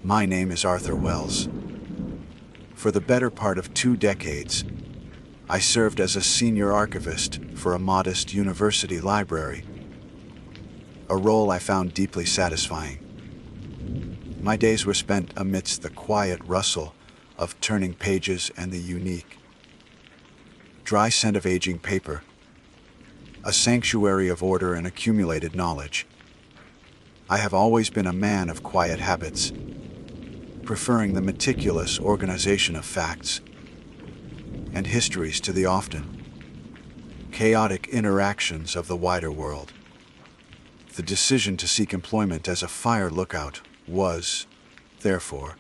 My name is Arthur Wells. For the better part of 2 decades, I served as a senior archivist for a modest university library, a role I found deeply satisfying. My days were spent amidst the quiet rustle of turning pages and the unique, dry scent of aging paper, a sanctuary of order and accumulated knowledge. I have always been a man of quiet habits, preferring the meticulous organization of facts and histories to the often chaotic interactions of the wider world. The decision to seek employment as a fire lookout was, therefore,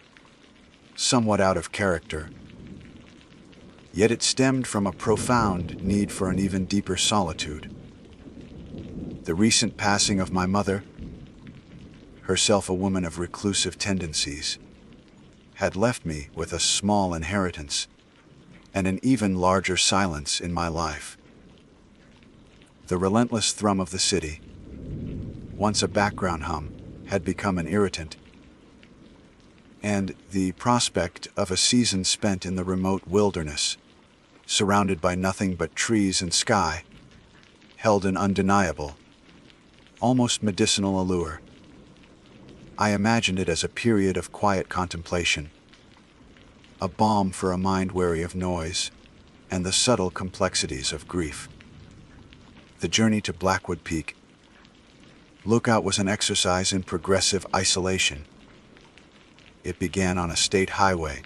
somewhat out of character, yet it stemmed from a profound need for an even deeper solitude. The recent passing of my mother, herself a woman of reclusive tendencies, had left me with a small inheritance and an even larger silence in my life. The relentless thrum of the city, once a background hum, had become an irritant, and the prospect of a season spent in the remote wilderness, surrounded by nothing but trees and sky, held an undeniable, almost medicinal allure. I imagined it as a period of quiet contemplation, a balm for a mind weary of noise and the subtle complexities of grief. The journey to Blackwood Peak Lookout was an exercise in progressive isolation. It began on a state highway,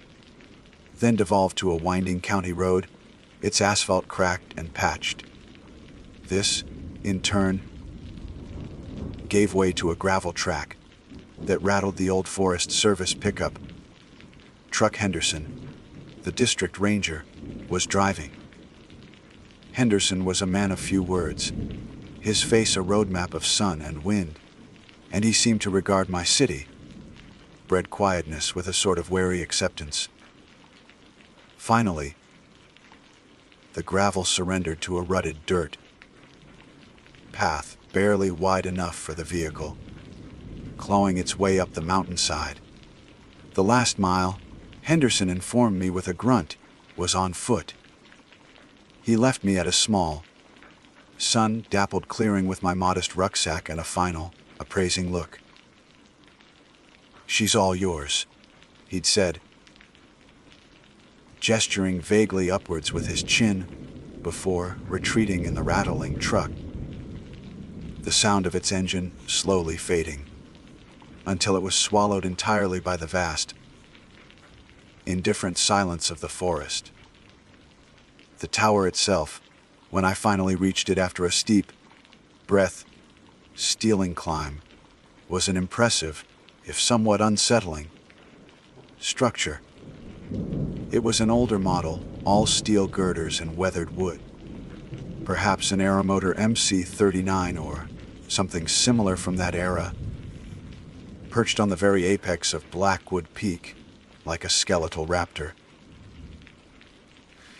then devolved to a winding county road, its asphalt cracked and patched. This, in turn, gave way to a gravel track that rattled the old Forest Service pickup truck Henderson, the district ranger, was driving. Henderson was a man of few words, his face a roadmap of sun and wind, and he seemed to regard my city, bred quietness, with a sort of wary acceptance. Finally, the gravel surrendered to a rutted dirt path barely wide enough for the vehicle, clawing its way up the mountainside. The last mile, Henderson informed me with a grunt, was on foot. He left me at a small, sun-dappled clearing with my modest rucksack and a final, appraising look. "She's all yours," he'd said, gesturing vaguely upwards with his chin before retreating in the rattling truck, the sound of its engine slowly fading until it was swallowed entirely by the vast, indifferent silence of the forest. The tower itself, when I finally reached it after a steep, breath-stealing climb, was an impressive, if somewhat unsettling, structure. It was an older model, all steel girders and weathered wood. Perhaps an Aeromotor MC-39 or something similar from that era, perched on the very apex of Blackwood Peak like a skeletal raptor.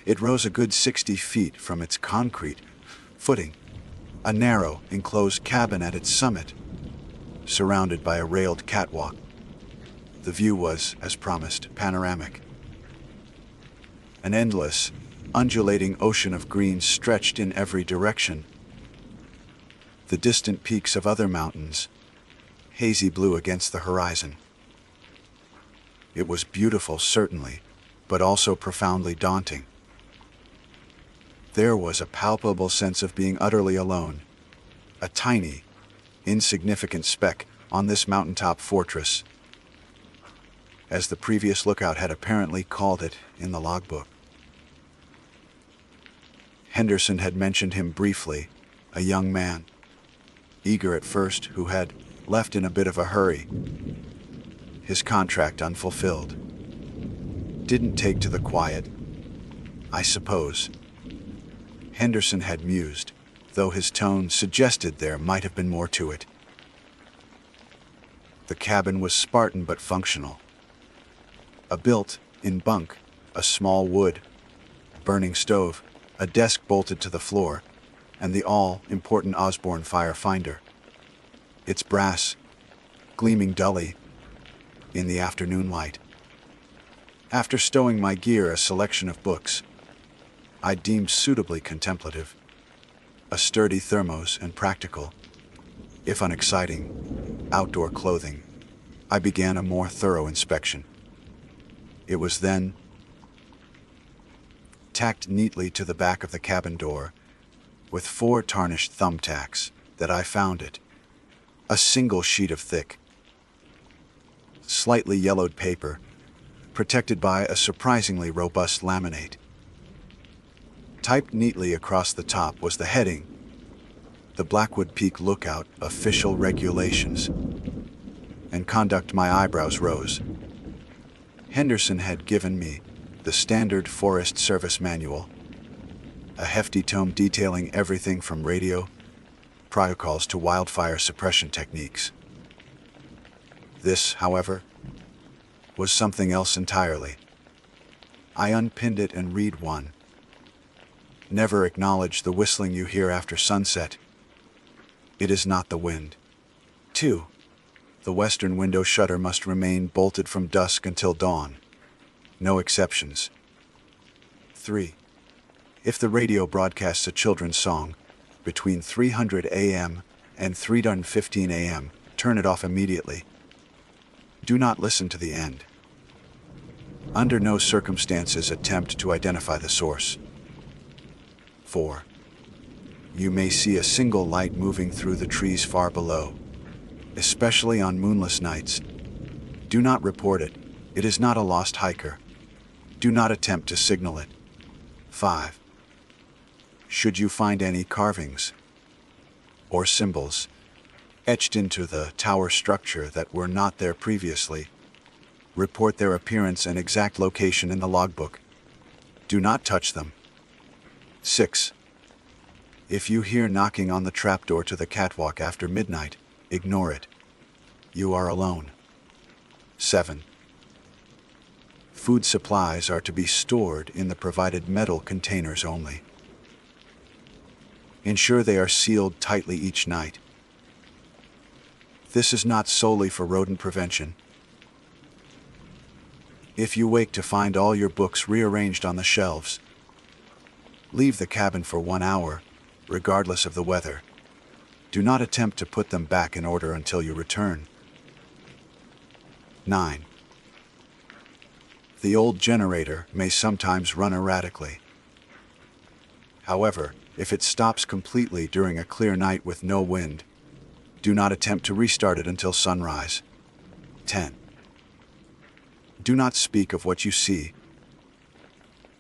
It rose a good 60 feet from its concrete footing, a narrow, enclosed cabin at its summit, surrounded by a railed catwalk. The view was, as promised, panoramic. An endless, undulating ocean of green stretched in every direction. The distant peaks of other mountains, hazy blue against the horizon. It was beautiful, certainly, but also profoundly daunting. There was a palpable sense of being utterly alone, a tiny, insignificant speck on this mountaintop fortress, as the previous lookout had apparently called it in the logbook. Henderson had mentioned him briefly, a young man, eager at first, who had left in a bit of a hurry, his contract unfulfilled. Didn't take to the quiet, I suppose, Henderson had mused, though his tone suggested there might have been more to it. The cabin was Spartan but functional. A built-in bunk, a small wood burning stove, a desk bolted to the floor, and the all-important Osborne fire finder. Its brass, gleaming dully, in the afternoon light. After stowing my gear, a selection of books I deemed suitably contemplative, a sturdy thermos and practical, if unexciting, outdoor clothing, I began a more thorough inspection. It was then, tacked neatly to the back of the cabin door, with 4 tarnished thumbtacks, that I found it. A single sheet of thick, slightly yellowed paper, protected by a surprisingly robust laminate. Typed neatly across the top was the heading, "The Blackwood Peak Lookout Official Regulations," and conduct. My eyebrows rose. Henderson had given me the standard Forest Service manual, a hefty tome detailing everything from radio protocols to wildfire suppression techniques. This, however, was something else entirely. I unpinned it and read 1. Never acknowledge the whistling you hear after sunset. It is not the wind. 2. The western window shutter must remain bolted from dusk until dawn. No exceptions. 3. If the radio broadcasts a children's song between 300 a.m. and 3:15 a.m., turn it off immediately. Do not listen to the end. Under no circumstances attempt to identify the source. 4. You may see a single light moving through the trees far below, especially on moonless nights. Do not report it. It is not a lost hiker. Do not attempt to signal it. 5. Should you find any carvings or symbols etched into the tower structure that were not there previously, report their appearance and exact location in the logbook. Do not touch them. 6. If you hear knocking on the trapdoor to the catwalk after midnight, ignore it. You are alone. 7. Food supplies are to be stored in the provided metal containers only. Ensure they are sealed tightly each night. This is not solely for rodent prevention. If you wake to find all your books rearranged on the shelves, leave the cabin for 1 hour, regardless of the weather. Do not attempt to put them back in order until you return. 9. The old generator may sometimes run erratically. However, if it stops completely during a clear night with no wind, do not attempt to restart it until sunrise. 10. Do not speak of what you see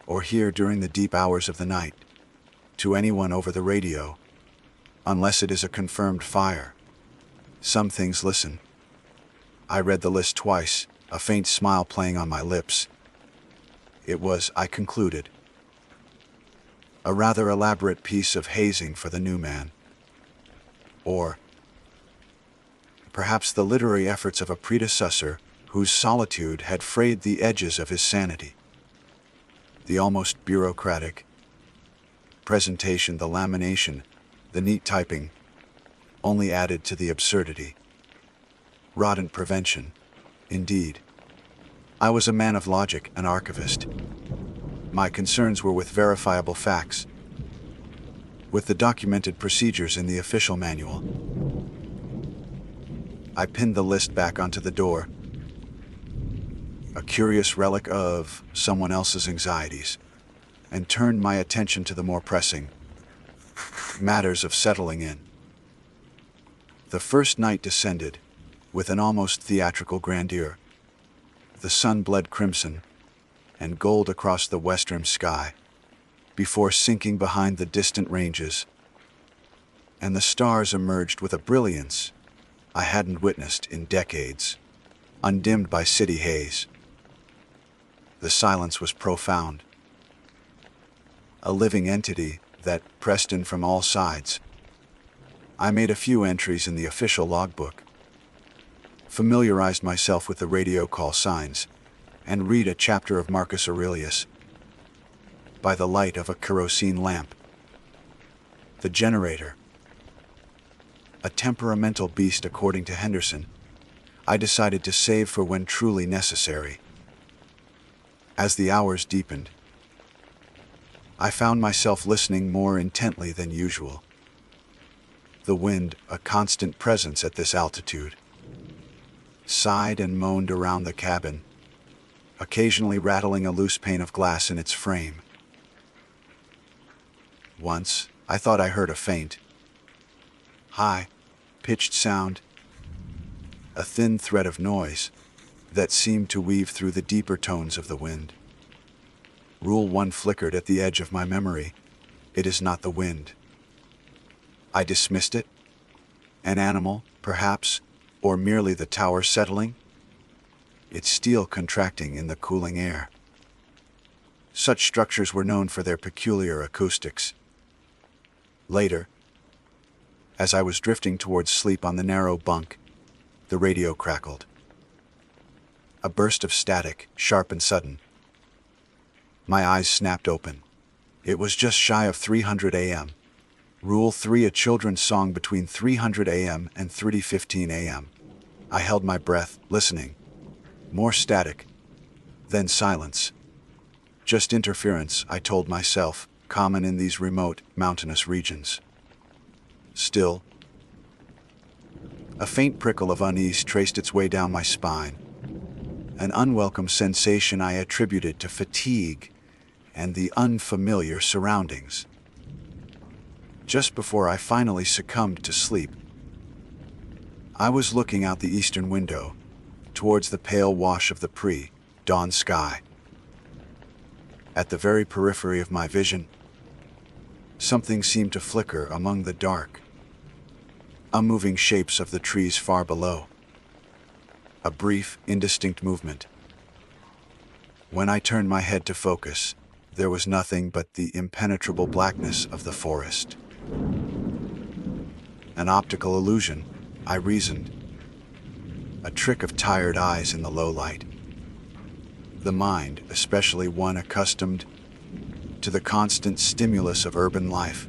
or hear during the deep hours of the night to anyone over the radio, unless it is a confirmed fire. Some things listen. I read the list twice, a faint smile playing on my lips. It was, I concluded, a rather elaborate piece of hazing for the new man. Or perhaps the literary efforts of a predecessor whose solitude had frayed the edges of his sanity. The almost bureaucratic presentation, the lamination, the neat typing, only added to the absurdity. Rodent prevention, indeed. I was a man of logic, an archivist. My concerns were with verifiable facts, with the documented procedures in the official manual. I pinned the list back onto the door, a curious relic of someone else's anxieties, and turned my attention to the more pressing matters of settling in. The first night descended with an almost theatrical grandeur. The sun bled crimson and gold across the western sky before sinking behind the distant ranges, and the stars emerged with a brilliance I hadn't witnessed in decades, undimmed by city haze. The silence was profound, a living entity that pressed in from all sides. I made a few entries in the official logbook, familiarized myself with the radio call signs, and read a chapter of Marcus Aurelius by the light of a kerosene lamp. The generator, a temperamental beast according to Henderson, I decided to save for when truly necessary. As the hours deepened, I found myself listening more intently than usual. The wind, a constant presence at this altitude, sighed and moaned around the cabin, occasionally rattling a loose pane of glass in its frame. Once, I thought I heard a faint, high-pitched sound, a thin thread of noise that seemed to weave through the deeper tones of the wind. Rule 1 flickered at the edge of my memory. It is not the wind. I dismissed it. An animal, perhaps, or merely the tower settling? Its steel contracting in the cooling air. Such structures were known for their peculiar acoustics. Later, as I was drifting towards sleep on the narrow bunk, the radio crackled. A burst of static, sharp and sudden. My eyes snapped open. It was just shy of 300 a.m. Rule 3, a children's song between 300 a.m. and 3:15 a.m. I held my breath, listening. More static, then silence. Just interference, I told myself, common in these remote, mountainous regions. Still, a faint prickle of unease traced its way down my spine, an unwelcome sensation I attributed to fatigue and the unfamiliar surroundings. Just before I finally succumbed to sleep, I was looking out the eastern window, towards the pale wash of the pre-dawn sky. At the very periphery of my vision, something seemed to flicker among the dark, unmoving shapes of the trees far below. A brief, indistinct movement. When I turned my head to focus, there was nothing but the impenetrable blackness of the forest. An optical illusion, I reasoned. A trick of tired eyes in the low light. The mind, especially one accustomed to the constant stimulus of urban life,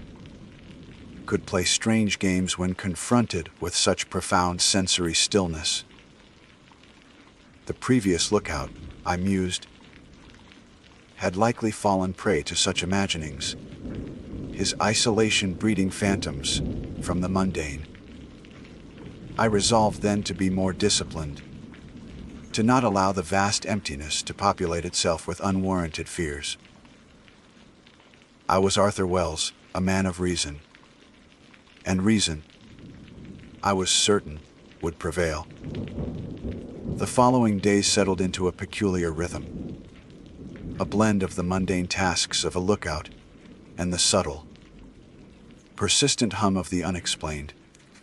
could play strange games when confronted with such profound sensory stillness. The previous lookout, I mused, had likely fallen prey to such imaginings, his isolation breeding phantoms from the mundane. I resolved then to be more disciplined, to not allow the vast emptiness to populate itself with unwarranted fears. I was Arthur Wells, a man of reason. And reason, I was certain, would prevail. The following days settled into a peculiar rhythm, a blend of the mundane tasks of a lookout and the subtle, persistent hum of the unexplained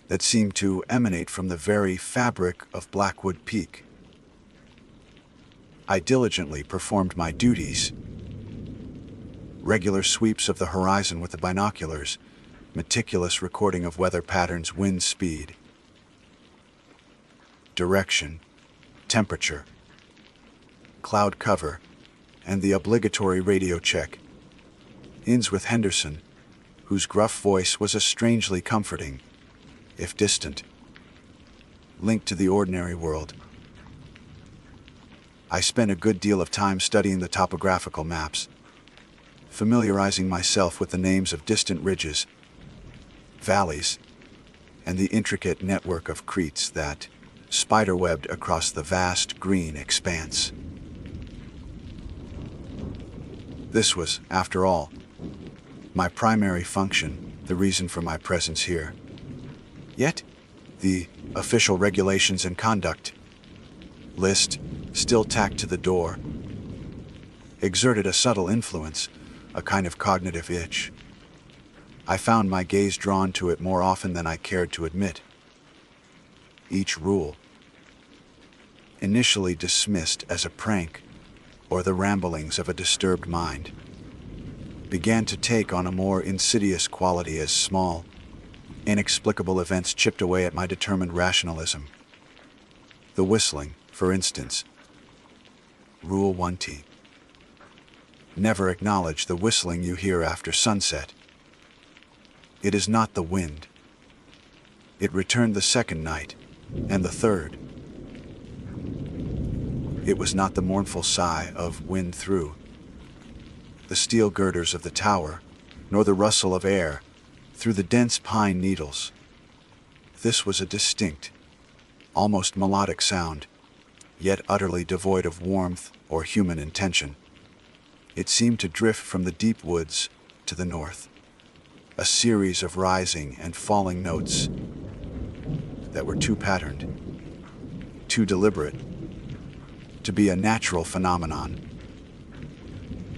that seemed to emanate from the very fabric of Blackwood Peak. I diligently performed my duties. Regular sweeps of the horizon with the binoculars, meticulous recording of weather patterns, wind speed, direction, temperature, cloud cover, and the obligatory radio check. Ends with Henderson, whose gruff voice was a strangely comforting, if distant, link to the ordinary world. I spent a good deal of time studying the topographical maps, familiarizing myself with the names of distant ridges, valleys, and the intricate network of creeks that spiderwebbed across the vast green expanse. This was, after all, my primary function, the reason for my presence here. Yet, the official regulations and conduct list, still tacked to the door, exerted a subtle influence, a kind of cognitive itch. I found my gaze drawn to it more often than I cared to admit. Each rule, initially dismissed as a prank or the ramblings of a disturbed mind, began to take on a more insidious quality as small, inexplicable events chipped away at my determined rationalism. The whistling, for instance. Rule 1T. Never acknowledge the whistling you hear after sunset. It is not the wind. It returned the second night, and the third. It was not the mournful sigh of wind through the steel girders of the tower, nor the rustle of air through the dense pine needles. This was a distinct, almost melodic sound, yet utterly devoid of warmth or human intention. It seemed to drift from the deep woods to the north, a series of rising and falling notes that were too patterned, too deliberate, to be a natural phenomenon.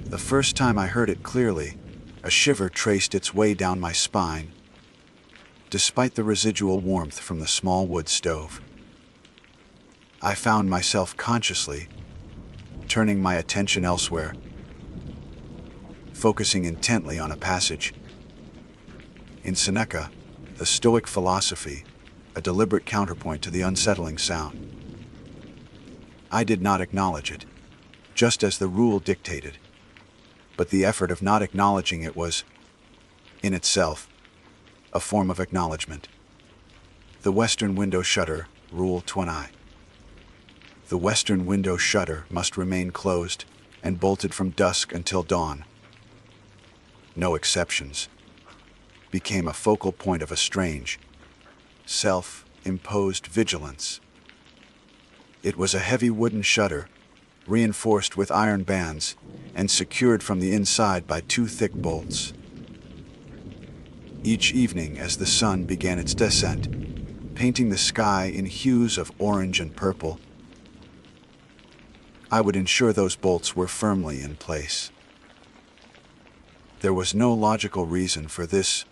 The first time I heard it clearly, a shiver traced its way down my spine, despite the residual warmth from the small wood stove. I found myself consciously turning my attention elsewhere, focusing intently on a passage. In Seneca, the Stoic philosophy, a deliberate counterpoint to the unsettling sound. I did not acknowledge it, just as the rule dictated, but the effort of not acknowledging it was, in itself, a form of acknowledgement. The western window shutter, Rule 20. The western window shutter must remain closed and bolted from dusk until dawn. No exceptions. Became a focal point of a strange, self-imposed vigilance. It was a heavy wooden shutter, reinforced with iron bands and secured from the inside by two thick bolts. Each evening as the sun began its descent, painting the sky in hues of orange and purple, I would ensure those bolts were firmly in place. There was no logical reason for this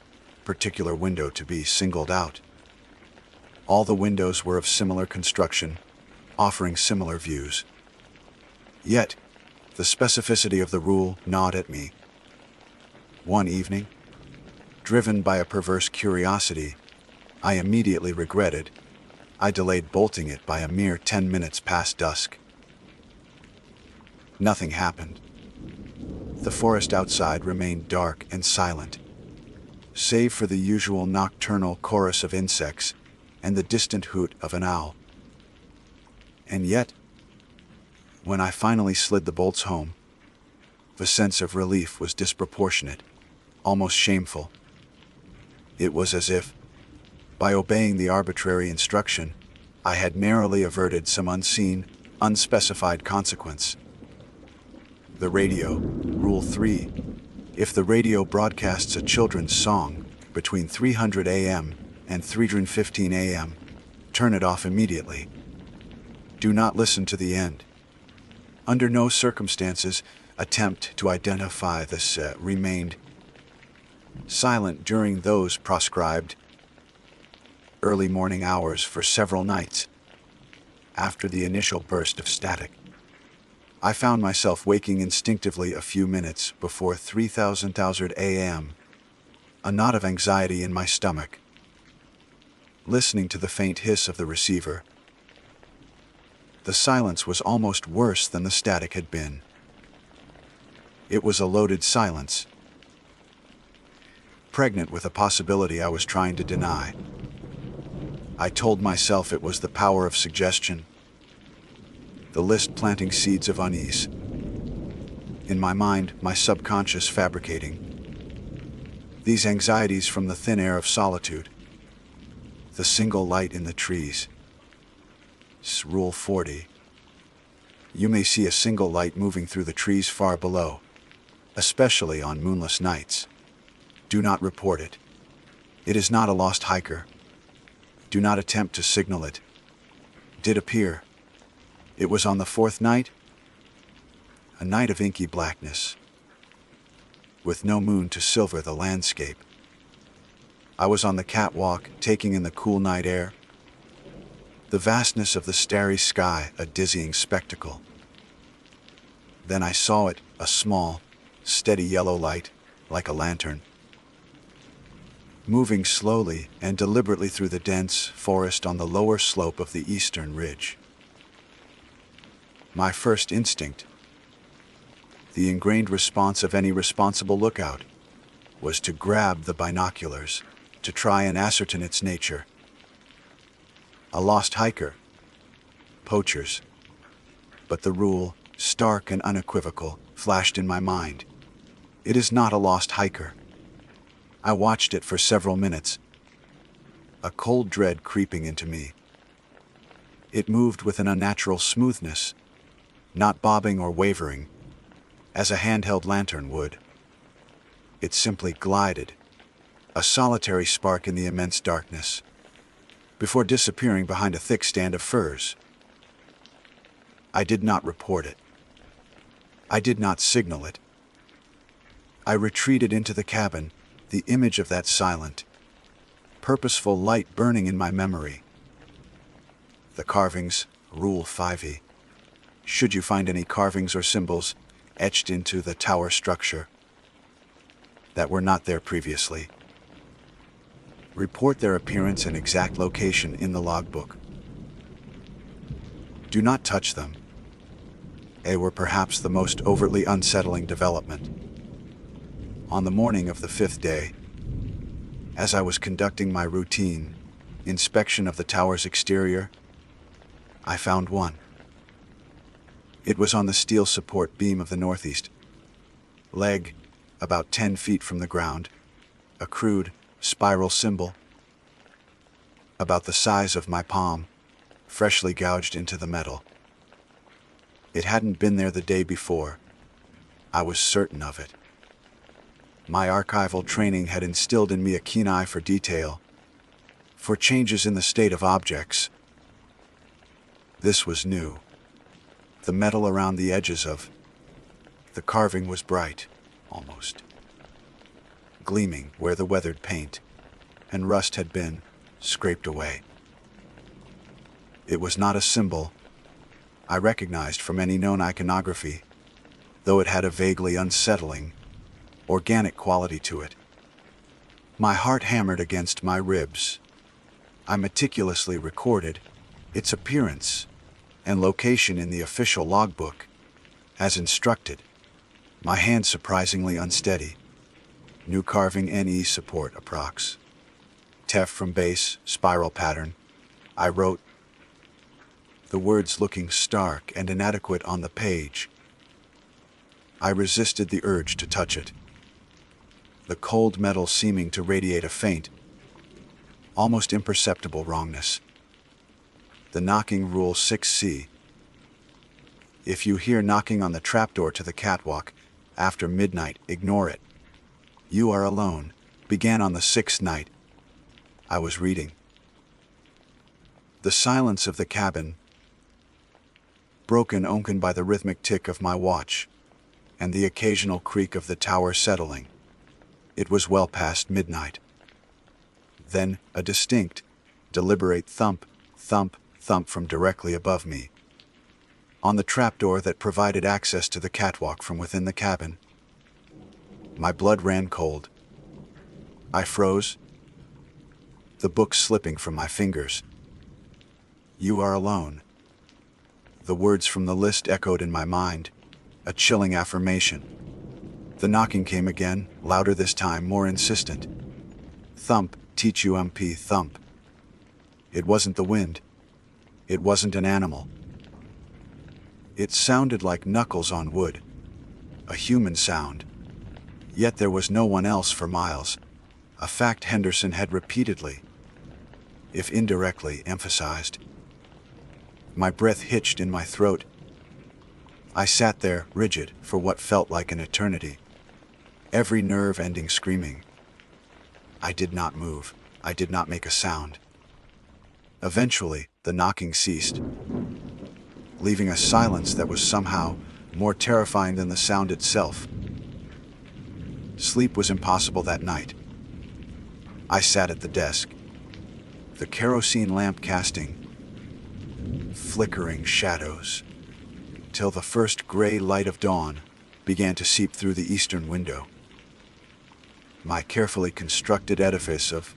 particular window to be singled out. All the windows were of similar construction, offering similar views. Yet, the specificity of the rule gnawed at me. One evening, driven by a perverse curiosity, I immediately regretted I delayed bolting it by a mere 10 minutes past dusk. Nothing happened. The forest outside remained dark and silent, save for the usual nocturnal chorus of insects and the distant hoot of an owl. And yet, when I finally slid the bolts home, the sense of relief was disproportionate, almost shameful. It was as if, by obeying the arbitrary instruction, I had narrowly averted some unseen, unspecified consequence. The radio, Rule 3. If the radio broadcasts a children's song between 300 a.m. and 3:15 a.m., turn it off immediately. Do not listen to the end. Under no circumstances attempt to identify this. Remained silent during those proscribed early morning hours for several nights. After the initial burst of static, I found myself waking instinctively a few minutes before 3000 a.m., a knot of anxiety in my stomach, listening to the faint hiss of the receiver. The silence was almost worse than the static had been. It was a loaded silence, pregnant with a possibility I was trying to deny. I told myself it was the power of suggestion, the list planting seeds of unease. In my mind, my subconscious fabricating these anxieties from the thin air of solitude, the single light in the trees. Rule 40. You may see a single light moving through the trees far below, especially on moonless nights. Do not report it. It is not a lost hiker. Do not attempt to signal it. Did appear. It was on the fourth night, a night of inky blackness, with no moon to silver the landscape. I was on the catwalk, taking in the cool night air, the vastness of the starry sky a dizzying spectacle. Then I saw it, a small, steady yellow light, like a lantern, moving slowly and deliberately through the dense forest on the lower slope of the eastern ridge. My first instinct, the ingrained response of any responsible lookout, was to grab the binoculars to try and ascertain its nature. A lost hiker, poachers, but the rule, stark and unequivocal, flashed in my mind. It is not a lost hiker. I watched it for several minutes, a cold dread creeping into me. It moved with an unnatural smoothness, not bobbing or wavering, as a handheld lantern would. It simply glided, a solitary spark in the immense darkness, before disappearing behind a thick stand of firs. I did not report it. I did not signal it. I retreated into the cabin, the image of that silent, purposeful light burning in my memory. The carvings, Rule 5e. Should you find any carvings or symbols etched into the tower structure that were not there previously, report their appearance and exact location in the logbook. Do not touch them. They were perhaps the most overtly unsettling development. On the morning of the 5th day, as I was conducting my routine inspection of the tower's exterior, I found one. It was on the steel support beam of the northeast leg, about 10 feet from the ground, a crude, spiral symbol, about the size of my palm, freshly gouged into the metal. It hadn't been there the day before. I was certain of it. My archival training had instilled in me a keen eye for detail, for changes in the state of objects. This was new. The metal around the edges of the carving was bright, almost gleaming where the weathered paint and rust had been scraped away. It was not a symbol I recognized from any known iconography, though it had a vaguely unsettling, organic quality to it. My heart hammered against my ribs. I meticulously recorded its appearance and location in the official logbook, as instructed. My hand surprisingly unsteady. New carving NE support approx. Tef from base, spiral pattern. I wrote, the words looking stark and inadequate on the page. I resisted the urge to touch it, the cold metal seeming to radiate a faint, almost imperceptible wrongness. The knocking Rule 6c. If you hear knocking on the trapdoor to the catwalk after midnight, ignore it. You are alone. Began on the 6th night. I was reading. The silence of the cabin, broken only by the rhythmic tick of my watch and the occasional creak of the tower settling. It was well past midnight. Then a distinct, deliberate thump, thump, thump from directly above me, on the trapdoor that provided access to the catwalk from within the cabin. My blood ran cold. I froze, the book slipping from my fingers. You are alone. The words from the list echoed in my mind, a chilling affirmation. The knocking came again, louder this time, more insistent. Thump, TUMP, thump. It wasn't the wind. It wasn't an animal. It sounded like knuckles on wood, a human sound. Yet there was no one else for miles, a fact Henderson had repeatedly, if indirectly, emphasized. My breath hitched in my throat. I sat there, rigid, for what felt like an eternity, every nerve ending screaming. I did not move. I did not make a sound. Eventually, the knocking ceased, leaving a silence that was somehow more terrifying than the sound itself. Sleep was impossible that night. I sat at the desk, the kerosene lamp casting flickering shadows, till the first gray light of dawn began to seep through the eastern window. My carefully constructed edifice of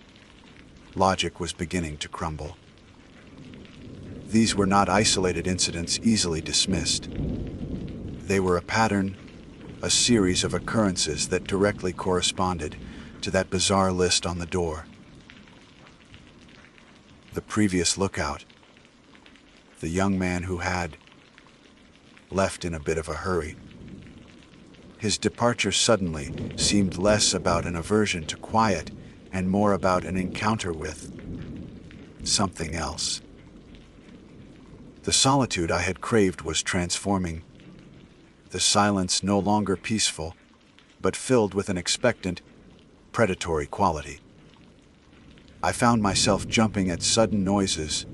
logic was beginning to crumble. These were not isolated incidents easily dismissed. They were a pattern, a series of occurrences that directly corresponded to that bizarre list on the door. The previous lookout, the young man who had left in a bit of a hurry. His departure suddenly seemed less about an aversion to quiet and more about an encounter with something else. The solitude I had craved was transforming, the silence no longer peaceful, but filled with an expectant, predatory quality. I found myself jumping at sudden noises,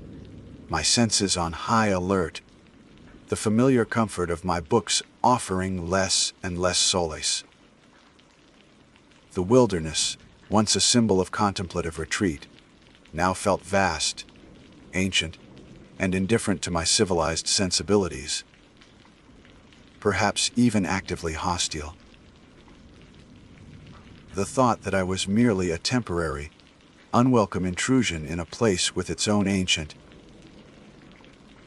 my senses on high alert, the familiar comfort of my books offering less and less solace. The wilderness, once a symbol of contemplative retreat, now felt vast, ancient, and indifferent to my civilized sensibilities, perhaps even actively hostile. The thought that I was merely a temporary, unwelcome intrusion in a place with its own ancient,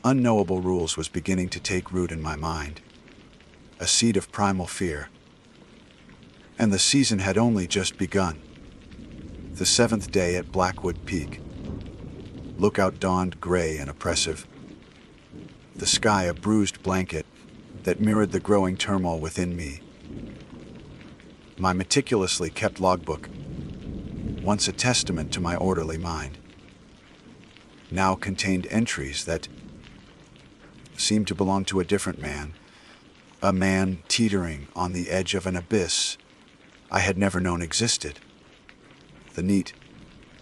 unknowable rules was beginning to take root in my mind, a seed of primal fear. And the season had only just begun. The 7th day at Blackwood Peak. Lookout dawned gray and oppressive. The sky a bruised blanket that mirrored the growing turmoil within me. My meticulously kept logbook, once a testament to my orderly mind, now contained entries that seemed to belong to a different man, a man teetering on the edge of an abyss I had never known existed. The neat,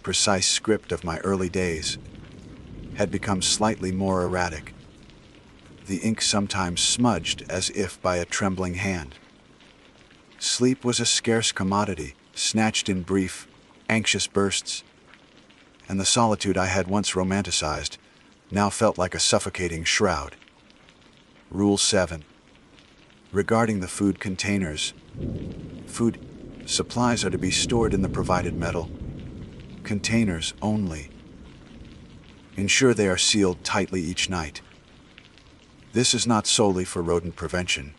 precise script of my early days had become slightly more erratic, the ink sometimes smudged as if by a trembling hand. Sleep was a scarce commodity, snatched in brief, anxious bursts, and the solitude I had once romanticized now felt like a suffocating shroud. Rule 7. Regarding the food containers, food supplies are to be stored in the provided metal containers only. Ensure they are sealed tightly each night. This is not solely for rodent prevention.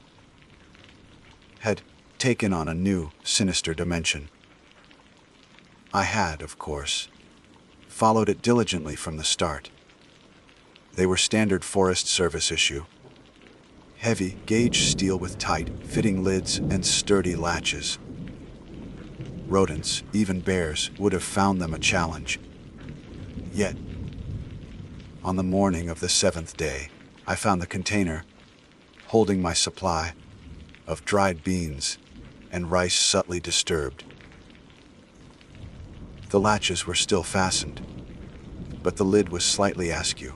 Had taken on a new, sinister dimension. I had, of course, followed it diligently from the start. They were standard Forest Service issue. Heavy, gauge steel with tight, fitting lids and sturdy latches. Rodents, even bears, would have found them a challenge. Yet, on the morning of the 7th day, I found the container, holding my supply of dried beans and rice subtly disturbed. The latches were still fastened, but the lid was slightly askew,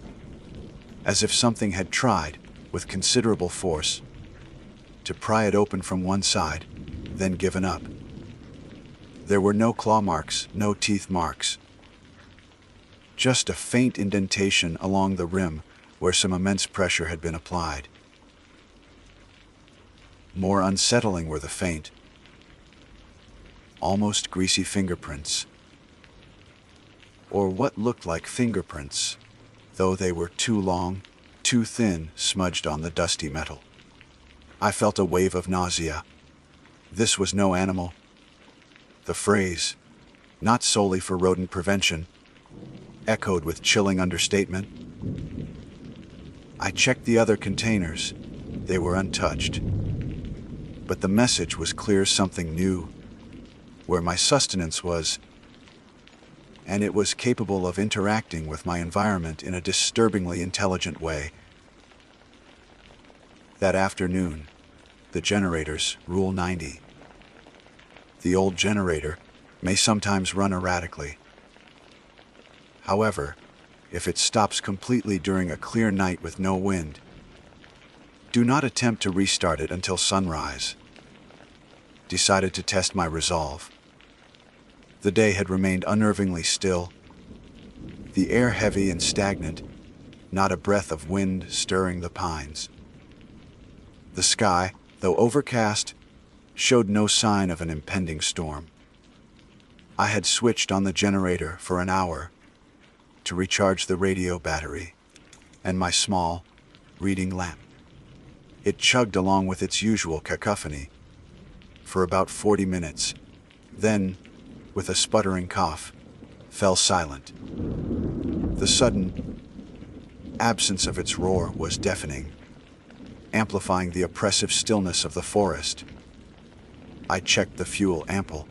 as if something had tried, with considerable force, to pry it open from one side, then given up. There were no claw marks, no teeth marks. Just a faint indentation along the rim where some immense pressure had been applied. More unsettling were the faint, almost greasy fingerprints, or what looked like fingerprints, though they were too long, too thin, smudged on the dusty metal. I felt a wave of nausea. This was no animal. The phrase, not solely for rodent prevention, echoed with chilling understatement. I checked the other containers. They were untouched. But the message was clear: something new, where my sustenance was, and it was capable of interacting with my environment in a disturbingly intelligent way. That afternoon, the generators, Rule 90. The old generator may sometimes run erratically. However, if it stops completely during a clear night with no wind, do not attempt to restart it until sunrise. Decided to test my resolve. The day had remained unnervingly still, the air heavy and stagnant, not a breath of wind stirring the pines. The sky, though overcast, showed no sign of an impending storm. I had switched on the generator for an hour to recharge the radio battery and my small reading lamp. It chugged along with its usual cacophony for about 40 minutes, then, with a sputtering cough, fell silent. The sudden absence of its roar was deafening, amplifying the oppressive stillness of the forest. I checked the fuel ample.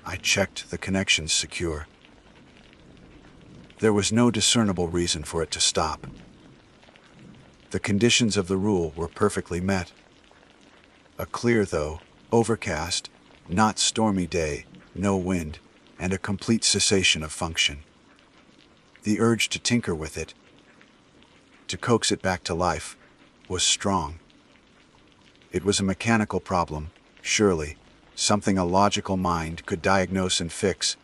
I checked the connections secure. There was no discernible reason for it to stop. The conditions of the rule were perfectly met. A clear, though overcast, not stormy day, no wind, and a complete cessation of function. The urge to tinker with it, to coax it back to life, was strong. It was a mechanical problem, surely, something a logical mind could diagnose and fix.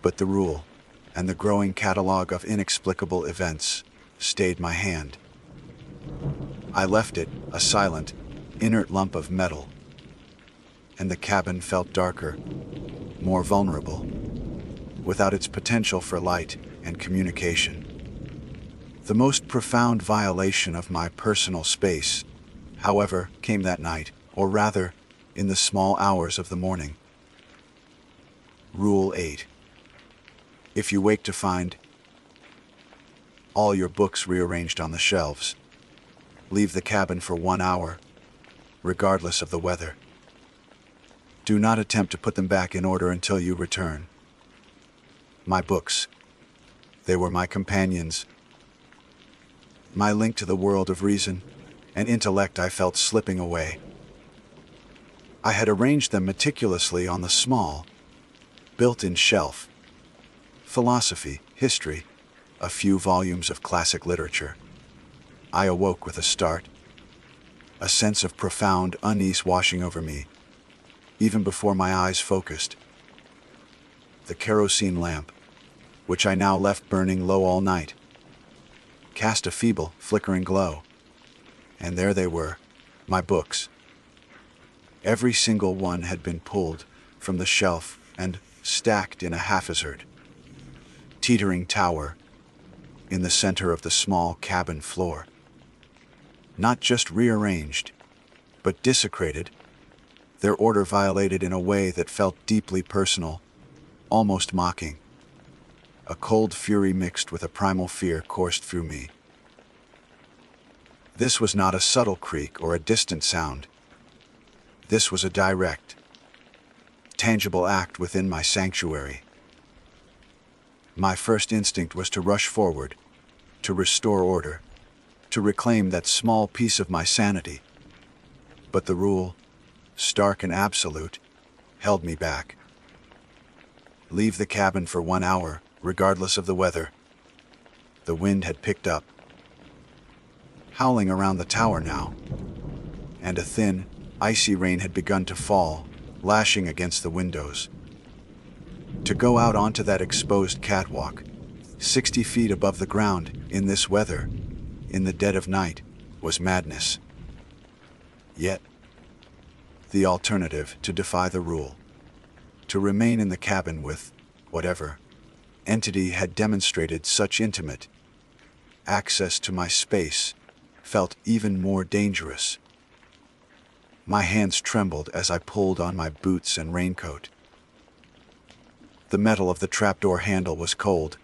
But the rule, and the growing catalog of inexplicable events, stayed my hand. I left it, a silent, inert lump of metal, and the cabin felt darker, more vulnerable, without its potential for light and communication. The most profound violation of my personal space, however, came that night, or rather, in the small hours of the morning. Rule 8. If you wake to find all your books rearranged on the shelves, leave the cabin for 1 hour, regardless of the weather. Do not attempt to put them back in order until you return. My books, they were my companions, my link to the world of reason and intellect I felt slipping away. I had arranged them meticulously on the small, built-in shelf. Philosophy, history, a few volumes of classic literature. I awoke with a start, a sense of profound unease washing over me, even before my eyes focused. The kerosene lamp, which I now left burning low all night, cast a feeble, flickering glow, and there they were, my books. Every single one had been pulled from the shelf and stacked in a haphazard, teetering tower in the center of the small cabin floor. Not just rearranged, but desecrated, their order violated in a way that felt deeply personal, almost mocking. A cold fury mixed with a primal fear coursed through me. This was not a subtle creak or a distant sound. This was a direct, tangible act within my sanctuary. My first instinct was to rush forward, to restore order, to reclaim that small piece of my sanity. But the rule, stark and absolute, held me back. Leave the cabin for 1 hour, regardless of the weather. The wind had picked up, howling around the tower now, and a thin, icy rain had begun to fall, lashing against the windows. To go out onto that exposed catwalk, 60 feet above the ground, in this weather, in the dead of night, was madness. Yet, the alternative, to defy the rule, to remain in the cabin with whatever entity had demonstrated such intimate access to my space, felt even more dangerous. My hands trembled as I pulled on my boots and raincoat. The metal of the trapdoor handle was cold,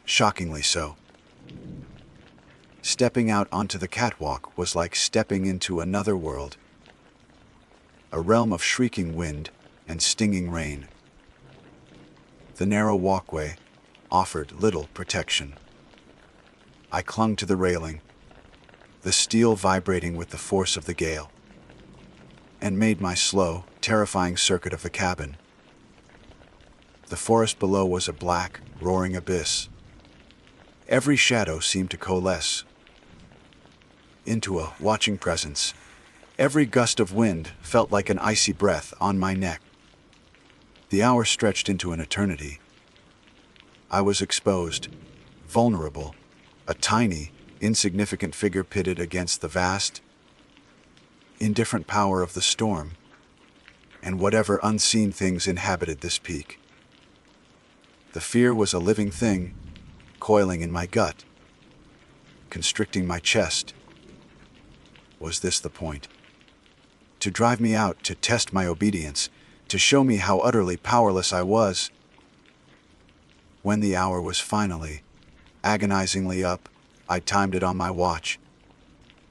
shockingly so. Stepping out onto the catwalk was like stepping into another world, a realm of shrieking wind and stinging rain. The narrow walkway offered little protection. I clung to the railing, the steel vibrating with the force of the gale, and made my slow, terrifying circuit of the cabin. The forest below was a black, roaring abyss. Every shadow seemed to coalesce into a watching presence. Every gust of wind felt like an icy breath on my neck. The hour stretched into an eternity. I was exposed, vulnerable, a tiny, insignificant figure pitted against the vast, indifferent power of the storm, and whatever unseen things inhabited this peak. The fear was a living thing, coiling in my gut, constricting my chest. Was this the point? To drive me out, to test my obedience, to show me how utterly powerless I was? When the hour was finally, agonizingly up, I timed it on my watch.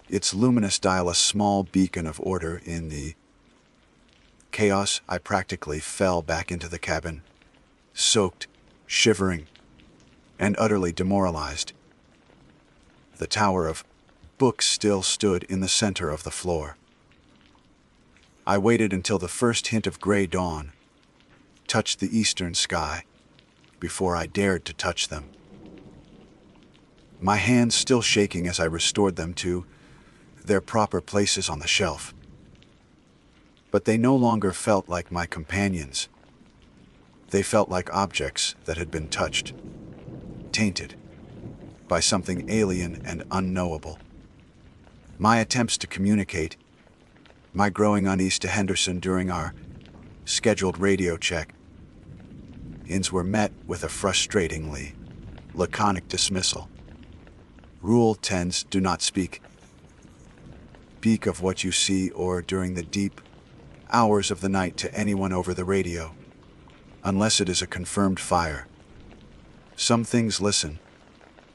its luminous dial a small beacon of order in the chaos. I practically fell back into the cabin, soaked, shivering, and utterly demoralized. The tower of books still stood in the center of the floor. I waited until the first hint of gray dawn touched the eastern sky before I dared to touch them. My hands still shaking as I restored them to their proper places on the shelf. But they no longer felt like my companions. They felt like objects that had been touched, tainted, by something alien and unknowable. My attempts to communicate, my growing unease to Henderson during our scheduled radio check-ins were met with a frustratingly laconic dismissal. Rule 10's do not speak of what you see or during the deep hours of the night to anyone over the radio, unless it is a confirmed fire. Some things listen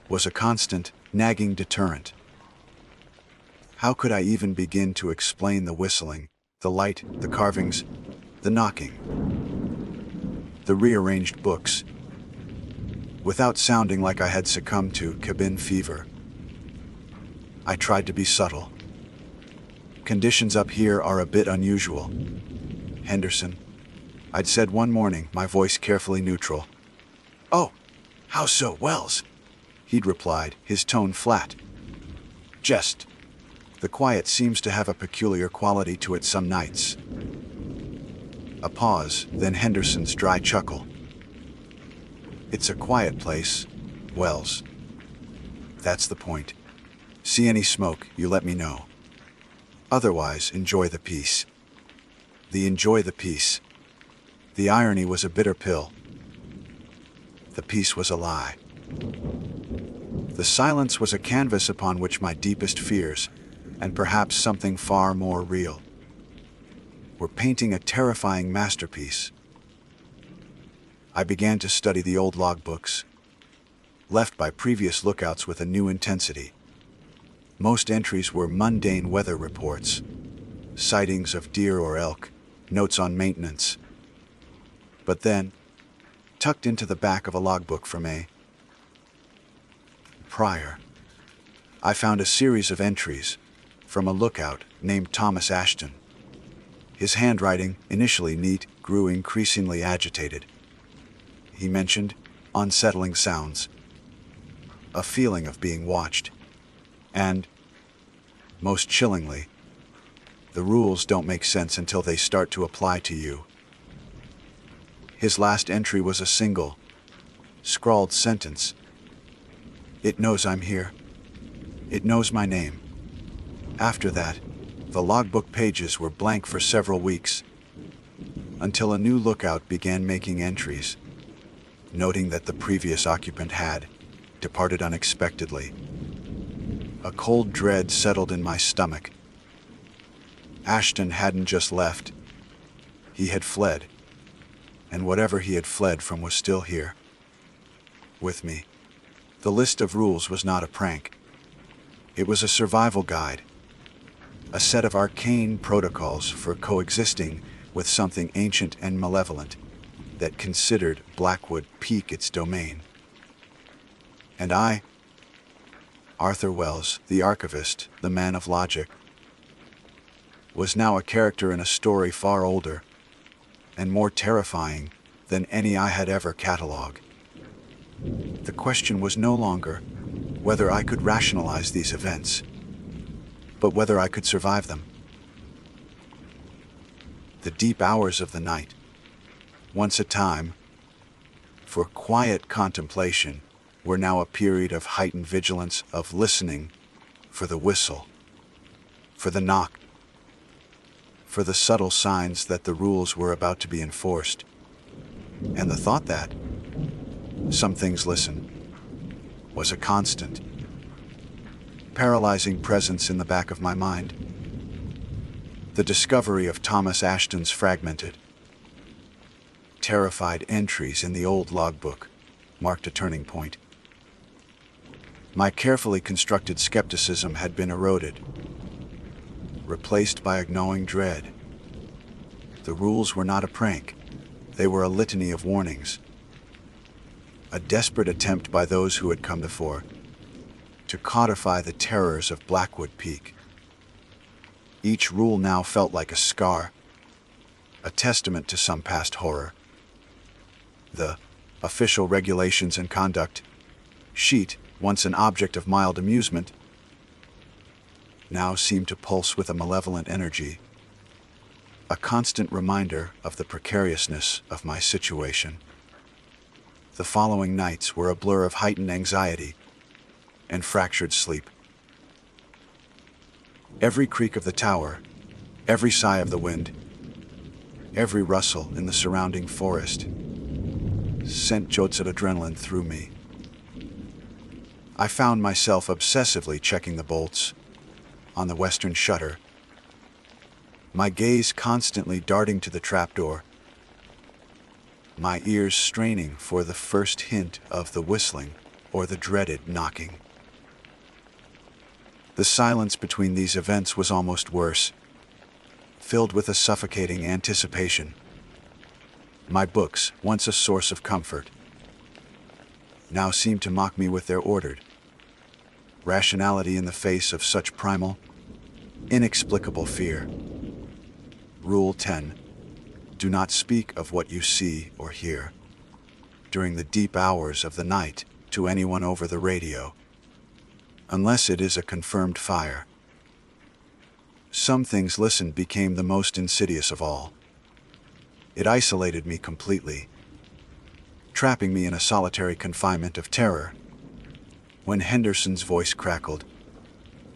was a constant, nagging deterrent. How could I even begin to explain the whistling, the light, the carvings, the knocking, the rearranged books, without sounding like I had succumbed to cabin fever? I tried to be subtle. Conditions up here are a bit unusual, Henderson, I'd said one morning, my voice carefully neutral. "Oh, how so, Wells?" he'd replied, his tone flat. "Just. The quiet seems to have a peculiar quality to it some nights." A pause, then Henderson's dry chuckle. "It's a quiet place, Wells. That's the point. See any smoke, you let me know. Otherwise, enjoy the peace." Enjoy the peace. The irony was a bitter pill. The peace was a lie. The silence was a canvas upon which my deepest fears, and perhaps something far more real, were painting a terrifying masterpiece. I began to study the old logbooks, left by previous lookouts with a new intensity. Most entries were mundane weather reports, sightings of deer or elk, notes on maintenance. But then, tucked into the back of a logbook from a prior, I found a series of entries from a lookout named Thomas Ashton. His handwriting, initially neat, grew increasingly agitated. He mentioned unsettling sounds, a feeling of being watched, and, most chillingly, the rules don't make sense until they start to apply to you. His last entry was a single, scrawled sentence. "It knows I'm here. It knows my name." After that, the logbook pages were blank for several weeks, until a new lookout began making entries, noting that the previous occupant had departed unexpectedly. A cold dread settled in my stomach. Ashton hadn't just left. He had fled, and whatever he had fled from was still here, with me. The list of rules was not a prank. It was a survival guide, a set of arcane protocols for coexisting with something ancient and malevolent that considered Blackwood Peak its domain. And I, Arthur Wells, the archivist, the man of logic, was now a character in a story far older and more terrifying than any I had ever catalogued. The question was no longer whether I could rationalize these events, but whether I could survive them. The deep hours of the night, once a time for quiet contemplation, were now a period of heightened vigilance, of listening for the whistle, for the knock, for the subtle signs that the rules were about to be enforced. And the thought that some things listen was a constant, paralyzing presence in the back of my mind. The discovery of Thomas Ashton's fragmented, terrified entries in the old logbook marked a turning point. My carefully constructed skepticism had been eroded, replaced by a gnawing dread. The rules were not a prank. They were a litany of warnings. A desperate attempt by those who had come before to codify the terrors of Blackwood Peak. Each rule now felt like a scar, a testament to some past horror. The official regulations and conduct sheet, once an object of mild amusement, now seemed to pulse with a malevolent energy, a constant reminder of the precariousness of my situation. The following nights were a blur of heightened anxiety and fractured sleep. Every creak of the tower, every sigh of the wind, every rustle in the surrounding forest sent jolts of adrenaline through me. I found myself obsessively checking the bolts on the western shutter, my gaze constantly darting to the trapdoor, my ears straining for the first hint of the whistling or the dreaded knocking. The silence between these events was almost worse, filled with a suffocating anticipation. My books, once a source of comfort, now seemed to mock me with their ordered rationality in the face of such primal, inexplicable fear. Rule 10. Do not speak of what you see or hear during the deep hours of the night to anyone over the radio, unless it is a confirmed fire. Some things listened became the most insidious of all. It isolated me completely, trapping me in a solitary confinement of terror. When Henderson's voice crackled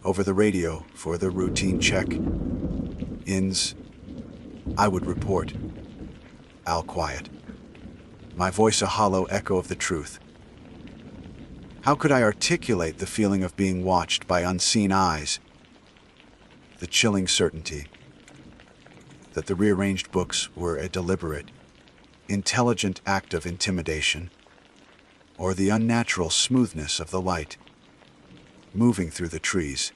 over the radio for the routine check-ins, I would report, "All quiet," my voice a hollow echo of the truth. How could I articulate the feeling of being watched by unseen eyes? The chilling certainty that the rearranged books were a deliberate, intelligent act of intimidation, or the unnatural smoothness of the light moving through the trees.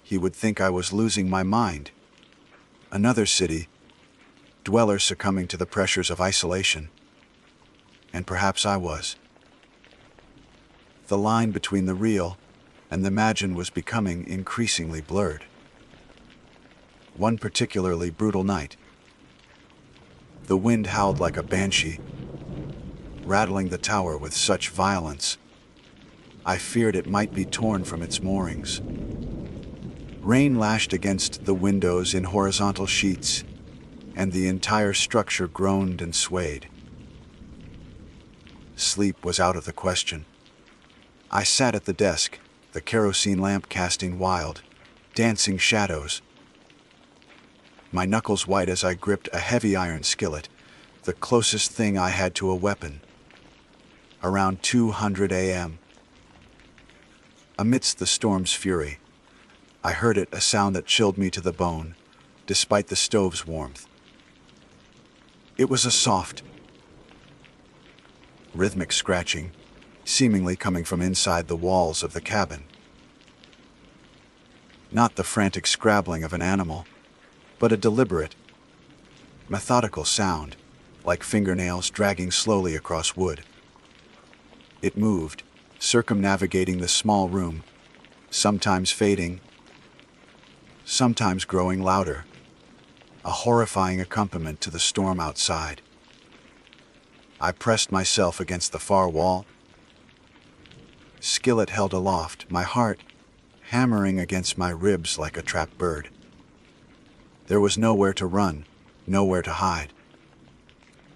He would think I was losing my mind. Another city dweller succumbing to the pressures of isolation. And perhaps I was. The line between the real and the imagined was becoming increasingly blurred. One particularly brutal night, the wind howled like a banshee, rattling the tower with such violence, I feared it might be torn from its moorings. Rain lashed against the windows in horizontal sheets, and the entire structure groaned and swayed. Sleep was out of the question. I sat at the desk, the kerosene lamp casting wild, dancing shadows. My knuckles white as I gripped a heavy iron skillet, the closest thing I had to a weapon. Around 200 a.m. Amidst the storm's fury, I heard it, a sound that chilled me to the bone, despite the stove's warmth. It was a soft, rhythmic scratching, seemingly coming from inside the walls of the cabin. Not the frantic scrabbling of an animal, but a deliberate, methodical sound, like fingernails dragging slowly across wood. It moved, circumnavigating the small room, sometimes fading, sometimes growing louder, a horrifying accompaniment to the storm outside. I pressed myself against the far wall, skillet held aloft, my heart hammering against my ribs like a trapped bird. There was nowhere to run, nowhere to hide.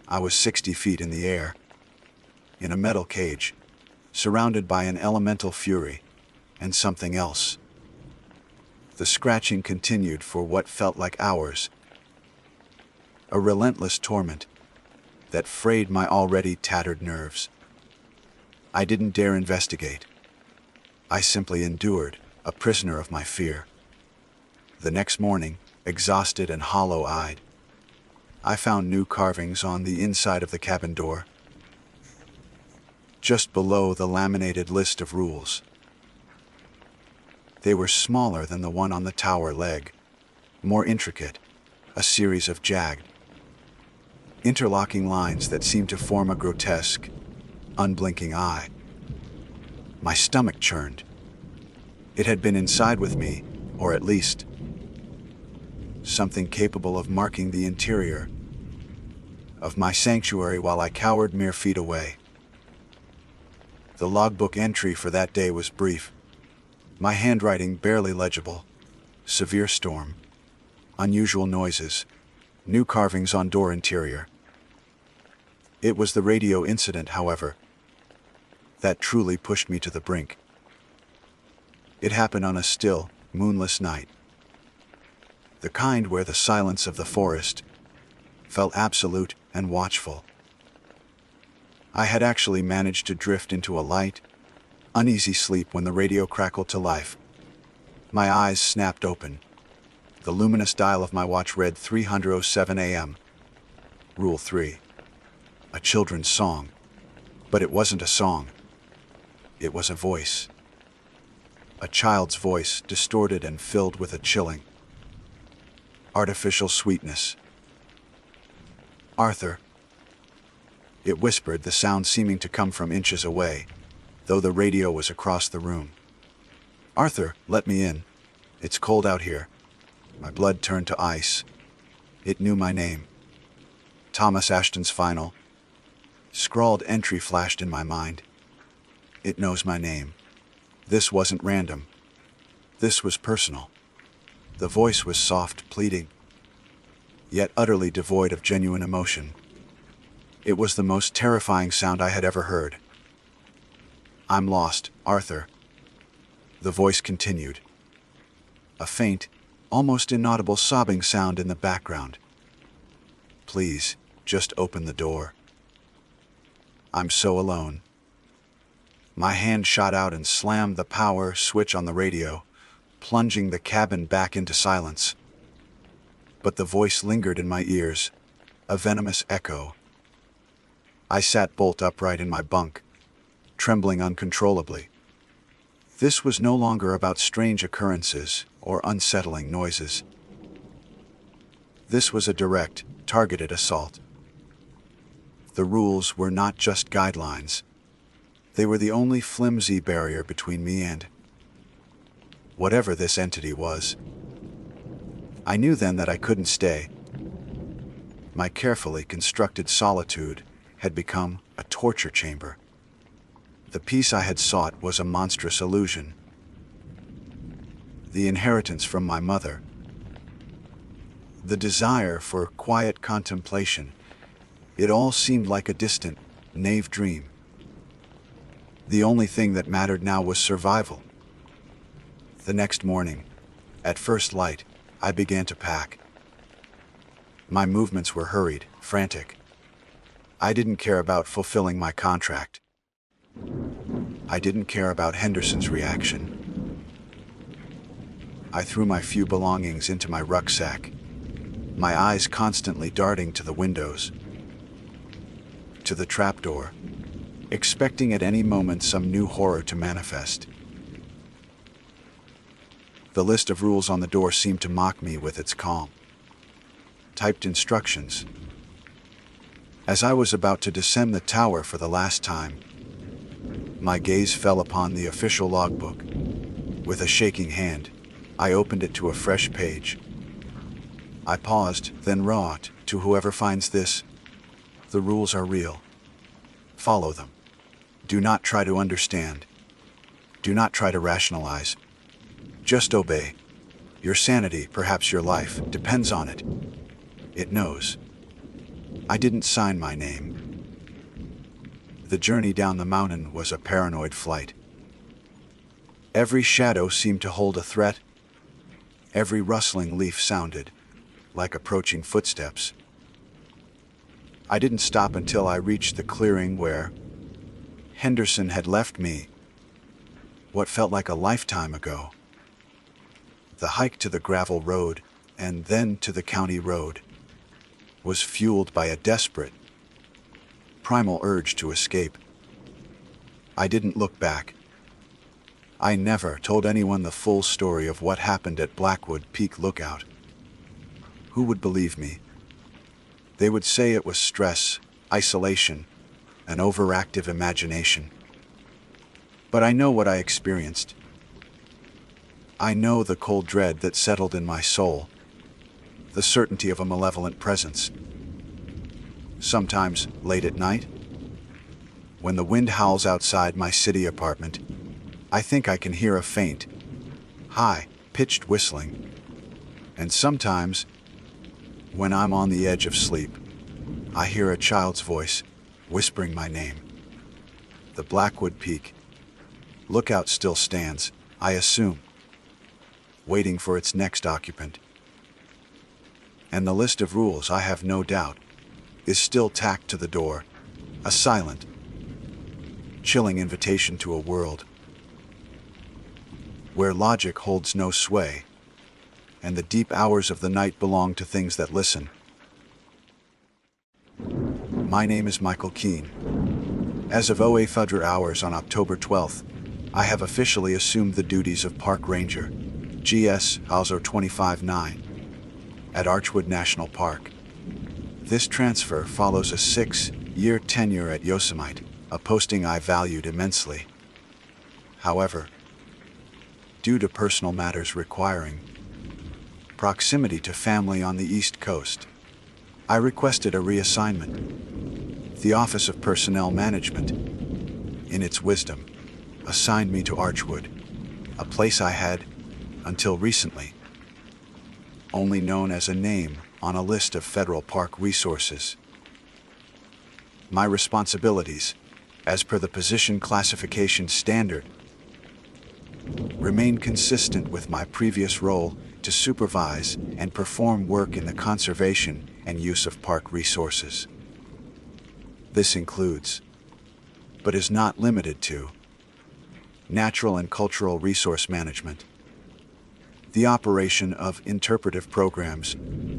I was 60 feet in the air, in a metal cage, surrounded by an elemental fury and something else. The scratching continued for what felt like hours, a relentless torment that frayed my already tattered nerves. I didn't dare investigate. I simply endured, a prisoner of my fear. The next morning, exhausted and hollow-eyed, I found new carvings on the inside of the cabin door, just below the laminated list of rules. They were smaller than the one on the tower leg, more intricate, a series of jagged, interlocking lines that seemed to form a grotesque, unblinking eye. My stomach churned. It had been inside with me, or at least something capable of marking the interior of my sanctuary while I cowered mere feet away. The logbook entry for that day was brief. My handwriting barely legible. Severe storm. Unusual noises. New carvings on door interior. It was the radio incident, however, that truly pushed me to the brink. It happened on a still, moonless night. The kind where the silence of the forest felt absolute and watchful. I had actually managed to drift into a light, uneasy sleep when the radio crackled to life. My eyes snapped open. The luminous dial of my watch read 3:07 a.m. Rule 3. A children's song. But it wasn't a song. It was a voice. A child's voice, distorted and filled with a chilling, artificial sweetness. "Arthur." It whispered, the sound seeming to come from inches away, though the radio was across the room. "Arthur, let me in. It's cold out here." My blood turned to ice. It knew my name. Thomas Ashton's final, scrawled entry flashed in my mind. It knows my name. This wasn't random. This was personal. The voice was soft, pleading, yet utterly devoid of genuine emotion. It was the most terrifying sound I had ever heard. "I'm lost, Arthur." The voice continued. A faint, almost inaudible sobbing sound in the background. "Please, just open the door. I'm so alone." My hand shot out and slammed the power switch on the radio, plunging the cabin back into silence. But the voice lingered in my ears, a venomous echo. I sat bolt upright in my bunk, trembling uncontrollably. This was no longer about strange occurrences or unsettling noises. This was a direct, targeted assault. The rules were not just guidelines. They were the only flimsy barrier between me and whatever this entity was. I knew then that I couldn't stay. My carefully constructed solitude had become a torture chamber. The peace I had sought was a monstrous illusion. The inheritance from my mother, the desire for quiet contemplation, it all seemed like a distant, naive dream. The only thing that mattered now was survival. The next morning, at first light, I began to pack. My movements were hurried, frantic. I didn't care about fulfilling my contract. I didn't care about Henderson's reaction. I threw my few belongings into my rucksack, my eyes constantly darting to the windows, to the trapdoor, expecting at any moment some new horror to manifest. The list of rules on the door seemed to mock me with its calm, typed instructions. As I was about to descend the tower for the last time, my gaze fell upon the official logbook. With a shaking hand, I opened it to a fresh page. I paused, then wrote, "To whoever finds this, the rules are real. Follow them. Do not try to understand. Do not try to rationalize. Just obey. Your sanity, perhaps your life, depends on it. It knows." I didn't sign my name. The journey down the mountain was a paranoid flight. Every shadow seemed to hold a threat. Every rustling leaf sounded like approaching footsteps. I didn't stop until I reached the clearing where Henderson had left me, what felt like a lifetime ago. The hike to the gravel road, and then to the county road, was fueled by a desperate, primal urge to escape. I didn't look back. I never told anyone the full story of what happened at Blackwood Peak Lookout. Who would believe me? They would say it was stress, isolation, an overactive imagination. But I know what I experienced. I know the cold dread that settled in my soul, the certainty of a malevolent presence. Sometimes, late at night, when the wind howls outside my city apartment, I think I can hear a faint, high-pitched whistling. And sometimes, when I'm on the edge of sleep, I hear a child's voice whispering my name. The Blackwood Peak Lookout still stands, I assume, waiting for its next occupant. And the list of rules, I have no doubt, is still tacked to the door, a silent, chilling invitation to a world where logic holds no sway, and the deep hours of the night belong to things that listen. My name is Michael Keene. As of 08 Fudger hours on October 12th, I have officially assumed the duties of Park Ranger, GS Alzo 25-9, at Archwood National Park. This transfer follows a 6-year tenure at Yosemite, a posting I valued immensely. However, due to personal matters requiring proximity to family on the East Coast, I requested a reassignment. The Office of Personnel Management, in its wisdom, assigned me to Archwood, a place I had, until recently, only known as a name on a list of federal park resources. My responsibilities, as per the position classification standard, remain consistent with my previous role to supervise and perform work in the conservation and use of park resources. This includes, but is not limited to, natural and cultural resource management, the operation of interpretive programs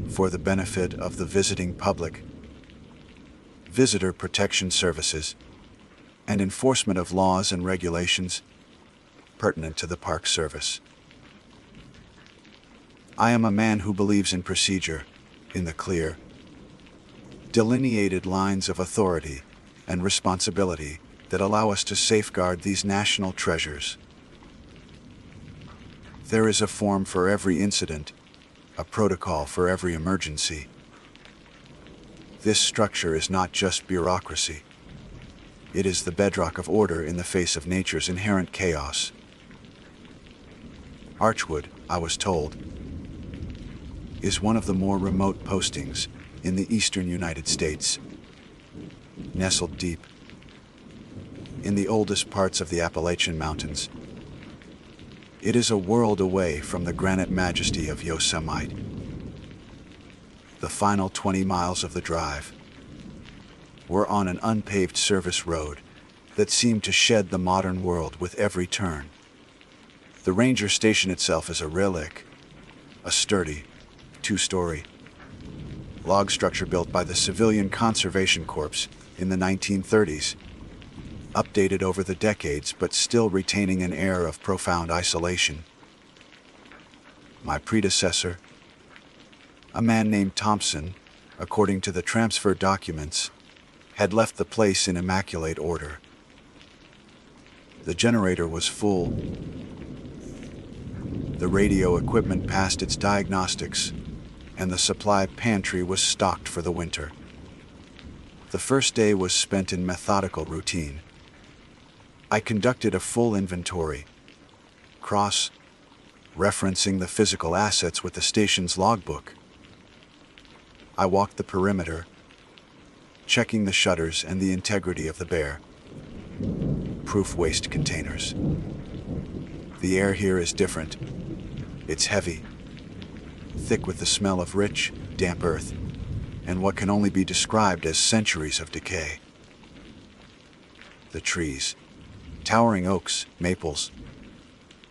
for the benefit of the visiting public, visitor protection services, and enforcement of laws and regulations pertinent to the Park Service. I am a man who believes in procedure, in the clear, delineated lines of authority and responsibility that allow us to safeguard these national treasures. There is a form for every incident, a protocol for every emergency. This structure is not just bureaucracy. It is the bedrock of order in the face of nature's inherent chaos. Archwood, I was told, is one of the more remote postings in the eastern United States, nestled deep in the oldest parts of the Appalachian Mountains. It is a world away from the granite majesty of Yosemite. The final 20 miles of the drive were on an unpaved service road that seemed to shed the modern world with every turn. The ranger station itself is a relic, a sturdy, 2-story log structure built by the Civilian Conservation Corps in the 1930s, updated over the decades but still retaining an air of profound isolation. My predecessor, a man named Thompson, according to the transfer documents, had left the place in immaculate order. The generator was full. The radio equipment passed its diagnostics, and the supply pantry was stocked for the winter. The first day was spent in methodical routine. I conducted a full inventory, cross-referencing the physical assets with the station's logbook. I walked the perimeter, checking the shutters and the integrity of the bear-proof waste containers. The air here is different. It's heavy, thick with the smell of rich, damp earth, and what can only be described as centuries of decay. The trees, towering oaks, maples,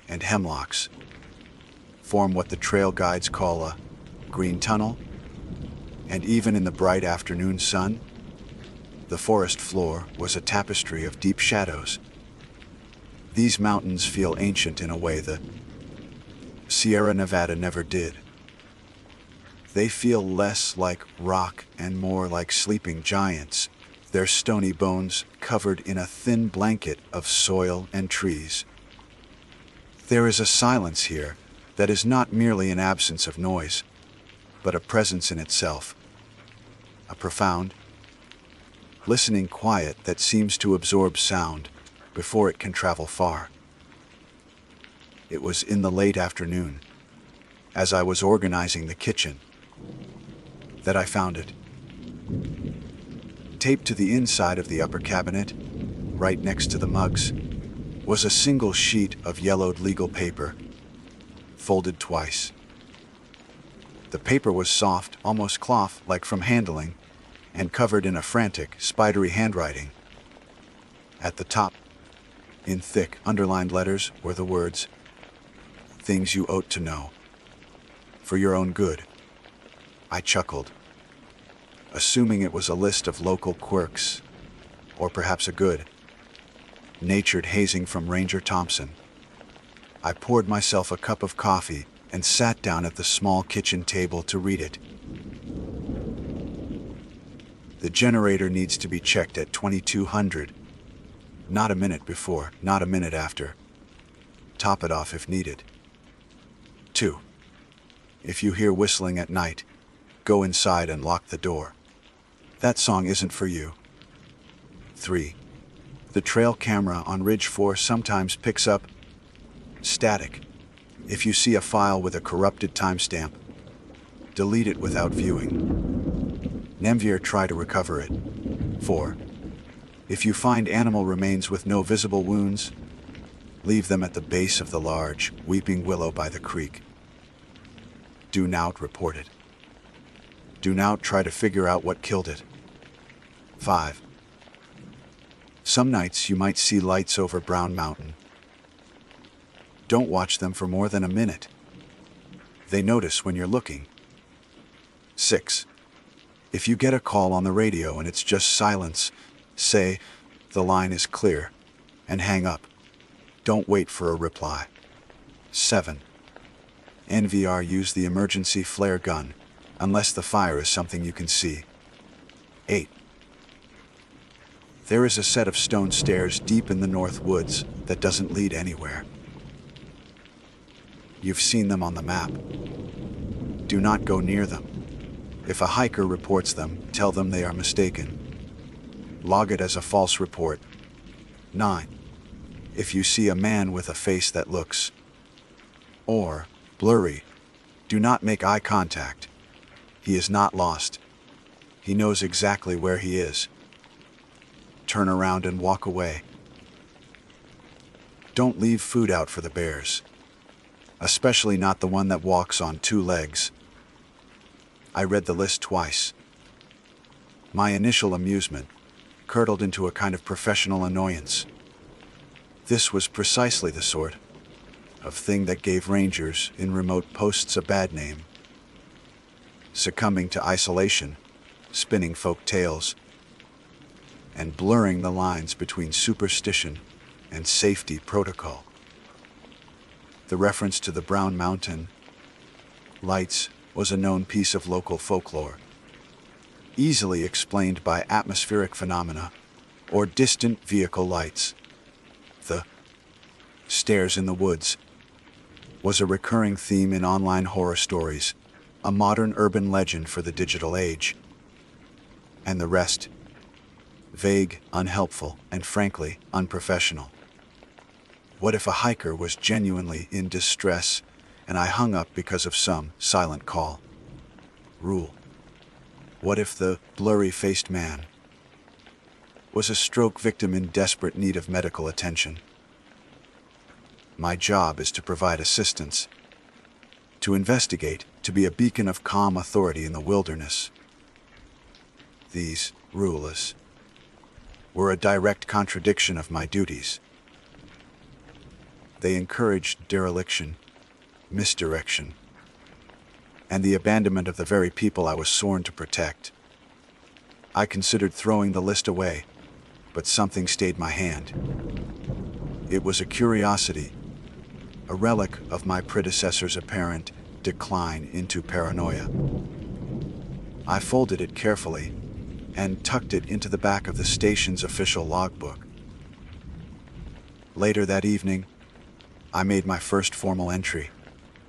and hemlocks, form what the trail guides call a green tunnel, and even in the bright afternoon sun, the forest floor was a tapestry of deep shadows. These mountains feel ancient in a way the Sierra Nevada never did. They feel less like rock and more like sleeping giants, their stony bones covered in a thin blanket of soil and trees. There is a silence here that is not merely an absence of noise, but a presence in itself. A profound, listening quiet that seems to absorb sound before it can travel far. It was in the late afternoon, as I was organizing the kitchen, that I found it. Taped to the inside of the upper cabinet, right next to the mugs, was a single sheet of yellowed legal paper, folded twice. The paper was soft, almost cloth-like from handling, and covered in a frantic, spidery handwriting. At the top, in thick, underlined letters, were the words, "Things you ought to know. For your own good." I chuckled, assuming it was a list of local quirks, or perhaps a good-natured hazing from Ranger Thompson. I poured myself a cup of coffee and sat down at the small kitchen table to read it. The generator needs to be checked at 2200. Not a minute before, not a minute after. Top it off if needed. 2. If you hear whistling at night, go inside and lock the door. That song isn't for you. 3. The trail camera on Ridge 4 sometimes picks up static. If you see a file with a corrupted timestamp, delete it without viewing. Nemvier, try to recover it. 4. If you find animal remains with no visible wounds, leave them at the base of the large, weeping willow by the creek. Do not report it. Do not try to figure out what killed it. 5. Some nights you might see lights over Brown Mountain. Don't watch them for more than a minute. They notice when you're looking. 6. If you get a call on the radio and it's just silence, say, "The line is clear," and hang up. Don't wait for a reply. 7. NVR, use the emergency flare gun, unless the fire is something you can see. 8. There is a set of stone stairs deep in the North Woods that doesn't lead anywhere. You've seen them on the map. Do not go near them. If a hiker reports them, tell them they are mistaken. Log it as a false report. 9. If you see a man with a face that looks or blurry, do not make eye contact. He is not lost. He knows exactly where he is. Turn around and walk away. Don't leave food out for the bears, especially not the one that walks on 2 legs. I read the list twice. My initial amusement curdled into a kind of professional annoyance. This was precisely the sort of thing that gave rangers in remote posts a bad name. Succumbing to isolation, spinning folk tales, and blurring the lines between superstition and safety protocol. The reference to the Brown Mountain lights was a known piece of local folklore, easily explained by atmospheric phenomena or distant vehicle lights. The stairs in the woods was a recurring theme in online horror stories, a modern urban legend for the digital age. And the rest, vague, unhelpful, and frankly, unprofessional. What if a hiker was genuinely in distress and I hung up because of some silent call? Rule. What if the blurry-faced man was a stroke victim in desperate need of medical attention? My job is to provide assistance, to investigate, to be a beacon of calm authority in the wilderness. These rules were a direct contradiction of my duties. They encouraged dereliction, misdirection, and the abandonment of the very people I was sworn to protect. I considered throwing the list away, but something stayed my hand. It was a curiosity, a relic of my predecessor's apparent decline into paranoia. I folded it carefully and tucked it into the back of the station's official logbook. Later that evening, I made my first formal entry,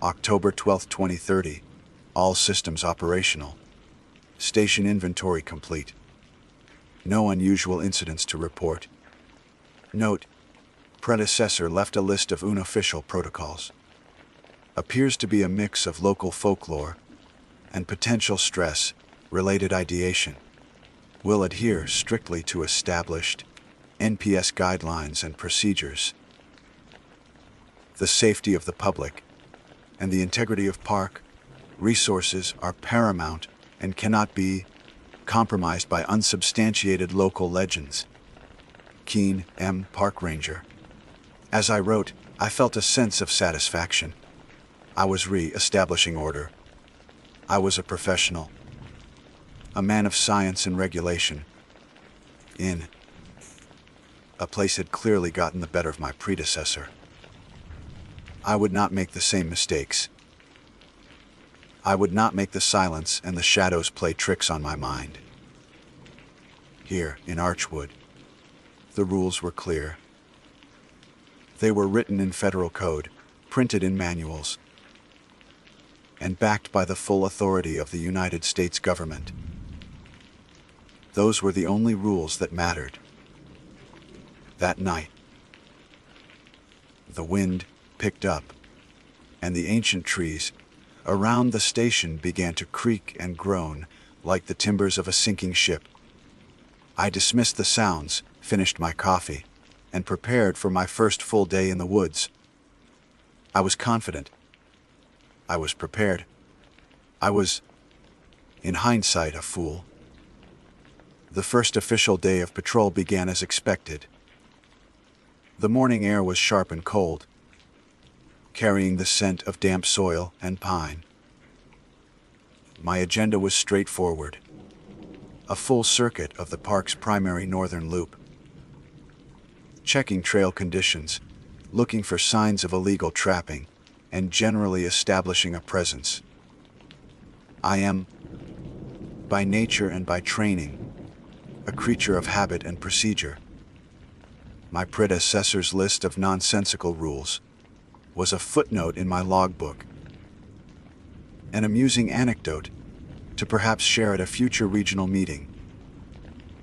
October 12, 2030, all systems operational. Station inventory complete. No unusual incidents to report. Note: predecessor left a list of unofficial protocols. Appears to be a mix of local folklore and potential stress-related ideation. Will adhere strictly to established NPS guidelines and procedures. The safety of the public and the integrity of park resources are paramount and cannot be compromised by unsubstantiated local legends. Keen M. Park Ranger. As I wrote, I felt a sense of satisfaction. I was re-establishing order. I was a professional, a man of science and regulation. A place had clearly gotten the better of my predecessor. I would not make the same mistakes. I would not make the silence and the shadows play tricks on my mind. Here, in Archwood, the rules were clear. They were written in federal code, printed in manuals, and backed by the full authority of the United States government. Those were the only rules that mattered. That night, the wind picked up, and the ancient trees around the station began to creak and groan like the timbers of a sinking ship. I dismissed the sounds, finished my coffee, and prepared for my first full day in the woods. I was confident. I was prepared. I was, in hindsight, a fool. The first official day of patrol began as expected. The morning air was sharp and cold, carrying the scent of damp soil and pine. My agenda was straightforward: a full circuit of the park's primary northern loop, checking trail conditions, looking for signs of illegal trapping, and generally establishing a presence. I am, by nature and by training, a creature of habit and procedure. My predecessor's list of nonsensical rules was a footnote in my logbook, an amusing anecdote to perhaps share at a future regional meeting,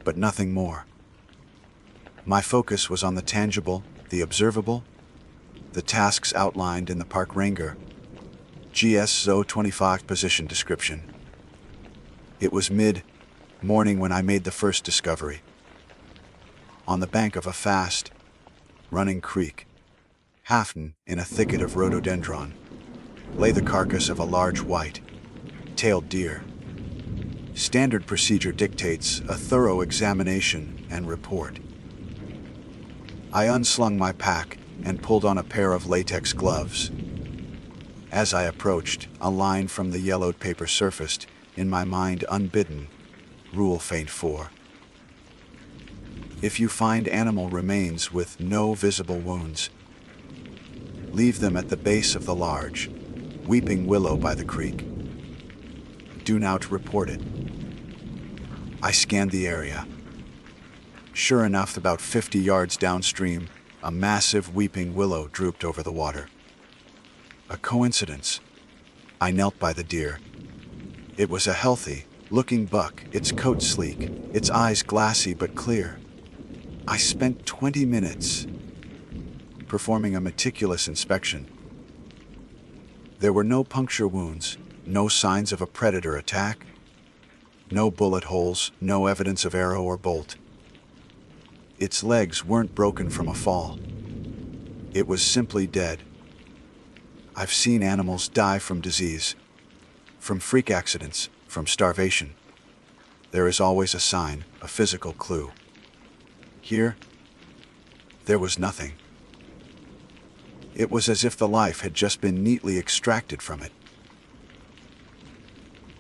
but nothing more. My focus was on the tangible, the observable, the tasks outlined in the Park Ranger GS 025 position description. It was mid-morning when I made the first discovery. On the bank of a fast, running creek, half in a thicket of rhododendron, lay the carcass of a large white-tailed deer. Standard procedure dictates a thorough examination and report. I unslung my pack and pulled on a pair of latex gloves. As I approached, a line from the yellowed paper surfaced, in my mind unbidden. Rule Feint 4. If you find animal remains with no visible wounds, leave them at the base of the large, weeping willow by the creek. Do not report it. I scanned the area. Sure enough, about 50 yards downstream, a massive weeping willow drooped over the water. A coincidence. I knelt by the deer. It was a healthy-looking buck, its coat sleek, its eyes glassy but clear. I spent 20 minutes performing a meticulous inspection. There were no puncture wounds, no signs of a predator attack, no bullet holes, no evidence of arrow or bolt. Its legs weren't broken from a fall. It was simply dead. I've seen animals die from disease, from freak accidents, from starvation. There is always a sign, a physical clue. Here, there was nothing. It was as if the life had just been neatly extracted from it.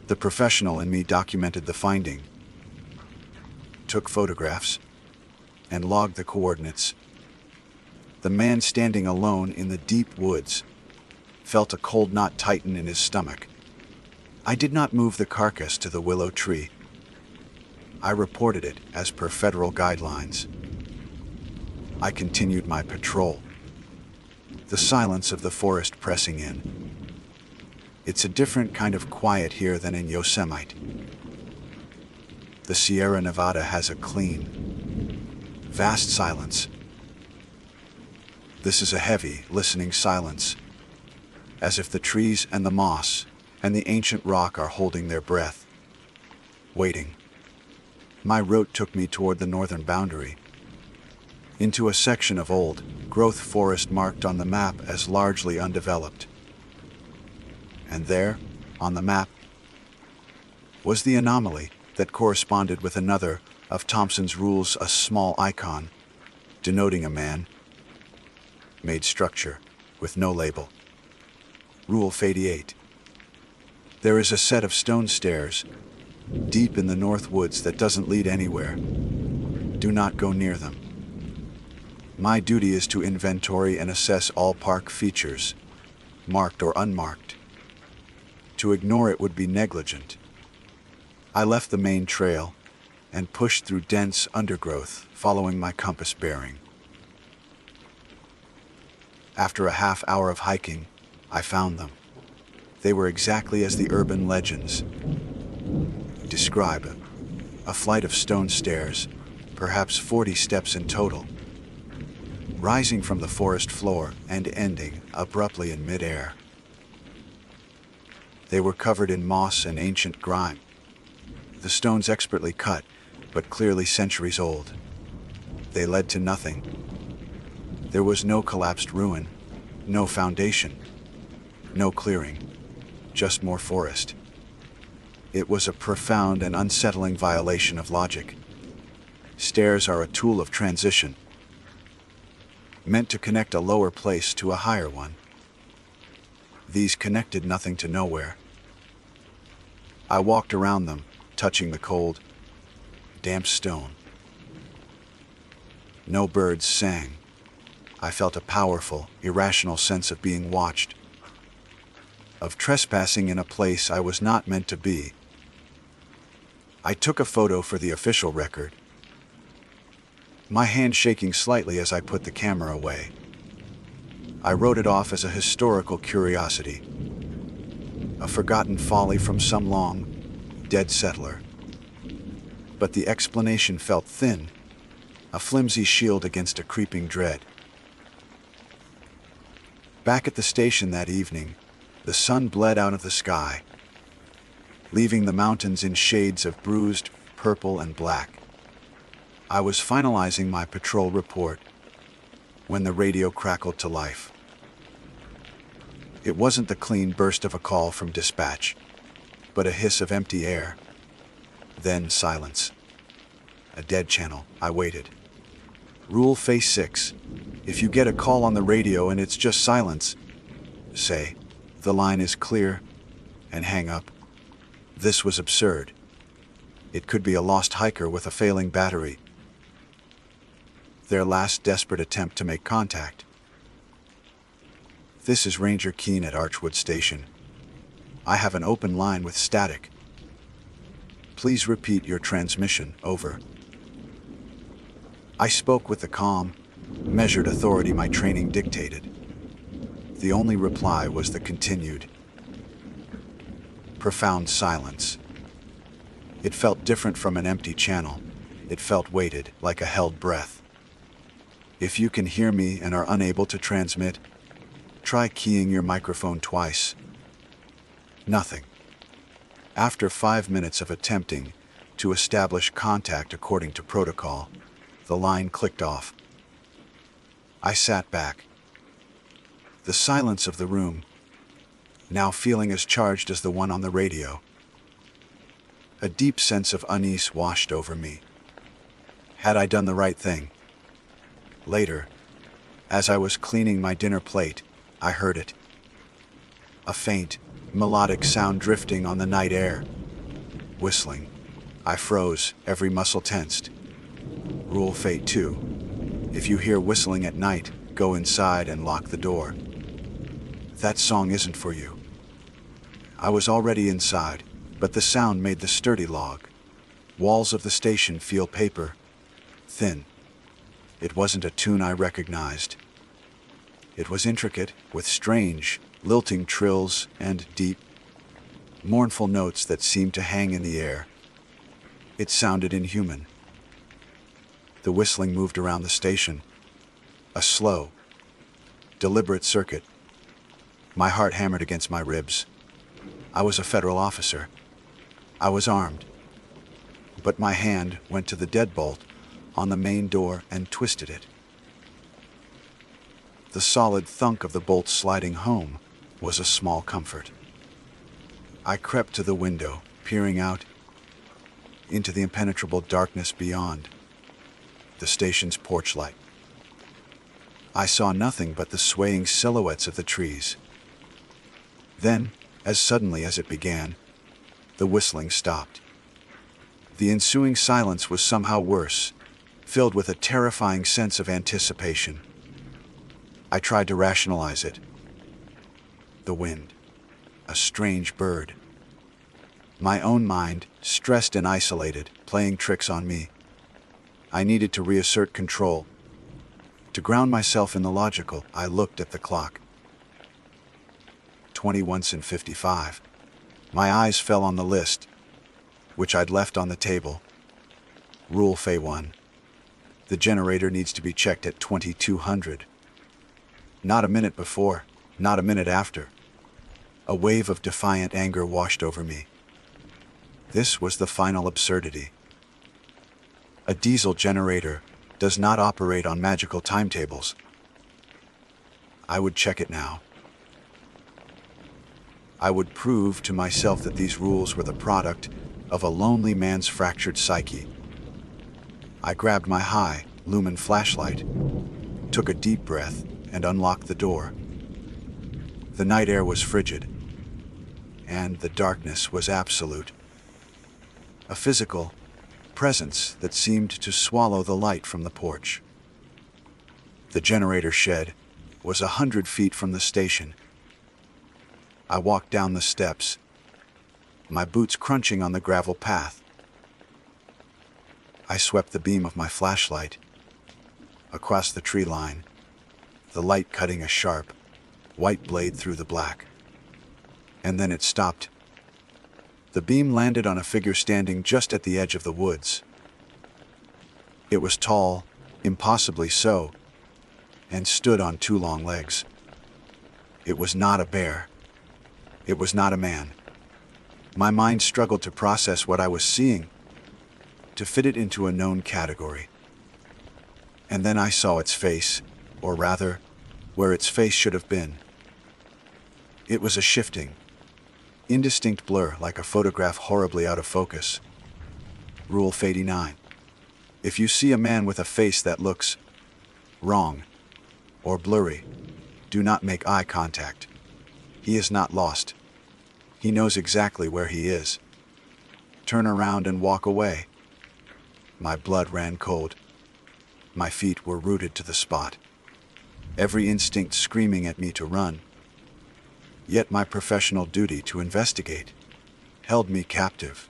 The professional in me documented the finding, took photographs, and logged the coordinates. The man standing alone in the deep woods felt a cold knot tighten in his stomach. I did not move the carcass to the willow tree. I reported it as per federal guidelines. I continued my patrol, the silence of the forest pressing in. It's a different kind of quiet here than in Yosemite. The Sierra Nevada has a clean, vast silence. This is a heavy, listening silence, as if the trees and the moss and the ancient rock are holding their breath, waiting. My route took me toward the northern boundary, into a section of old-growth forest marked on the map as largely undeveloped. And there, on the map, was the anomaly that corresponded with another of Thompson's rules, a small icon, denoting a man-made structure with no label. Rule 88. There is a set of stone stairs deep in the north woods that doesn't lead anywhere. Do not go near them. My duty is to inventory and assess all park features, marked or unmarked. To ignore it would be negligent. I left the main trail and pushed through dense undergrowth, following my compass bearing. After a half hour of hiking, I found them. They were exactly as the urban legends describe: a flight of stone stairs, perhaps 40 steps in total, rising from the forest floor and ending abruptly in midair. They were covered in moss and ancient grime, the stones expertly cut, but clearly centuries old. They led to nothing. There was no collapsed ruin, no foundation, no clearing, just more forest. It was a profound and unsettling violation of logic. Stairs are a tool of transition, meant to connect a lower place to a higher one. These connected nothing to nowhere. I walked around them, touching the cold, damp stone. No birds sang. I felt a powerful, irrational sense of being watched, of trespassing in a place I was not meant to be. I took a photo for the official record, my hand shaking slightly as I put the camera away. I wrote it off as a historical curiosity, a forgotten folly from some long, dead settler. But the explanation felt thin, a flimsy shield against a creeping dread. Back at the station that evening, the sun bled out of the sky, leaving the mountains in shades of bruised purple and black. I was finalizing my patrol report when the radio crackled to life. It wasn't the clean burst of a call from dispatch, but a hiss of empty air. Then silence. A dead channel. I waited. Rule Phase 6. If you get a call on the radio and it's just silence, say, "The line is clear," and hang up. This was absurd. It could be a lost hiker with a failing battery, their last desperate attempt to make contact. This is Ranger Keene at Archwood Station. I have an open line with static. Please repeat your transmission, over. I spoke with the calm, measured authority my training dictated. The only reply was the continued, profound silence. It felt different from an empty channel. It felt weighted, like a held breath. If you can hear me and are unable to transmit, try keying your microphone twice. Nothing. After 5 minutes of attempting to establish contact according to protocol, the line clicked off. I sat back. The silence of the room, now feeling as charged as the one on the radio. A deep sense of unease washed over me. Had I done the right thing? Later, as I was cleaning my dinner plate, I heard it. A faint, melodic sound drifting on the night air. Whistling. I froze, every muscle tensed. Rule Fate 2. If you hear whistling at night, go inside and lock the door. That song isn't for you. I was already inside, but the sound made the sturdy log walls of the station feel paper thin. It wasn't a tune I recognized. It was intricate, with strange, lilting trills and deep, mournful notes that seemed to hang in the air. It sounded inhuman. The whistling moved around the station, a slow, deliberate circuit. My heart hammered against my ribs. I was a federal officer. I was armed. But my hand went to the deadbolt on the main door and twisted it. The solid thunk of the bolt sliding home was a small comfort. I crept to the window, peering out into the impenetrable darkness beyond the station's porch light. I saw nothing but the swaying silhouettes of the trees. Then, as suddenly as it began, the whistling stopped. The ensuing silence was somehow worse, filled with a terrifying sense of anticipation. I tried to rationalize it. The wind, a strange bird. My own mind, stressed and isolated, playing tricks on me. I needed to reassert control. To ground myself in the logical, I looked at the clock. 21:55. My eyes fell on the list, which I'd left on the table. Rule Fe 1. The generator needs to be checked at 2200. Not a minute before, not a minute after. A wave of defiant anger washed over me. This was the final absurdity. A diesel generator does not operate on magical timetables. I would check it now. I would prove to myself that these rules were the product of a lonely man's fractured psyche. I grabbed my high, lumen flashlight, took a deep breath, and unlocked the door. The night air was frigid, and the darkness was absolute. A physical presence that seemed to swallow the light from the porch. The generator shed was 100 feet from the station. I walked down the steps, my boots crunching on the gravel path. I swept the beam of my flashlight across the tree line, the light cutting a sharp, white blade through the black. And then it stopped. The beam landed on a figure standing just at the edge of the woods. It was tall, impossibly so, and stood on two long legs. It was not a bear. It was not a man. My mind struggled to process what I was seeing, to fit it into a known category. And then I saw its face, or rather, where its face should have been. It was a shifting, indistinct blur like a photograph horribly out of focus. Rule 89. If you see a man with a face that looks wrong or blurry, do not make eye contact. He is not lost. He knows exactly where he is. Turn around and walk away. My blood ran cold. My feet were rooted to the spot, every instinct screaming at me to run. Yet my professional duty to investigate held me captive.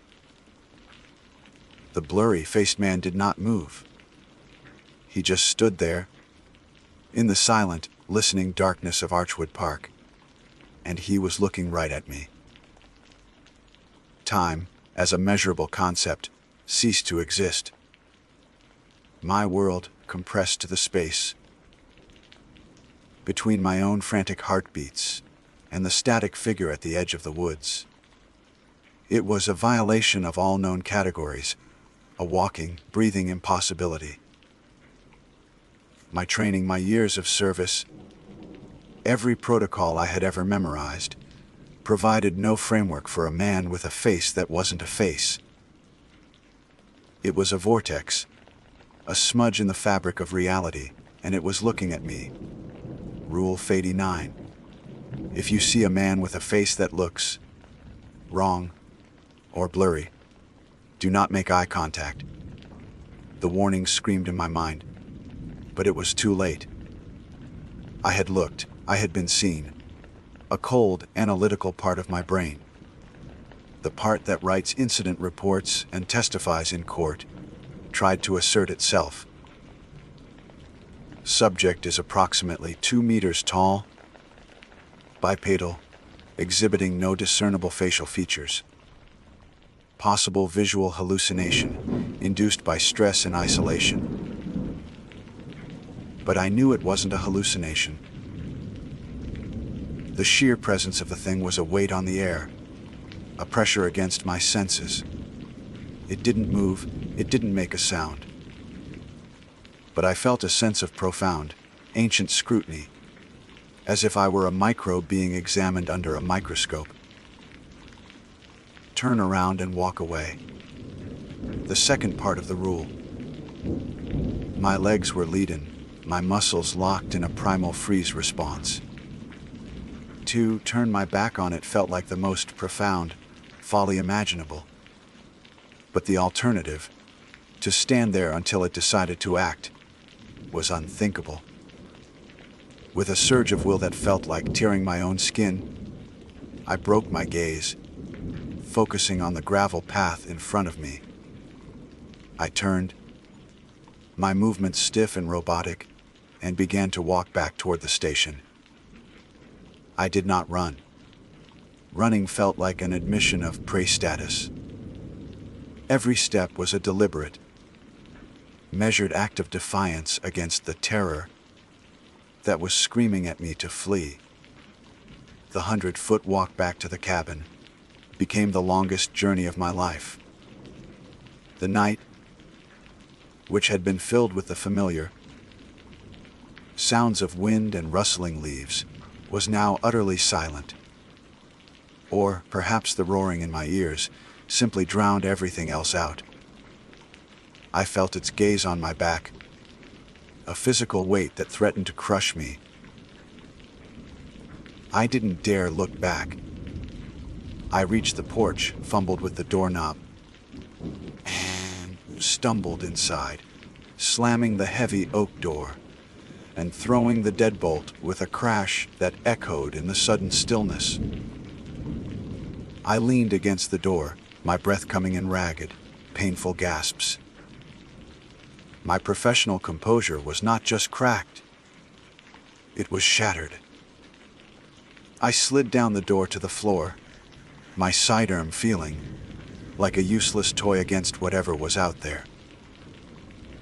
The blurry-faced man did not move. He just stood there, in the silent, listening darkness of Archwood Park, and he was looking right at me. Time, as a measurable concept, ceased to exist. My world compressed to the space between my own frantic heartbeats and the static figure at the edge of the woods. It was a violation of all known categories, a walking, breathing impossibility. My training, my years of service, every protocol I had ever memorized, provided no framework for a man with a face that wasn't a face. It was a vortex, a smudge in the fabric of reality, and it was looking at me. Rule 89. If you see a man with a face that looks wrong or blurry, do not make eye contact. The warning screamed in my mind, but it was too late. I had looked, I had been seen. A cold, analytical part of my brain. The part that writes incident reports and testifies in court, tried to assert itself. Subject is approximately 2 meters tall, bipedal, exhibiting no discernible facial features. Possible visual hallucination, induced by stress and isolation. But I knew it wasn't a hallucination. The sheer presence of the thing was a weight on the air, a pressure against my senses. It didn't move, it didn't make a sound. But I felt a sense of profound, ancient scrutiny, as if I were a microbe being examined under a microscope. Turn around and walk away. The second part of the rule. My legs were leaden, my muscles locked in a primal freeze response. To turn my back on it felt like the most profound folly imaginable. But the alternative, to stand there until it decided to act, was unthinkable. With a surge of will that felt like tearing my own skin, I broke my gaze, focusing on the gravel path in front of me. I turned, my movements stiff and robotic, and began to walk back toward the station. I did not run. Running felt like an admission of prey status. Every step was a deliberate, measured act of defiance against the terror that was screaming at me to flee. The 100-foot walk back to the cabin became the longest journey of my life. The night, which had been filled with the familiar sounds of wind and rustling leaves, was now utterly silent. Or perhaps the roaring in my ears simply drowned everything else out. I felt its gaze on my back, a physical weight that threatened to crush me. I didn't dare look back. I reached the porch, fumbled with the doorknob, and stumbled inside, slamming the heavy oak door and throwing the deadbolt with a crash that echoed in the sudden stillness. I leaned against the door, my breath coming in ragged, painful gasps. My professional composure was not just cracked, it was shattered. I slid down the door to the floor, my sidearm feeling like a useless toy against whatever was out there.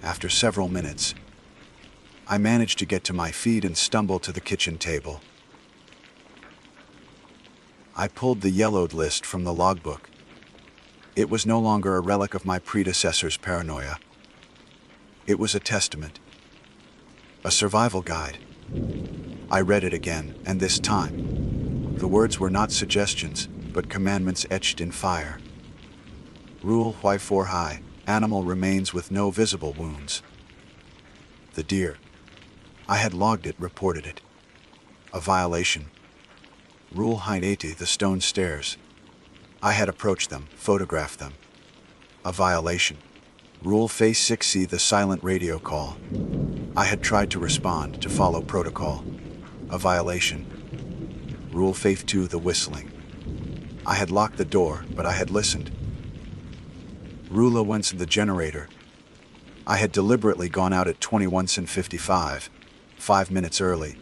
After several minutes, I managed to get to my feet and stumble to the kitchen table. I pulled the yellowed list from the logbook. It was no longer a relic of my predecessor's paranoia. It was a testament, a survival guide. I read it again, and this time, the words were not suggestions, but commandments etched in fire. Rule why 4 high, animal remains with no visible wounds. The deer. I had logged it, reported it. A violation. Rule height 80, the stone stairs. I had approached them, photographed them. A violation. Rule face 6C, the silent radio call. I had tried to respond, to follow protocol. A violation. Rule faith 2, the whistling. I had locked the door, but I had listened. Rule whence the generator. I had deliberately gone out at 21:55, 5 minutes early,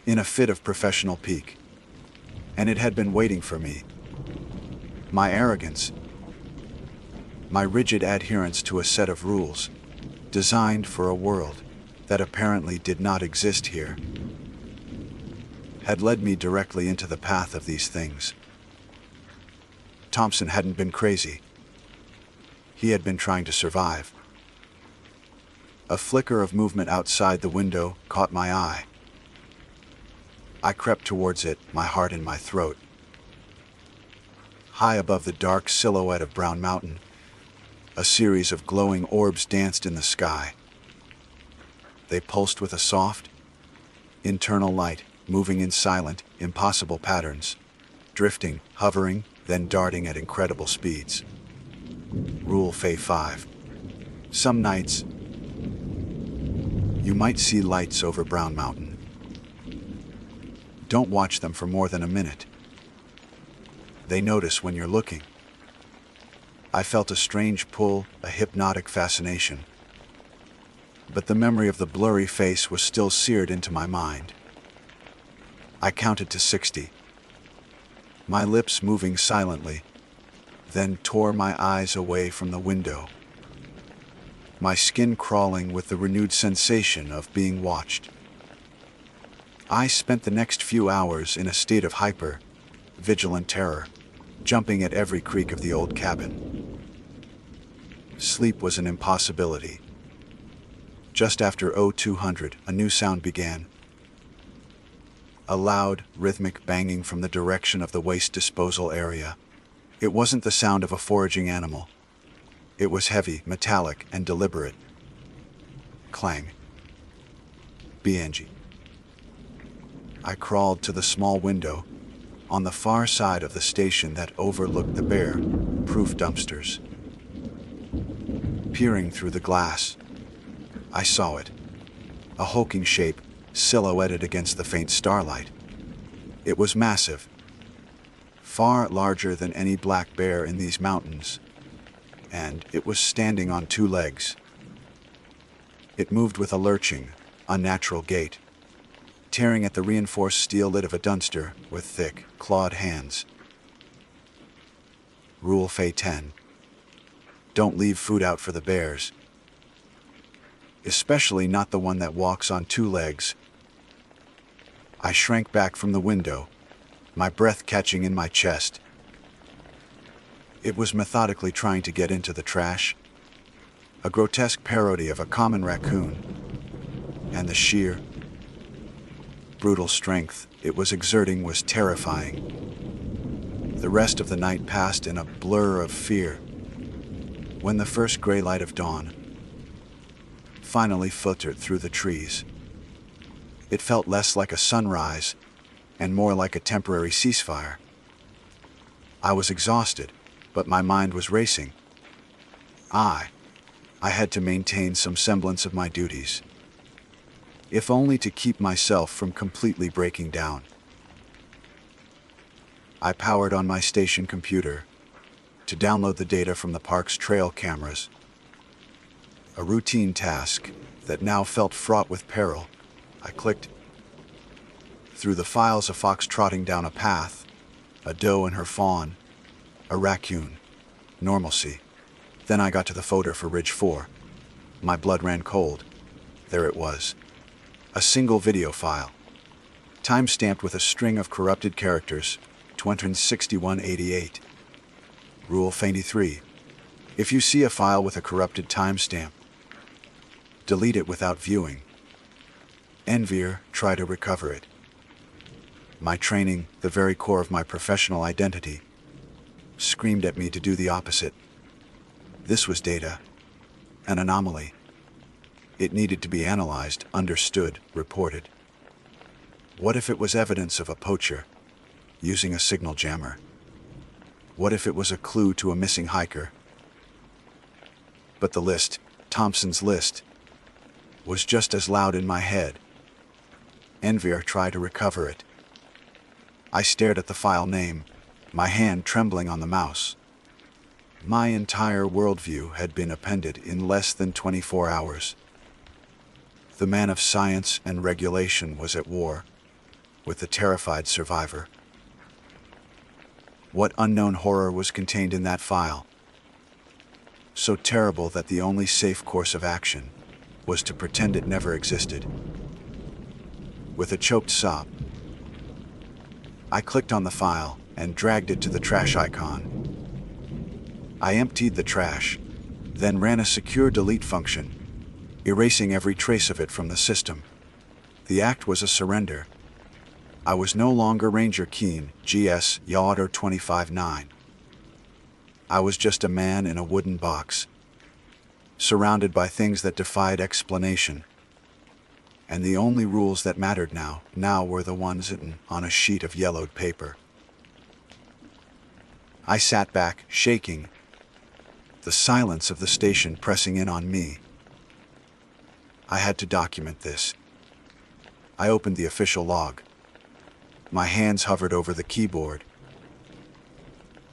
in a fit of professional pique. And it had been waiting for me. My arrogance, my rigid adherence to a set of rules, designed for a world that apparently did not exist here, had led me directly into the path of these things. Thompson hadn't been crazy. He had been trying to survive. A flicker of movement outside the window caught my eye. I crept towards it, my heart in my throat. High above the dark silhouette of Brown Mountain, a series of glowing orbs danced in the sky. They pulsed with a soft, internal light, moving in silent, impossible patterns, drifting, hovering, then darting at incredible speeds. Rule Fay 5. Some nights, you might see lights over Brown Mountain. Don't watch them for more than a minute. They notice when you're looking. I felt a strange pull, a hypnotic fascination. But the memory of the blurry face was still seared into my mind. I counted to 60, my lips moving silently, then tore my eyes away from the window, my skin crawling with the renewed sensation of being watched. I spent the next few hours in a state of vigilant terror, jumping at every creak of the old cabin. Sleep was an impossibility. Just after 0200, a new sound began. A loud, rhythmic banging from the direction of the waste disposal area. It wasn't the sound of a foraging animal. It was heavy, metallic, and deliberate. Clang. BNG. I crawled to the small window on the far side of the station that overlooked the bear-proof dumpsters. Peering through the glass, I saw it, a hulking shape silhouetted against the faint starlight. It was massive, far larger than any black bear in these mountains, and it was standing on two legs. It moved with a lurching, unnatural gait, tearing at the reinforced steel lid of a dumpster with thick, clawed hands. Rule Fay 10. Don't leave food out for the bears. Especially not the one that walks on two legs. I shrank back from the window, my breath catching in my chest. It was methodically trying to get into the trash, a grotesque parody of a common raccoon, and the sheer, brutal strength it was exerting was terrifying. The rest of the night passed in a blur of fear, when the first gray light of dawn finally filtered through the trees. It felt less like a sunrise and more like a temporary ceasefire. I was exhausted, but my mind was racing. I had to maintain some semblance of my duties, if only to keep myself from completely breaking down. I powered on my station computer to download the data from the park's trail cameras, a routine task that now felt fraught with peril. I clicked through the files: a fox trotting down a path, a doe and her fawn, a raccoon, normalcy. Then I got to the folder for Ridge 4. My blood ran cold. There it was. A single video file, time-stamped with a string of corrupted characters, 26188. Rule 83. If you see a file with a corrupted timestamp, delete it without viewing. Envier, try to recover it. My training, the very core of my professional identity, screamed at me to do the opposite. This was data, an anomaly. It needed to be analyzed, understood, reported. What if it was evidence of a poacher using a signal jammer? What if it was a clue to a missing hiker? But the list, Thompson's list, was just as loud in my head. Envier, try to recover it. I stared at the file name, my hand trembling on the mouse. My entire worldview had been appended in less than 24 hours. The man of science and regulation was at war with the terrified survivor. What unknown horror was contained in that file? So terrible that the only safe course of action was to pretend it never existed. With a choked sob, I clicked on the file and dragged it to the trash icon. I emptied the trash, then ran a secure delete function, erasing every trace of it from the system. The act was a surrender. I was no longer Ranger Keen, GS Yachter 25-9. I was just a man in a wooden box, surrounded by things that defied explanation. And the only rules that mattered now were the ones written on a sheet of yellowed paper. I sat back, shaking, the silence of the station pressing in on me. I had to document this. I opened the official log. My hands hovered over the keyboard,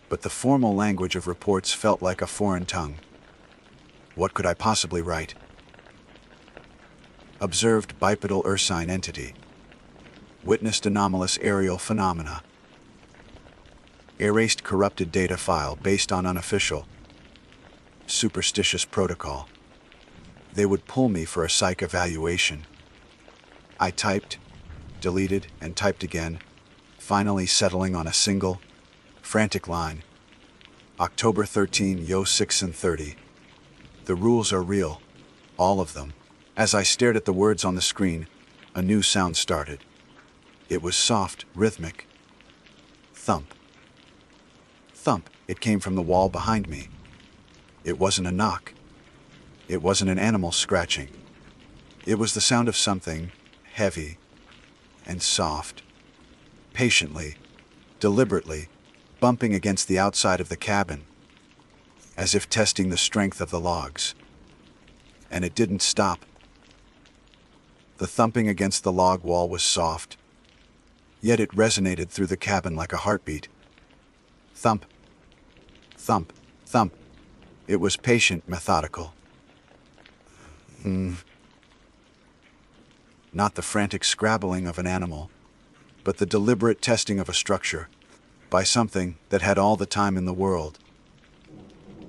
but the formal language of reports felt like a foreign tongue. What could I possibly write? Observed bipedal ursine entity. Witnessed anomalous aerial phenomena. Erased corrupted data file based on unofficial, superstitious protocol. They would pull me for a psych evaluation. I typed, deleted, and typed again, finally settling on a single, frantic line. October 13, 6:30. The rules are real, all of them. As I stared at the words on the screen, a new sound started. It was soft, rhythmic. Thump. Thump. It came from the wall behind me. It wasn't a knock. It wasn't an animal scratching. It was the sound of something heavy and soft, patiently, deliberately, bumping against the outside of the cabin, as if testing the strength of the logs. And it didn't stop. The thumping against the log wall was soft, yet it resonated through the cabin like a heartbeat. Thump, thump, thump. It was patient, methodical. Not the frantic scrabbling of an animal, but the deliberate testing of a structure by something that had all the time in the world.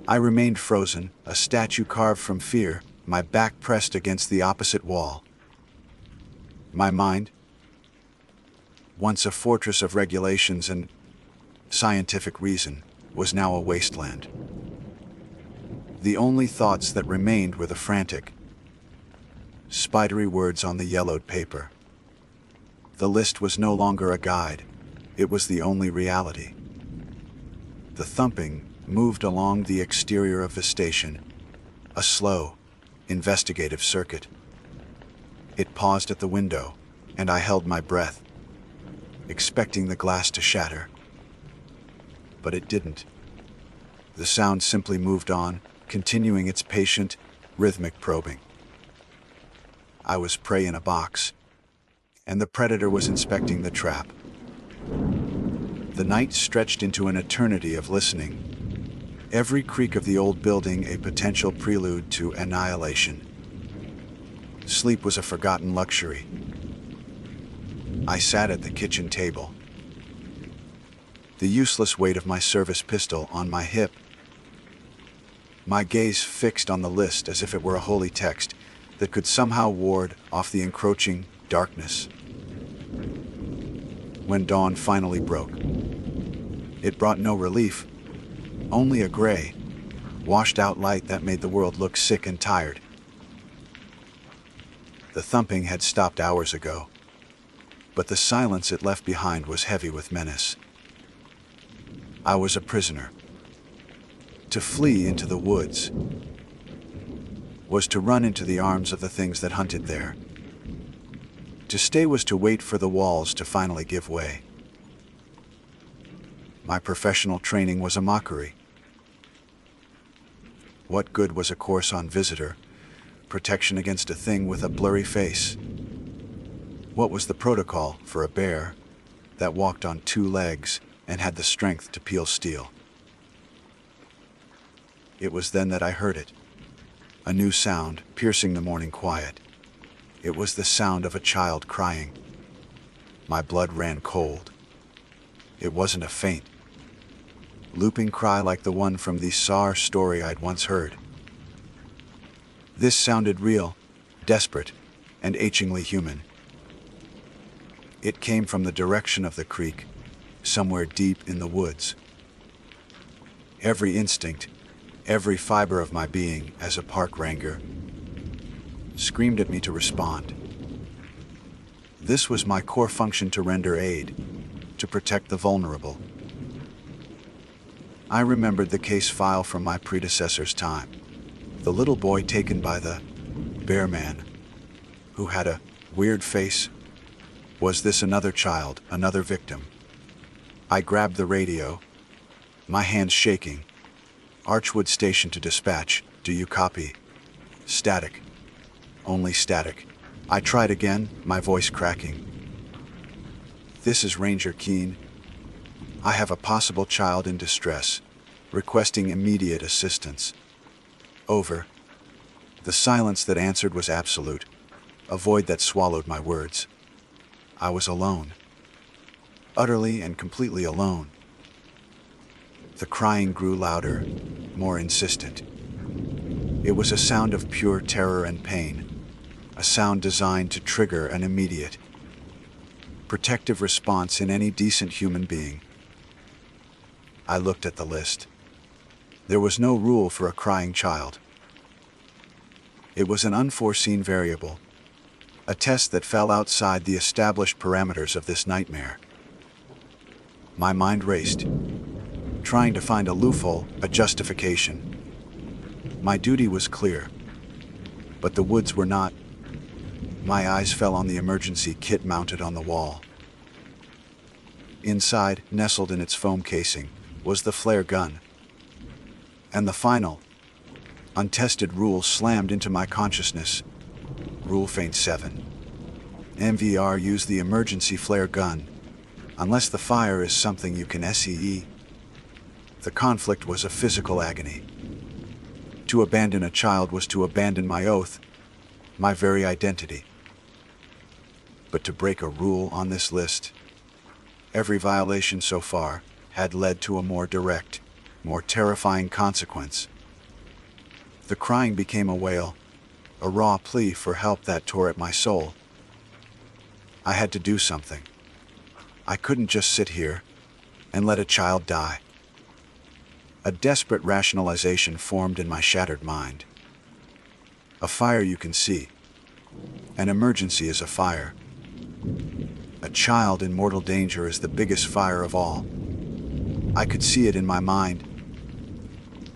I remained frozen, a statue carved from fear, my back pressed against the opposite wall. My mind, once a fortress of regulations and scientific reason, was now a wasteland. The only thoughts that remained were the frantic, spidery words on the yellowed paper. The list was no longer a guide. It was the only reality. The thumping moved along the exterior of the station, a slow, investigative circuit. It paused at the window, and I held my breath, expecting the glass to shatter. But it didn't. The sound simply moved on, continuing its patient, rhythmic probing. I was prey in a box, and the predator was inspecting the trap. The night stretched into an eternity of listening, every creak of the old building a potential prelude to annihilation. Sleep was a forgotten luxury. I sat at the kitchen table, the useless weight of my service pistol on my hip, my gaze fixed on the list as if it were a holy text that could somehow ward off the encroaching darkness. When dawn finally broke, it brought no relief, only a gray, washed-out light that made the world look sick and tired. The thumping had stopped hours ago, but the silence it left behind was heavy with menace. I was a prisoner. To flee into the woods was to run into the arms of the things that hunted there. To stay was to wait for the walls to finally give way. My professional training was a mockery. What good was a course on visitor, protection against a thing with a blurry face? What was the protocol for a bear that walked on two legs and had the strength to peel steel? It was then that I heard it, a new sound piercing the morning quiet. It was the sound of a child crying. My blood ran cold. It wasn't a faint, looping cry like the one from the Sar story I'd once heard. This sounded real, desperate, and achingly human. It came from the direction of the creek, somewhere deep in the woods. Every instinct, every fiber of my being as a park ranger, screamed at me to respond. This was my core function: to render aid, to protect the vulnerable. I remembered the case file from my predecessor's time. The little boy taken by the bear man, who had a weird face. Was this another child, another victim? I grabbed the radio, my hands shaking. Archwood Station to dispatch. Do you copy? Static. Only static. I tried again, my voice cracking. This is Ranger Keen. I have a possible child in distress, requesting immediate assistance. Over. The silence that answered was absolute, a void that swallowed my words. I was alone. Utterly and completely alone. The crying grew louder, more insistent. It was a sound of pure terror and pain, a sound designed to trigger an immediate, protective response in any decent human being. I looked at the list. There was no rule for a crying child. It was an unforeseen variable, a test that fell outside the established parameters of this nightmare. My mind raced, trying to find a loophole, a justification. My duty was clear, but the woods were not. My eyes fell on the emergency kit mounted on the wall. Inside, nestled in its foam casing, was the flare gun. And the final, untested rule slammed into my consciousness. Rule Feint 7. MVR use the emergency flare gun, unless the fire is something you can SEE. The conflict was a physical agony. To abandon a child was to abandon my oath, my very identity. But to break a rule on this list, every violation so far had led to a more direct, more terrifying consequence. The crying became a wail, a raw plea for help that tore at my soul. I had to do something. I couldn't just sit here and let a child die. A desperate rationalization formed in my shattered mind. A fire you can see. An emergency is a fire. A child in mortal danger is the biggest fire of all. I could see it in my mind.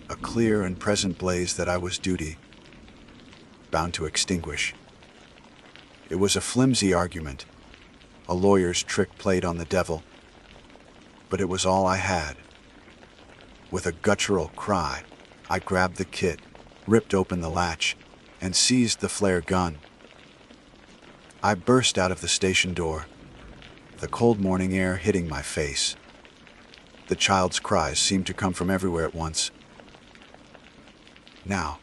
A clear and present blaze that I was bound to extinguish. It was a flimsy argument, a lawyer's trick played on the devil, but it was all I had. With a guttural cry, I grabbed the kit, ripped open the latch, and seized the flare gun. I burst out of the station door, the cold morning air hitting my face. The child's cries seemed to come from everywhere at once. Now,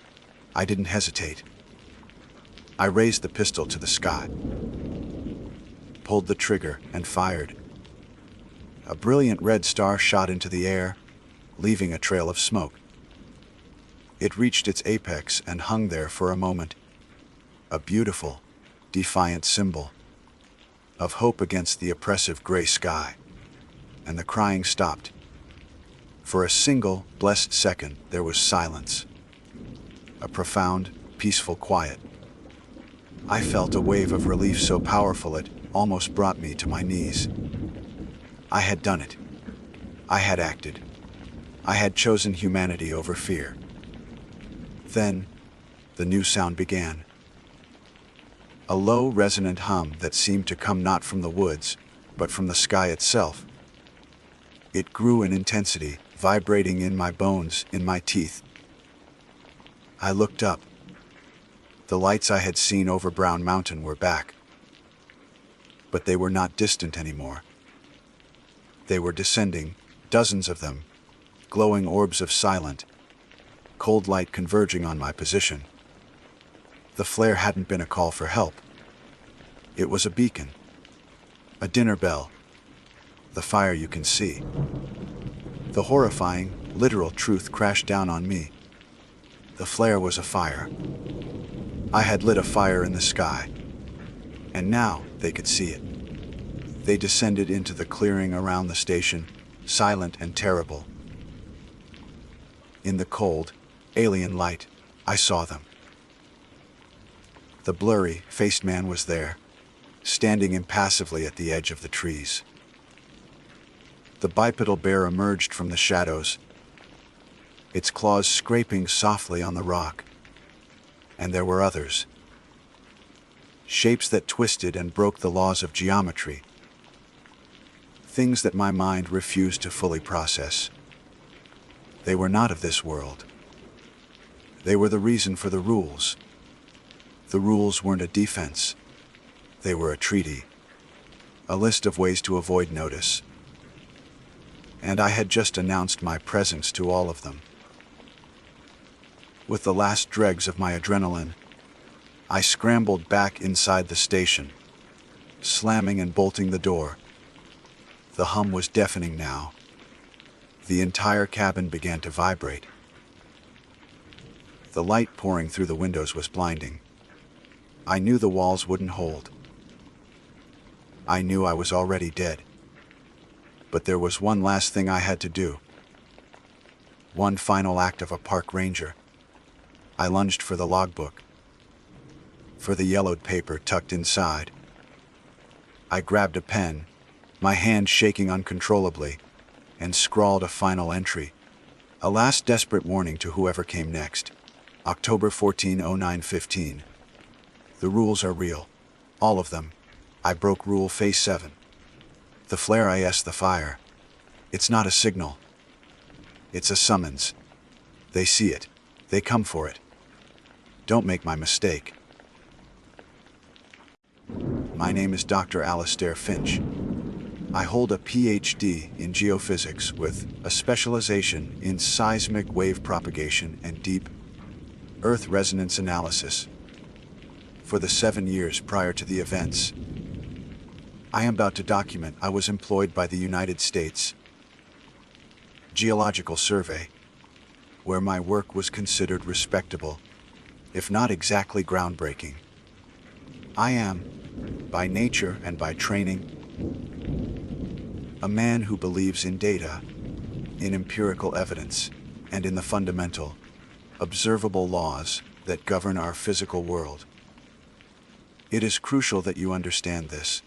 I didn't hesitate. I raised the pistol to the sky, pulled the trigger, and fired. A brilliant red star shot into the air, leaving a trail of smoke. It reached its apex and hung there for a moment, a beautiful, defiant symbol of hope against the oppressive gray sky. And the crying stopped. For a single, blessed second, there was silence. A profound, peaceful quiet. I felt a wave of relief so powerful it almost brought me to my knees. I had done it. I had acted. I had chosen humanity over fear. Then, the new sound began. A low, resonant hum that seemed to come not from the woods, but from the sky itself. It grew in intensity, vibrating in my bones, in my teeth. I looked up. The lights I had seen over Brown Mountain were back. But they were not distant anymore. They were descending, dozens of them, glowing orbs of silent, cold light converging on my position. The flare hadn't been a call for help. It was a beacon, a dinner bell, the fire you can see. The horrifying, literal truth crashed down on me. The flare was a fire. I had lit a fire in the sky, and now they could see it. They descended into the clearing around the station, silent and terrible. In the cold, alien light, I saw them. The blurry-faced man was there, standing impassively at the edge of the trees. The bipedal bear emerged from the shadows, its claws scraping softly on the rock. And there were others. Shapes that twisted and broke the laws of geometry. Things that my mind refused to fully process. They were not of this world. They were the reason for the rules. The rules weren't a defense. They were a treaty. a list of ways to avoid notice, and I had just announced my presence to all of them. With the last dregs of my adrenaline, I scrambled back inside the station, slamming and bolting the door. The hum was deafening now. The entire cabin began to vibrate. The light pouring through the windows was blinding. I knew the walls wouldn't hold. I knew I was already dead. But there was one last thing I had to do. One final act of a park ranger. I lunged for the logbook, for the yellowed paper tucked inside. I grabbed a pen, my hand shaking uncontrollably, and scrawled a final entry. A last desperate warning to whoever came next. October 14, 0915. The rules are real. All of them. I broke rule phase 7. The flare is the fire. It's not a signal. It's a summons. They see it. They come for it. Don't make my mistake. My name is Dr. Alastair Finch. I hold a PhD in geophysics with a specialization in seismic wave propagation and deep Earth resonance analysis. For the 7 years prior to the events I am about to document, I was employed by the United States Geological Survey, where my work was considered respectable, if not exactly groundbreaking. I am, by nature and by training, a man who believes in data, in empirical evidence, and in the fundamental, observable laws that govern our physical world. It is crucial that you understand this.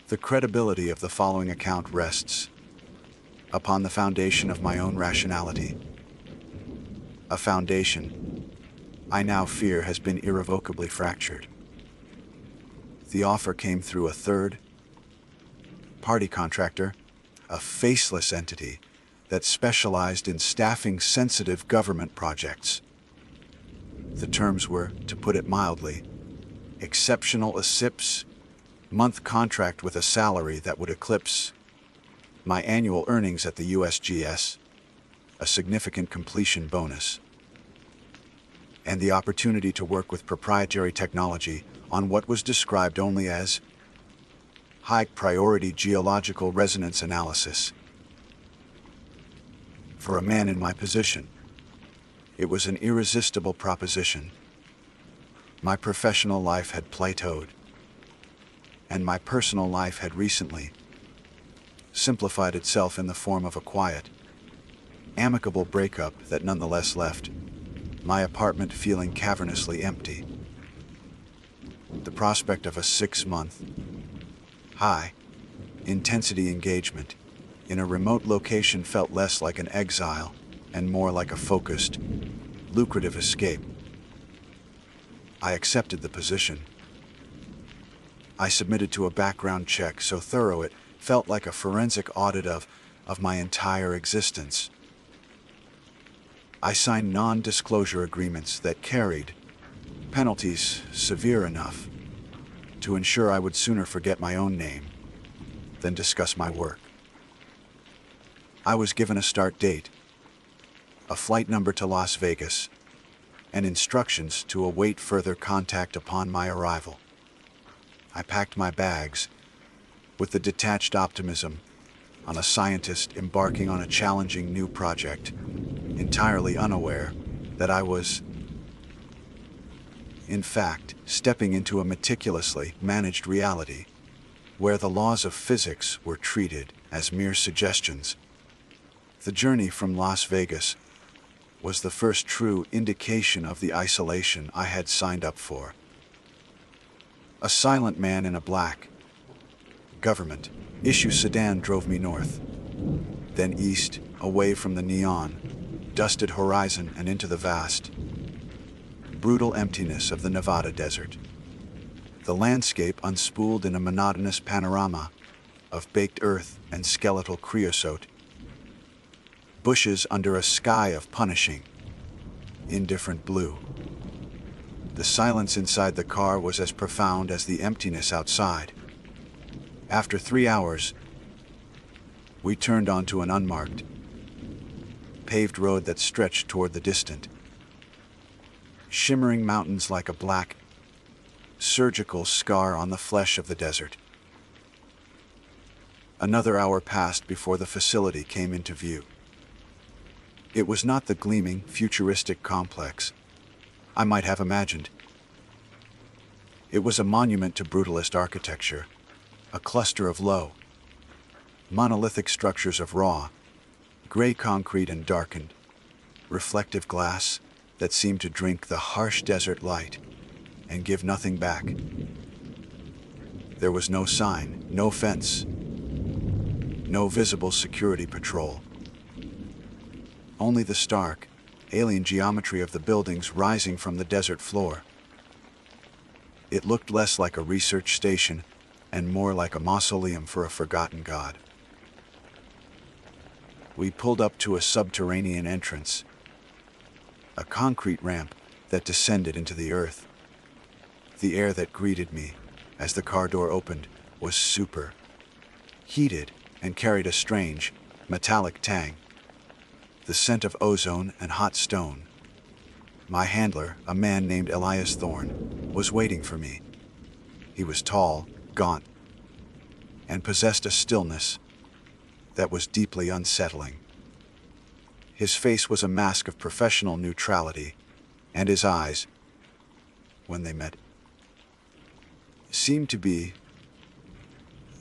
The credibility of the following account rests upon the foundation of my own rationality. A foundation I now fear has been irrevocably fractured. The offer came through a third-party contractor, a faceless entity that specialized in staffing sensitive government projects. The terms were, to put it mildly, exceptional a six-month contract with a salary that would eclipse my annual earnings at the USGS, a significant completion bonus, and the opportunity to work with proprietary technology on what was described only as high-priority geological resonance analysis. For a man in my position, it was an irresistible proposition. My professional life had plateaued, and my personal life had recently simplified itself in the form of a quiet, amicable breakup that nonetheless left my apartment feeling cavernously empty. The prospect of a 6-month, high-intensity engagement in a remote location felt less like an exile and more like a focused, lucrative escape. I accepted the position. I submitted to a background check so thorough it felt like a forensic audit of my entire existence. I signed non-disclosure agreements that carried penalties severe enough to ensure I would sooner forget my own name than discuss my work. I was given a start date, a flight number to Las Vegas, and instructions to await further contact upon my arrival. I packed my bags with the detached optimism on a scientist embarking on a challenging new project, entirely unaware that I was, in fact, stepping into a meticulously managed reality where the laws of physics were treated as mere suggestions. The journey from Las Vegas was the first true indication of the isolation I had signed up for. A silent man in a black government issue sedan drove me north, then east, away from the neon, dusted horizon and into the vast, brutal emptiness of the Nevada desert. The landscape unspooled in a monotonous panorama of baked earth and skeletal creosote, bushes under a sky of punishing, indifferent blue. The silence inside the car was as profound as the emptiness outside. After 3 hours, we turned onto an unmarked, paved road that stretched toward the distant, shimmering mountains like a black, surgical scar on the flesh of the desert. Another hour passed before the facility came into view. It was not the gleaming, futuristic complex I might have imagined. It was a monument to brutalist architecture, a cluster of low, monolithic structures of raw, gray concrete and darkened, reflective glass that seemed to drink the harsh desert light and give nothing back. There was no sign, no fence, no visible security patrol. Only the stark, alien geometry of the buildings rising from the desert floor. It looked less like a research station and more like a mausoleum for a forgotten god. We pulled up to a subterranean entrance, a concrete ramp that descended into the earth. The air that greeted me as the car door opened was super heated and carried a strange, metallic tang, the scent of ozone and hot stone. My handler, a man named Elias Thorne, was waiting for me. He was tall, gaunt, and possessed a stillness that was deeply unsettling. His face was a mask of professional neutrality, and his eyes, when they met, seemed to be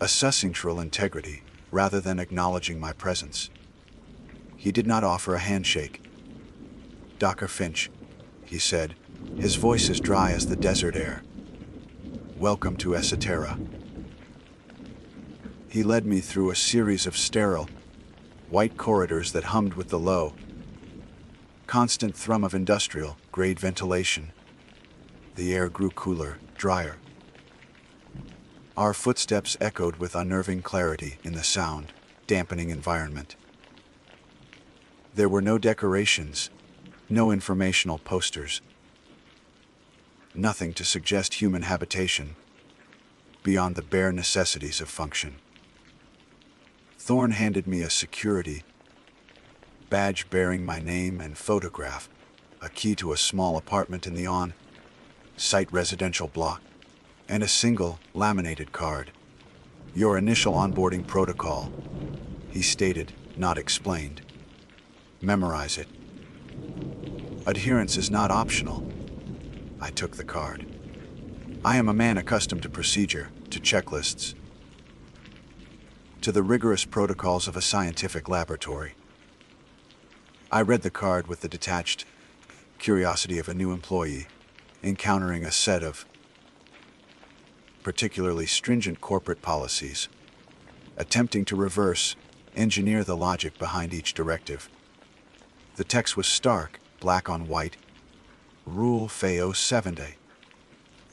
assessing integrity rather than acknowledging my presence. He did not offer a handshake. "Dr. Finch," he said, his voice as dry as the desert air. "Welcome to Esoterra." He led me through a series of sterile, white corridors that hummed with the low, constant thrum of industrial-grade ventilation. The air grew cooler, drier. Our footsteps echoed with unnerving clarity in the sound, dampening environment. There were no decorations, no informational posters, nothing to suggest human habitation beyond the bare necessities of function. Thorne handed me a security badge bearing my name and photograph, a key to a small apartment in the on-site residential block, and a single laminated card. "Your initial onboarding protocol," he stated, not explained. "Memorize it. Adherence is not optional." I took the card. I am a man accustomed to procedure, to checklists, to the rigorous protocols of a scientific laboratory. I read the card with the detached curiosity of a new employee, encountering a set of particularly stringent corporate policies, attempting to reverse engineer the logic behind each directive. The text was stark, black on white. Rule FAO 70.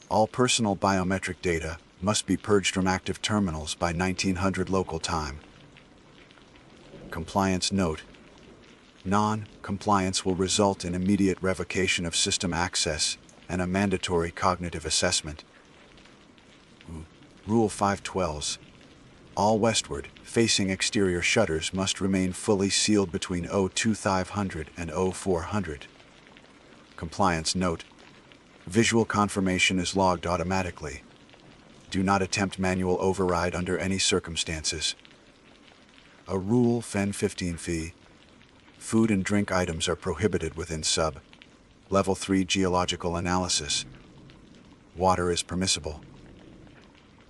All personal biometric data must be purged from active terminals by 1900 local time. Compliance note. Non-compliance will result in immediate revocation of system access and a mandatory cognitive assessment. Rule 512. All westward-facing exterior shutters must remain fully sealed between 0500 and 0400. Compliance note. Visual confirmation is logged automatically. Do not attempt manual override under any circumstances. A Rule FEN 15 fee. Food and drink items are prohibited within Level 3 geological analysis. Water is permissible.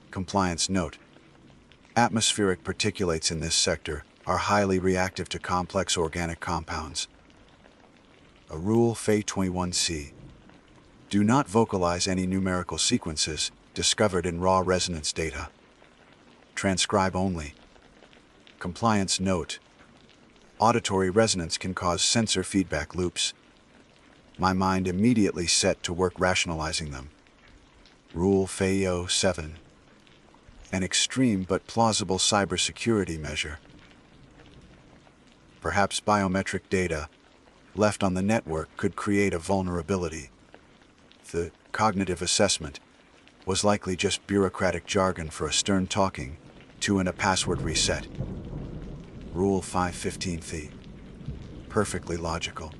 Compliance note. Atmospheric particulates in this sector are highly reactive to complex organic compounds. A Rule FE 21C. Do not vocalize any numerical sequences discovered in raw resonance data. Transcribe only. Compliance note. Auditory resonance can cause sensor feedback loops. My mind immediately set to work rationalizing them. Rule FAO 7. An extreme but plausible cybersecurity measure. Perhaps biometric data left on the network could create a vulnerability. The cognitive assessment was likely just bureaucratic jargon for a stern-talking, 2 and a password reset. Rule 515th. Perfectly logical.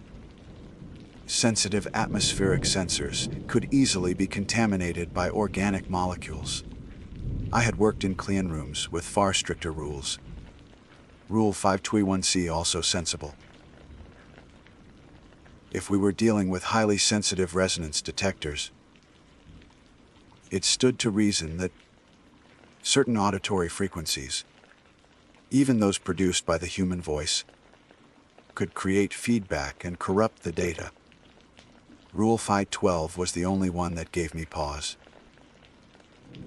Sensitive atmospheric sensors could easily be contaminated by organic molecules. I had worked in clean rooms with far stricter rules. Rule 521c also sensible. If we were dealing with highly sensitive resonance detectors, it stood to reason that certain auditory frequencies, even those produced by the human voice, could create feedback and corrupt the data. Rule 512 was the only one that gave me pause.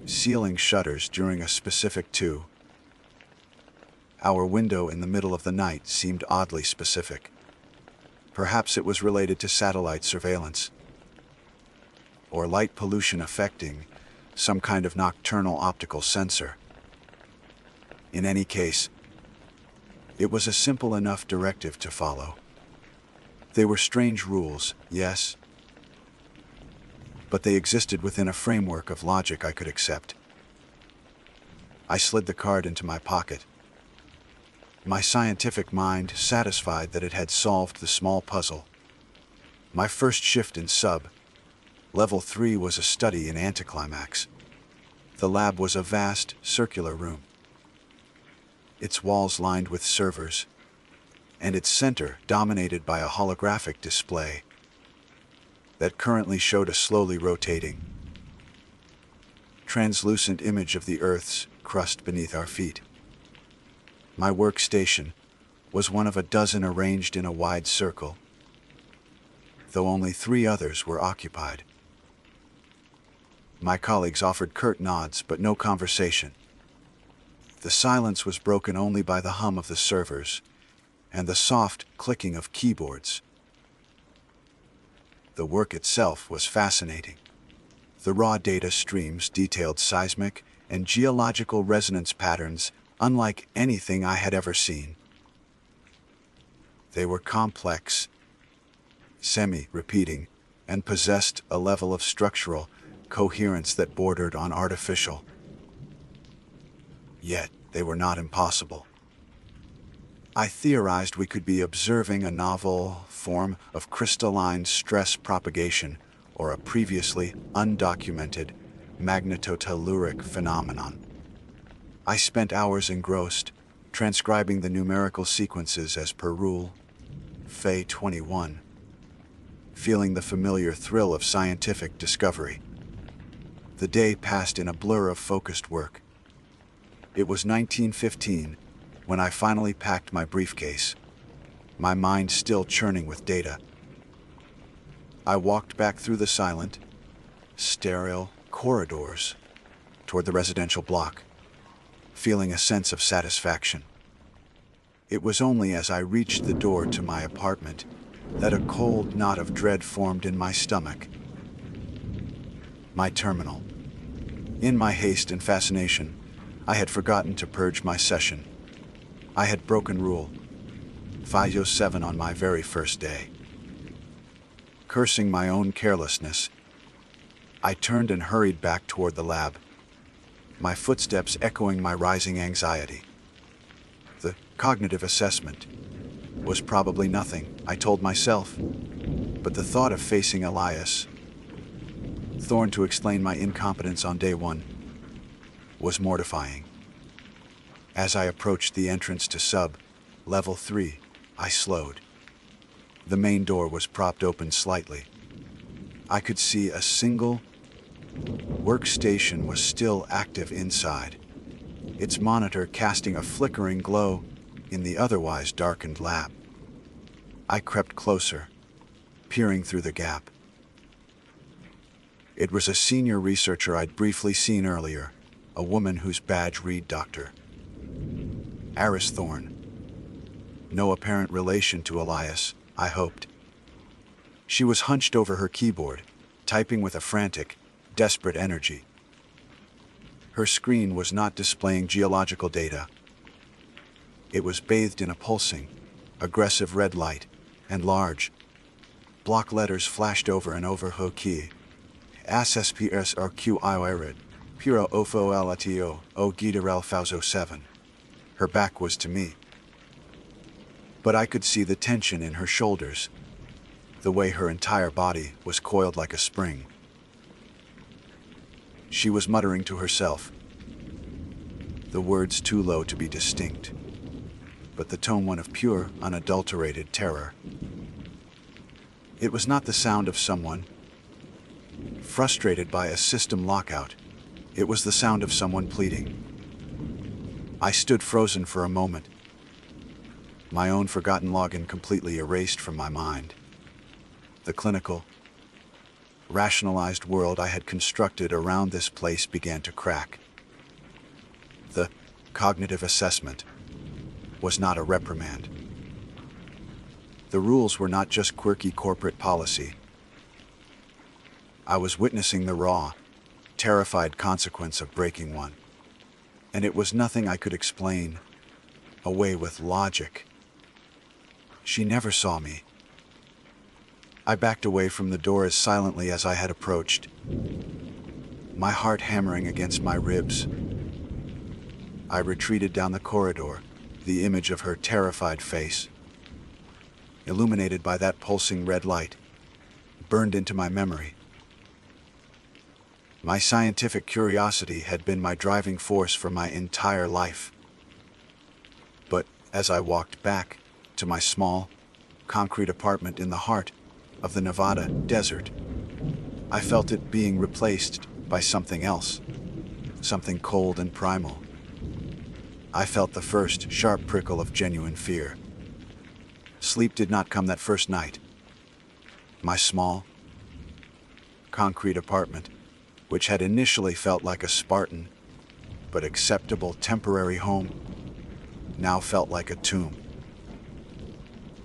Sealing shutters during a specific 2-hour window in the middle of the night seemed oddly specific. Perhaps it was related to satellite surveillance, or light pollution affecting some kind of nocturnal optical sensor. In any case, it was a simple enough directive to follow. They were strange rules, yes, but they existed within a framework of logic I could accept. I slid the card into my pocket, my scientific mind satisfied that it had solved the small puzzle. My first shift in Level 3 was a study in anticlimax. The lab was a vast, circular room, its walls lined with servers, and its center dominated by a holographic display that currently showed a slowly rotating, translucent image of the Earth's crust beneath our feet. My workstation was one of a dozen arranged in a wide circle, though only 3 others were occupied. My colleagues offered curt nods, but no conversation. The silence was broken only by the hum of the servers and the soft clicking of keyboards. The work itself was fascinating. The raw data streams detailed seismic and geological resonance patterns unlike anything I had ever seen. They were complex, semi-repeating, and possessed a level of structural coherence that bordered on artificial. Yet they were not impossible. I theorized we could be observing a novel form of crystalline stress propagation or a previously undocumented magnetotelluric phenomenon. I spent hours engrossed, transcribing the numerical sequences as per Rule 521, feeling the familiar thrill of scientific discovery. The day passed in a blur of focused work. It was 1915 when I finally packed my briefcase, my mind still churning with data. I walked back through the silent, sterile corridors toward the residential block, feeling a sense of satisfaction. It was only as I reached the door to my apartment that a cold knot of dread formed in my stomach. My terminal. In my haste and fascination, I had forgotten to purge my session. I had broken Rule 507 on my very first day. Cursing my own carelessness, I turned and hurried back toward the lab, my footsteps echoing my rising anxiety. The cognitive assessment was probably nothing, I told myself, but the thought of facing Elias Thorne to explain my incompetence on day 1 was mortifying. As I approached the entrance to Level 3, I slowed. The main door was propped open slightly. I could see a single workstation was still active inside, its monitor casting a flickering glow in the otherwise darkened lab. I crept closer, peering through the gap. It was a senior researcher I'd briefly seen earlier, a woman whose badge read Dr. Aris Thorne. No apparent relation to Elias, I hoped. She was hunched over her keyboard, typing with a frantic, desperate energy. Her screen was not displaying geological data. It was bathed in a pulsing, aggressive red light, and large block letters flashed over and over her key. SSPSRQIRID, Puro ofo alatio o giderel fauzo 7. Her back was to me. But I could see the tension in her shoulders, the way her entire body was coiled like a spring. She was muttering to herself, the words too low to be distinct, but the tone one of pure, unadulterated terror. It was not the sound of someone frustrated by a system lockout. It was the sound of someone pleading. I stood frozen for a moment, my own forgotten login completely erased from my mind. The clinical, rationalized world I had constructed around this place began to crack. The cognitive assessment was not a reprimand. The rules were not just quirky corporate policy. I was witnessing the raw, terrified consequence of breaking one. And it was nothing I could explain away with logic. She never saw me. I backed away from the door as silently as I had approached, my heart hammering against my ribs. I retreated down the corridor, the image of her terrified face, illuminated by that pulsing red light, burned into my memory. My scientific curiosity had been my driving force for my entire life. But as I walked back to my small, concrete apartment in the heart of the Nevada desert, I felt it being replaced by something else, something cold and primal. I felt the first sharp prickle of genuine fear. Sleep did not come that first night. My small, concrete apartment, which had initially felt like a Spartan but acceptable temporary home, now felt like a tomb.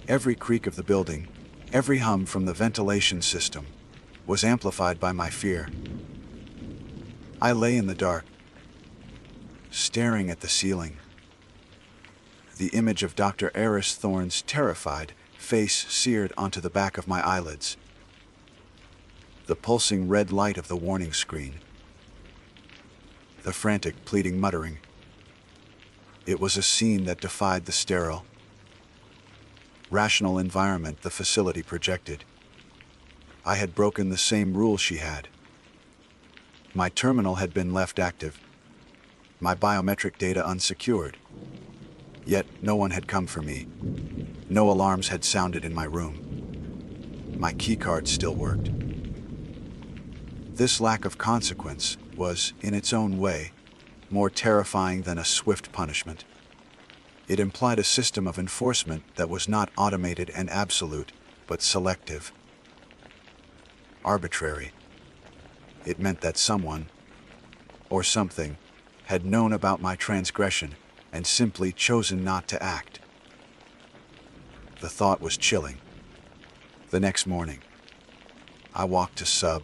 Every creak of the building, every hum from the ventilation system, was amplified by my fear. I lay in the dark, staring at the ceiling. The image of Dr. Eris Thorne's terrified face seared onto the back of my eyelids. The pulsing red light of the warning screen. The frantic, pleading muttering. It was a scene that defied the sterile, rational environment the facility projected. I had broken the same rule she had. My terminal had been left active, my biometric data unsecured. Yet no one had come for me. No alarms had sounded in my room. My keycard still worked. This lack of consequence was, in its own way, more terrifying than a swift punishment. It implied a system of enforcement that was not automated and absolute, but selective, arbitrary. It meant that someone, or something, had known about my transgression and simply chosen not to act. The thought was chilling. The next morning, I walked to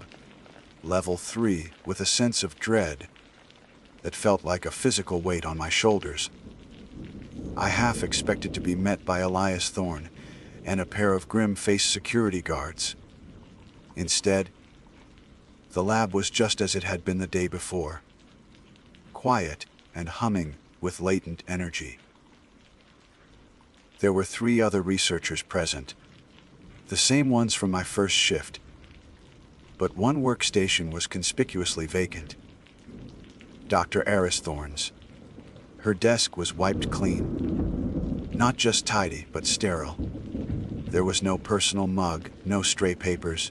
Level 3 with a sense of dread that felt like a physical weight on my shoulders. I half expected to be met by Elias Thorne and a pair of grim-faced security guards. Instead, the lab was just as it had been the day before, quiet and humming with latent energy. There were 3 other researchers present, the same ones from my first shift, but one workstation was conspicuously vacant. Dr. Eris Thorne's. Her desk was wiped clean. Not just tidy, but sterile. There was no personal mug, no stray papers,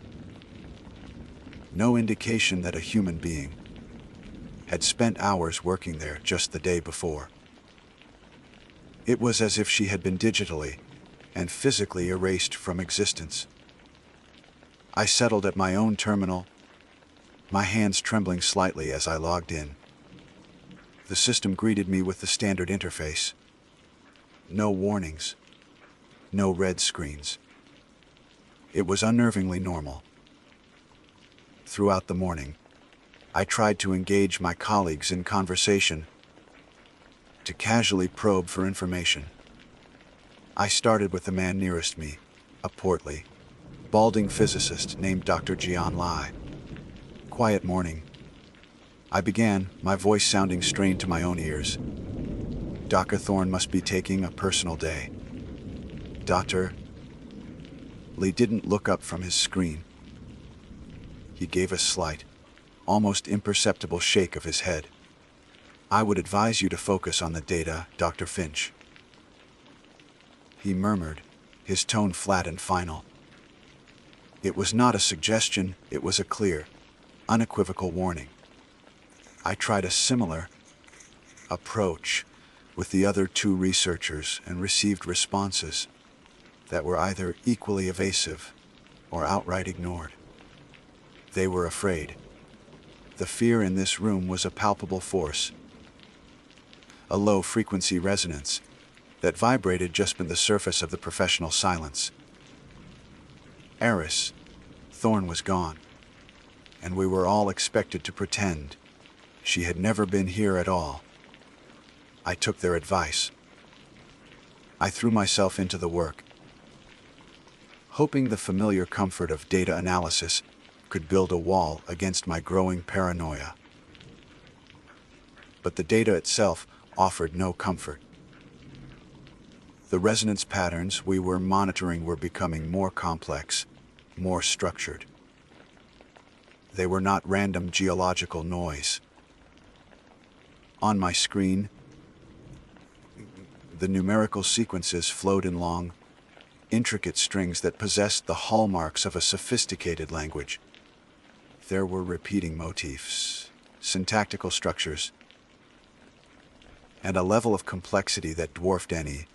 no indication that a human being had spent hours working there just the day before. It was as if she had been digitally and physically erased from existence. I settled at my own terminal, my hands trembling slightly as I logged in. The system greeted me with the standard interface. No warnings, no red screens. It was unnervingly normal. Throughout the morning, I tried to engage my colleagues in conversation, to casually probe for information. I started with the man nearest me, a portly, balding physicist named Dr. Jian Lai. Quiet morning. I began, my voice sounding strained to my own ears. Dr. Thorne must be taking a personal day. Dr. Lee didn't look up from his screen. He gave a slight, almost imperceptible shake of his head. I would advise you to focus on the data, Dr. Finch. He murmured, his tone flat and final. It was not a suggestion, it was a clear, unequivocal warning. I tried a similar approach with the other two researchers and received responses that were either equally evasive or outright ignored. They were afraid. The fear in this room was a palpable force, a low-frequency resonance that vibrated just beneath the surface of the professional silence. Eris, Thorne was gone, and we were all expected to pretend she had never been here at all. I took their advice. I threw myself into the work, hoping the familiar comfort of data analysis could build a wall against my growing paranoia. But the data itself offered no comfort. The resonance patterns we were monitoring were becoming more complex, more structured. They were not random geological noise. On my screen, the numerical sequences flowed in long, intricate strings that possessed the hallmarks of a sophisticated language. There were repeating motifs, syntactical structures, and a level of complexity that dwarfed any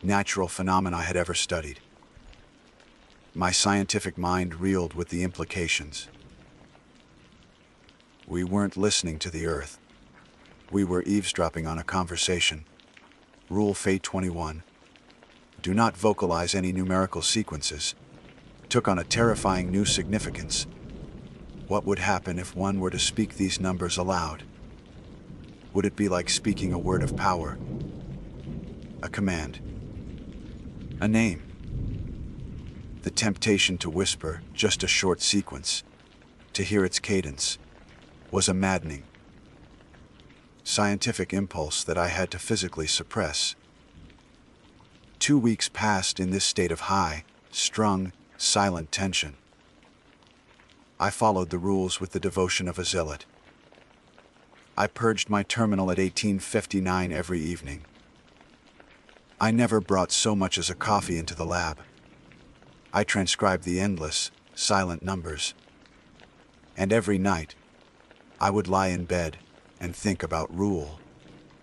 natural phenomena I had ever studied. My scientific mind reeled with the implications. We weren't listening to the Earth. We were eavesdropping on a conversation. Rule Fate 21. Do not vocalize any numerical sequences. Took on a terrifying new significance. What would happen if one were to speak these numbers aloud? Would it be like speaking a word of power? A command? A name? The temptation to whisper just a short sequence, to hear its cadence, was a maddening scientific impulse that I had to physically suppress. 2 weeks passed in this state of high, strung, silent tension. I followed the rules with the devotion of a zealot. I purged my terminal at 1859 every evening. I never brought so much as a coffee into the lab. I transcribed the endless, silent numbers. And every night, I would lie in bed and think about rule.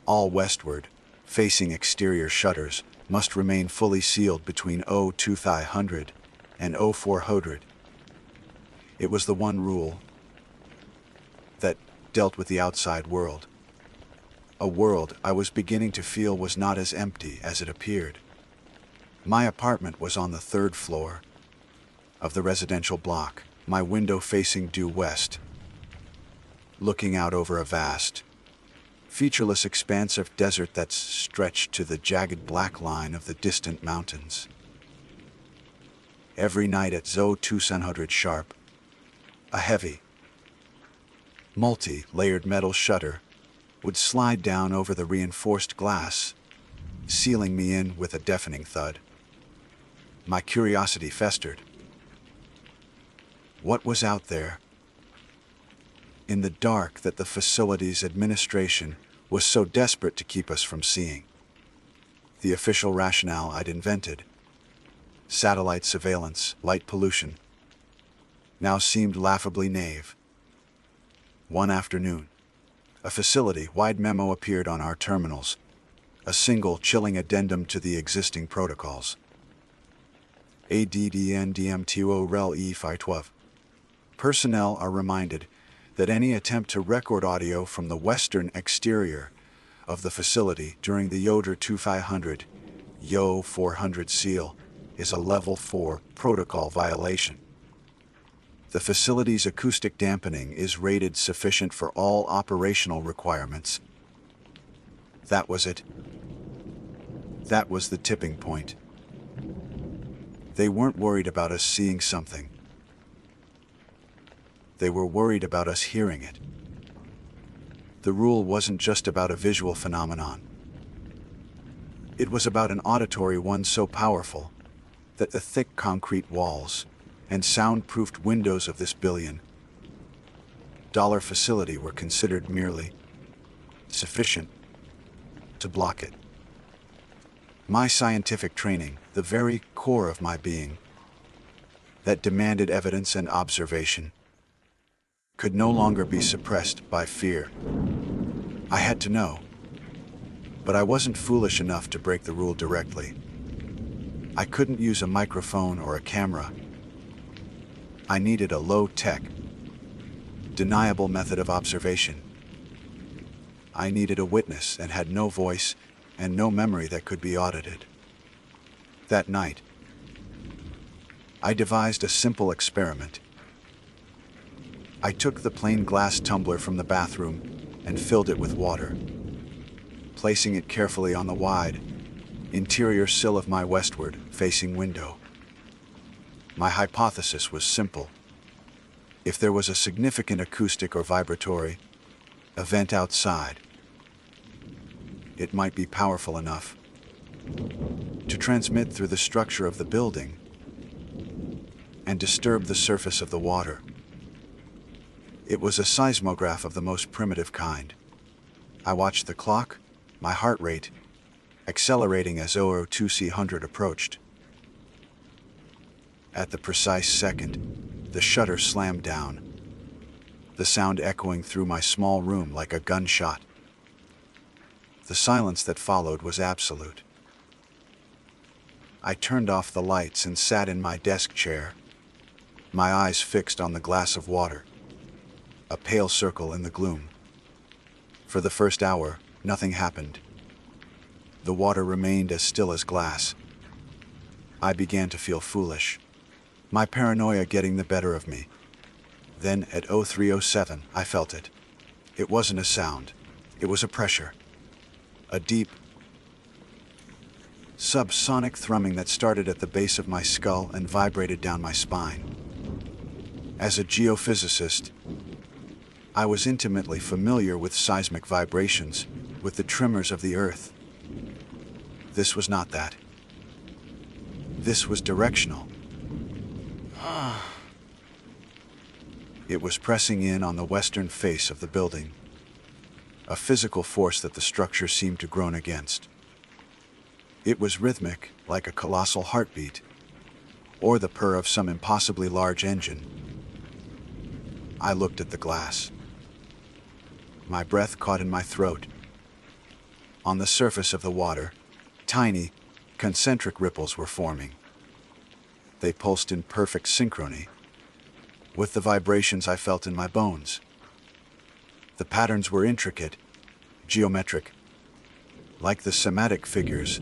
All westward, facing exterior shutters, must remain fully sealed between 0200 and 0400. It was the one rule that dealt with the outside world. A world I was beginning to feel was not as empty as it appeared. My apartment was on the 3rd floor of the residential block, my window facing due west, looking out over a vast, featureless expanse of desert that stretched to the jagged black line of the distant mountains. Every night at 0200 sharp, a heavy, multi-layered metal shutter would slide down over the reinforced glass, sealing me in with a deafening thud. My curiosity festered. What was out there in the dark that the facility's administration was so desperate to keep us from seeing? The official rationale I'd invented, satellite surveillance, light pollution, now seemed laughably naive. One afternoon, a facility-wide memo appeared on our terminals, a single chilling addendum to the existing protocols. ADDNDMTO rel E512. Personnel are reminded that any attempt to record audio from the western exterior of the facility during the Yoder 2500 Yo 400 seal is a Level 4 protocol violation. The facility's acoustic dampening is rated sufficient for all operational requirements. That was it. That was the tipping point. They weren't worried about us seeing something. They were worried about us hearing it. The rule wasn't just about a visual phenomenon. It was about an auditory one so powerful that the thick concrete walls and soundproofed windows of this billion-dollar facility were considered merely sufficient to block it. My scientific training, the very core of my being, that demanded evidence and observation, could no longer be suppressed by fear. I had to know, but I wasn't foolish enough to break the rule directly. I couldn't use a microphone or a camera. I needed a low-tech, deniable method of observation. I needed a witness and had no voice and no memory that could be audited. That night, I devised a simple experiment. I took the plain glass tumbler from the bathroom and filled it with water, placing it carefully on the wide, interior sill of my westward-facing window. My hypothesis was simple. If there was a significant acoustic or vibratory event outside, it might be powerful enough to transmit through the structure of the building and disturb the surface of the water. It was a seismograph of the most primitive kind. I watched the clock, my heart rate accelerating as 002C100 approached. At the precise second, the shutter slammed down, the sound echoing through my small room like a gunshot. The silence that followed was absolute. I turned off the lights and sat in my desk chair, my eyes fixed on the glass of water, a pale circle in the gloom. For the first hour, nothing happened. The water remained as still as glass. I began to feel foolish, my paranoia getting the better of me. Then at 0307, I felt it. It wasn't a sound. It was a pressure. A deep, subsonic thrumming that started at the base of my skull and vibrated down my spine. As a geophysicist, I was intimately familiar with seismic vibrations, with the tremors of the earth. This was not that. This was directional. It was pressing in on the western face of the building, a physical force that the structure seemed to groan against. It was rhythmic, like a colossal heartbeat, or the purr of some impossibly large engine. I looked at the glass. My breath caught in my throat. On the surface of the water, tiny, concentric ripples were forming. They pulsed in perfect synchrony with the vibrations I felt in my bones. The patterns were intricate, geometric, like the somatic figures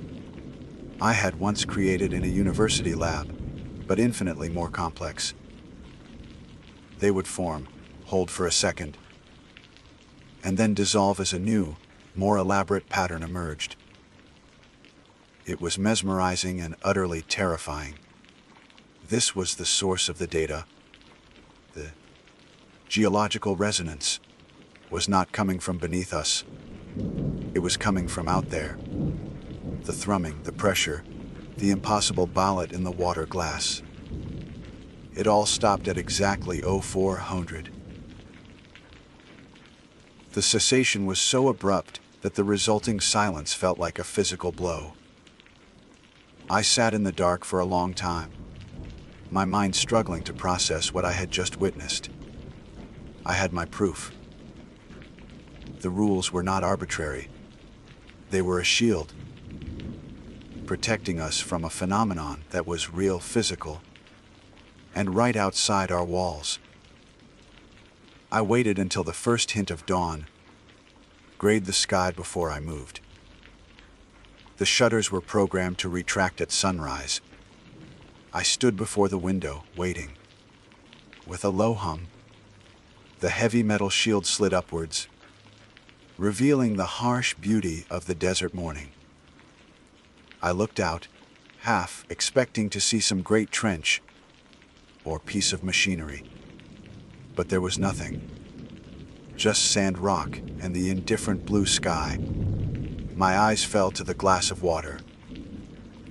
I had once created in a university lab, but infinitely more complex. They would form, hold for a second, and then dissolve as a new, more elaborate pattern emerged. It was mesmerizing and utterly terrifying. This was the source of the data. The geological resonance was not coming from beneath us. It was coming from out there. The thrumming, the pressure, the impossible ballot in the water glass. It all stopped at exactly 0400. The cessation was so abrupt that the resulting silence felt like a physical blow. I sat in the dark for a long time, my mind struggling to process what I had just witnessed. I had my proof. The rules were not arbitrary. They were a shield, protecting us from a phenomenon that was real, physical, and right outside our walls. I waited until the first hint of dawn grayed the sky before I moved. The shutters were programmed to retract at sunrise. I stood before the window, waiting. With a low hum, the heavy metal shield slid upwards, revealing the harsh beauty of the desert morning. I looked out, half expecting to see some great trench or piece of machinery. But there was nothing. just sand rock and the indifferent blue sky. My eyes fell to the glass of water.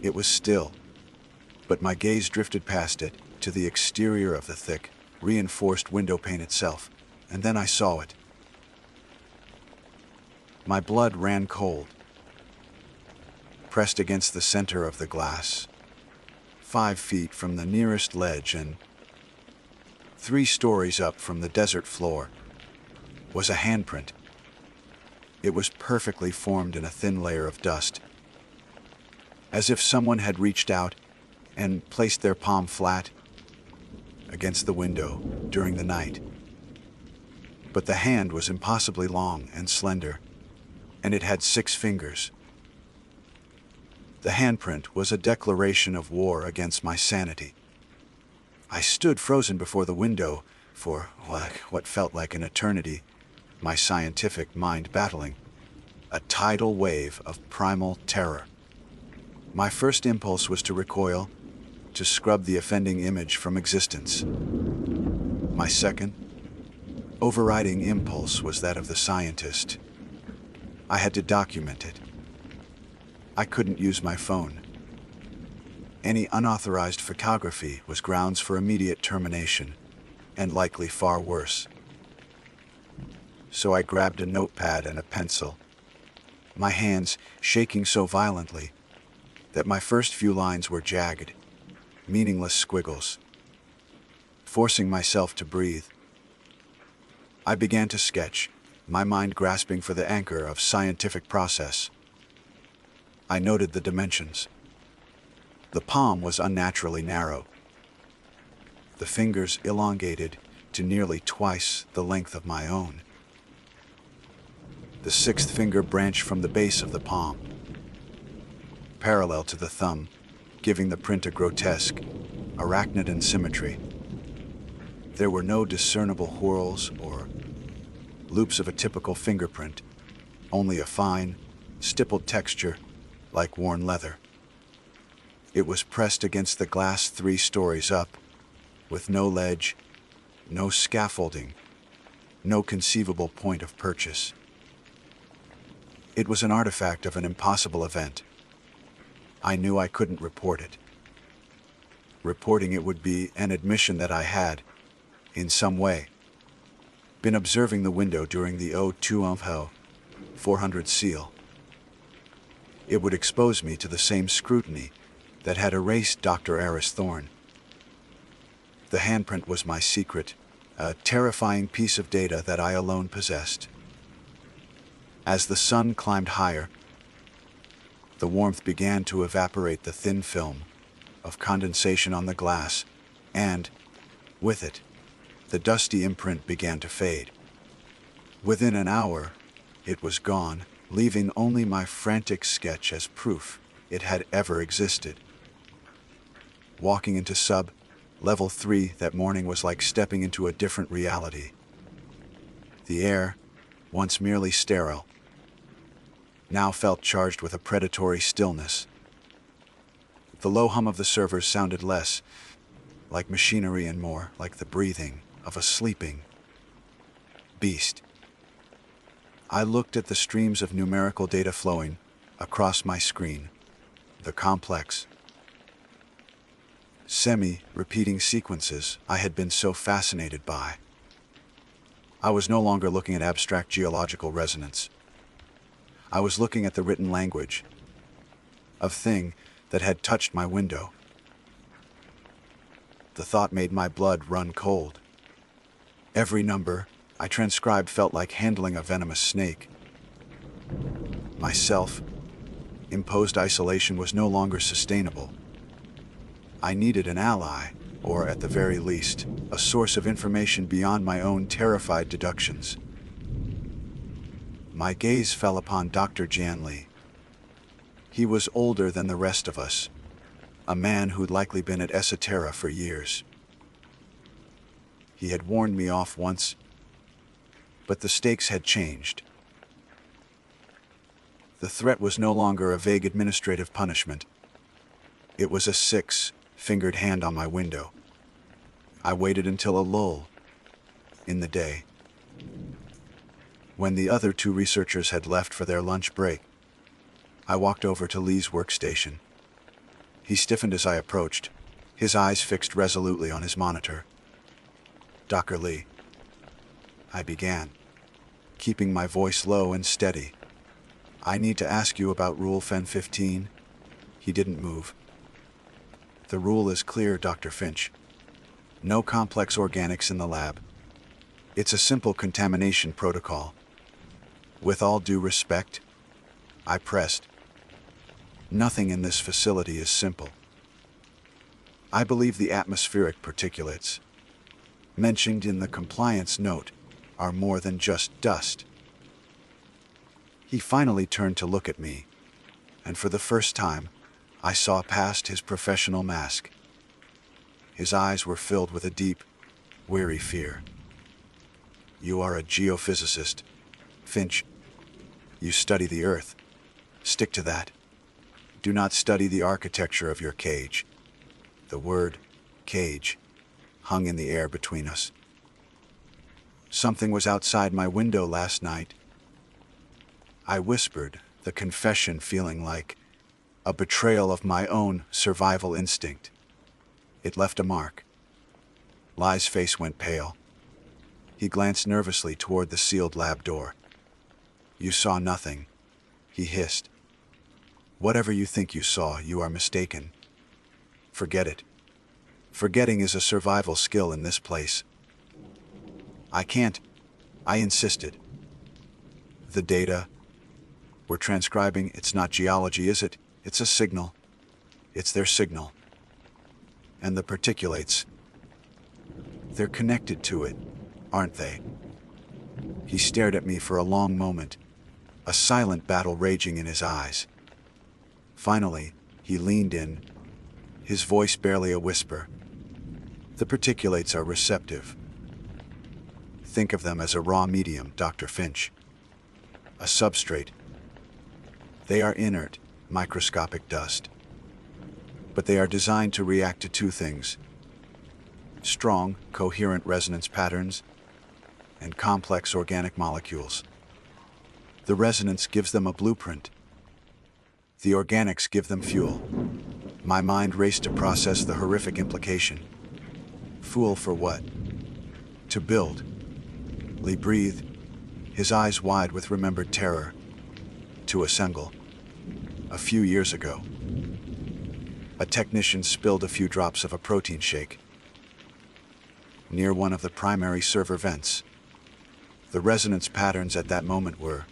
It was still, but my gaze drifted past it to the exterior of the thick, reinforced window pane itself, and then I saw it. My blood ran cold. Pressed against the center of the glass, 5 feet from the nearest ledge and 3 stories up from the desert floor, was a handprint. It was perfectly formed in a thin layer of dust, as if someone had reached out and placed their palm flat against the window during the night. But the hand was impossibly long and slender, and it had 6 fingers. The handprint was a declaration of war against my sanity. I stood frozen before the window for what felt like an eternity, my scientific mind battling a tidal wave of primal terror. My first impulse was to recoil, to scrub the offending image from existence. My second, overriding impulse was that of the scientist. I had to document it. I couldn't use my phone. Any unauthorized photography was grounds for immediate termination, and likely far worse. So I grabbed a notepad and a pencil, my hands shaking so violently that my first few lines were jagged, meaningless squiggles. Forcing myself to breathe, I began to sketch, my mind grasping for the anchor of scientific process. I noted the dimensions. The palm was unnaturally narrow, the fingers elongated to nearly twice the length of my own. The 6th finger branched from the base of the palm, parallel to the thumb, giving the print a grotesque, arachnid symmetry. There were no discernible whorls or loops of a typical fingerprint, only a fine, stippled texture like worn leather. It was pressed against the glass 3 stories up, with no ledge, no scaffolding, no conceivable point of purchase. It was an artifact of an impossible event. I knew I couldn't report it. Reporting it would be an admission that I had, in some way, been observing the window during the O2 400 seal. It would expose me to the same scrutiny that had erased Dr. Eris Thorne. The handprint was my secret, a terrifying piece of data that I alone possessed. As the sun climbed higher, the warmth began to evaporate the thin film of condensation on the glass, and, with it, the dusty imprint began to fade. Within an hour, it was gone, leaving only my frantic sketch as proof it had ever existed. Walking into Level 3 that morning was like stepping into a different reality. The air, once merely sterile, now felt charged with a predatory stillness. The low hum of the servers sounded less like machinery and more like the breathing of a sleeping beast. I looked at the streams of numerical data flowing across my screen, the complex, semi-repeating sequences I had been so fascinated by. I was no longer looking at abstract geological resonance. I was looking at the written language of thing that had touched my window. The thought made my blood run cold. Every number I transcribed felt like handling a venomous snake. My self-imposed isolation was no longer sustainable. I needed an ally, or at the very least, a source of information beyond my own terrified deductions. My gaze fell upon Dr. Janley. He was older than the rest of us, a man who'd likely been at Esoterra for years. He had warned me off once, but the stakes had changed. The threat was no longer a vague administrative punishment. It was a 6-fingered hand on my window. I waited until a lull in the day. When the other two researchers had left for their lunch break, I walked over to Lee's workstation. He stiffened as I approached, his eyes fixed resolutely on his monitor. "Dr. Lee," I began, keeping my voice low and steady. "I need to ask you about Rule Fen 15. He didn't move. "The rule is clear, Dr. Finch. No complex organics in the lab. It's a simple contamination protocol. With all due respect," I pressed, "nothing in this facility is simple. I believe the atmospheric particulates mentioned in the compliance note are more than just dust." He finally turned to look at me, and for the first time, I saw past his professional mask. His eyes were filled with a deep, weary fear. "You are a geophysicist, Finch. You study the Earth. Stick to that. Do not study the architecture of your cage." The word cage hung in the air between us. "Something was outside my window last night," I whispered, the confession feeling like a betrayal of my own survival instinct. It left a mark. Lai's face went pale. He glanced nervously toward the sealed lab door. "You saw nothing," he hissed. "Whatever you think you saw, you are mistaken. Forget it. Forgetting is a survival skill in this place." "I can't," I insisted. "The data we're transcribing, it's not geology, is it? It's a signal. It's their signal. And the particulates, they're connected to it, aren't they?" He stared at me for a long moment, a silent battle raging in his eyes. Finally, he leaned in, his voice barely a whisper. "The particulates are receptive. Think of them as a raw medium, Dr. Finch. A substrate. They are inert, microscopic dust. But they are designed to react to two things: strong, coherent resonance patterns and complex organic molecules. The resonance gives them a blueprint. The organics give them fuel." My mind raced to process the horrific implication. Fuel for what? To build. Lee breathed, his eyes wide with remembered terror. To assemble. A few years ago, a technician spilled a few drops of a protein shake near one of the primary server vents. The resonance patterns at that moment were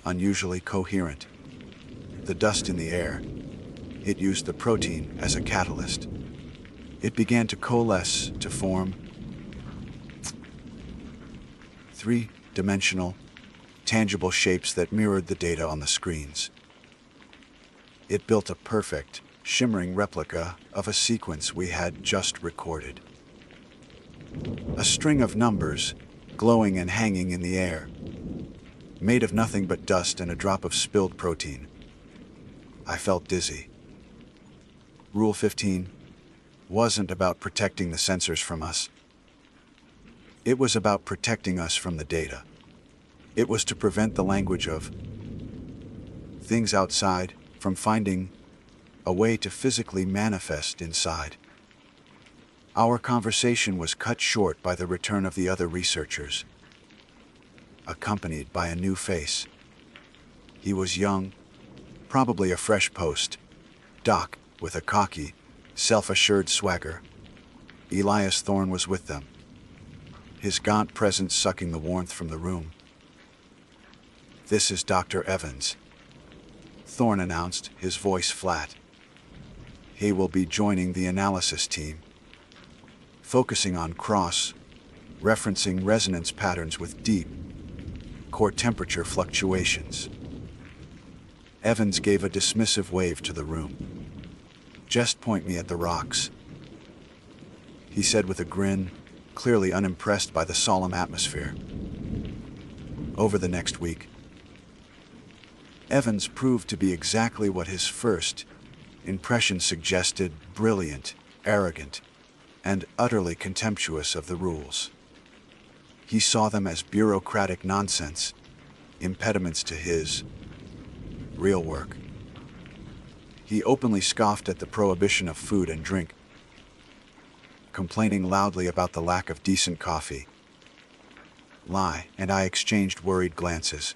unusually coherent. The dust in the air, it used the protein as a catalyst. It began to coalesce to form three-dimensional, tangible shapes that mirrored the data on the screens. It built a perfect, shimmering replica of a sequence we had just recorded. A string of numbers, glowing and hanging in the air, made of nothing but dust and a drop of spilled protein. I felt dizzy. Rule 15 wasn't about protecting the sensors from us. It was about protecting us from the data. It was to prevent the language of things outside from finding a way to physically manifest inside. Our conversation was cut short by the return of the other researchers, accompanied by a new face. He was young, probably a fresh post doc, with a cocky, self-assured swagger. Elias Thorne was with them, his gaunt presence sucking the warmth from the room. "This is Dr. Evans," Thorne announced, his voice flat. "He will be joining the analysis team, focusing on cross-referencing resonance patterns with deep, core temperature fluctuations." Evans gave a dismissive wave to the room. "Just point me at the rocks," he said with a grin, clearly unimpressed by the solemn atmosphere. Over the next week, Evans proved to be exactly what his first impression suggested: brilliant, arrogant, and utterly contemptuous of the rules. He saw them as bureaucratic nonsense, impediments to his real work. He openly scoffed at the prohibition of food and drink, complaining loudly about the lack of decent coffee. Lai and I exchanged worried glances.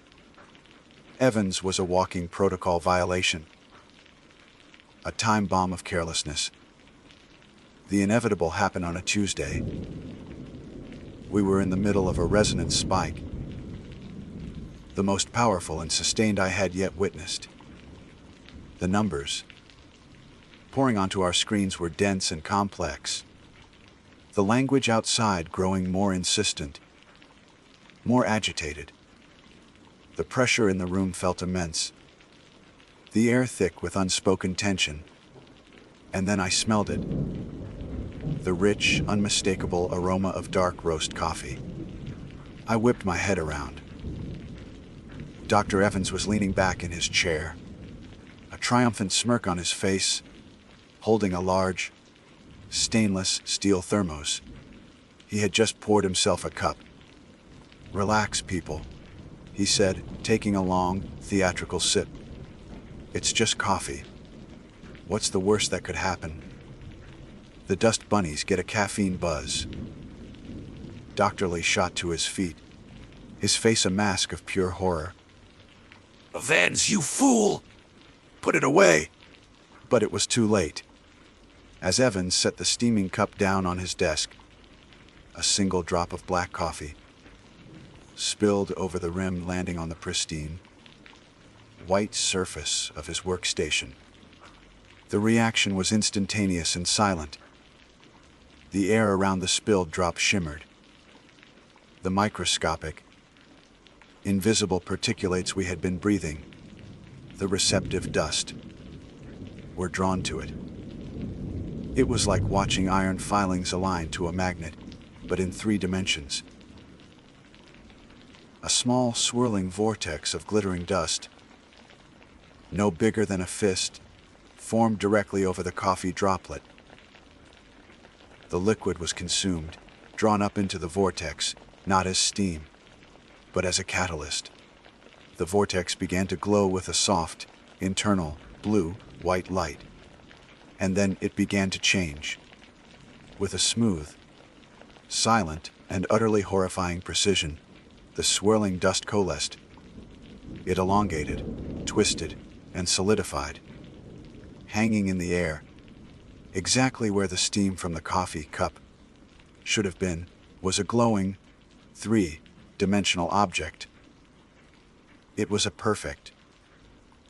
Evans was a walking protocol violation, a time bomb of carelessness. The inevitable happened on a Tuesday. We were in the middle of a resonance spike, the most powerful and sustained I had yet witnessed. The numbers pouring onto our screens were dense and complex, the language outside growing more insistent, more agitated. The pressure in the room felt immense, the air thick with unspoken tension. And then I smelled it, the rich, unmistakable aroma of dark roast coffee. I whipped my head around. Dr. Evans was leaning back in his chair, a triumphant smirk on his face, holding a large, stainless steel thermos. He had just poured himself a cup. "Relax, people," he said, taking a long, theatrical sip. "It's just coffee. What's the worst that could happen? The dust bunnies get a caffeine buzz." Dr. Lee shot to his feet, his face a mask of pure horror. "Evans, you fool! Put it away!" But it was too late. As Evans set the steaming cup down on his desk, a single drop of black coffee spilled over the rim, landing on the pristine, white surface of his workstation. The reaction was instantaneous and silent. The air around the spilled drop shimmered. The microscopic, invisible particulates we had been breathing, the receptive dust, were drawn to it. It was like watching iron filings align to a magnet, but in 3 dimensions. A small, swirling vortex of glittering dust, no bigger than a fist, formed directly over the coffee droplet. The liquid was consumed, drawn up into the vortex, not as steam, but as a catalyst. The vortex began to glow with a soft, internal, blue-white light. And then it began to change. With a smooth, silent, and utterly horrifying precision, the swirling dust coalesced. It elongated, twisted, and solidified, hanging in the air, exactly where the steam from the coffee cup should have been, was a glowing, 3-dimensional object. It was a perfect,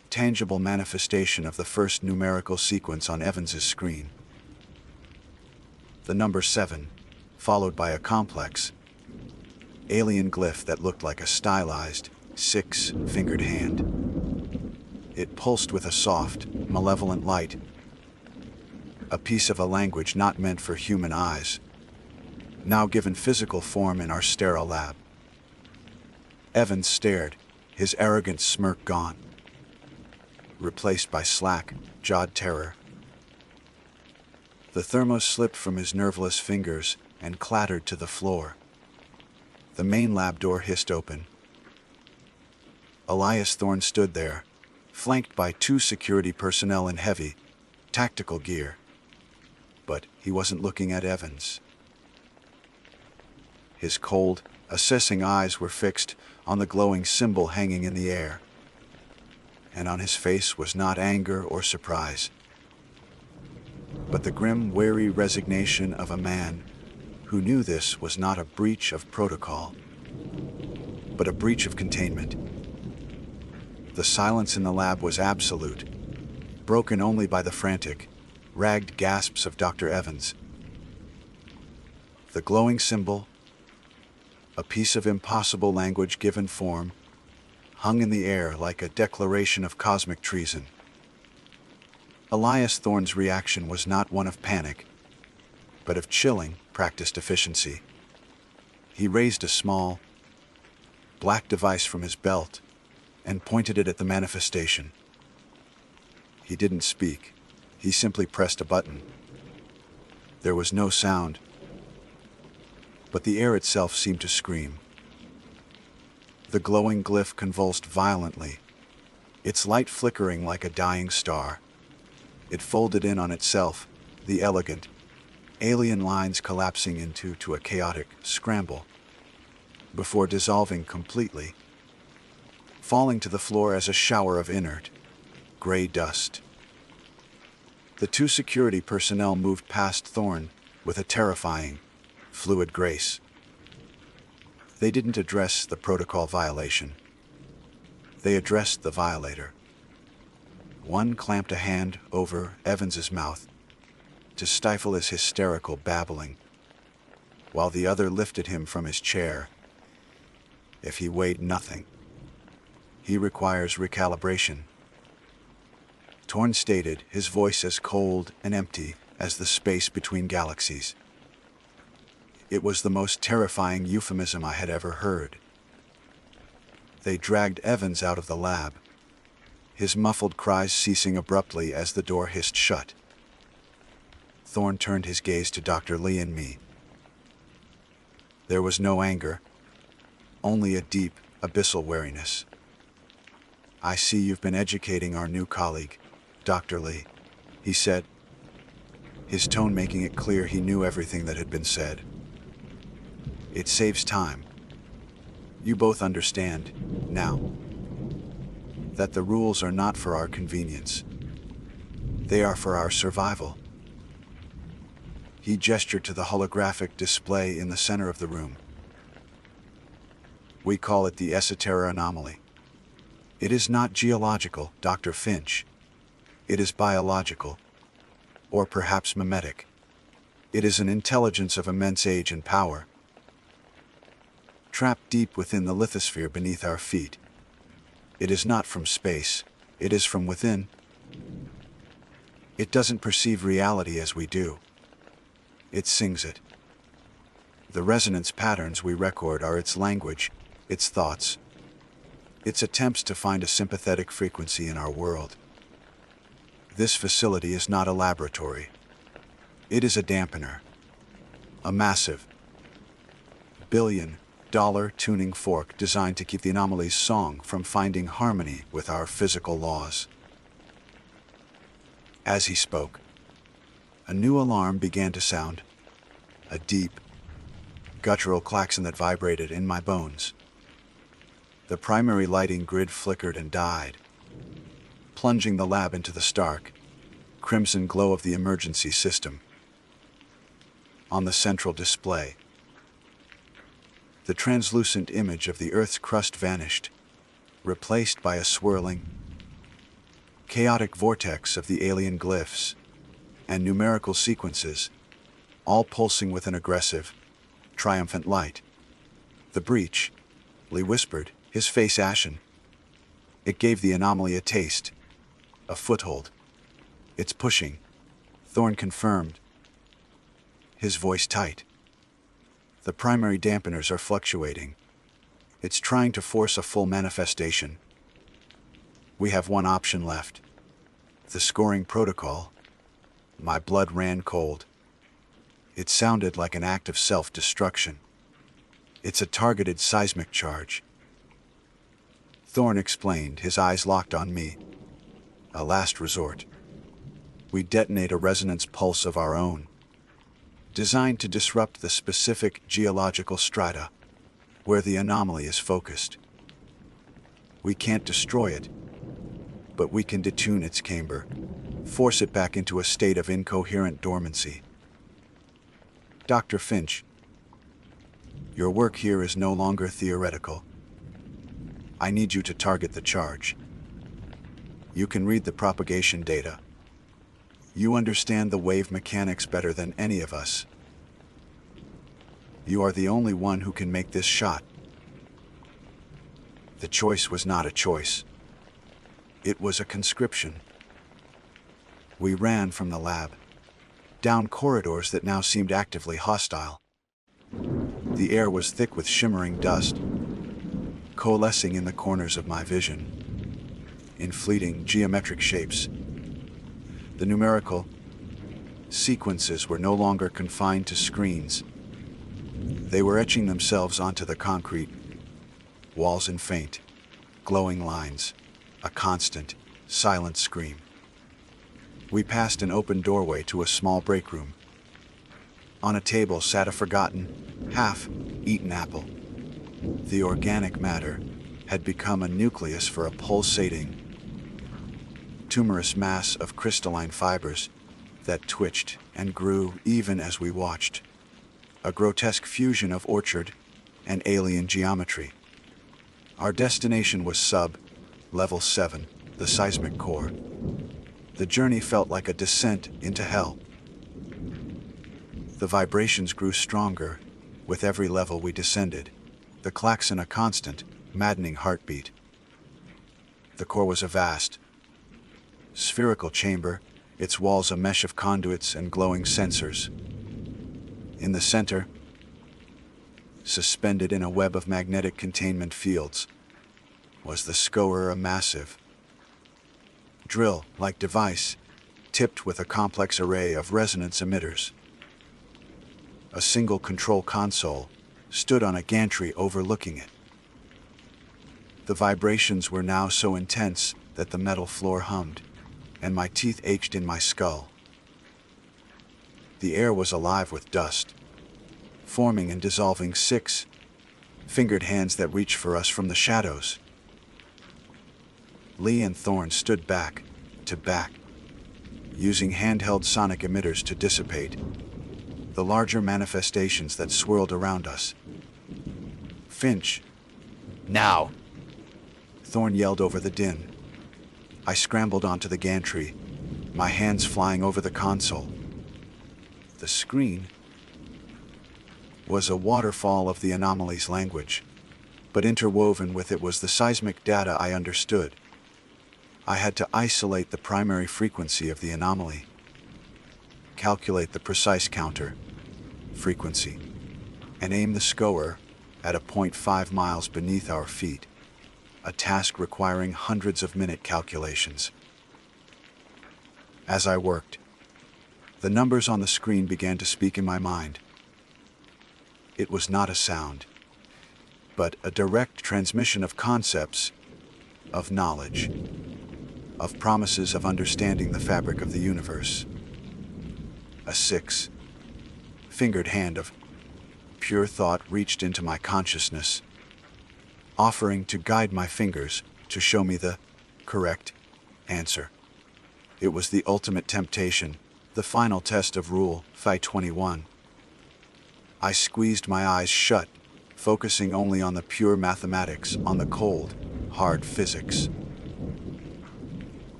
tangible manifestation of the first numerical sequence on Evans's screen. The number 7, followed by a complex, alien glyph that looked like a stylized, 6-fingered hand. It pulsed with a soft, malevolent light, a piece of a language not meant for human eyes, now given physical form in our sterile lab. Evans stared, his arrogant smirk gone, replaced by slack-jawed terror. The thermos slipped from his nerveless fingers and clattered to the floor. The main lab door hissed open. Elias Thorne stood there, flanked by 2 security personnel in heavy, tactical gear. But he wasn't looking at Evans. His cold, assessing eyes were fixed on the glowing symbol hanging in the air. And on his face was not anger or surprise, but the grim, wary resignation of a man who knew this was not a breach of protocol, but a breach of containment. The silence in the lab was absolute, broken only by the frantic, ragged gasps of Dr. Evans. The glowing symbol, a piece of impossible language given form, hung in the air like a declaration of cosmic treason. Elias Thorne's reaction was not one of panic, but of chilling, practiced efficiency. He raised a small, black device from his belt and pointed it at the manifestation. He didn't speak. He simply pressed a button. There was no sound, but the air itself seemed to scream. The glowing glyph convulsed violently, its light flickering like a dying star. It folded in on itself, the elegant, alien lines collapsing into a chaotic scramble, before dissolving completely, falling to the floor as a shower of inert, gray dust. The two security personnel moved past Thorn with a terrifying, fluid grace. They didn't address the protocol violation. They addressed the violator. One clamped a hand over Evans's mouth to stifle his hysterical babbling, while the other lifted him from his chair. If he weighed nothing, he requires recalibration. Torn stated, his voice as cold and empty as the space between galaxies. It was the most terrifying euphemism I had ever heard. They dragged Evans out of the lab, his muffled cries ceasing abruptly as the door hissed shut. Thorn turned his gaze to Dr. Lee and me. There was no anger, only a deep, abyssal wariness. "I see you've been educating our new colleague, Dr. Lee," he said, his tone making it clear he knew everything that had been said. "It saves time. You both understand, now, that the rules are not for our convenience. They are for our survival." He gestured to the holographic display in the center of the room. "We call it the Esoterra anomaly. It is not geological, Dr. Finch. It is biological, or perhaps mimetic. It is an intelligence of immense age and power, trapped deep within the lithosphere beneath our feet. It is not from space, it is from within. It doesn't perceive reality as we do. It sings it. The resonance patterns we record are its language, its thoughts, its attempts to find a sympathetic frequency in our world. This facility is not a laboratory. It is a dampener. A massive, billion-dollar tuning fork designed to keep the anomaly's song from finding harmony with our physical laws." As he spoke, a new alarm began to sound, a deep, guttural klaxon that vibrated in my bones. The primary lighting grid flickered and died, plunging the lab into the stark, crimson glow of the emergency system. On the central display, the translucent image of the Earth's crust vanished, replaced by a swirling, chaotic vortex of the alien glyphs and numerical sequences, all pulsing with an aggressive, triumphant light. "The breach," Lee whispered, his face ashen. "It gave the anomaly a taste, a foothold. It's pushing," Thorn confirmed, his voice tight. "The primary dampeners are fluctuating. It's trying to force a full manifestation. We have one option left. The scoring protocol." My blood ran cold. It sounded like an act of self-destruction. "It's a targeted seismic charge," Thorn explained, his eyes locked on me. "A last resort. We detonate a resonance pulse of our own, designed to disrupt the specific geological strata where the anomaly is focused. We can't destroy it, but we can detune its camber, force it back into a state of incoherent dormancy. Dr. Finch, your work here is no longer theoretical. I need you to target the charge. You can read the propagation data. You understand the wave mechanics better than any of us. You are the only one who can make this shot." The choice was not a choice. It was a conscription. We ran from the lab, down corridors that now seemed actively hostile. The air was thick with shimmering dust, coalescing in the corners of my vision, in fleeting geometric shapes. The numerical sequences were no longer confined to screens. They were etching themselves onto the concrete, walls in faint, glowing lines, a constant, silent scream. We passed an open doorway to a small break room. On a table sat a forgotten, half-eaten apple. The organic matter had become a nucleus for a pulsating, tumorous mass of crystalline fibers that twitched and grew even as we watched. A grotesque fusion of orchard and alien geometry. Our destination was Level 7, the seismic core. The journey felt like a descent into hell. The vibrations grew stronger with every level we descended, the klaxon a constant, maddening heartbeat. The core was a vast, spherical chamber, its walls a mesh of conduits and glowing sensors. In the center, suspended in a web of magnetic containment fields, was the scorer, a massive, drill-like device tipped with a complex array of resonance emitters. A single control console stood on a gantry overlooking it. The vibrations were now so intense that the metal floor hummed, and my teeth ached in my skull. The air was alive with dust, forming and dissolving six-fingered hands that reached for us from the shadows. Lee and Thorne stood back to back, using handheld sonic emitters to dissipate the larger manifestations that swirled around us. Finch, now! Thorne yelled over the din. I scrambled onto the gantry, my hands flying over the console. The screen was a waterfall of the anomaly's language, but interwoven with it was the seismic data I understood. I had to isolate the primary frequency of the anomaly, calculate the precise counter frequency, and aim the scorer at a point 5 miles beneath our feet, a task requiring hundreds of minute calculations. As I worked, the numbers on the screen began to speak in my mind. It was not a sound, but a direct transmission of concepts, of knowledge, of promises of understanding the fabric of the universe. A six-fingered hand of pure thought reached into my consciousness, offering to guide my fingers to show me the correct answer. It was the ultimate temptation, the final test of Rule Phi 21. I squeezed my eyes shut, focusing only on the pure mathematics, on the cold, hard physics.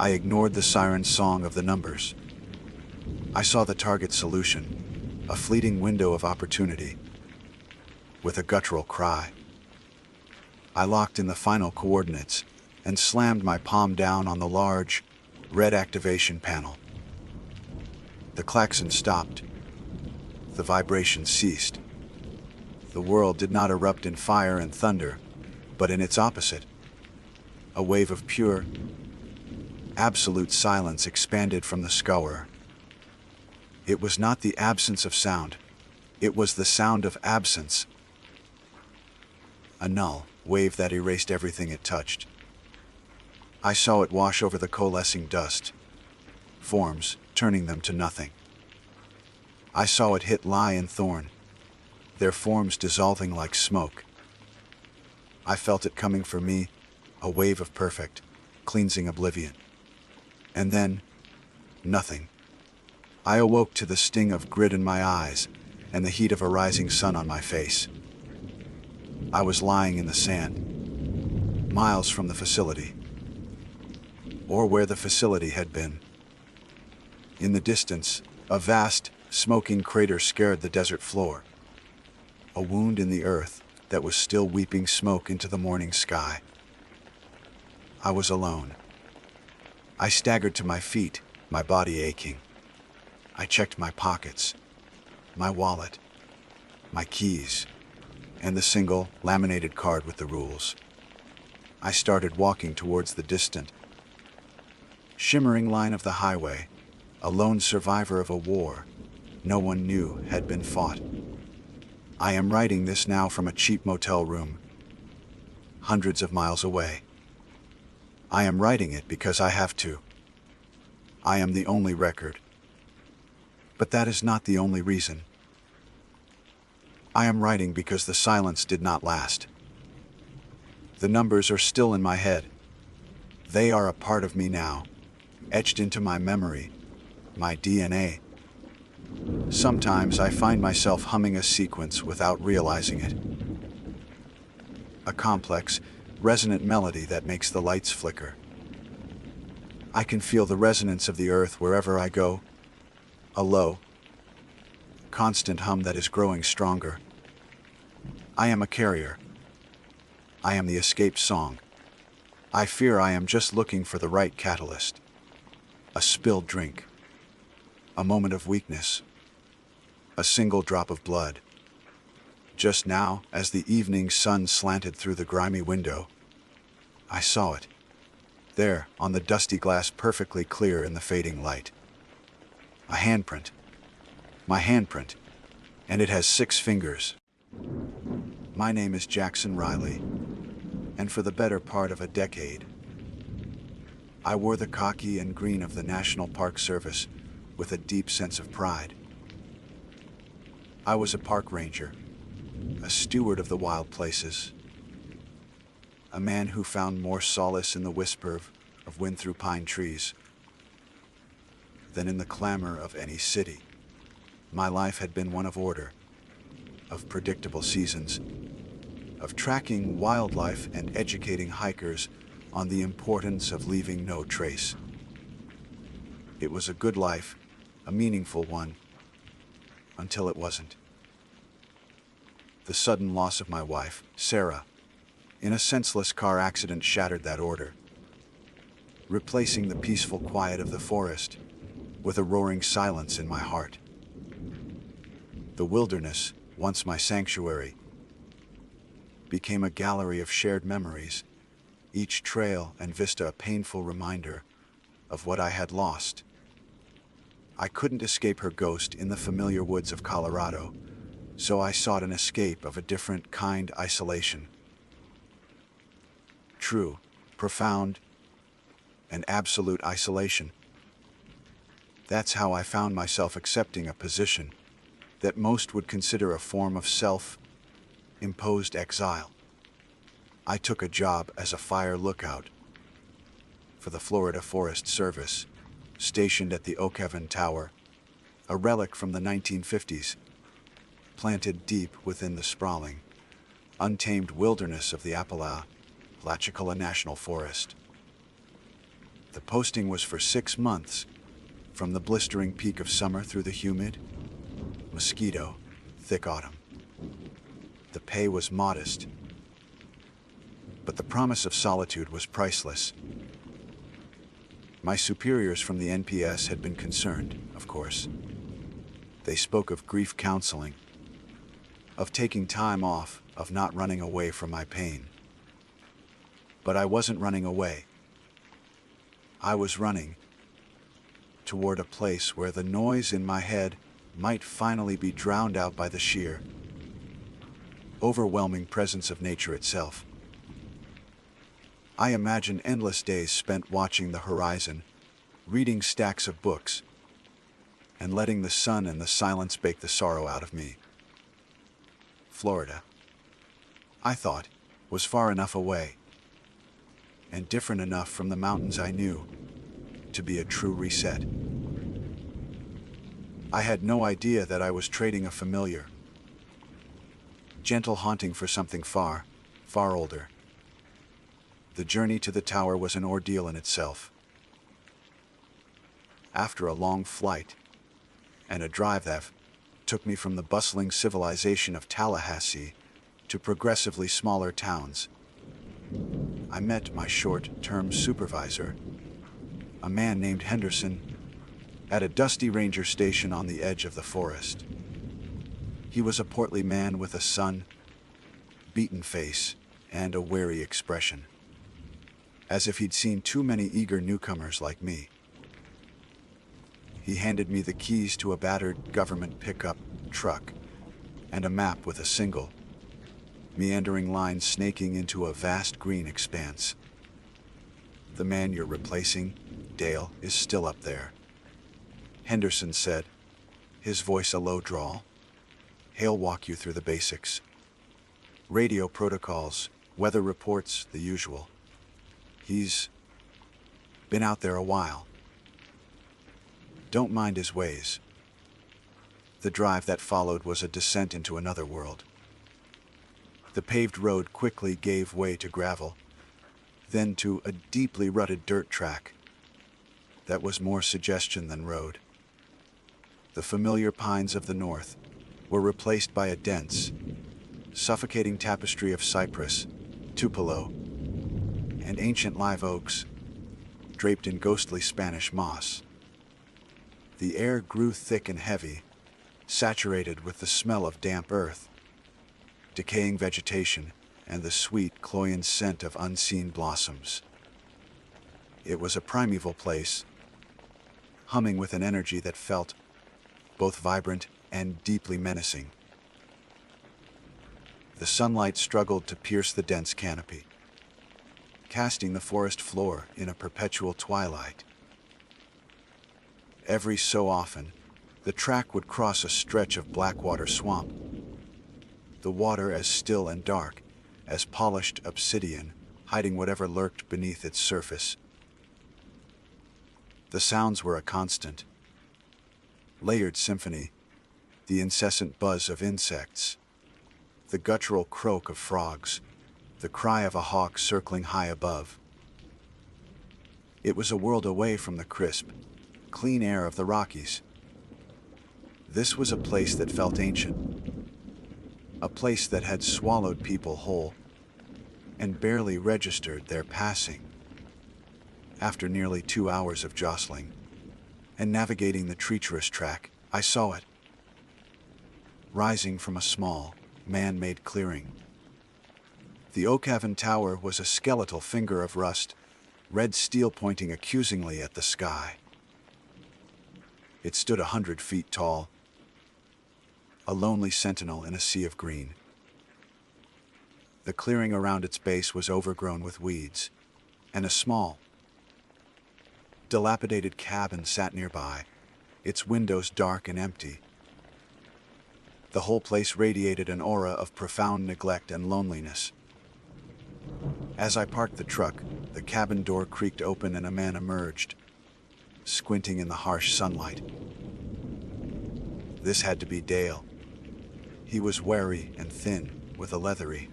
I ignored the siren song of the numbers. I saw the target solution, a fleeting window of opportunity. With a guttural cry, I locked in the final coordinates and slammed my palm down on the large, red activation panel. The klaxon stopped. The vibration ceased. The world did not erupt in fire and thunder, but in its opposite. A wave of pure, absolute silence expanded from the scorer. It was not the absence of sound. It was the sound of absence. A null wave that erased everything it touched. I saw it wash over the coalescing dust, forms turning them to nothing. I saw it hit Lie and Thorne, their forms dissolving like smoke. I felt it coming for me, a wave of perfect, cleansing oblivion. And then, nothing. I awoke to the sting of grit in my eyes and the heat of a rising sun on my face. I was lying in the sand, miles from the facility, or where the facility had been. In the distance, a vast, smoking crater scared the desert floor, a wound in the earth that was still weeping smoke into the morning sky. I was alone. I staggered to my feet, my body aching. I checked my pockets, my wallet, my keys, and the single, laminated card with the rules. I started walking towards the distant, shimmering line of the highway, a lone survivor of a war no one knew had been fought. I am writing this now from a cheap motel room, hundreds of miles away. I am writing it because I have to. I am the only record. But that is not the only reason. I am writing because the silence did not last. The numbers are still in my head. They are a part of me now, etched into my memory, my DNA. Sometimes I find myself humming a sequence without realizing it. A complex, resonant melody that makes the lights flicker. I can feel the resonance of the earth wherever I go. A low, constant hum that is growing stronger. I am a carrier. I am the escaped song. I fear I am just looking for the right catalyst. A spilled drink. A moment of weakness. A single drop of blood. Just now, as the evening sun slanted through the grimy window, I saw it. There, on the dusty glass, perfectly clear in the fading light. A handprint. My handprint. And it has 6 fingers. My name is Jackson Riley. And for the better part of a decade, I wore the khaki and green of the National Park Service with a deep sense of pride. I was a park ranger, a steward of the wild places, a man who found more solace in the whisper of wind through pine trees than in the clamor of any city. My life had been one of order, of predictable seasons, of tracking wildlife and educating hikers on the importance of leaving no trace. It was a good life, a meaningful one, until it wasn't. The sudden loss of my wife, Sarah, in a senseless car accident shattered that order, replacing the peaceful quiet of the forest with a roaring silence in my heart. The wilderness, once my sanctuary, became a gallery of shared memories, each trail and vista a painful reminder of what I had lost. I couldn't escape her ghost in the familiar woods of Colorado, so I sought an escape of a different kind, isolation. True, profound, and absolute isolation. That's how I found myself accepting a position that most would consider a form of self-imposed exile. I took a job as a fire lookout for the Florida Forest Service, stationed at the Oak Haven Tower, a relic from the 1950s, planted deep within the sprawling, untamed wilderness of the Apalachicola National Forest. The posting was for 6 months, from the blistering peak of summer through the humid, mosquito, thick autumn. The pay was modest, but the promise of solitude was priceless. My superiors from the NPS had been concerned, of course. They spoke of grief counseling, of taking time off, of not running away from my pain. But I wasn't running away. I was running toward a place where the noise in my head might finally be drowned out by the sheer, overwhelming presence of nature itself. I imagine endless days spent watching the horizon, reading stacks of books, and letting the sun and the silence bake the sorrow out of me. Florida, I thought, was far enough away, and different enough from the mountains I knew, to be a true reset. I had no idea that I was trading a familiar, gentle haunting for something far, far older. The journey to the tower was an ordeal in itself. After a long flight, and a drive that took me from the bustling civilization of Tallahassee to progressively smaller towns, I met my short-term supervisor, a man named Henderson, at a dusty ranger station on the edge of the forest. He was a portly man with a sun-beaten face and a wary expression, as if he'd seen too many eager newcomers like me. He handed me the keys to a battered government pickup truck and a map with a single, meandering line snaking into a vast green expanse. "The man you're replacing, Dale, is still up there," Henderson said, his voice a low drawl. "He'll walk you through the basics. Radio protocols, weather reports, the usual. He's been out there a while. Don't mind his ways." The drive that followed was a descent into another world. The paved road quickly gave way to gravel, then to a deeply rutted dirt track that was more suggestion than road. The familiar pines of the north were replaced by a dense, suffocating tapestry of cypress, tupelo, and ancient live oaks, draped in ghostly Spanish moss. The air grew thick and heavy, saturated with the smell of damp earth, decaying vegetation, and the sweet, cloying scent of unseen blossoms. It was a primeval place, humming with an energy that felt both vibrant and deeply menacing. The sunlight struggled to pierce the dense canopy, casting the forest floor in a perpetual twilight. Every so often, the track would cross a stretch of blackwater swamp, the water as still and dark as polished obsidian, hiding whatever lurked beneath its surface. The sounds were a constant, layered symphony, the incessant buzz of insects, the guttural croak of frogs, the cry of a hawk circling high above. It was a world away from the crisp, clean air of the Rockies. This was a place that felt ancient, a place that had swallowed people whole and barely registered their passing. After nearly 2 hours of jostling and navigating the treacherous track, I saw it, rising from a small, man-made clearing. The Oakhaven Tower was a skeletal finger of rust, red steel pointing accusingly at the sky. It stood 100 feet tall, a lonely sentinel in a sea of green. The clearing around its base was overgrown with weeds, and a small, dilapidated cabin sat nearby, its windows dark and empty. The whole place radiated an aura of profound neglect and loneliness. As I parked the truck, the cabin door creaked open and a man emerged, squinting in the harsh sunlight. This had to be Dale. He was wary and thin, with a leathery,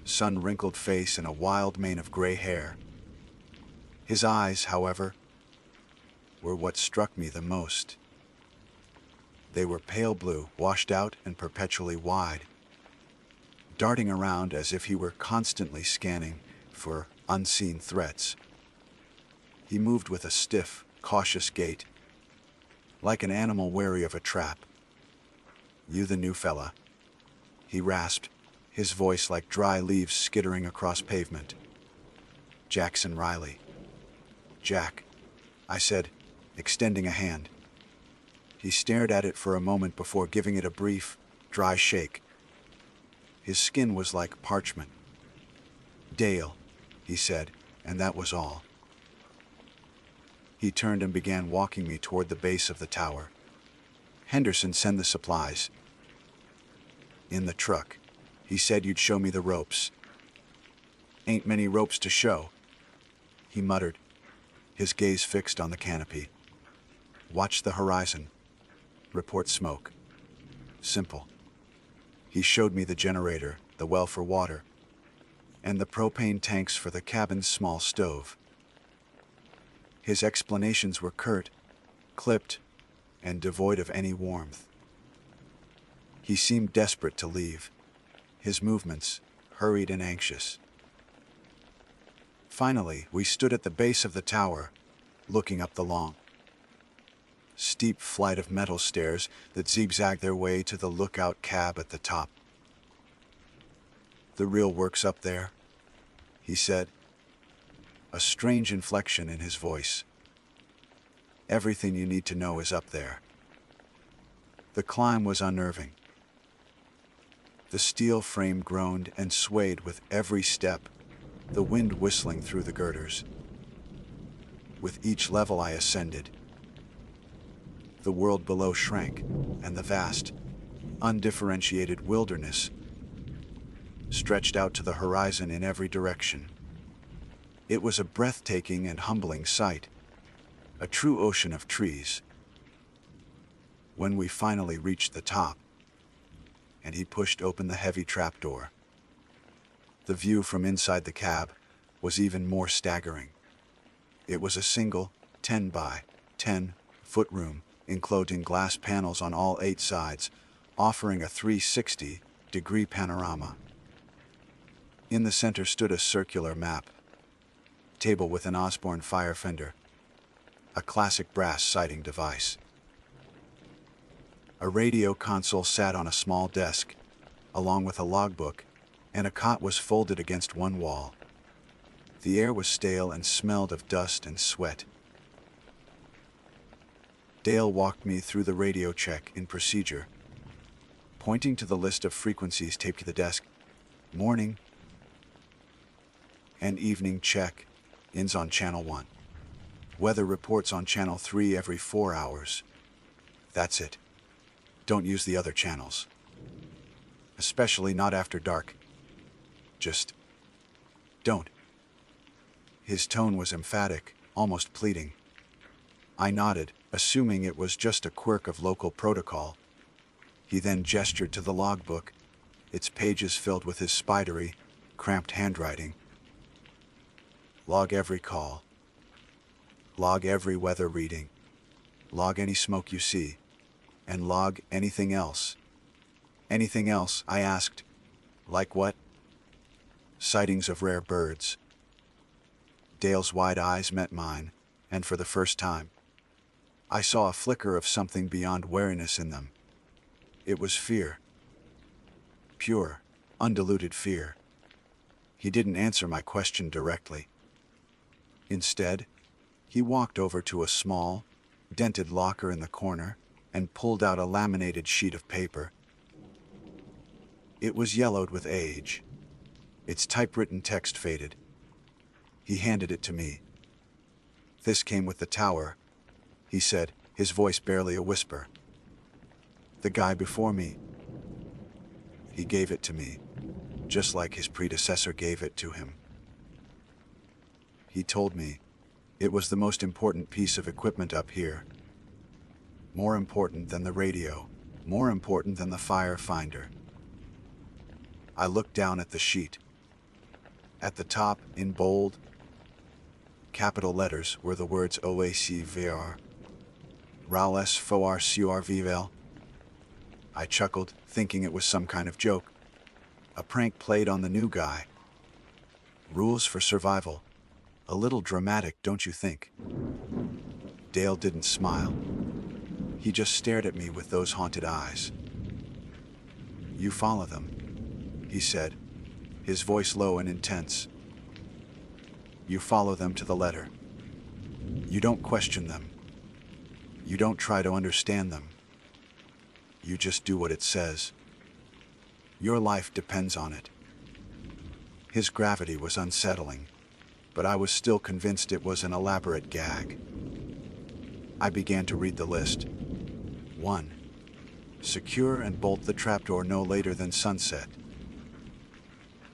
sun-wrinkled face and a wild mane of gray hair. His eyes, however, were what struck me the most. They were pale blue, washed out and perpetually wide, darting around as if he were constantly scanning for unseen threats. He moved with a stiff, cautious gait, like an animal wary of a trap. "You the new fella?" he rasped, his voice like dry leaves skittering across pavement. "Jackson Riley." "Jack," I said, extending a hand. He stared at it for a moment before giving it a brief, dry shake. His skin was like parchment. "Dale," he said, and that was all. He turned and began walking me toward the base of the tower. "Henderson, send the supplies." "In the truck. He said you'd show me the ropes." "Ain't many ropes to show," he muttered, his gaze fixed on the canopy. "Watch the horizon. Report smoke. Simple." He showed me the generator, the well for water, and the propane tanks for the cabin's small stove. His explanations were curt, clipped, and devoid of any warmth. He seemed desperate to leave, his movements hurried and anxious. Finally, we stood at the base of the tower, looking up the long, steep flight of metal stairs that zigzagged their way to the lookout cab at the top. "The real work's up there," he said, a strange inflection in his voice. "Everything you need to know is up there." The climb was unnerving. The steel frame groaned and swayed with every step, the wind whistling through the girders. With each level I ascended, the world below shrank, and the vast, undifferentiated wilderness stretched out to the horizon in every direction. It was a breathtaking and humbling sight, a true ocean of trees. When we finally reached the top, and he pushed open the heavy trapdoor, the view from inside the cab was even more staggering. It was a single 10 by 10 foot room enclosed in glass panels on all 8 sides, offering a 360-degree panorama. In the center stood a circular map table with an Osborne fire fender, a classic brass sighting device. A radio console sat on a small desk, along with a logbook, and a cot was folded against one wall. The air was stale and smelled of dust and sweat. Dale walked me through the radio check in procedure, pointing to the list of frequencies taped to the desk. Morning and evening check-ins on Channel 1. Weather reports on Channel 3 every 4 hours. That's it. Don't use the other channels. Especially not after dark. Just don't. His tone was emphatic, almost pleading. I nodded, assuming it was just a quirk of local protocol. He then gestured to the logbook, its pages filled with his spidery, cramped handwriting. Log every call. Log every weather reading. Log any smoke you see. And log anything else. Anything else, I asked. Like what? Sightings of rare birds. Dale's wide eyes met mine, and for the first time, I saw a flicker of something beyond wariness in them. It was fear. Pure, undiluted fear. He didn't answer my question directly. Instead, he walked over to a small, dented locker in the corner and pulled out a laminated sheet of paper. It was yellowed with age. Its typewritten text faded. He handed it to me. This came with the tower, he said, his voice barely a whisper. The guy before me. He gave it to me, just like his predecessor gave it to him. He told me it was the most important piece of equipment up here. More important than the radio, more important than the fire finder. I looked down at the sheet. At the top, in bold, capital letters, were the words OACVR. Raules foar survival. I chuckled, thinking it was some kind of joke. A prank played on the new guy. Rules for survival. A little dramatic, don't you think? Dale didn't smile. He just stared at me with those haunted eyes. You follow them, he said, his voice low and intense. You follow them to the letter. You don't question them. You don't try to understand them. You just do what it says. Your life depends on it. His gravity was unsettling, but I was still convinced it was an elaborate gag. I began to read the list. 1. Secure and bolt the trapdoor no later than sunset.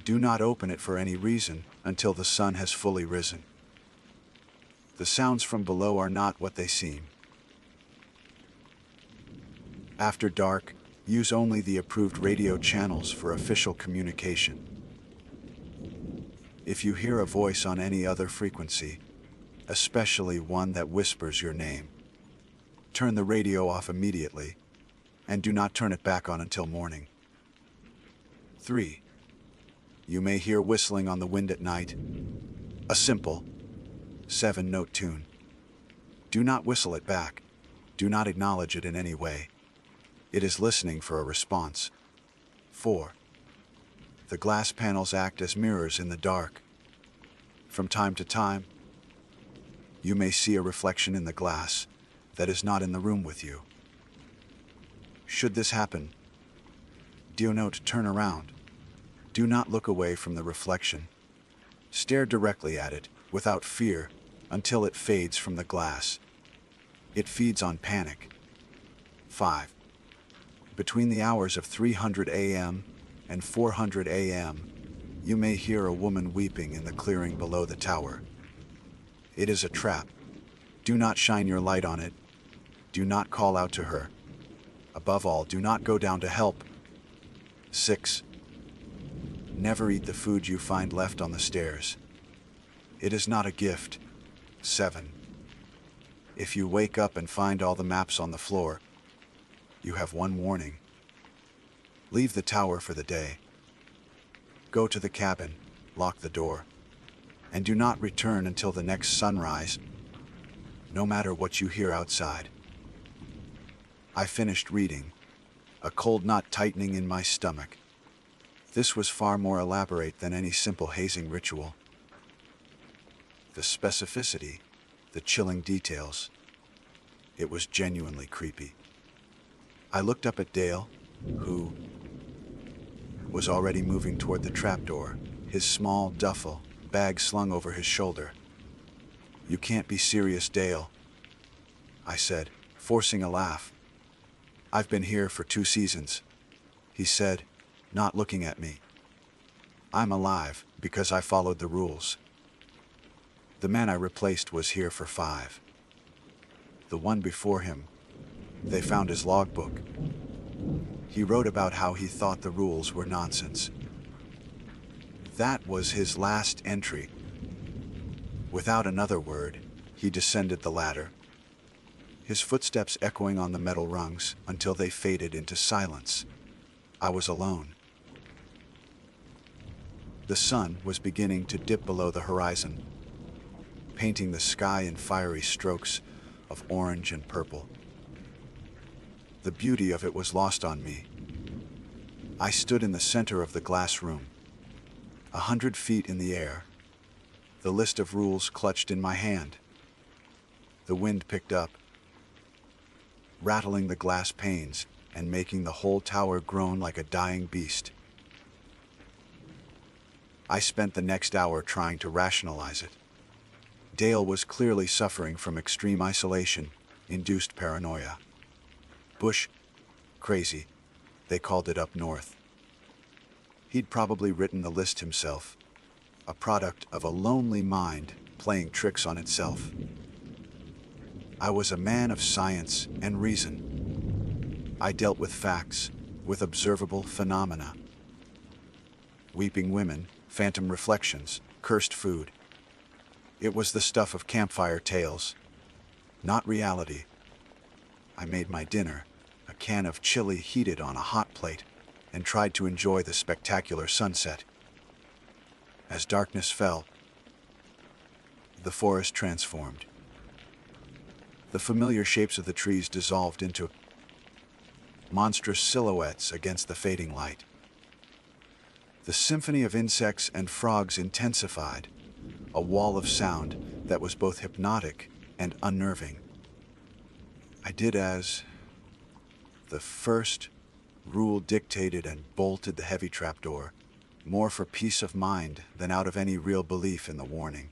Do not open it for any reason until the sun has fully risen. The sounds from below are not what they seem. After dark, use only the approved radio channels for official communication. If you hear a voice on any other frequency, especially one that whispers your name, turn the radio off immediately, and do not turn it back on until morning. 3. You may hear whistling on the wind at night, a simple 7-note tune. Do not whistle it back. Do not acknowledge it in any way. It is listening for a response. 4. The glass panels act as mirrors in the dark. From time to time, you may see a reflection in the glass that is not in the room with you. Should this happen, Do not turn around. Do not look away from the reflection. Stare directly at it, without fear, until it fades from the glass. It feeds on panic. 5. Between the hours of 300 a.m. and 400 a.m., you may hear a woman weeping in the clearing below the tower. It is a trap. Do not shine your light on it. Do not call out to her. Above all, do not go down to help. 6. Never eat the food you find left on the stairs. It is not a gift. 7. If you wake up and find all the maps on the floor, you have one warning. Leave the tower for the day. Go to the cabin, lock the door, and do not return until the next sunrise, no matter what you hear outside. I finished reading, a cold knot tightening in my stomach. This was far more elaborate than any simple hazing ritual. The specificity, the chilling details. It was genuinely creepy. I looked up at Dale, who was already moving toward the trapdoor, his small duffel bag slung over his shoulder. "You can't be serious, Dale," I said, forcing a laugh. "I've been here for 2 seasons," he said, not looking at me. "I'm alive because I followed the rules. The man I replaced was here for 5. The one before him, they found his logbook. He wrote about how he thought the rules were nonsense. That was his last entry. Without another word, he descended the ladder, his footsteps echoing on the metal rungs until they faded into silence. I was alone. The sun was beginning to dip below the horizon, painting the sky in fiery strokes of orange and purple. The beauty of it was lost on me. I stood in the center of the glass room, 100 feet in the air, the list of rules clutched in my hand. The wind picked up, rattling the glass panes and making the whole tower groan like a dying beast. I spent the next hour trying to rationalize it. Dale was clearly suffering from extreme isolation-induced paranoia. Bush crazy, they called it up north. He'd probably written the list himself, a product of a lonely mind playing tricks on itself. I was a man of science and reason. I dealt with facts, with observable phenomena. Weeping women, phantom reflections, cursed food. It was the stuff of campfire tales, not reality. I made my dinner, a can of chili heated on a hot plate, and tried to enjoy the spectacular sunset. As darkness fell, the forest transformed. The familiar shapes of the trees dissolved into monstrous silhouettes against the fading light. The symphony of insects and frogs intensified, a wall of sound that was both hypnotic and unnerving. I did as the first rule dictated and bolted the heavy trapdoor, more for peace of mind than out of any real belief in the warning.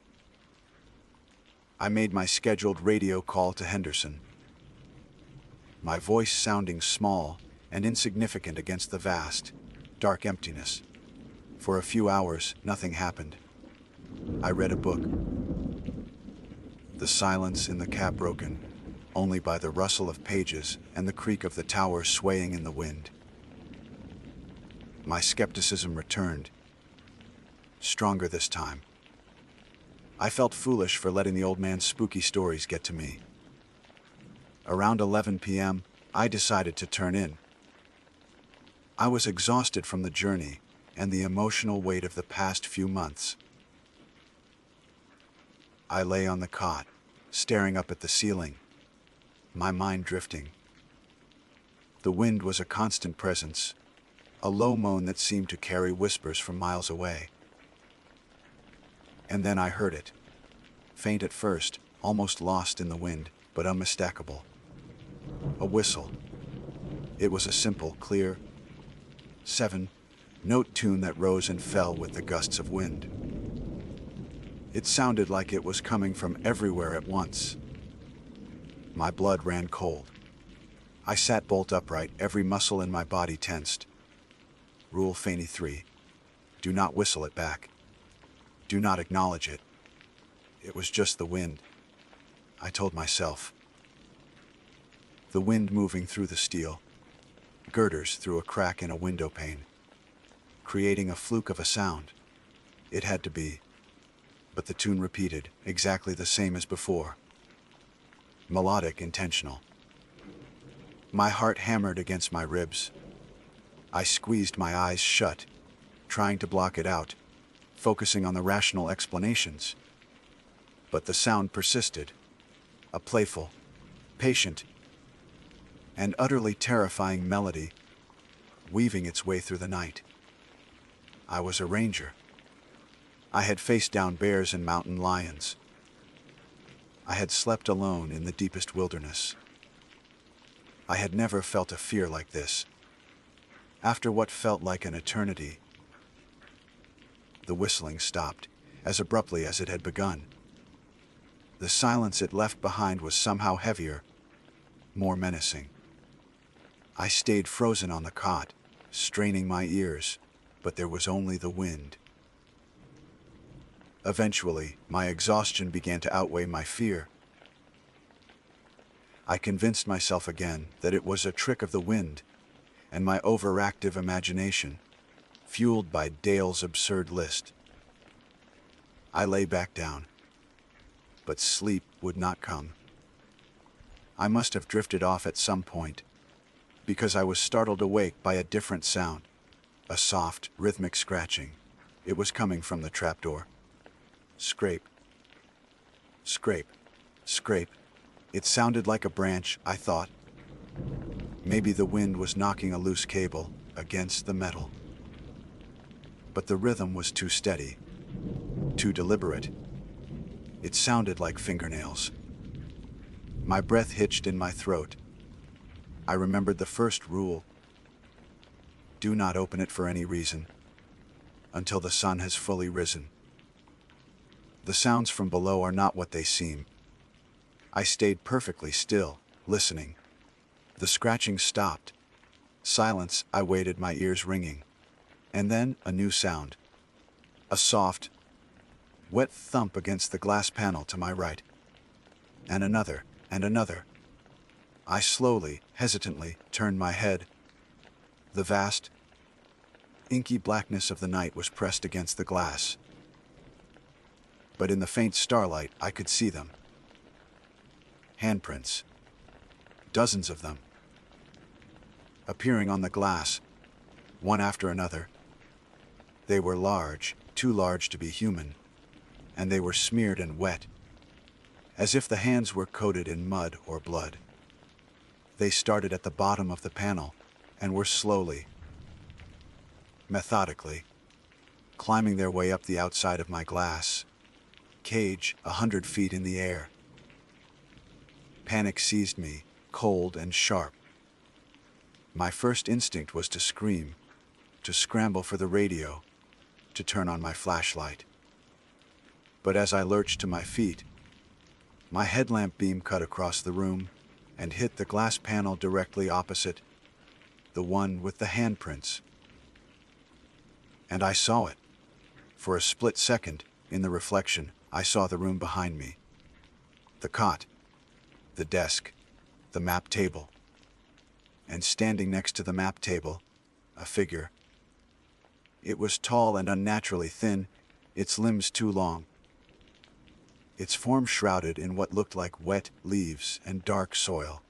I made my scheduled radio call to Henderson, my voice sounding small and insignificant against the vast, dark emptiness. For a few hours, nothing happened. I read a book. The silence in the cab broken only by the rustle of pages and the creak of the tower swaying in the wind. My skepticism returned, stronger this time. I felt foolish for letting the old man's spooky stories get to me. Around 11 p.m., I decided to turn in. I was exhausted from the journey and the emotional weight of the past few months. I lay on the cot, staring up at the ceiling, my mind drifting. The wind was a constant presence, a low moan that seemed to carry whispers from miles away. And then I heard it, faint at first, almost lost in the wind, but unmistakable. A whistle. It was a simple, clear 7. Note tune that rose and fell with the gusts of wind. It sounded like it was coming from everywhere at once. My blood ran cold. I sat bolt upright, every muscle in my body tensed. Rule 3. Do not whistle it back. Do not acknowledge it. It was just the wind, I told myself. The wind moving through the steel, girders through a crack in a window pane, creating a fluke of a sound. It had to be. But the tune repeated, exactly the same as before. Melodic, intentional. My heart hammered against my ribs. I squeezed my eyes shut, trying to block it out, focusing on the rational explanations. But the sound persisted, a playful, patient, and utterly terrifying melody, weaving its way through the night. I was a ranger. I had faced down bears and mountain lions. I had slept alone in the deepest wilderness. I had never felt a fear like this. After what felt like an eternity, the whistling stopped, as abruptly as it had begun. The silence it left behind was somehow heavier, more menacing. I stayed frozen on the cot, straining my ears, but there was only the wind. Eventually, my exhaustion began to outweigh my fear. I convinced myself again that it was a trick of the wind and my overactive imagination, fueled by Dale's absurd list. I lay back down, but sleep would not come. I must have drifted off at some point, because I was startled awake by a different sound, a soft, rhythmic scratching. It was coming from the trapdoor. Scrape, scrape, scrape. It sounded like a branch, I thought. Maybe the wind was knocking a loose cable against the metal. But the rhythm was too steady, too deliberate. It sounded like fingernails. My breath hitched in my throat. I remembered the first rule. Do not open it for any reason until the sun has fully risen. The sounds from below are not what they seem. I stayed perfectly still, listening. The scratching stopped. Silence, I waited, my ears ringing. And then a new sound. A soft, wet thump against the glass panel to my right. And another, and another. I slowly, hesitantly, turned my head. The vast, inky blackness of the night was pressed against the glass. But in the faint starlight, I could see them. Handprints. Dozens of them. Appearing on the glass, one after another. They were large, too large to be human, and they were smeared and wet, as if the hands were coated in mud or blood. They started at the bottom of the panel and were slowly, methodically, climbing their way up the outside of my glass cage 100 feet in the air. Panic seized me, cold and sharp. My first instinct was to scream, to scramble for the radio, to turn on my flashlight. But as I lurched to my feet, my headlamp beam cut across the room and hit the glass panel directly opposite, the one with the handprints. And I saw it. For a split second, in the reflection, I saw the room behind me. The cot, the desk, the map table. And standing next to the map table, a figure. It was tall and unnaturally thin, its limbs too long. Its form shrouded in what looked like wet leaves and dark soil.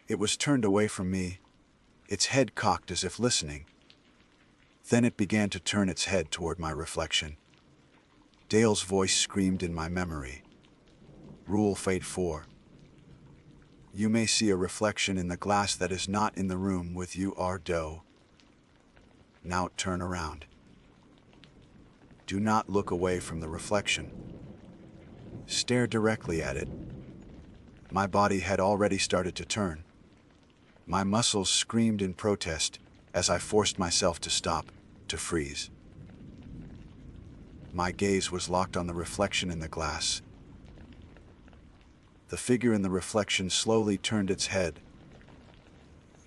It was turned away from me, its head cocked as if listening. Then it began to turn its head toward my reflection. Dale's voice screamed in my memory. Rule 4. You may see a reflection in the glass that is not in the room with you are dough. Now turn around. Do not look away from the reflection. Stare directly at it. My body had already started to turn. My muscles screamed in protest, as I forced myself to stop, to freeze. My gaze was locked on the reflection in the glass. The figure in the reflection slowly turned its head,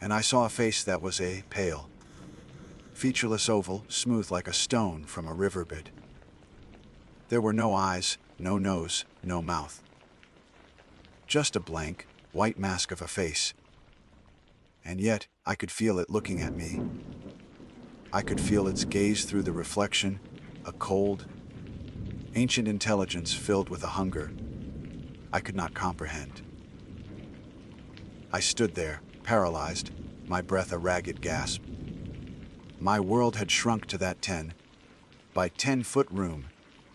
and I saw a face that was a pale, featureless oval, smooth like a stone from a riverbed. There were no eyes, no nose, no mouth. Just a blank, white mask of a face. And yet, I could feel it looking at me. I could feel its gaze through the reflection, a cold, ancient intelligence filled with a hunger I could not comprehend. I stood there, paralyzed, my breath a ragged gasp. My world had shrunk to that 10 by 10-foot room,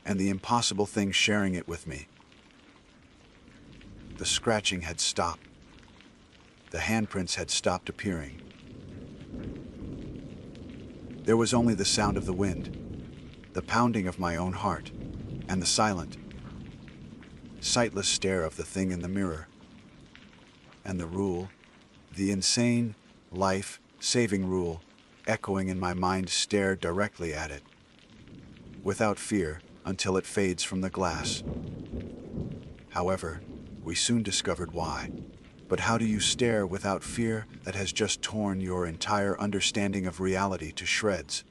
and the impossible thing sharing it with me. The scratching had stopped. The handprints had stopped appearing. There was only the sound of the wind, the pounding of my own heart, and the silent, sightless stare of the thing in the mirror. And the rule, the insane, life-saving rule, echoing in my mind, stared directly at it, without fear, until it fades from the glass. However, we soon discovered why. But how do you stare without fear that has just torn your entire understanding of reality to shreds?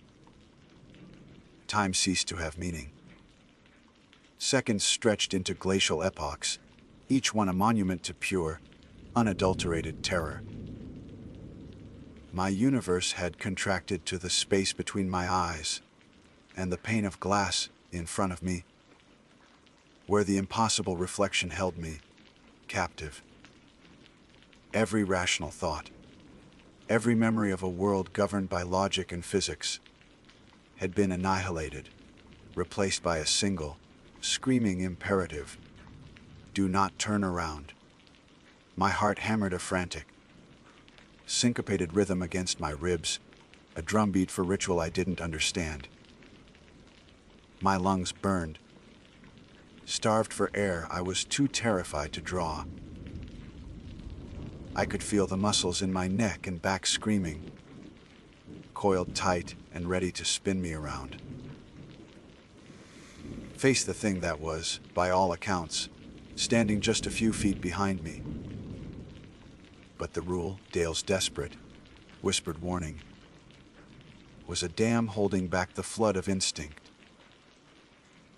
Time ceased to have meaning. Seconds stretched into glacial epochs, each one a monument to pure, unadulterated terror. My universe had contracted to the space between my eyes and the pane of glass in front of me, where the impossible reflection held me captive. Every rational thought, every memory of a world governed by logic and physics, had been annihilated, replaced by a single, screaming imperative: do not turn around. My heart hammered a frantic, syncopated rhythm against my ribs, a drumbeat for ritual I didn't understand. My lungs burned. Starved for air, I was too terrified to draw. I could feel the muscles in my neck and back screaming, coiled tight and ready to spin me around. Face the thing that was, by all accounts, standing just a few feet behind me. But the rule, Dale's desperate, whispered warning, was a dam holding back the flood of instinct.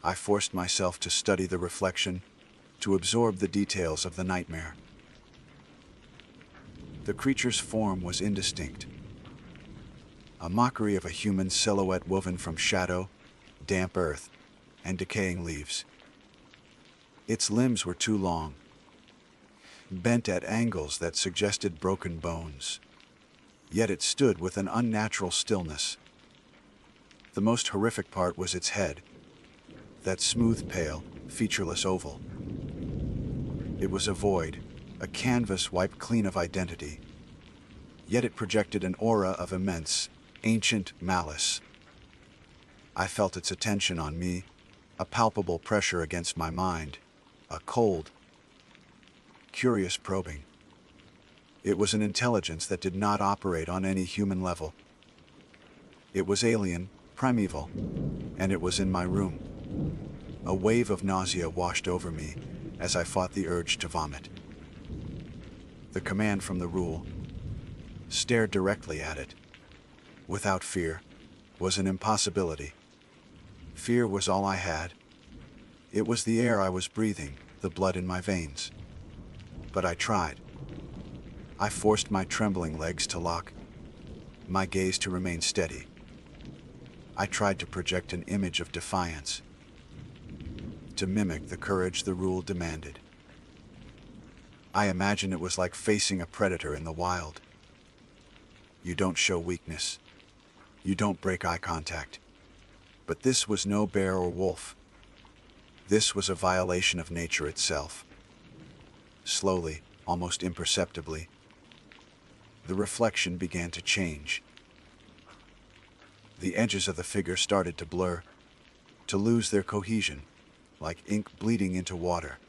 I forced myself to study the reflection, to absorb the details of the nightmare. The creature's form was indistinct, a mockery of a human silhouette woven from shadow, damp earth, and decaying leaves. Its limbs were too long, bent at angles that suggested broken bones. Yet it stood with an unnatural stillness. The most horrific part was its head, that smooth, pale, featureless oval. It was a void, a canvas wiped clean of identity. Yet it projected an aura of immense, ancient malice. I felt its attention on me, a palpable pressure against my mind, a cold, curious probing. It was an intelligence that did not operate on any human level. It was alien, primeval, and it was in my room. A wave of nausea washed over me as I fought the urge to vomit. The command from the rule, stared directly at it, without fear, was an impossibility. Fear was all I had. It was the air I was breathing, the blood in my veins. But I tried. I forced my trembling legs to lock, my gaze to remain steady. I tried to project an image of defiance, to mimic the courage the rule demanded. I imagine it was like facing a predator in the wild. You don't show weakness. You don't break eye contact. But this was no bear or wolf. This was a violation of nature itself. Slowly, almost imperceptibly, the reflection began to change. The edges of the figure started to blur, to lose their cohesion, like ink bleeding into water.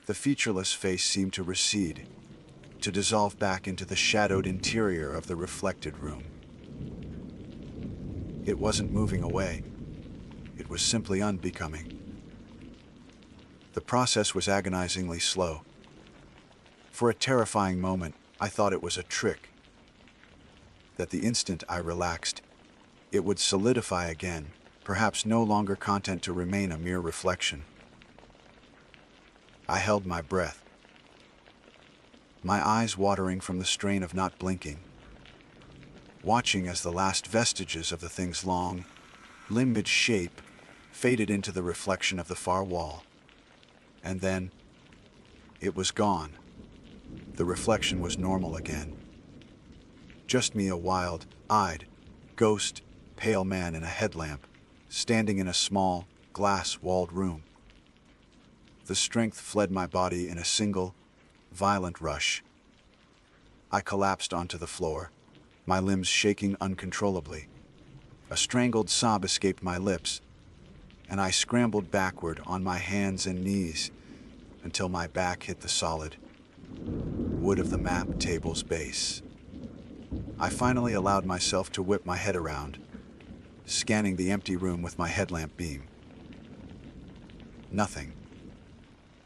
The featureless face seemed to recede, to dissolve back into the shadowed interior of the reflected room. It wasn't moving away. It was simply unbecoming. The process was agonizingly slow. For a terrifying moment, I thought it was a trick, that the instant I relaxed, it would solidify again, perhaps no longer content to remain a mere reflection. I held my breath, my eyes watering from the strain of not blinking, watching as the last vestiges of the thing's long, limbed shape faded into the reflection of the far wall. And then, it was gone. The reflection was normal again. Just me, a wild-eyed, ghost, pale man in a headlamp, standing in a small, glass-walled room. The strength fled my body in a single, violent rush. I collapsed onto the floor, my limbs shaking uncontrollably. A strangled sob escaped my lips, and I scrambled backward on my hands and knees until my back hit the solid wood of the map table's base. I finally allowed myself to whip my head around, scanning the empty room with my headlamp beam. Nothing.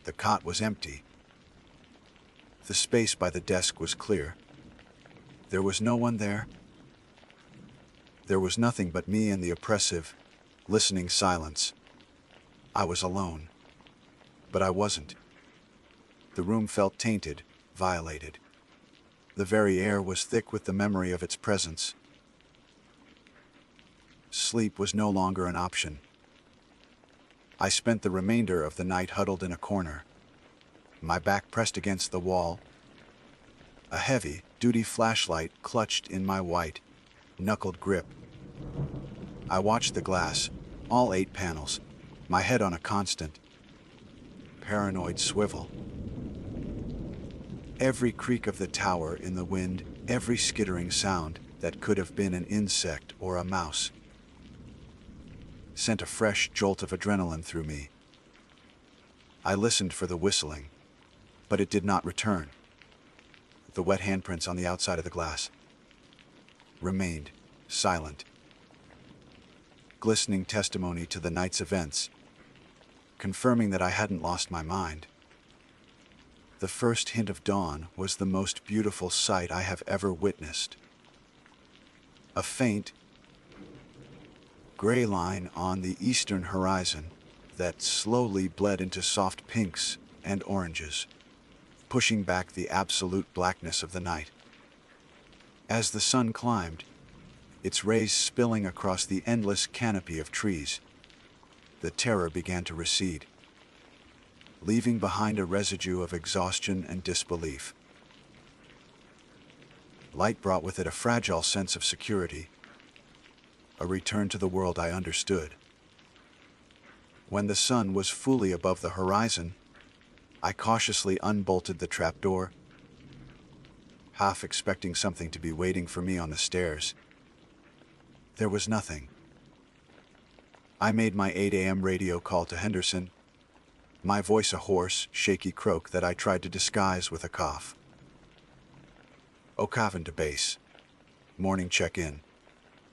The cot was empty. The space by the desk was clear. There was no one there. There was nothing but me and the oppressive, listening silence. I was alone. But I wasn't. The room felt tainted, violated. The very air was thick with the memory of its presence. Sleep was no longer an option. I spent the remainder of the night huddled in a corner, my back pressed against the wall, a heavy-duty flashlight clutched in my white, knuckled grip. I watched the glass, all 8 panels, my head on a constant, paranoid swivel. Every creak of the tower in the wind, every skittering sound that could have been an insect or a mouse, sent a fresh jolt of adrenaline through me. I listened for the whistling, but it did not return. The wet handprints on the outside of the glass remained silent, glistening testimony to the night's events, confirming that I hadn't lost my mind. The first hint of dawn was the most beautiful sight I have ever witnessed. A faint, gray line on the eastern horizon that slowly bled into soft pinks and oranges, pushing back the absolute blackness of the night. As the sun climbed, its rays spilling across the endless canopy of trees, the terror began to recede, leaving behind a residue of exhaustion and disbelief. Light brought with it a fragile sense of security, a return to the world I understood. When the sun was fully above the horizon, I cautiously unbolted the trapdoor, half expecting something to be waiting for me on the stairs. There was nothing. I made my 8 a.m. radio call to Henderson, my voice a hoarse, shaky croak that I tried to disguise with a cough. O'Cavan to base. Morning check-in.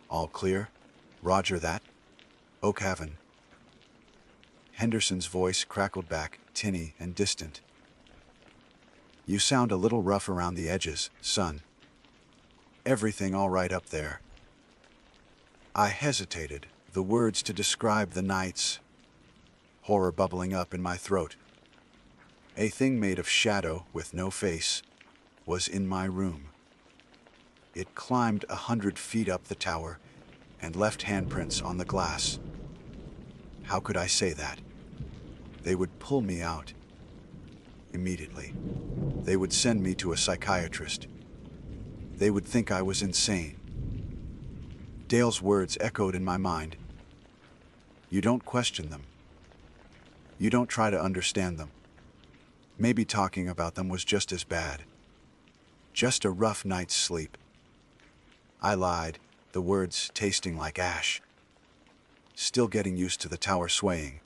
All clear? Roger that. O'Cavan. Henderson's voice crackled back, tinny and distant. You sound a little rough around the edges, son. Everything all right up there? I hesitated, the words to describe the night's horror bubbling up in my throat. A thing made of shadow with no face was in my room. It climbed 100 feet up the tower and left handprints on the glass. How could I say that? They would pull me out. Immediately. They would send me to a psychiatrist. They would think I was insane. Dale's words echoed in my mind. You don't question them. You don't try to understand them. Maybe talking about them was just as bad. Just a rough night's sleep. I lied, the words tasting like ash. Still getting used to the tower swaying.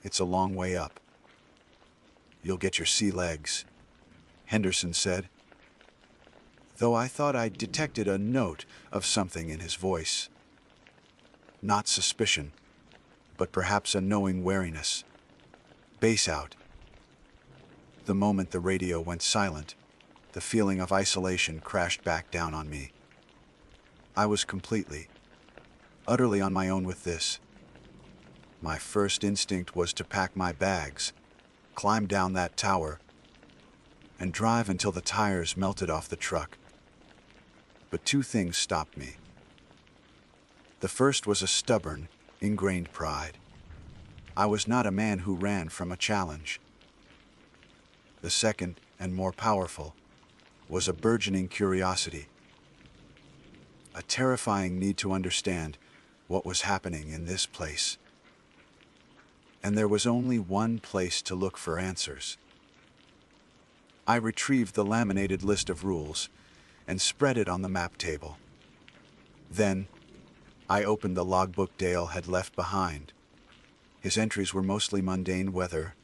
It's a long way up. You'll get your sea legs. Henderson said, though I thought I detected a note of something in his voice. Not suspicion, but perhaps a knowing wariness. Bass out. The moment the radio went silent, the feeling of isolation crashed back down on me. I was completely, utterly on my own with this. My first instinct was to pack my bags, climb down that tower, and drive until the tires melted off the truck. But two things stopped me. The first was a stubborn, ingrained pride. I was not a man who ran from a challenge. The second, and more powerful, was a burgeoning curiosity. A terrifying need to understand what was happening in this place. And there was only one place to look for answers. I retrieved the laminated list of rules and spread it on the map table. Then, I opened the logbook Dale had left behind. His entries were mostly mundane weather,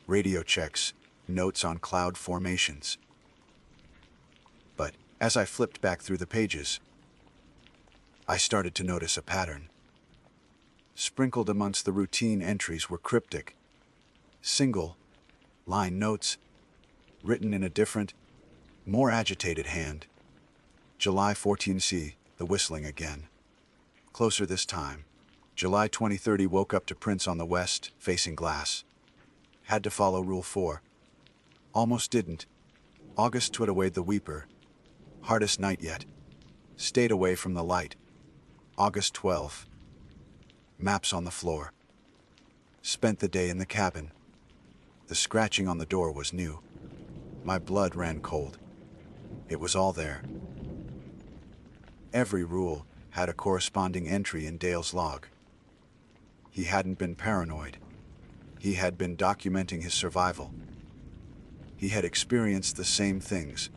radio checks, notes on cloud formations. But as I flipped back through the pages, I started to notice a pattern. Sprinkled amongst the routine entries were cryptic, single-line notes, written in a different, more agitated hand. July 14C, the whistling again. Closer this time. July 2030 woke up to prints on the west, facing glass. Had to follow Rule 4. Almost didn't. August put away the weeper. Hardest night yet. Stayed away from the light. August 12. Maps on the floor. Spent the day in the cabin. The scratching on the door was new. My blood ran cold. It was all there. Every rule had a corresponding entry in Dale's log. He hadn't been paranoid. He had been documenting his survival. He had experienced the same things,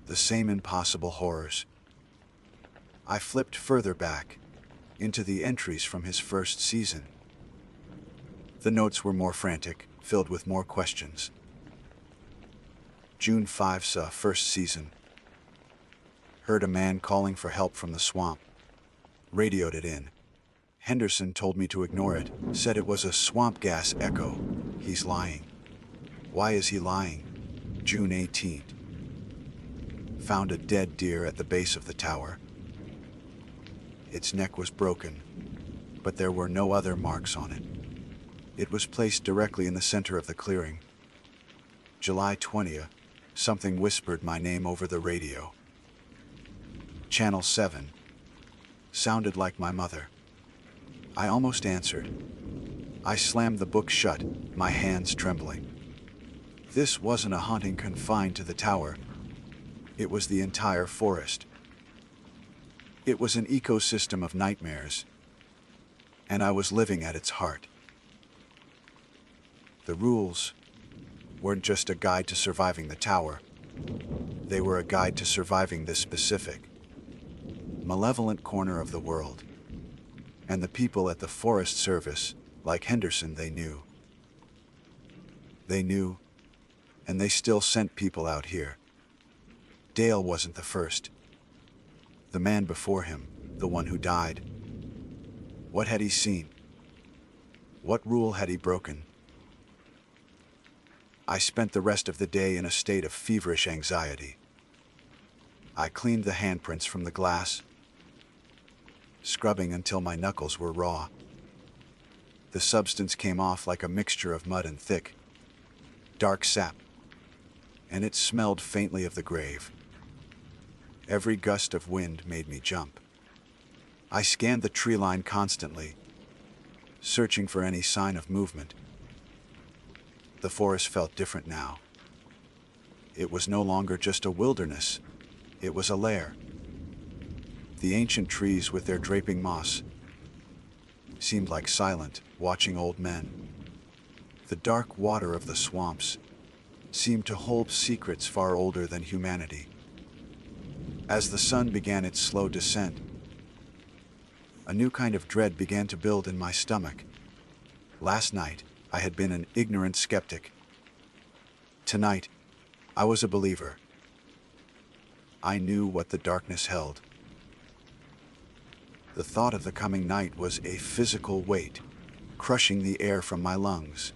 the same impossible horrors. I flipped further back, into the entries from his first season. The notes were more frantic, filled with more questions. June 5, first season. Heard a man calling for help from the swamp. Radioed it in. Henderson told me to ignore it, said it was a swamp gas echo. He's lying. Why is he lying? June 18th. Found a dead deer at the base of the tower. Its neck was broken, but there were no other marks on it. It was placed directly in the center of the clearing. July 20th, something whispered my name over the radio. Channel 7. Sounded like my mother. I almost answered. I slammed the book shut, my hands trembling. This wasn't a haunting confined to the tower. It was the entire forest. It was an ecosystem of nightmares, and I was living at its heart. The rules weren't just a guide to surviving the tower. They were a guide to surviving this specific, malevolent corner of the world. And the people at the Forest Service, like Henderson, they knew. They knew, and they still sent people out here. Dale wasn't the first. The man before him, the one who died. What had he seen? What rule had he broken? I spent the rest of the day in a state of feverish anxiety. I cleaned the handprints from the glass, scrubbing until my knuckles were raw. The substance came off like a mixture of mud and thick, dark sap, and it smelled faintly of the grave. Every gust of wind made me jump. I scanned the tree line constantly, searching for any sign of movement. The forest felt different now. It was no longer just a wilderness, it was a lair. The ancient trees with their draping moss seemed like silent, watching old men. The dark water of the swamps seemed to hold secrets far older than humanity. As the sun began its slow descent, a new kind of dread began to build in my stomach. Last night, I had been an ignorant skeptic. Tonight, I was a believer. I knew what the darkness held. The thought of the coming night was a physical weight, crushing the air from my lungs.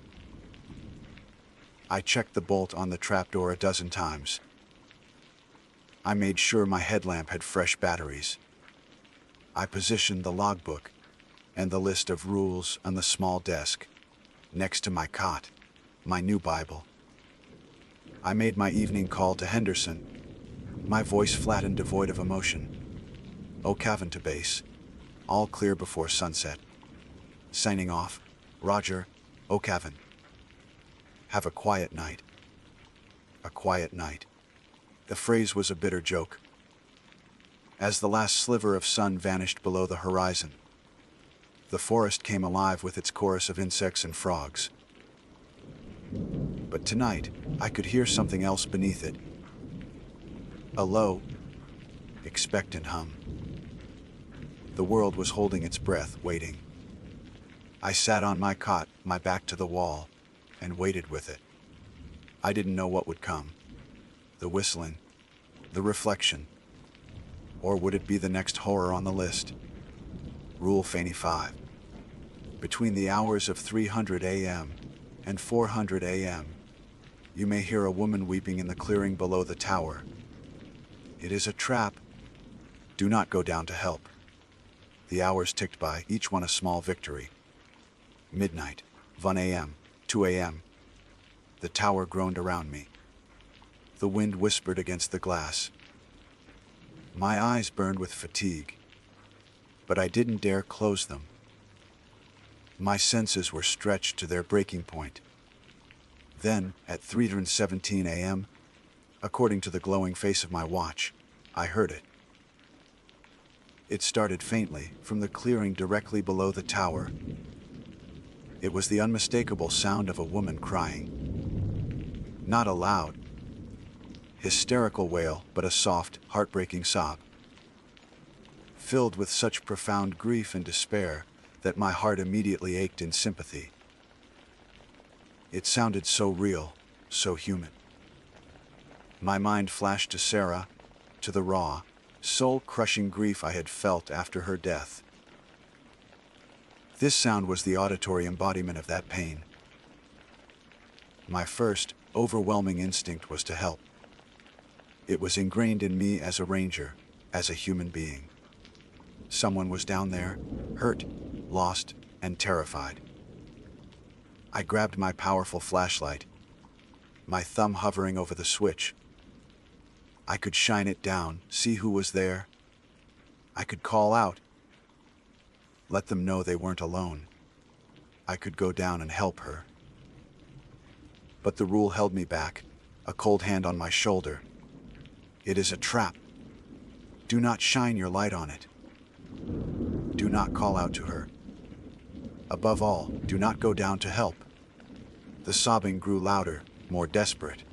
I checked the bolt on the trapdoor a dozen times. I made sure my headlamp had fresh batteries. I positioned the logbook and the list of rules on the small desk next to my cot, my new Bible. I made my evening call to Henderson, my voice flat and devoid of emotion. O'Cavan to base, all clear before sunset. Signing off, Roger, O'Cavan. Have a quiet night. A quiet night. The phrase was a bitter joke. As the last sliver of sun vanished below the horizon, the forest came alive with its chorus of insects and frogs. But tonight, I could hear something else beneath it. A low, expectant hum. The world was holding its breath, waiting. I sat on my cot, my back to the wall, and waited with it. I didn't know what would come. The whistling, the reflection, or would it be the next horror on the list? Rule 5. Between the hours of 300 a.m. and 400 a.m., you may hear a woman weeping in the clearing below the tower. It is a trap. Do not go down to help. The hours ticked by, each one a small victory. Midnight, 1 a.m., 2 a.m. The tower groaned around me. The wind whispered against the glass. My eyes burned with fatigue, but I didn't dare close them. My senses were stretched to their breaking point. Then, at 3:17 a.m., according to the glowing face of my watch, I heard it. It started faintly from the clearing directly below the tower. It was the unmistakable sound of a woman crying. Not a loud, hysterical wail, but a soft, heartbreaking sob, filled with such profound grief and despair that my heart immediately ached in sympathy. It sounded so real, so human. My mind flashed to Sarah, to the raw, soul-crushing grief I had felt after her death. This sound was the auditory embodiment of that pain. My first, overwhelming instinct was to help. It was ingrained in me as a ranger, as a human being. Someone was down there, hurt, lost, and terrified. I grabbed my powerful flashlight, my thumb hovering over the switch. I could shine it down, see who was there. I could call out, let them know they weren't alone. I could go down and help her. But the rule held me back, a cold hand on my shoulder. It is a trap. Do not shine your light on it. Do not call out to her. Above all, do not go down to help. The sobbing grew louder, more desperate.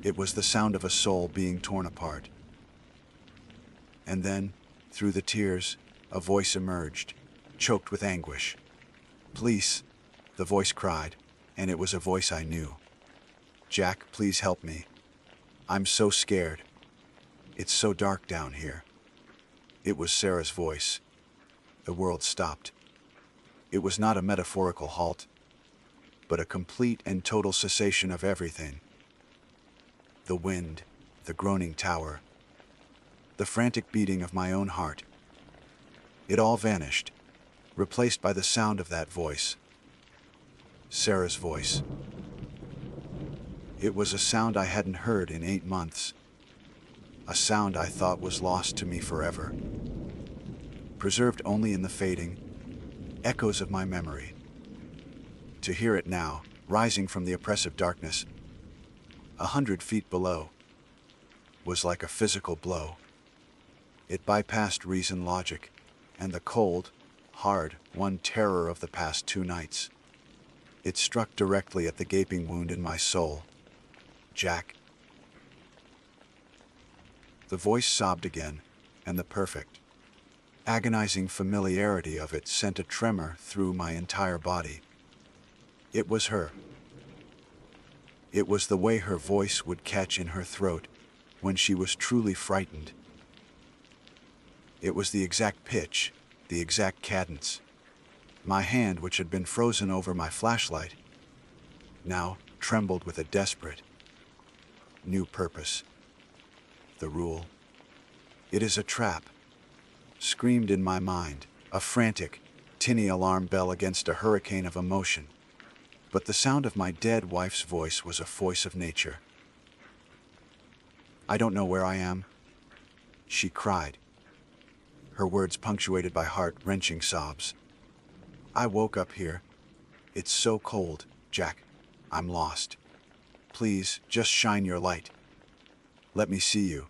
It was the sound of a soul being torn apart. And then, through the tears, a voice emerged, choked with anguish. Please, the voice cried, and it was a voice I knew. Jack, please help me. I'm so scared. It's so dark down here. It was Sarah's voice. The world stopped. It was not a metaphorical halt, but a complete and total cessation of everything. The wind, the groaning tower, the frantic beating of my own heart. It all vanished, replaced by the sound of that voice. Sarah's voice. It was a sound I hadn't heard in 8 months. A sound I thought was lost to me forever. Preserved only in the fading echoes of my memory. To hear it now, rising from the oppressive darkness, 100 feet below, was like a physical blow. It bypassed reason, logic, and the cold, hard, won terror of the past 2 nights. It struck directly at the gaping wound in my soul. Jack. The voice sobbed again, and the perfect, agonizing familiarity of it sent a tremor through my entire body. It was her. It was the way her voice would catch in her throat when she was truly frightened. It was the exact pitch, the exact cadence. My hand, which had been frozen over my flashlight, now trembled with a desperate, new purpose. The rule, "It is a trap," screamed in my mind, a frantic, tinny alarm bell against a hurricane of emotion. But the sound of my dead wife's voice was a voice of nature. "I don't know where I am," she cried, her words punctuated by heart-wrenching sobs. "I woke up here. It's so cold, Jack. I'm lost. Please, just shine your light. Let me see you.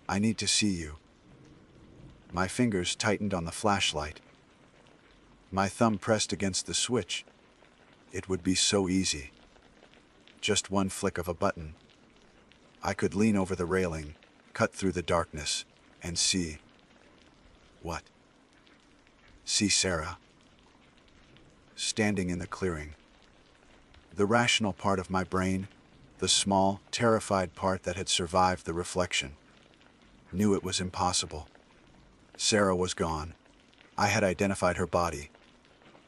I need to see you." My fingers tightened on the flashlight. My thumb pressed against the switch. It would be so easy. Just one flick of a button. I could lean over the railing, cut through the darkness, and see. What? See Sarah. Standing in the clearing. The rational part of my brain, the small, terrified part that had survived the reflection, knew it was impossible. Sarah was gone. I had identified her body.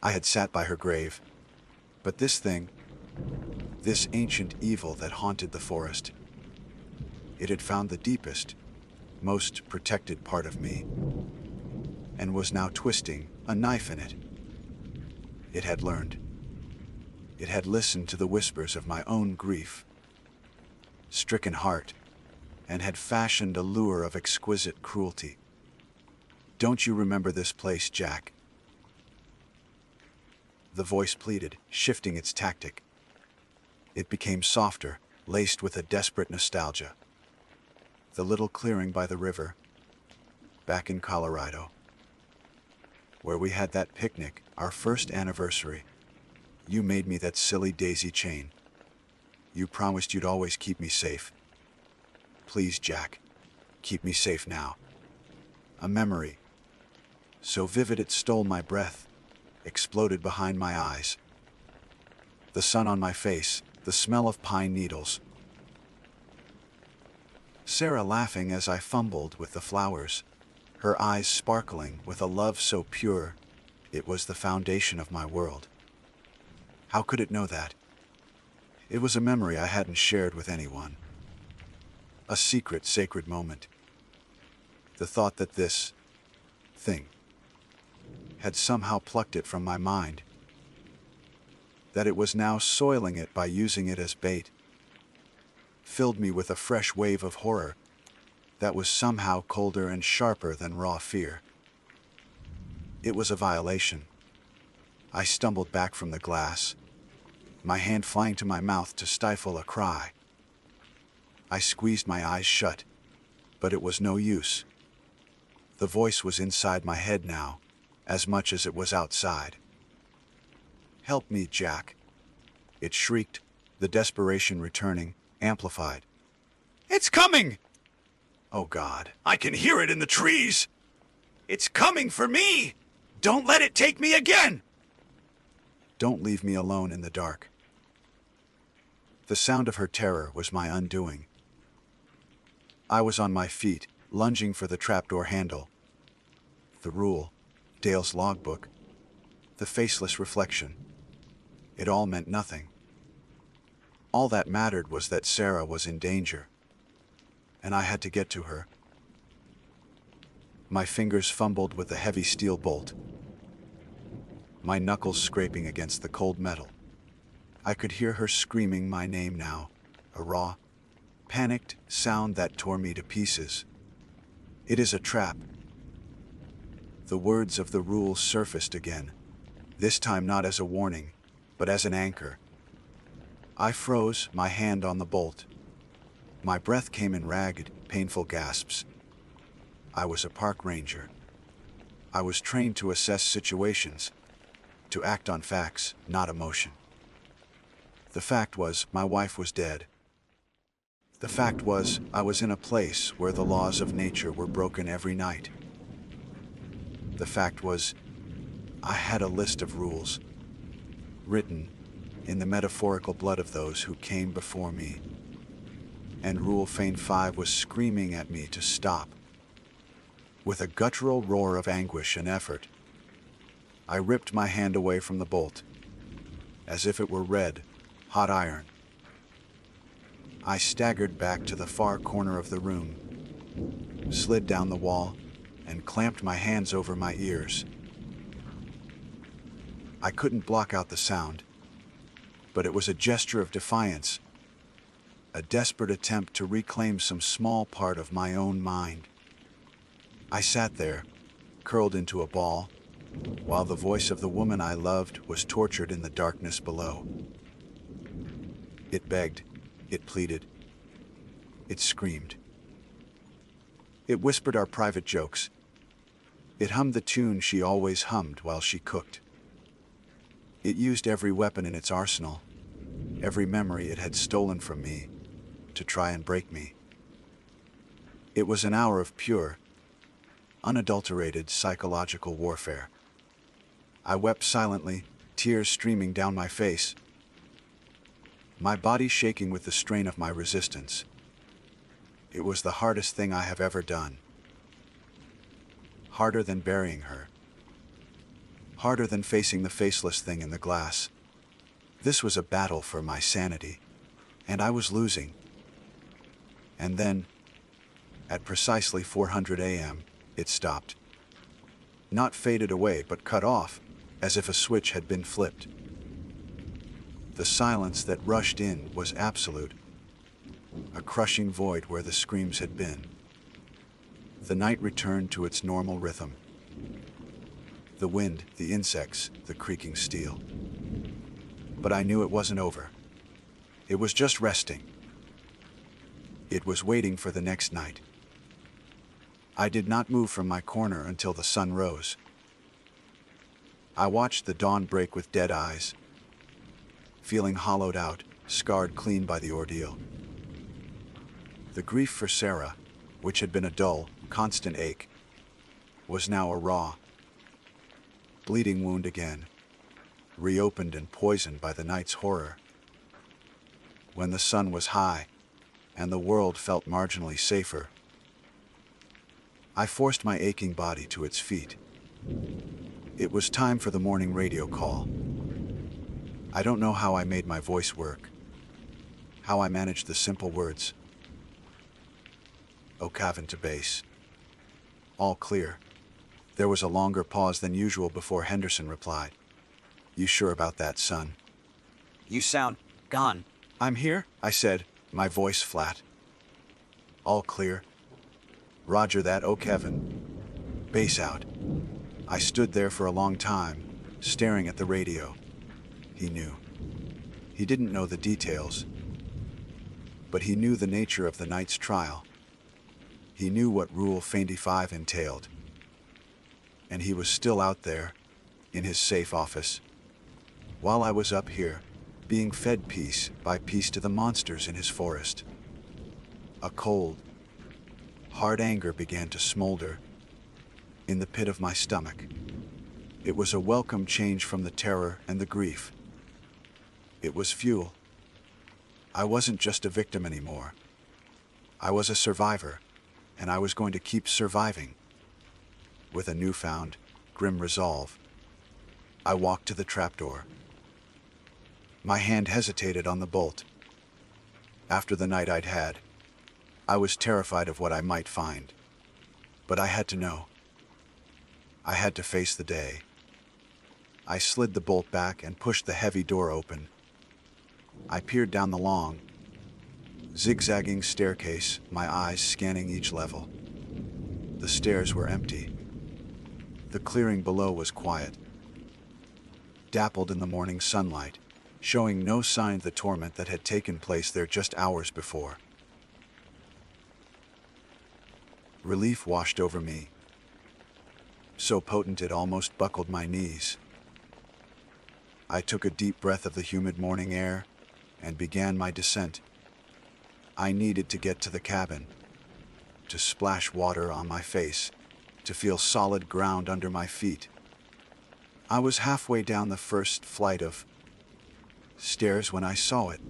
I had sat by her grave. But this thing, this ancient evil that haunted the forest, it had found the deepest, most protected part of me, and was now twisting a knife in it. It had learned. It had listened to the whispers of my own grief, stricken heart, and had fashioned a lure of exquisite cruelty. "Don't you remember this place, Jack?" The voice pleaded, shifting its tactic. It became softer, laced with a desperate nostalgia. The little clearing by the river, back in Colorado, where we had that picnic, our first anniversary. You made me that silly daisy chain. You promised you'd always keep me safe. Please, Jack, keep me safe now. A memory, so vivid it stole my breath, exploded behind my eyes. The sun on my face, the smell of pine needles. Sarah laughing as I fumbled with the flowers, her eyes sparkling with a love so pure, it was the foundation of my world. How could it know that? It was a memory I hadn't shared with anyone. A secret, sacred moment. The thought that this thing had somehow plucked it from my mind, that it was now soiling it by using it as bait, filled me with a fresh wave of horror that was somehow colder and sharper than raw fear. It was a violation. I stumbled back from the glass, my hand flying to my mouth to stifle a cry. I squeezed my eyes shut, but it was no use. The voice was inside my head now, as much as it was outside. "Help me, Jack," it shrieked, the desperation returning, amplified. "It's coming! Oh God, I can hear it in the trees! It's coming for me! Don't let it take me again! Don't leave me alone in the dark." The sound of her terror was my undoing. I was on my feet, lunging for the trapdoor handle. The rule, Dale's logbook, the faceless reflection. It all meant nothing. All that mattered was that Sarah was in danger, and I had to get to her. My fingers fumbled with the heavy steel bolt, my knuckles scraping against the cold metal. I could hear her screaming my name now, a raw, panicked sound that tore me to pieces. "It is a trap." The words of the rule surfaced again, this time not as a warning, but as an anchor. I froze, my hand on the bolt. My breath came in ragged, painful gasps. I was a park ranger. I was trained to assess situations, to act on facts, not emotion. The fact was, my wife was dead. The fact was, I was in a place where the laws of nature were broken every night. The fact was, I had a list of rules, written in the metaphorical blood of those who came before me. And Rule Fein 5 was screaming at me to stop. With a guttural roar of anguish and effort, I ripped my hand away from the bolt, as if it were red, hot iron. I staggered back to the far corner of the room, slid down the wall, and clamped my hands over my ears. I couldn't block out the sound, but it was a gesture of defiance, a desperate attempt to reclaim some small part of my own mind. I sat there, curled into a ball, while the voice of the woman I loved was tortured in the darkness below. It begged, it pleaded, it screamed. It whispered our private jokes. It hummed the tune she always hummed while she cooked. It used every weapon in its arsenal, every memory it had stolen from me, to try and break me. It was an hour of pure, unadulterated psychological warfare. I wept silently, tears streaming down my face, my body shaking with the strain of my resistance. It was the hardest thing I have ever done. Harder than burying her. Harder than facing the faceless thing in the glass. This was a battle for my sanity, and I was losing. And then, at precisely 400 a.m., it stopped. Not faded away, but cut off, as if a switch had been flipped. The silence that rushed in was absolute, a crushing void where the screams had been. The night returned to its normal rhythm. The wind, the insects, the creaking steel. But I knew it wasn't over. It was just resting. It was waiting for the next night. I did not move from my corner until the sun rose. I watched the dawn break with dead eyes, feeling hollowed out, scarred clean by the ordeal. The grief for Sarah, which had been a dull, constant ache, was now a raw, bleeding wound again, reopened and poisoned by the night's horror. When the sun was high, and the world felt marginally safer, I forced my aching body to its feet. It was time for the morning radio call. I don't know how I made my voice work, how I managed the simple words. O'Cavan to base. All clear. There was a longer pause than usual before Henderson replied. You sure about that, son? You sound gone. I'm here, I said, my voice flat. All clear. Roger that, O'Cavan. Base out. I stood there for a long time, staring at the radio. He knew. He didn't know the details, but he knew the nature of the night's trial. He knew what Rule Fein 5 entailed. And he was still out there, in his safe office, while I was up here, being fed piece by piece to the monsters in his forest. A cold, hard anger began to smolder in the pit of my stomach. It was a welcome change from the terror and the grief. It was fuel. I wasn't just a victim anymore. I was a survivor, and I was going to keep surviving. With a newfound, grim resolve, I walked to the trapdoor. My hand hesitated on the bolt. After the night I'd had, I was terrified of what I might find. But I had to know. I had to face the day. I slid the bolt back and pushed the heavy door open. I peered down the long, zigzagging staircase, my eyes scanning each level. The stairs were empty. The clearing below was quiet, dappled in the morning sunlight, showing no sign of the torment that had taken place there just hours before. Relief washed over me, so potent it almost buckled my knees. I took a deep breath of the humid morning air and began my descent. I needed to get to the cabin, to splash water on my face, to feel solid ground under my feet. I was halfway down the first flight of stairs when I saw it.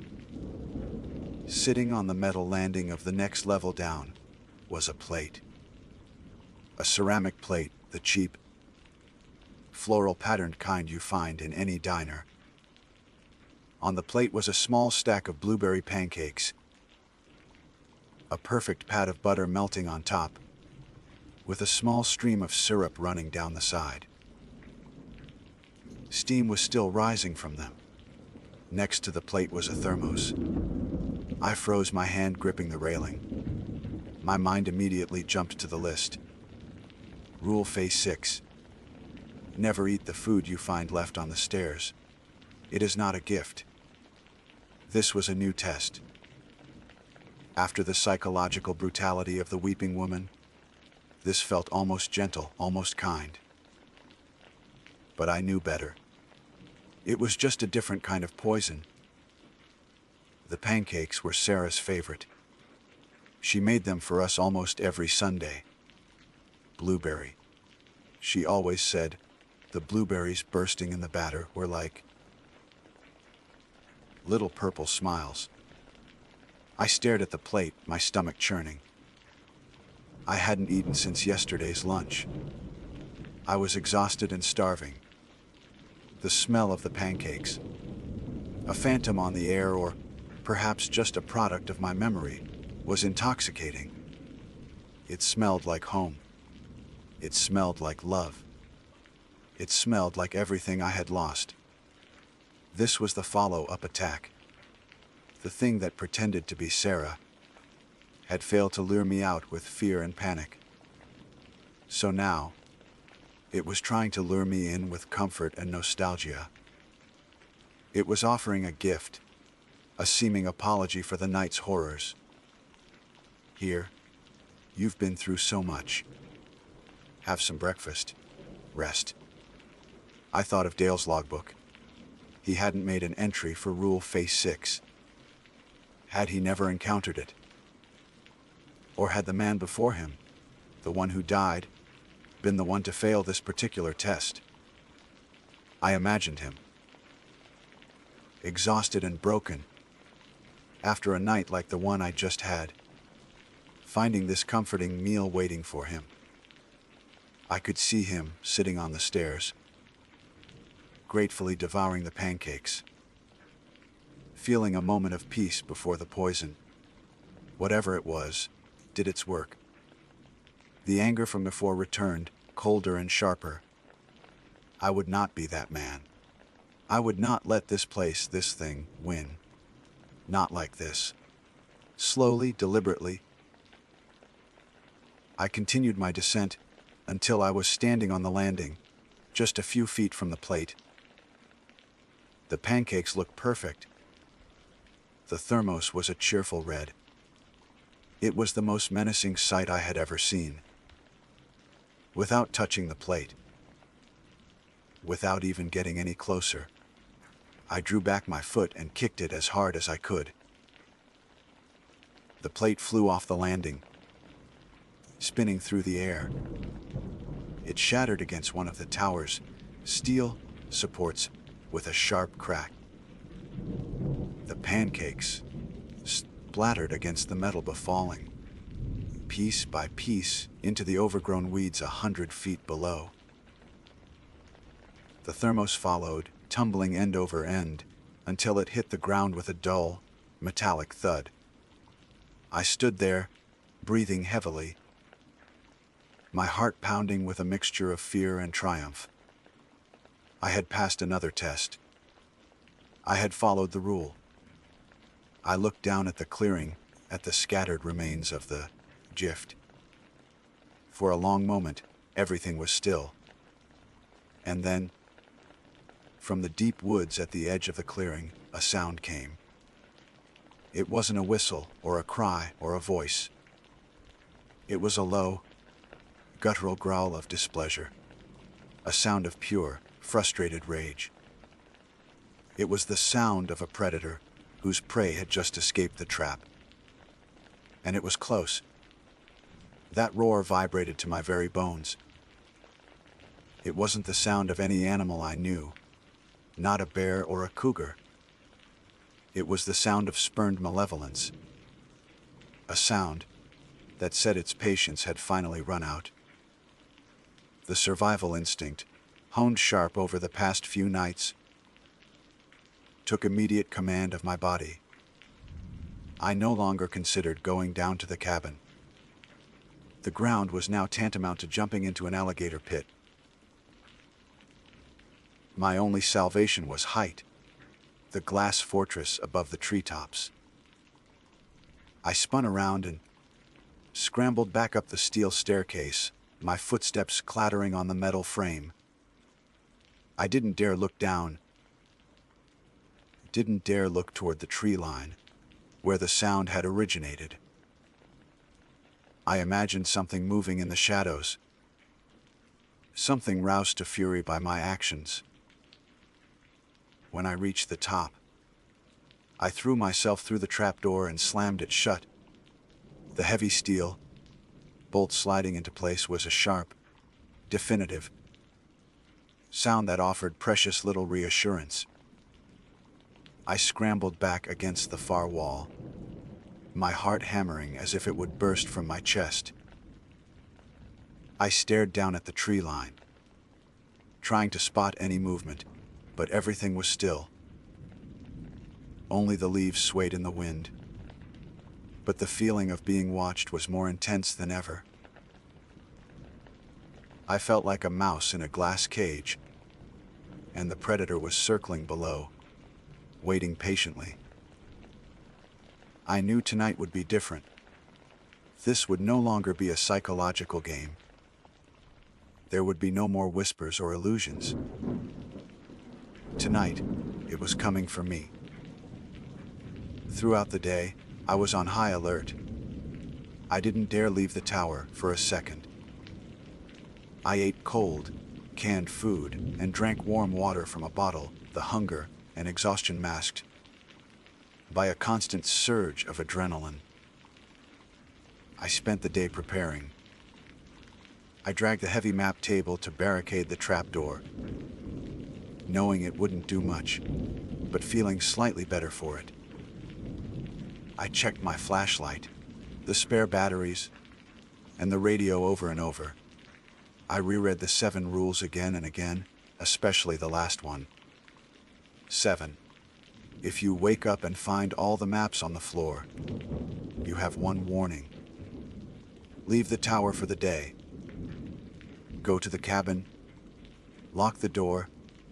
Sitting on the metal landing of the next level down was a plate. A ceramic plate, the cheap, floral patterned kind you find in any diner. On the plate was a small stack of blueberry pancakes, a perfect pat of butter melting on top, with a small stream of syrup running down the side. Steam was still rising from them. Next to the plate was a thermos. I froze, my hand gripping the railing. My mind immediately jumped to the list. Rule Phase 6. Never eat the food you find left on the stairs. It is not a gift. This was a new test. After the psychological brutality of the weeping woman, this felt almost gentle, almost kind. But I knew better. It was just a different kind of poison. The pancakes were Sarah's favorite. She made them for us almost every Sunday. Blueberry. She always said the blueberries bursting in the batter were like little purple smiles. I stared at the plate, my stomach churning. I hadn't eaten since yesterday's lunch. I was exhausted and starving. The smell of the pancakes, a phantom on the air, or perhaps just a product of my memory, was intoxicating. It smelled like home. It smelled like love. It smelled like everything I had lost. This was the follow-up attack. The thing that pretended to be Sarah had failed to lure me out with fear and panic. So now, it was trying to lure me in with comfort and nostalgia. It was offering a gift, a seeming apology for the night's horrors. Here, you've been through so much. Have some breakfast. Rest. I thought of Dale's logbook. He hadn't made an entry for Rule Phase 6. Had he never encountered it? Or had the man before him, the one who died, been the one to fail this particular test? I imagined him, exhausted and broken, after a night like the one I just had, finding this comforting meal waiting for him. I could see him sitting on the stairs, gratefully devouring the pancakes, feeling a moment of peace before the poison, whatever it was, did its work. The anger from before returned, colder and sharper. I would not be that man. I would not let this place, this thing, win. Not like this. Slowly, deliberately, I continued my descent until I was standing on the landing, just a few feet from the plate. The pancakes looked perfect. The thermos was a cheerful red. It was the most menacing sight I had ever seen. Without touching the plate, without even getting any closer, I drew back my foot and kicked it as hard as I could. The plate flew off the landing, spinning through the air. It shattered against one of the tower's steel supports with a sharp crack. The pancakes splattered against the metal befalling, piece by piece, into the overgrown weeds 100 feet below. The thermos followed, tumbling end over end, until it hit the ground with a dull, metallic thud. I stood there, breathing heavily, my heart pounding with a mixture of fear and triumph. I had passed another test. I had followed the rule. I looked down at the clearing, at the scattered remains of the gift. For a long moment, everything was still. And then, from the deep woods at the edge of the clearing, a sound came. It wasn't a whistle, or a cry, or a voice. It was a low, guttural growl of displeasure, a sound of pure, frustrated rage. It was the sound of a predator whose prey had just escaped the trap. And it was close. That roar vibrated to my very bones. It wasn't the sound of any animal I knew, not a bear or a cougar. It was the sound of spurned malevolence, a sound that said its patience had finally run out. The survival instinct, honed sharp over the past few nights, took immediate command of my body. I no longer considered going down to the cabin. The ground was now tantamount to jumping into an alligator pit. My only salvation was height, the glass fortress above the treetops. I spun around and scrambled back up the steel staircase, my footsteps clattering on the metal frame. I didn't dare look down, didn't dare look toward the tree line, where the sound had originated. I imagined something moving in the shadows, something roused to fury by my actions. When I reached the top, I threw myself through the trapdoor and slammed it shut. The heavy steel, bolt sliding into place, was a sharp, definitive sound that offered precious little reassurance. I scrambled back against the far wall, my heart hammering as if it would burst from my chest. I stared down at the tree line, trying to spot any movement, but everything was still. Only the leaves swayed in the wind. But the feeling of being watched was more intense than ever. I felt like a mouse in a glass cage, and the predator was circling below, waiting patiently. I knew tonight would be different. This would no longer be a psychological game. There would be no more whispers or illusions. Tonight, it was coming for me. Throughout the day, I was on high alert. I didn't dare leave the tower for a second. I ate cold, canned food, and drank warm water from a bottle, the hunger and exhaustion masked by a constant surge of adrenaline. I spent the day preparing. I dragged the heavy map table to barricade the trapdoor, knowing it wouldn't do much, but feeling slightly better for it. I checked my flashlight, the spare batteries, and the radio over and over. I reread the 7 rules again and again, especially the last one. 7. If you wake up and find all the maps on the floor, you have one warning. Leave the tower for the day. Go to the cabin, lock the door,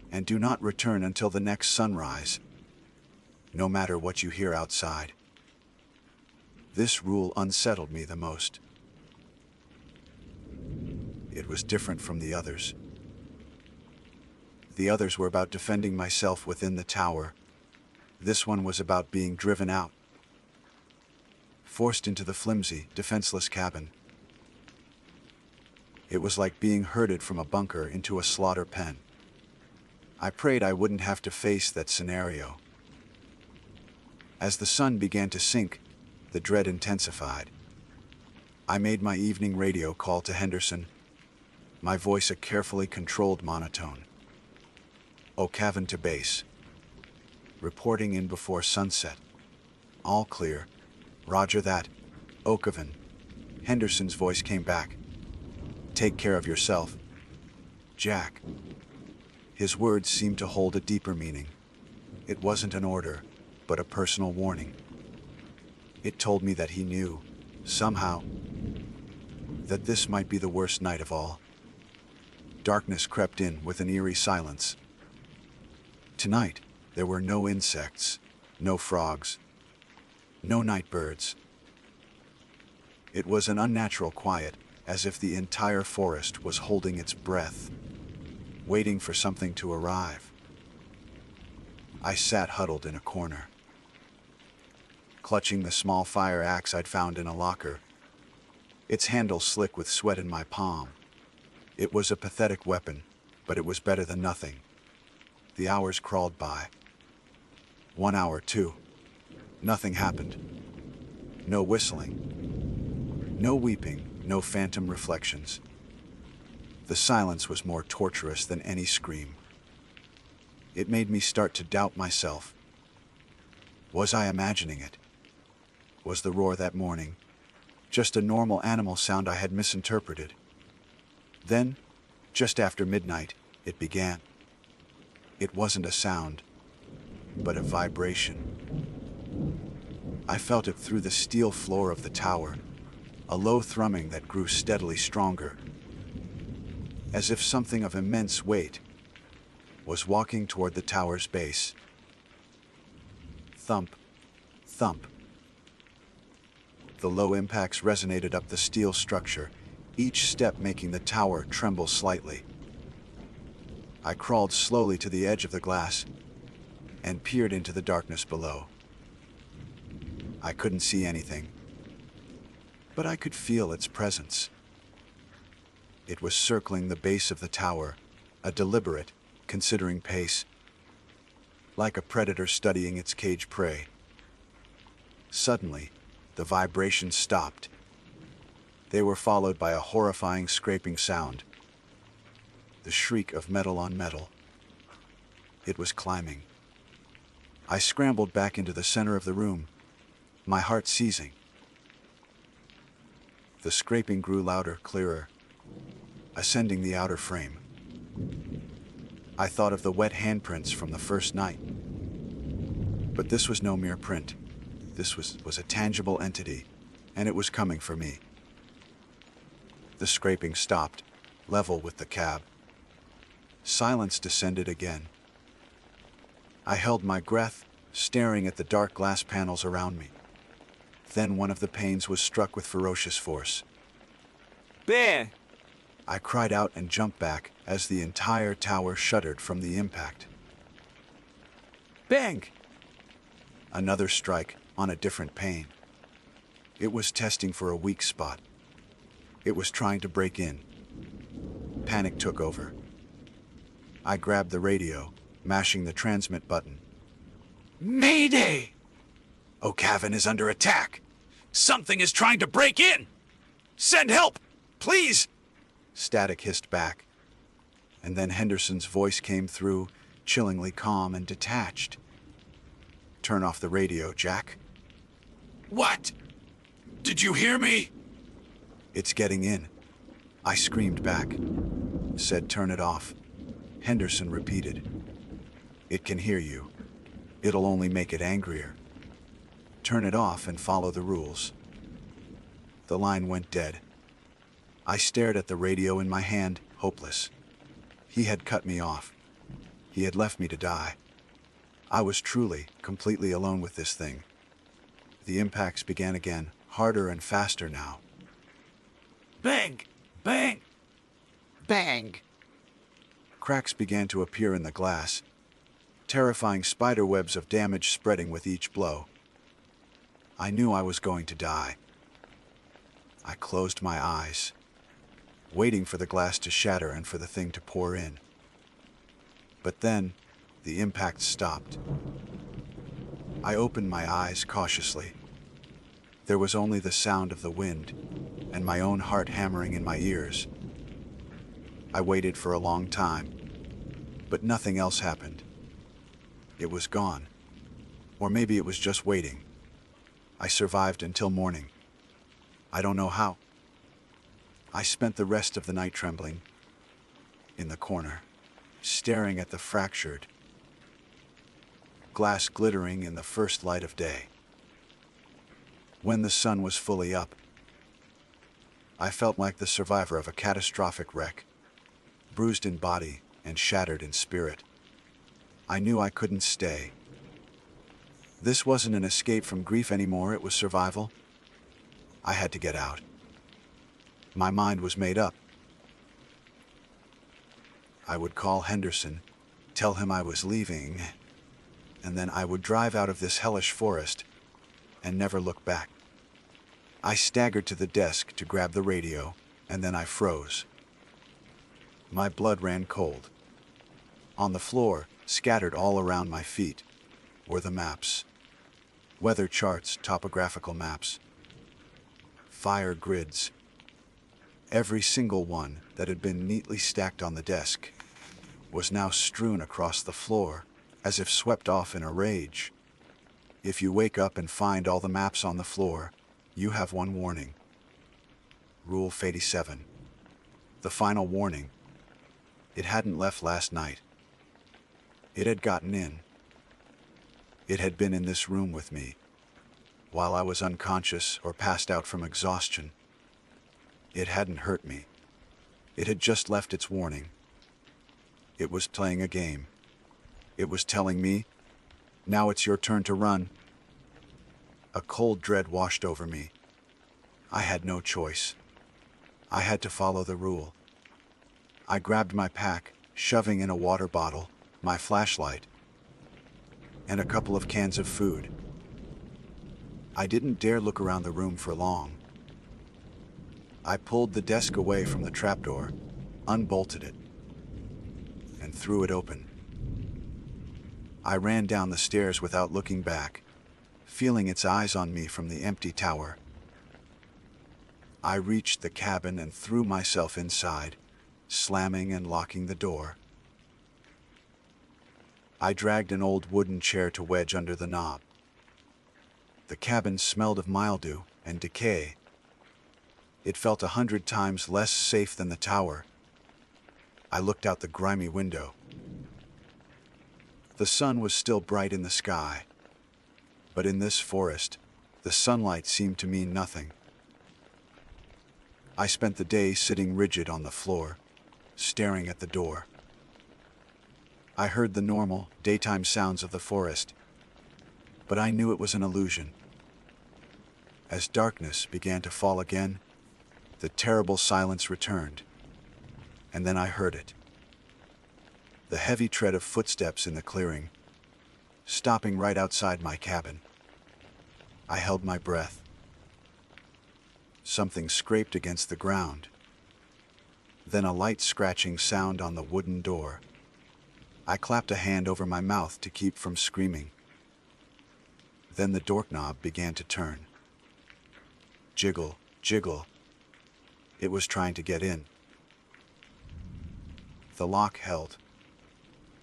and do not return until the next sunrise, no matter what you hear outside. This rule unsettled me the most. It was different from the others. The others were about defending myself within the tower. This one was about being driven out, forced into the flimsy, defenseless cabin. It was like being herded from a bunker into a slaughter pen. I prayed I wouldn't have to face that scenario. As the sun began to sink, the dread intensified. I made my evening radio call to Henderson, my voice a carefully controlled monotone. O'Cavan to base. Reporting in before sunset. All clear. Roger that. O'Cavan. Henderson's voice came back. Take care of yourself, Jack. His words seemed to hold a deeper meaning. It wasn't an order, but a personal warning. It told me that he knew, somehow, that this might be the worst night of all. Darkness crept in with an eerie silence. Tonight, there were no insects, no frogs, no night birds. It was an unnatural quiet, as if the entire forest was holding its breath, waiting for something to arrive. I sat huddled in a corner, clutching the small fire axe I'd found in a locker, its handle slick with sweat in my palm. It was a pathetic weapon, but it was better than nothing. The hours crawled by. 1 hour, 2. Nothing happened. No whistling. No weeping, no phantom reflections. The silence was more torturous than any scream. It made me start to doubt myself. Was I imagining it? Was the roar that morning just a normal animal sound I had misinterpreted? Then, just after midnight, it began. It wasn't a sound, but a vibration. I felt it through the steel floor of the tower, a low thrumming that grew steadily stronger, as if something of immense weight was walking toward the tower's base. Thump, thump. The low impacts resonated up the steel structure, each step making the tower tremble slightly. I crawled slowly to the edge of the glass and peered into the darkness below. I couldn't see anything, but I could feel its presence. It was circling the base of the tower, a deliberate, considering pace, like a predator studying its caged prey. Suddenly, the vibrations stopped. They were followed by a horrifying scraping sound, the shriek of metal on metal. It was climbing. I scrambled back into the center of the room, my heart seizing. The scraping grew louder, clearer, ascending the outer frame. I thought of the wet handprints from the first night. But this was no mere print. This was a tangible entity, and it was coming for me. The scraping stopped, level with the cab. Silence descended again. I held my breath, staring at the dark glass panels around me. Then one of the panes was struck with ferocious force. Bear! I cried out and jumped back as the entire tower shuddered from the impact. Bang! Another strike on a different pane. It was testing for a weak spot. It was trying to break in. Panic took over. I grabbed the radio, mashing the transmit button. Mayday! O'Cavan is under attack. Something is trying to break in! Send help, please! Static hissed back. And then Henderson's voice came through, chillingly calm and detached. Turn off the radio, Jack. What? Did you hear me? It's getting in. I screamed back. Said turn it off. Henderson repeated. It can hear you. It'll only make it angrier. Turn it off and follow the rules. The line went dead. I stared at the radio in my hand, hopeless. He had cut me off. He had left me to die. I was truly, completely alone with this thing. The impacts began again, harder and faster now. Bang! Bang! Bang! Cracks began to appear in the glass, terrifying spider webs of damage spreading with each blow. I knew I was going to die. I closed my eyes, waiting for the glass to shatter and for the thing to pour in. But then, the impact stopped. I opened my eyes cautiously. There was only the sound of the wind and my own heart hammering in my ears. I waited for a long time, but nothing else happened. It was gone. Or maybe it was just waiting. I survived until morning. I don't know how. I spent the rest of the night trembling, in the corner, staring at the fractured glass glittering in the first light of day. When the sun was fully up, I felt like the survivor of a catastrophic wreck, bruised in body and shattered in spirit. I knew I couldn't stay. This wasn't an escape from grief anymore, it was survival. I had to get out. My mind was made up. I would call Henderson, tell him I was leaving, and then I would drive out of this hellish forest and never look back. I staggered to the desk to grab the radio, and then I froze. My blood ran cold. On the floor, scattered all around my feet, were the maps. Weather charts, topographical maps. Fire grids. Every single one that had been neatly stacked on the desk was now strewn across the floor, as if swept off in a rage. If you wake up and find all the maps on the floor, you have one warning. Rule 87. The final warning. It hadn't left last night. It had gotten in. It had been in this room with me, while I was unconscious or passed out from exhaustion. It hadn't hurt me. It had just left its warning. It was playing a game. It was telling me, now it's your turn to run. A cold dread washed over me. I had no choice. I had to follow the rule. I grabbed my pack, shoving in a water bottle, my flashlight, and a couple of cans of food. I didn't dare look around the room for long. I pulled the desk away from the trapdoor, unbolted it, and threw it open. I ran down the stairs without looking back, feeling its eyes on me from the empty tower. I reached the cabin and threw myself inside, slamming and locking the door. I dragged an old wooden chair to wedge under the knob. The cabin smelled of mildew and decay. It felt 100 times less safe than the tower. I looked out the grimy window. The sun was still bright in the sky, but in this forest, the sunlight seemed to mean nothing. I spent the day sitting rigid on the floor, staring at the door. I heard the normal, daytime sounds of the forest, but I knew it was an illusion. As darkness began to fall again, the terrible silence returned, and then I heard it. The heavy tread of footsteps in the clearing, stopping right outside my cabin. I held my breath. Something scraped against the ground. Then a light scratching sound on the wooden door. I clapped a hand over my mouth to keep from screaming. Then the doorknob began to turn. Jiggle, jiggle. It was trying to get in. The lock held.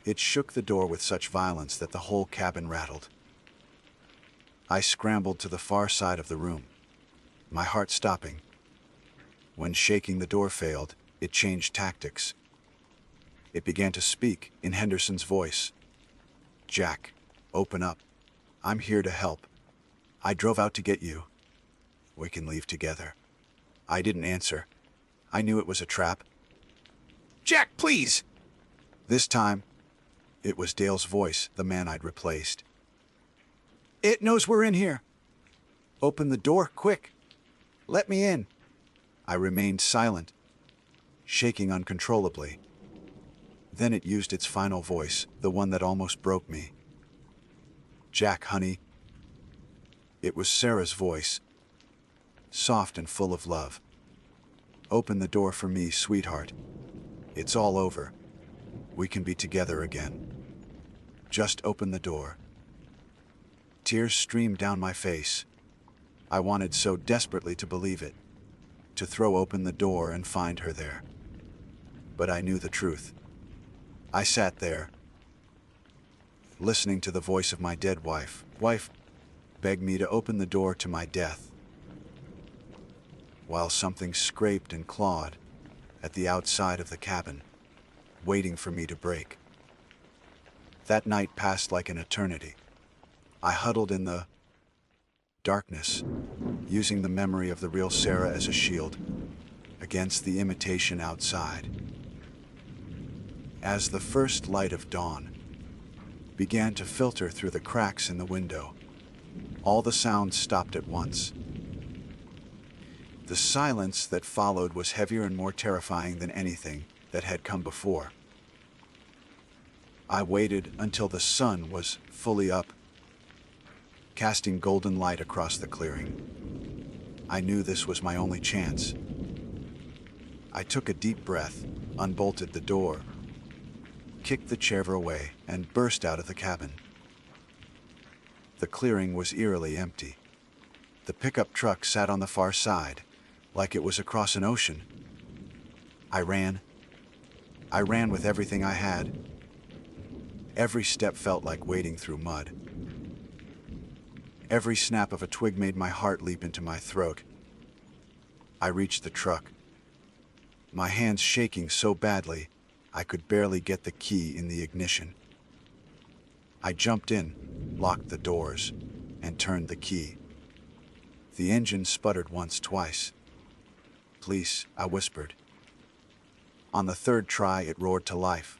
It shook the door with such violence that the whole cabin rattled. I scrambled to the far side of the room, my heart stopping. When shaking the door failed, it changed tactics. It began to speak in Henderson's voice. "Jack, open up. I'm here to help. I drove out to get you. We can leave together." I didn't answer. I knew it was a trap. "Jack, please!" This time, it was Dale's voice, the man I'd replaced. "It knows we're in here. Open the door, quick. Let me in." I remained silent, shaking uncontrollably. Then it used its final voice, the one that almost broke me. "Jack, honey." It was Sarah's voice, soft and full of love. "Open the door for me, sweetheart. It's all over. We can be together again. Just open the door." Tears streamed down my face. I wanted so desperately to believe it, to throw open the door and find her there. But I knew the truth. I sat there, listening to the voice of my dead wife. Wife begged me to open the door to my death, while something scraped and clawed at the outside of the cabin, waiting for me to break. That night passed like an eternity. I huddled in the darkness, using the memory of the real Sarah as a shield against the imitation outside. As the first light of dawn began to filter through the cracks in the window, all the sounds stopped at once. The silence that followed was heavier and more terrifying than anything that had come before. I waited until the sun was fully up, casting golden light across the clearing. I knew this was my only chance. I took a deep breath, unbolted the door, kicked the chair away, and burst out of the cabin. The clearing was eerily empty. The pickup truck sat on the far side, like it was across an ocean. I ran. I ran with everything I had. Every step felt like wading through mud. Every snap of a twig made my heart leap into my throat. I reached the truck, my hands shaking so badly I could barely get the key in the ignition. I jumped in, locked the doors, and turned the key. The engine sputtered once, twice. "Please," I whispered. On the third try, it roared to life.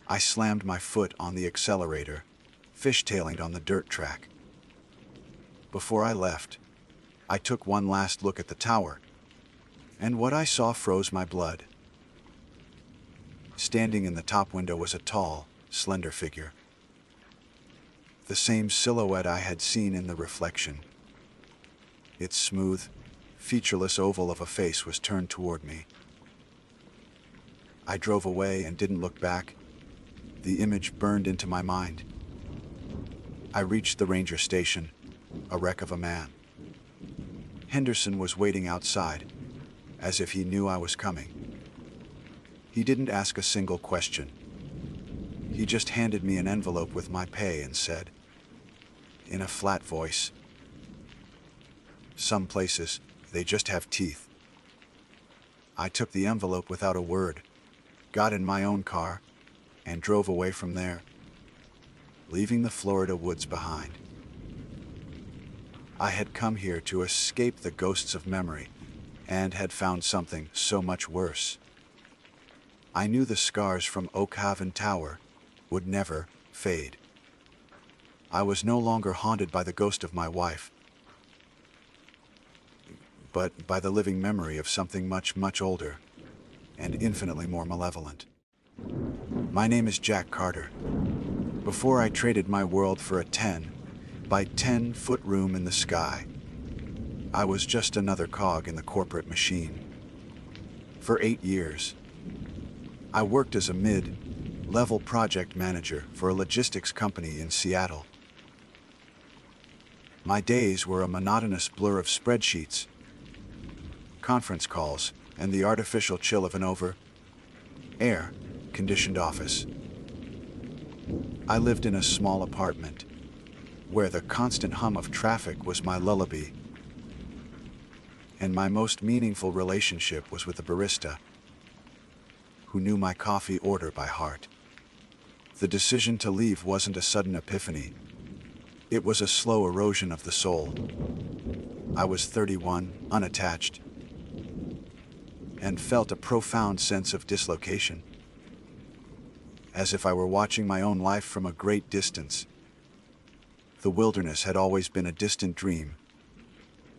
I slammed my foot on the accelerator, fishtailing on the dirt track. Before I left, I took one last look at the tower, and what I saw froze my blood. Standing in the top window was a tall, slender figure. The same silhouette I had seen in the reflection. Its smooth, featureless oval of a face was turned toward me. I drove away and didn't look back. The image burned into my mind. I reached the ranger station, a wreck of a man. Henderson was waiting outside, as if he knew I was coming. He didn't ask a single question. He just handed me an envelope with my pay and said, in a flat voice, "Some places, they just have teeth." I took the envelope without a word, got in my own car, and drove away from there, leaving the Florida woods behind. I had come here to escape the ghosts of memory, and had found something so much worse. I knew the scars from Oak Haven Tower would never fade. I was no longer haunted by the ghost of my wife, but by the living memory of something much, much older and infinitely more malevolent. My name is Jack Carter. Before I traded my world for a 10 by 10-foot room in the sky, I was just another cog in the corporate machine. For 8 years, I worked as a mid-level project manager for a logistics company in Seattle. My days were a monotonous blur of spreadsheets, conference calls, and the artificial chill of an air-conditioned office. I lived in a small apartment, where the constant hum of traffic was my lullaby, and my most meaningful relationship was with the barista, who knew my coffee order by heart. The decision to leave wasn't a sudden epiphany. It was a slow erosion of the soul. I was 31, unattached, and felt a profound sense of dislocation, as if I were watching my own life from a great distance. The wilderness had always been a distant dream,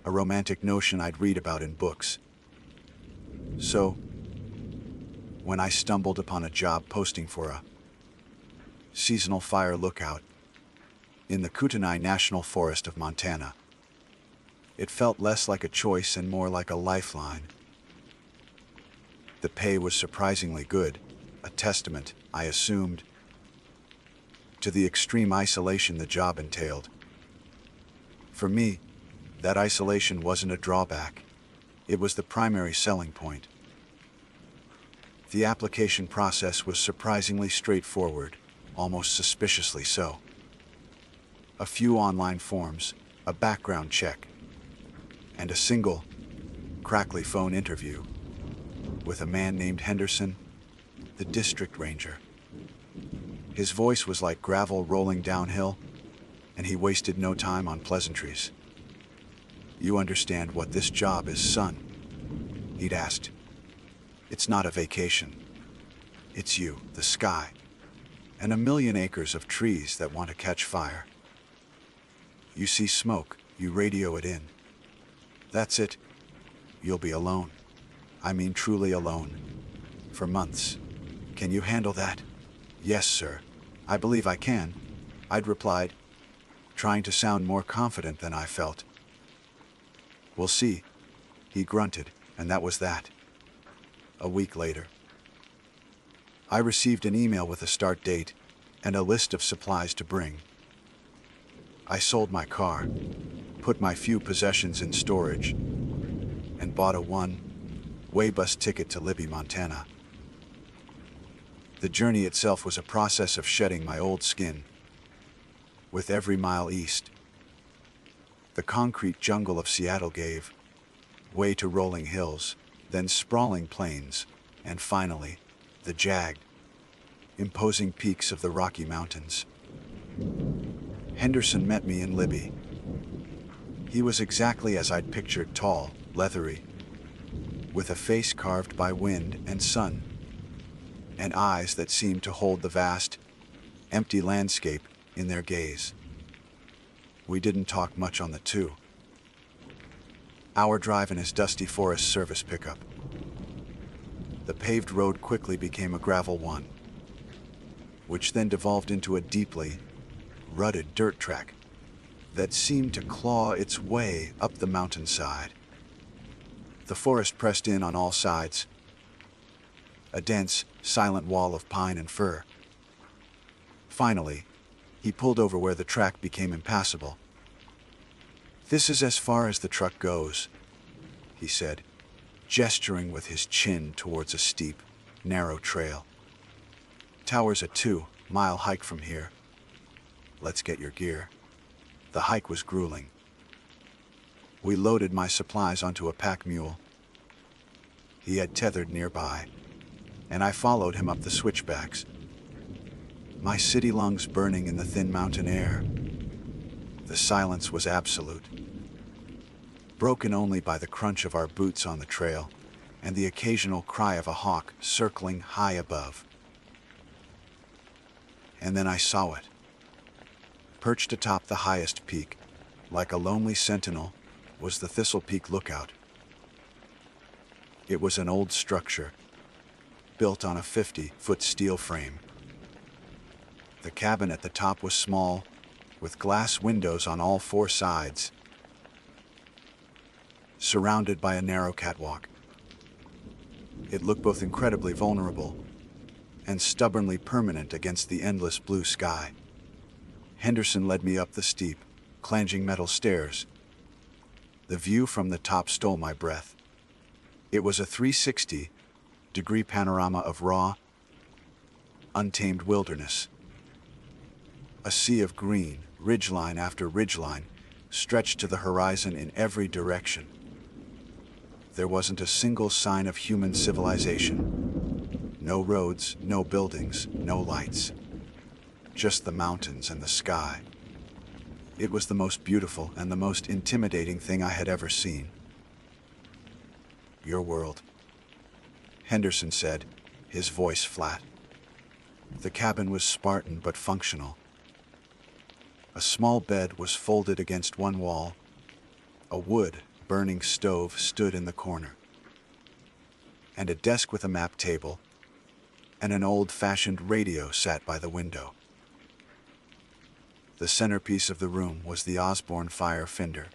a romantic notion I'd read about in books. So, when I stumbled upon a job posting for a seasonal fire lookout in the Kootenai National Forest of Montana, it felt less like a choice and more like a lifeline. The pay was surprisingly good, a testament, I assumed, to the extreme isolation the job entailed. For me, that isolation wasn't a drawback. It was the primary selling point. The application process was surprisingly straightforward, almost suspiciously so. A few online forms, a background check, and a single, crackly phone interview with a man named Henderson, the district ranger. His voice was like gravel rolling downhill, and he wasted no time on pleasantries. "You understand what this job is, son?" he'd asked. "It's not a vacation. It's you, the sky, and a million acres of trees that want to catch fire. You see smoke, you radio it in. That's it. You'll be alone. I mean truly alone. For months. Can you handle that?" "Yes, sir. I believe I can," I'd replied, trying to sound more confident than I felt. "We'll see," he grunted, and that was that. A week later, I received an email with a start date and a list of supplies to bring. I sold my car, put my few possessions in storage, and bought a one-way bus ticket to Libby, Montana. The journey itself was a process of shedding my old skin. With every mile east, The concrete jungle of Seattle gave way to rolling hills, then sprawling plains, and finally, the jagged, imposing peaks of the Rocky Mountains. Henderson met me in Libby. He was exactly as I'd pictured, tall, leathery, with a face carved by wind and sun, and eyes that seemed to hold the vast, empty landscape in their gaze. We didn't talk much on the 2-hour drive in his dusty Forest Service pickup. The paved road quickly became a gravel one, which then devolved into a deeply rutted dirt track that seemed to claw its way up the mountainside. The forest pressed in on all sides, a dense, silent wall of pine and fir. Finally, he pulled over where the track became impassable. "This is as far as the truck goes," he said, gesturing with his chin towards a steep, narrow trail. "Tower's a 2-mile hike from here. Let's get your gear." The hike was grueling. We loaded my supplies onto a pack mule he had tethered nearby, and I followed him up the switchbacks, my city lungs burning in the thin mountain air. The silence was absolute, broken only by the crunch of our boots on the trail and the occasional cry of a hawk circling high above. And then I saw it. Perched atop the highest peak, like a lonely sentinel, was the Thistle Peak Lookout. It was an old structure, built on a 50-foot steel frame. The cabin at the top was small, with glass windows on all 4 sides, surrounded by a narrow catwalk. It looked both incredibly vulnerable and stubbornly permanent against the endless blue sky. Henderson led me up the steep, clanging metal stairs. The view from the top stole my breath. It was a 360-degree panorama of raw, untamed wilderness. A sea of green, ridgeline after ridgeline, stretched to the horizon in every direction. There wasn't a single sign of human civilization. No roads, no buildings, no lights. Just the mountains and the sky. It was the most beautiful and the most intimidating thing I had ever seen. "Your world," Henderson said, his voice flat. The cabin was Spartan but functional. A small bed was folded against one wall. A wood-burning stove stood in the corner, and a desk with a map table and an old-fashioned radio sat by the window. The centerpiece of the room was the Osborne fire finder,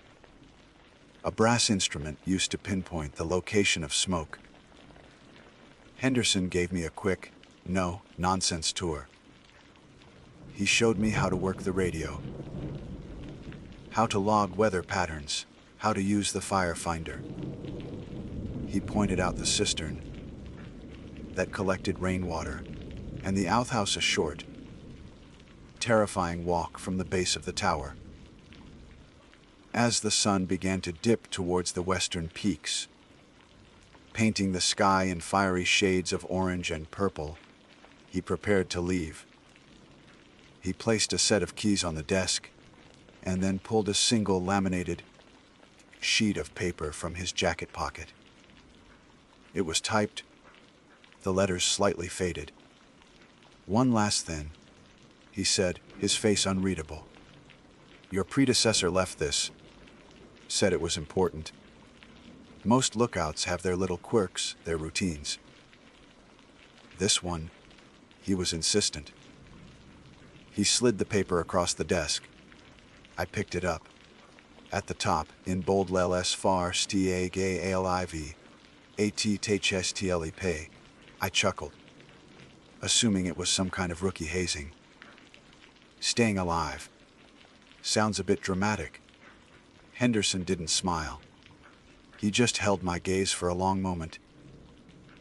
a brass instrument used to pinpoint the location of smoke. Henderson gave me a quick, no-nonsense tour. He showed me how to work the radio, how to log weather patterns, how to use the fire finder. He pointed out the cistern that collected rainwater and the outhouse, a short, terrifying walk from the base of the tower. As the sun began to dip towards the western peaks, painting the sky in fiery shades of orange and purple, he prepared to leave. He placed a set of keys on the desk and then pulled a single laminated sheet of paper from his jacket pocket. It was typed, the letters slightly faded. "One last thing," he said, his face unreadable. "Your predecessor left this, said it was important. Most lookouts have their little quirks, their routines. This one," he was insistent. He slid the paper across the desk. I picked it up. At the top, in bold LS far sta gay aliv, at tchstle pay, I chuckled, assuming it was some kind of rookie hazing. "Staying alive. Sounds a bit dramatic." Henderson didn't smile. He just held my gaze for a long moment.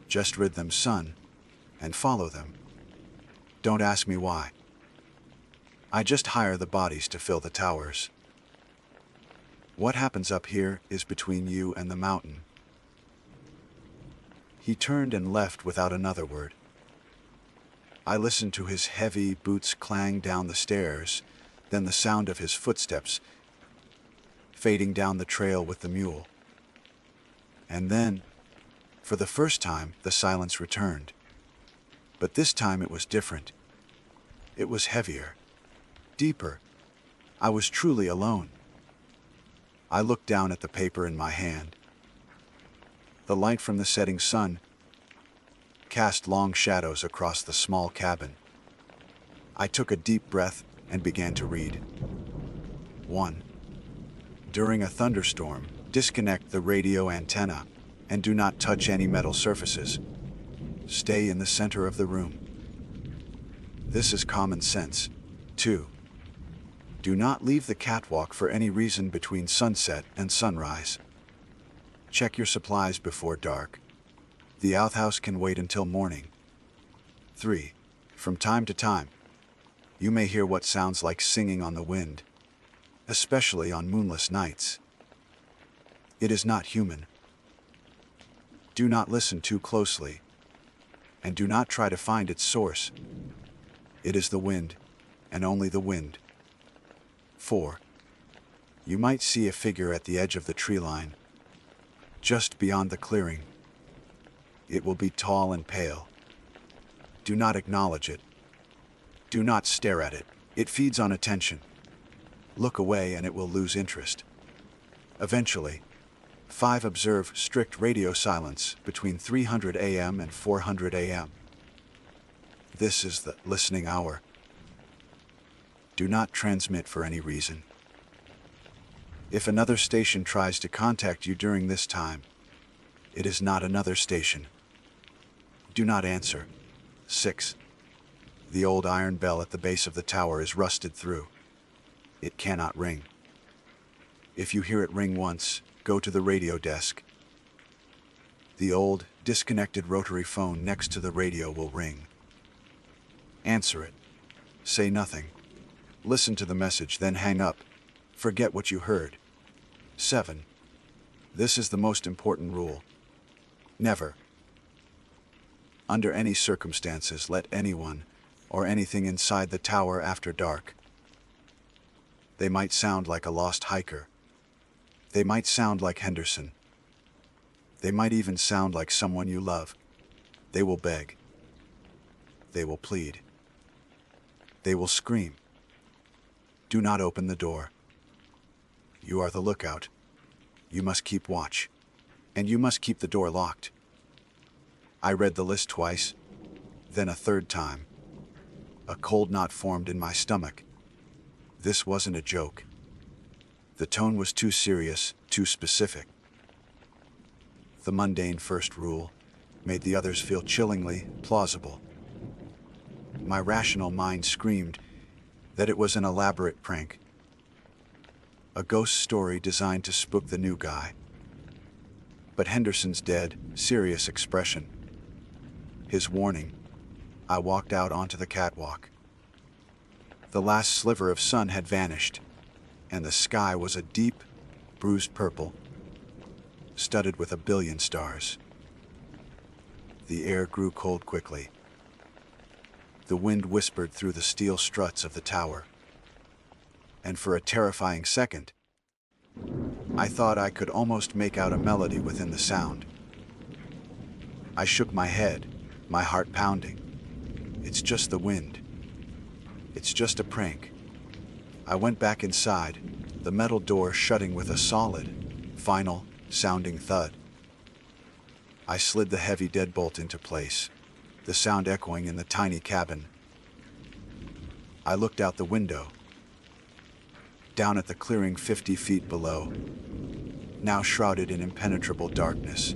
"Just rid them, son, and follow them. Don't ask me why. I just hire the bodies to fill the towers." What happens up here is between you and the mountain." He turned and left without another word. I listened to his heavy boots clang down the stairs, then the sound of his footsteps fading down the trail with the mule. And then, for the first time, the silence returned. But this time it was different. It was heavier, deeper. I was truly alone. I looked down at the paper in my hand. The light from the setting sun cast long shadows across the small cabin. I took a deep breath and began to read. 1. During a thunderstorm, disconnect the radio antenna and do not touch any metal surfaces. Stay in the center of the room. This is common sense. 2. Do not leave the catwalk for any reason between sunset and sunrise. Check your supplies before dark. The outhouse can wait until morning. 3. From time to time, you may hear what sounds like singing on the wind, especially on moonless nights. It is not human. Do not listen too closely, and do not try to find its source. It is the wind, and only the wind. 4. You might see a figure at the edge of the tree line, just beyond the clearing. It will be tall and pale. Do not acknowledge it. Do not stare at it. It feeds on attention. Look away and it will lose interest. Eventually, 5. Observe strict radio silence between 300 a.m. and 400 a.m. This is the listening hour. Do not transmit for any reason. If another station tries to contact you during this time, it is not another station. Do not answer. 6. The old iron bell at the base of the tower is rusted through. It cannot ring. If you hear it ring once, go to the radio desk. The old, disconnected rotary phone next to the radio will ring. Answer it. Say nothing. Listen to the message, then hang up. Forget what you heard. 7. This is the most important rule. Never, under any circumstances, let anyone or anything inside the tower after dark. They might sound like a lost hiker. They might sound like Henderson. They might even sound like someone you love. They will beg. They will plead. They will scream. Do not open the door. You are the lookout. You must keep watch. And you must keep the door locked. I read the list twice, then a third time. A cold knot formed in my stomach. This wasn't a joke. The tone was too serious, too specific. The mundane first rule made the others feel chillingly plausible. My rational mind screamed that it was an elaborate prank. A ghost story designed to spook the new guy. But Henderson's dead, serious expression, his warning, I walked out onto the catwalk. The last sliver of sun had vanished, and the sky was a deep, bruised purple, studded with a billion stars. The air grew cold quickly. The wind whispered through the steel struts of the tower. And for a terrifying second, I thought I could almost make out a melody within the sound. I shook my head, my heart pounding. It's just the wind. It's just a prank. I went back inside, the metal door shutting with a solid, final, sounding thud. I slid the heavy deadbolt into place, the sound echoing in the tiny cabin. I looked out the window, down at the clearing 50 feet below, now shrouded in impenetrable darkness.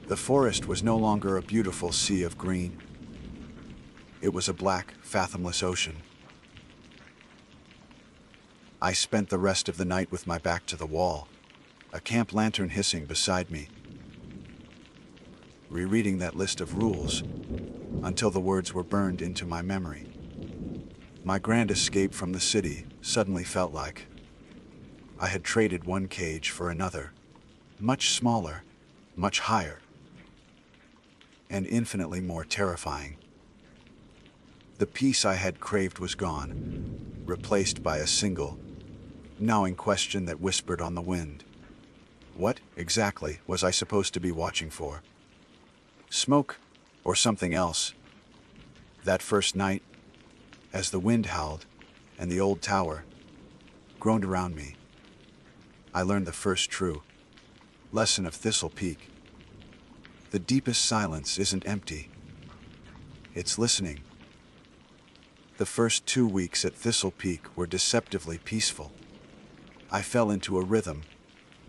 The forest was no longer a beautiful sea of green. It was a black, fathomless ocean. I spent the rest of the night with my back to the wall, a camp lantern hissing beside me, rereading that list of rules until the words were burned into my memory. My grand escape from the city suddenly felt like I had traded one cage for another, much smaller, much higher, and infinitely more terrifying. The peace I had craved was gone, replaced by a single, gnawing question that whispered on the wind. What, exactly, was I supposed to be watching for? Smoke, or something else? That first night, as the wind howled, and the old tower groaned around me, I learned the first true lesson of Thistle Peak. The deepest silence isn't empty. It's listening. The first 2 weeks at Thistle Peak were deceptively peaceful. I fell into a rhythm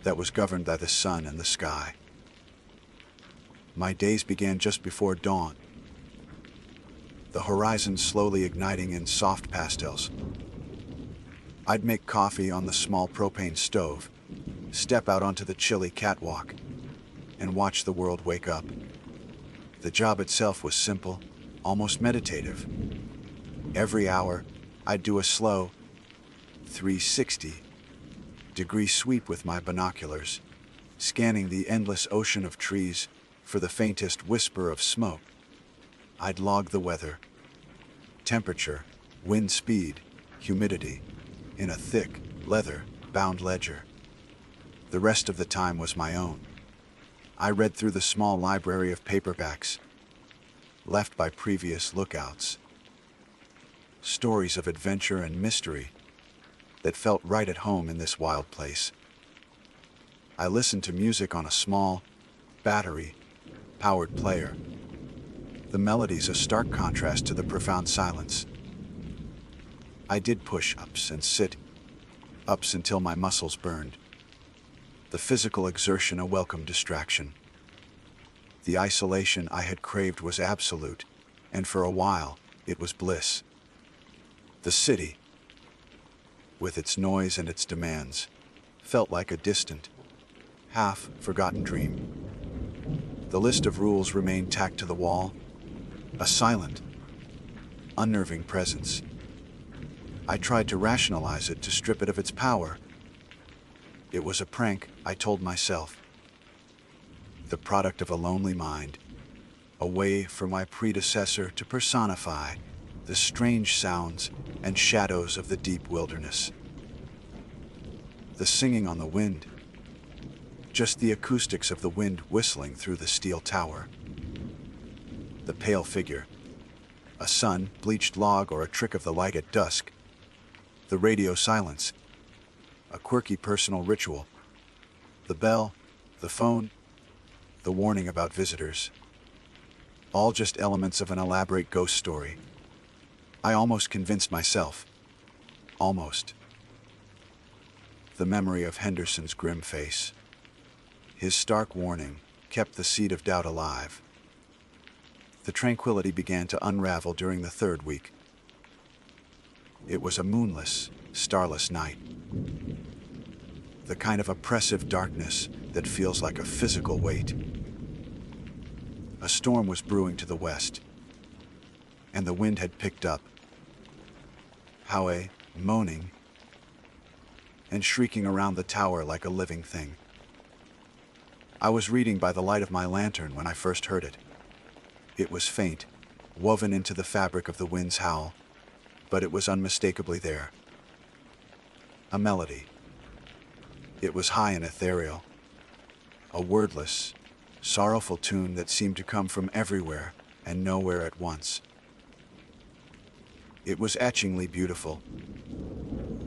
that was governed by the sun and the sky. My days began just before dawn, the horizon slowly igniting in soft pastels. I'd make coffee on the small propane stove, step out onto the chilly catwalk, and watch the world wake up. The job itself was simple, almost meditative. Every hour, I'd do a slow 360-degree sweep with my binoculars, scanning the endless ocean of trees for the faintest whisper of smoke. I'd log the weather, temperature, wind speed, humidity, in a thick, leather-bound ledger. The rest of the time was my own. I read through the small library of paperbacks left by previous lookouts. Stories of adventure and mystery that felt right at home in this wild place. I listened to music on a small, battery-powered player. The melodies a stark contrast to the profound silence. I did push-ups and sit-ups until my muscles burned. The physical exertion a welcome distraction. The isolation I had craved was absolute, and for a while, it was bliss. The city, with its noise and its demands, felt like a distant, half-forgotten dream. The list of rules remained tacked to the wall, a silent, unnerving presence. I tried to rationalize it, to strip it of its power. It was a prank, I told myself. The product of a lonely mind, a way for my predecessor to personify the strange sounds and shadows of the deep wilderness. The singing on the wind, just the acoustics of the wind whistling through the steel tower. The pale figure, a sun-bleached log or a trick of the light at dusk. The radio silence, a quirky personal ritual. The bell, the phone, the warning about visitors. All just elements of an elaborate ghost story. I almost convinced myself. Almost. The memory of Henderson's grim face, his stark warning, kept the seed of doubt alive. The tranquility began to unravel during the third week. It was a moonless, starless night. The kind of oppressive darkness that feels like a physical weight. A storm was brewing to the west, and the wind had picked up, moaning and shrieking around the tower like a living thing. I was reading by the light of my lantern when I first heard it. It was faint, woven into the fabric of the wind's howl, but it was unmistakably there. A melody. It was high and ethereal, a wordless, sorrowful tune that seemed to come from everywhere and nowhere at once. It was etchingly beautiful,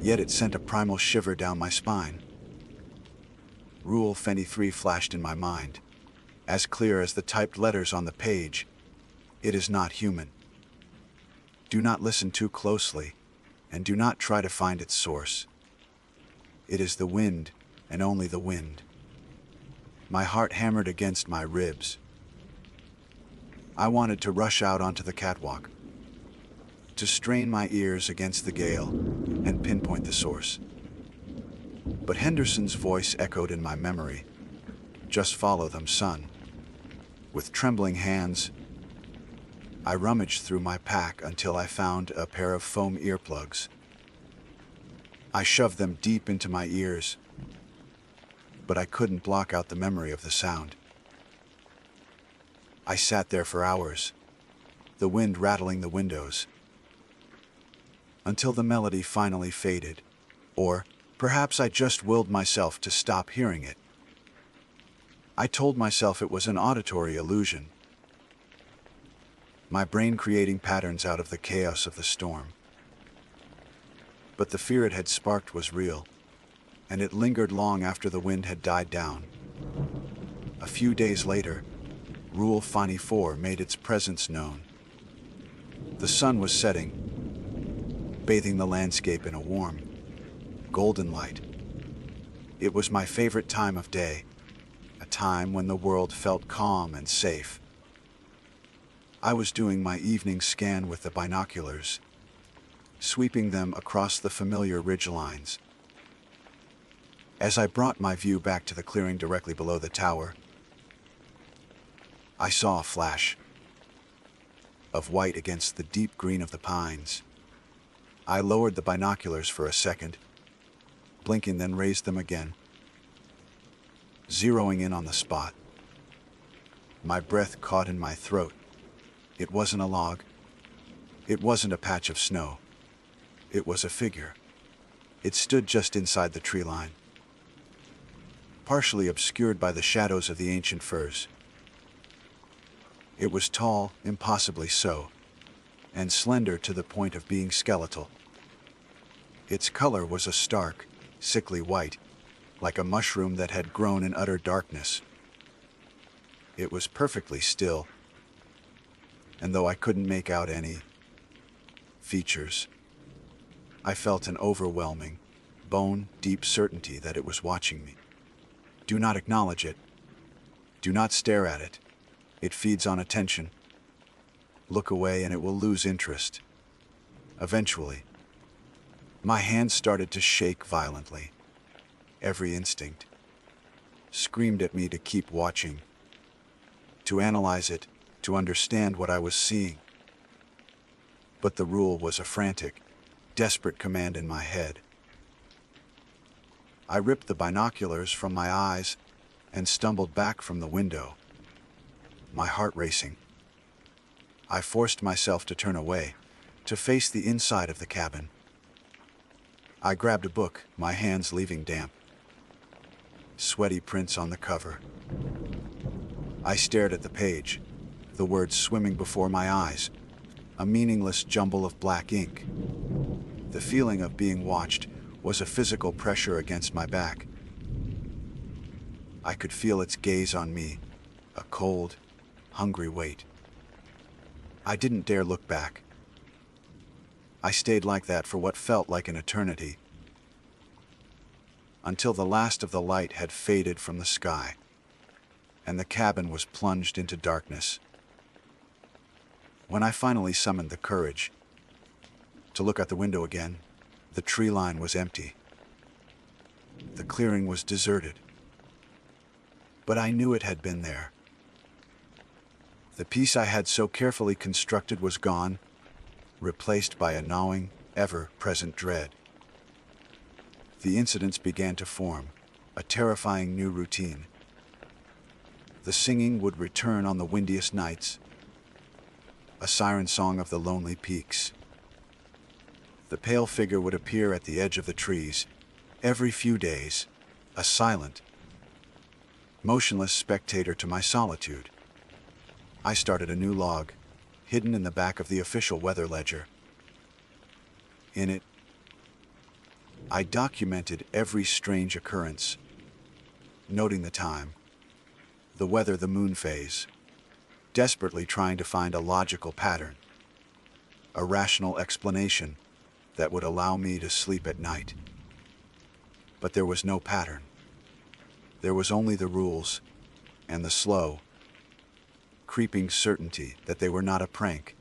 yet it sent a primal shiver down my spine. Rule 23 flashed in my mind, as clear as the typed letters on the page. It is not human. Do not listen too closely, and do not try to find its source. It is the wind, and only the wind. My heart hammered against my ribs. I wanted to rush out onto the catwalk, to strain my ears against the gale and pinpoint the source. But Henderson's voice echoed in my memory. Just follow them, son. With trembling hands, I rummaged through my pack until I found a pair of foam earplugs. I shoved them deep into my ears, but I couldn't block out the memory of the sound. I sat there for hours, the wind rattling the windows, until the melody finally faded, or perhaps I just willed myself to stop hearing it. I told myself it was an auditory illusion, my brain creating patterns out of the chaos of the storm. But the fear it had sparked was real, and it lingered long after the wind had died down. A few days later, Rule 4 made its presence known. The sun was setting, bathing the landscape in a warm, golden light. It was my favorite time of day, a time when the world felt calm and safe. I was doing my evening scan with the binoculars, sweeping them across the familiar ridgelines. As I brought my view back to the clearing directly below the tower, I saw a flash of white against the deep green of the pines. I lowered the binoculars for a second, blinking, then raised them again, zeroing in on the spot. My breath caught in my throat. It wasn't a log. It wasn't a patch of snow. It was a figure. It stood just inside the tree line, partially obscured by the shadows of the ancient firs. It was tall, impossibly so, and slender to the point of being skeletal. Its color was a stark, sickly white, like a mushroom that had grown in utter darkness. It was perfectly still, and though I couldn't make out any features, I felt an overwhelming, bone-deep certainty that it was watching me. Do not acknowledge it. Do not stare at it. It feeds on attention. Look away and it will lose interest. Eventually, my hands started to shake violently. Every instinct screamed at me to keep watching, to analyze it, to understand what I was seeing. But the rule was a frantic, desperate command in my head. I ripped the binoculars from my eyes and stumbled back from the window, my heart racing. I forced myself to turn away, to face the inside of the cabin. I grabbed a book, my hands leaving damp, sweaty prints on the cover. I stared at the page, the words swimming before my eyes, a meaningless jumble of black ink. The feeling of being watched was a physical pressure against my back. I could feel its gaze on me, a cold, hungry weight. I didn't dare look back. I stayed like that for what felt like an eternity, until the last of the light had faded from the sky, and the cabin was plunged into darkness. When I finally summoned the courage to look out the window again, the tree line was empty. The clearing was deserted. But I knew it had been there. The peace I had so carefully constructed was gone, replaced by a gnawing, ever-present dread. The incidents began to form, a terrifying new routine. The singing would return on the windiest nights, a siren song of the lonely peaks. The pale figure would appear at the edge of the trees, every few days, a silent, motionless spectator to my solitude. I started a new log, hidden in the back of the official weather ledger. In it, I documented every strange occurrence, noting the time, the weather, the moon phase, desperately trying to find a logical pattern, a rational explanation that would allow me to sleep at night. But there was no pattern. There was only the rules and the slow, creeping certainty that they were not a prank.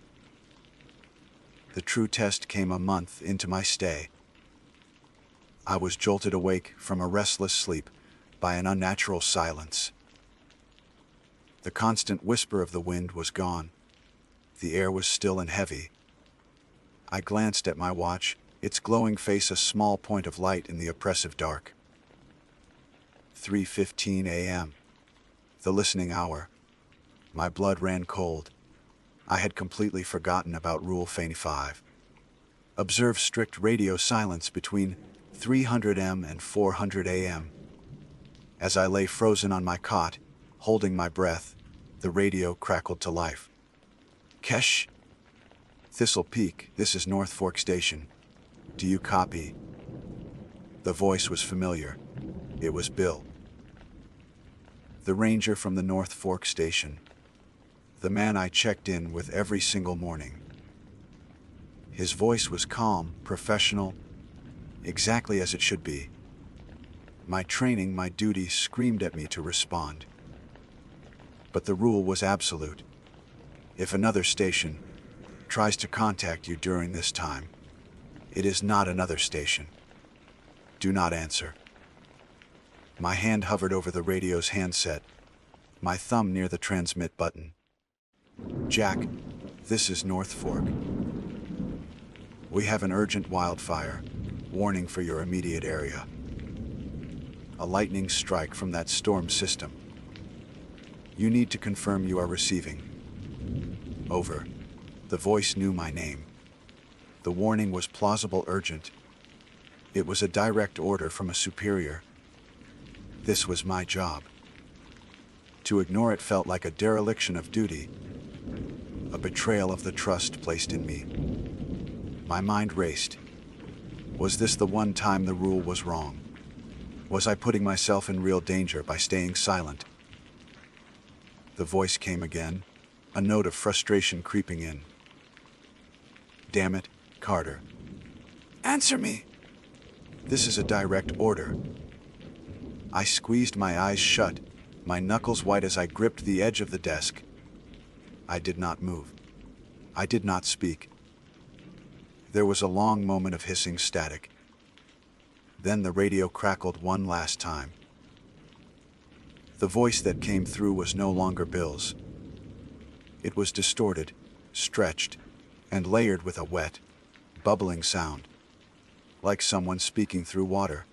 The true test came a month into my stay. I was jolted awake from a restless sleep by an unnatural silence. The constant whisper of the wind was gone. The air was still and heavy. I glanced at my watch. its glowing face a small point of light in the oppressive dark. 3:15 a.m. The listening hour. My blood ran cold. I had completely forgotten about Rule 5. Observe strict radio silence between 300 m and 400 a.m. As I lay frozen on my cot, holding my breath, the radio crackled to life. Kesh? Thistle Peak, this is North Fork Station. Do you copy? The voice was familiar. It was Bill, the ranger from the North Fork Station, the man I checked in with every single morning. His voice was calm, professional, exactly as it should be. My training, my duty screamed at me to respond. But the rule was absolute. If another station tries to contact you during this time, it is not another station. Do not answer. My hand hovered over the radio's handset, my thumb near the transmit button. Jack, this is North Fork. We have an urgent wildfire. Warning for your immediate area. A lightning strike from that storm system. You need to confirm you are receiving. Over. The voice knew my name. The warning was plausible, urgent. It was a direct order from a superior. This was my job. To ignore it felt like a dereliction of duty, a betrayal of the trust placed in me. My mind raced. Was this the one time the rule was wrong? Was I putting myself in real danger by staying silent? The voice came again, a note of frustration creeping in. Damn it, Carter. Answer me! This is a direct order. I squeezed my eyes shut, my knuckles white as I gripped the edge of the desk. I did not move. I did not speak. There was a long moment of hissing static. Then the radio crackled one last time. The voice that came through was no longer Bill's. It was distorted, stretched, and layered with a wet, bubbling sound, like someone speaking through water.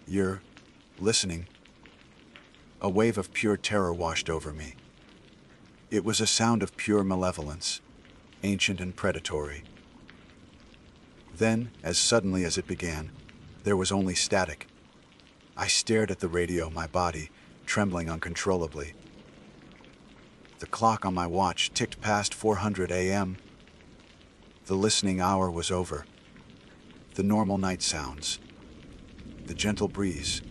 You're listening. A wave of pure terror washed over me. It was a sound of pure malevolence, ancient and predatory. Then, as suddenly as it began, there was only static. I stared at the radio, my body trembling uncontrollably. The clock on my watch ticked past 400 a.m. The listening hour was over. The normal night sounds, the gentle breeze,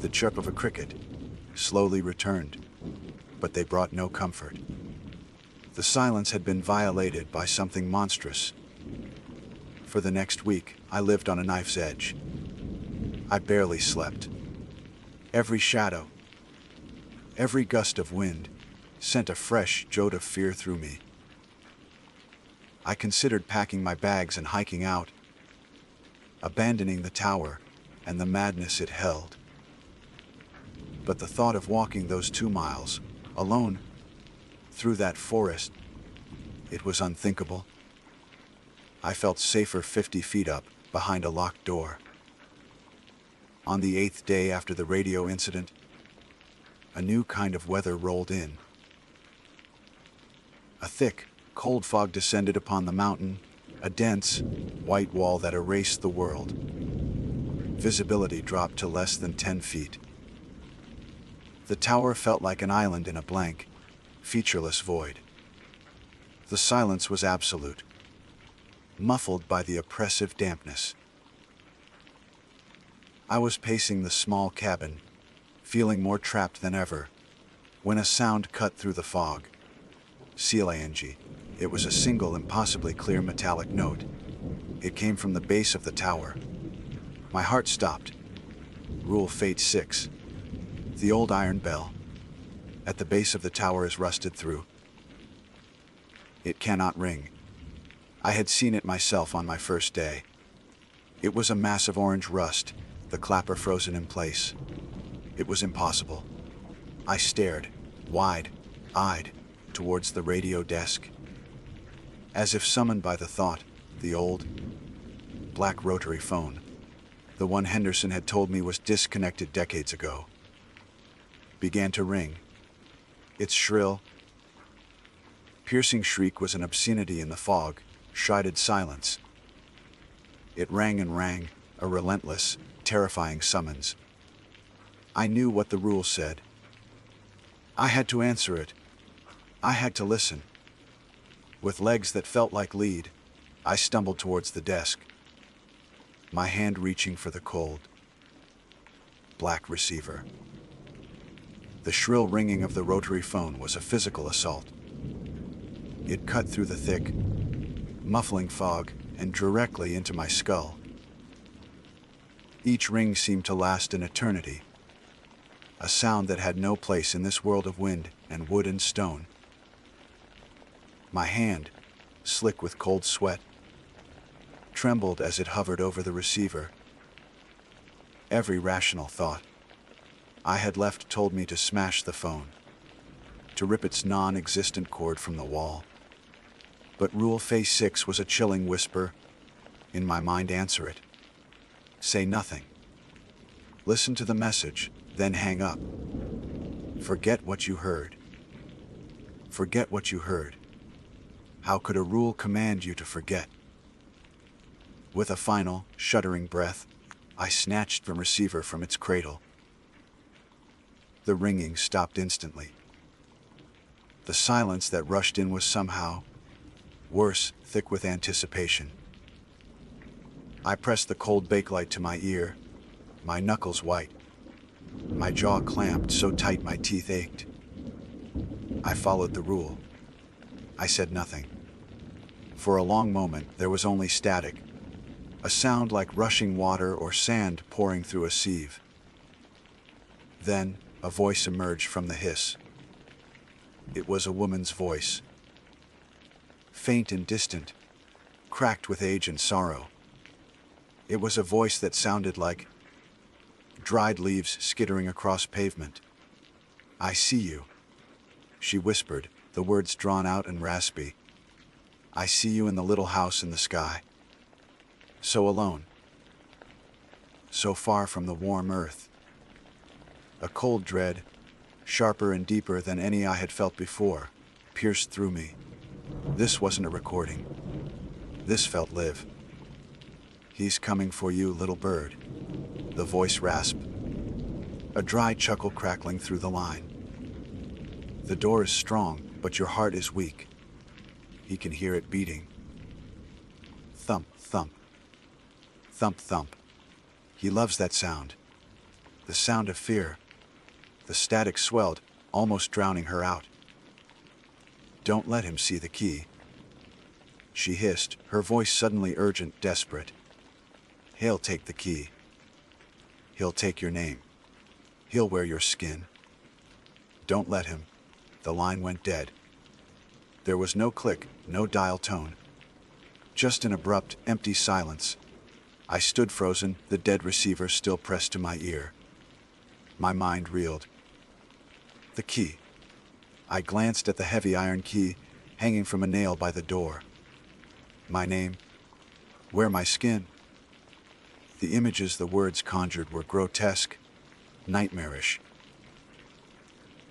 the chirp of a cricket, slowly returned, but they brought no comfort. The silence had been violated by something monstrous. For the next week, I lived on a knife's edge. I barely slept. Every shadow, every gust of wind, sent a fresh jolt of fear through me. I considered packing my bags and hiking out, abandoning the tower and the madness it held. But the thought of walking those 2 miles, alone, through that forest, it was unthinkable. I felt safer 50 feet up, behind a locked door. On the 8th day after the radio incident, a new kind of weather rolled in. A thick, cold fog descended upon the mountain, a dense, white wall that erased the world. Visibility dropped to less than 10 feet. The tower felt like an island in a blank, featureless void. The silence was absolute, muffled by the oppressive dampness. I was pacing the small cabin, feeling more trapped than ever, when a sound cut through the fog. Clang. It was a single, impossibly clear metallic note. It came from the base of the tower. My heart stopped. Rule Fate 6. The old iron bell at the base of the tower is rusted through. It cannot ring. I had seen it myself on my first day. It was a mass of orange rust, the clapper frozen in place. It was impossible. I stared, wide-eyed, towards the radio desk. As if summoned by the thought, the old, black rotary phone, the one Henderson had told me was disconnected decades ago, began to ring. Its shrill, piercing shriek was an obscenity in the fog, shrouded silence. It rang and rang, a relentless, terrifying summons. I knew what the rule said. I had to answer it. I had to listen. With legs that felt like lead, I stumbled towards the desk, my hand reaching for the cold, black receiver. The shrill ringing of the rotary phone was a physical assault. It cut through the thick, muffling fog and directly into my skull. Each ring seemed to last an eternity, a sound that had no place in this world of wind and wood and stone. My hand, slick with cold sweat, trembled as it hovered over the receiver. Every rational thought I had left told me to smash the phone, to rip its non-existent cord from the wall. But Rule Phase 6 was a chilling whisper. In my mind, answer it. Say nothing. Listen to the message, then hang up. Forget what you heard. Forget what you heard. How could a rule command you to forget? With a final, shuddering breath, I snatched the receiver from its cradle. The ringing stopped instantly. The silence that rushed in was somehow worse, thick with anticipation. I pressed the cold bakelite to my ear, my knuckles white, my jaw clamped so tight my teeth ached. I followed the rule. I said nothing. For a long moment, there was only static, a sound like rushing water or sand pouring through a sieve. Then, a voice emerged from the hiss. It was a woman's voice. Faint and distant, cracked with age and sorrow. It was a voice that sounded like dried leaves skittering across pavement. I see you, she whispered, the words drawn out and raspy. I see you in the little house in the sky. So alone. So far from the warm earth. A cold dread, sharper and deeper than any I had felt before, pierced through me. This wasn't a recording. This felt live. He's coming for you, little bird. The voice rasped, a dry chuckle crackling through the line. The door is strong, but your heart is weak. He can hear it beating. Thump, thump. Thump, thump. He loves that sound. The sound of fear. The static swelled, almost drowning her out. Don't let him see the key, she hissed, her voice suddenly urgent, desperate. He'll take the key. He'll take your name. He'll wear your skin. Don't let him. The line went dead. There was no click, no dial tone. Just an abrupt, empty silence. I stood frozen, the dead receiver still pressed to my ear. My mind reeled. The key. I glanced at the heavy iron key hanging from a nail by the door. My name. Wear my skin. The images the words conjured were grotesque, nightmarish.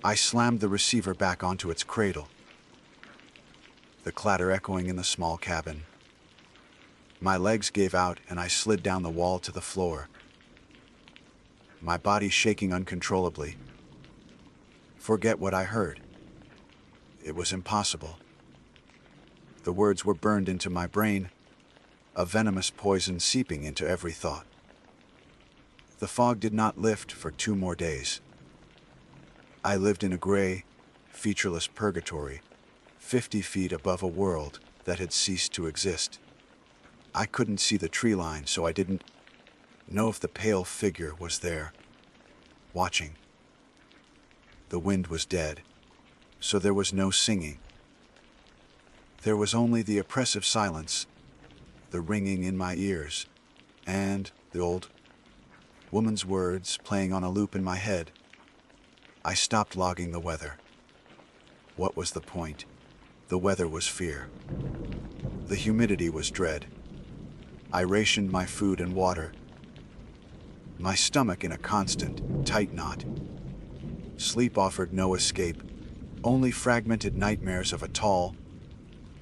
I slammed the receiver back onto its cradle, the clatter echoing in the small cabin. My legs gave out and I slid down the wall to the floor, my body shaking uncontrollably. Forget what I heard. It was impossible. The words were burned into my brain, a venomous poison seeping into every thought. The fog did not lift for 2 more days. I lived in a gray, featureless purgatory, 50 feet above a world that had ceased to exist. I couldn't see the tree line, so I didn't know if the pale figure was there, watching. The wind was dead, so there was no singing. There was only the oppressive silence, the ringing in my ears, and the old woman's words playing on a loop in my head. I stopped logging the weather. What was the point? The weather was fear. The humidity was dread. I rationed my food and water, my stomach in a constant, tight knot. Sleep offered no escape, only fragmented nightmares of a tall,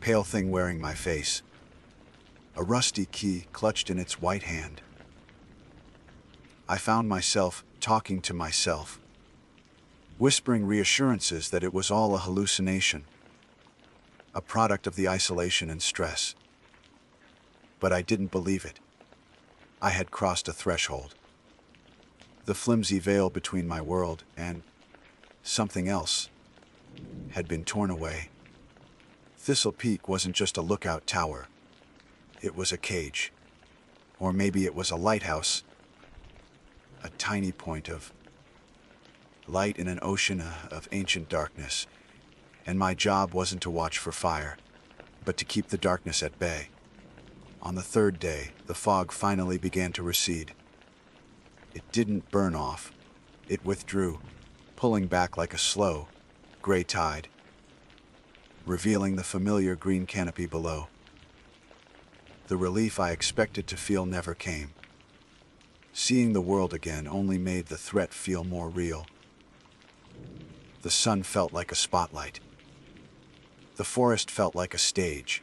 pale thing wearing my face, a rusty key clutched in its white hand. I found myself talking to myself, whispering reassurances that it was all a hallucination, a product of the isolation and stress. But I didn't believe it. I had crossed a threshold. The flimsy veil between my world and something else had been torn away. Thistle Peak wasn't just a lookout tower. It was a cage. Or maybe it was a lighthouse. A tiny point of light in an ocean of ancient darkness. And my job wasn't to watch for fire, but to keep the darkness at bay. On the third day, the fog finally began to recede. It didn't burn off. It withdrew, pulling back like a slow, gray tide, revealing the familiar green canopy below. The relief I expected to feel never came. Seeing the world again only made the threat feel more real. The sun felt like a spotlight. The forest felt like a stage,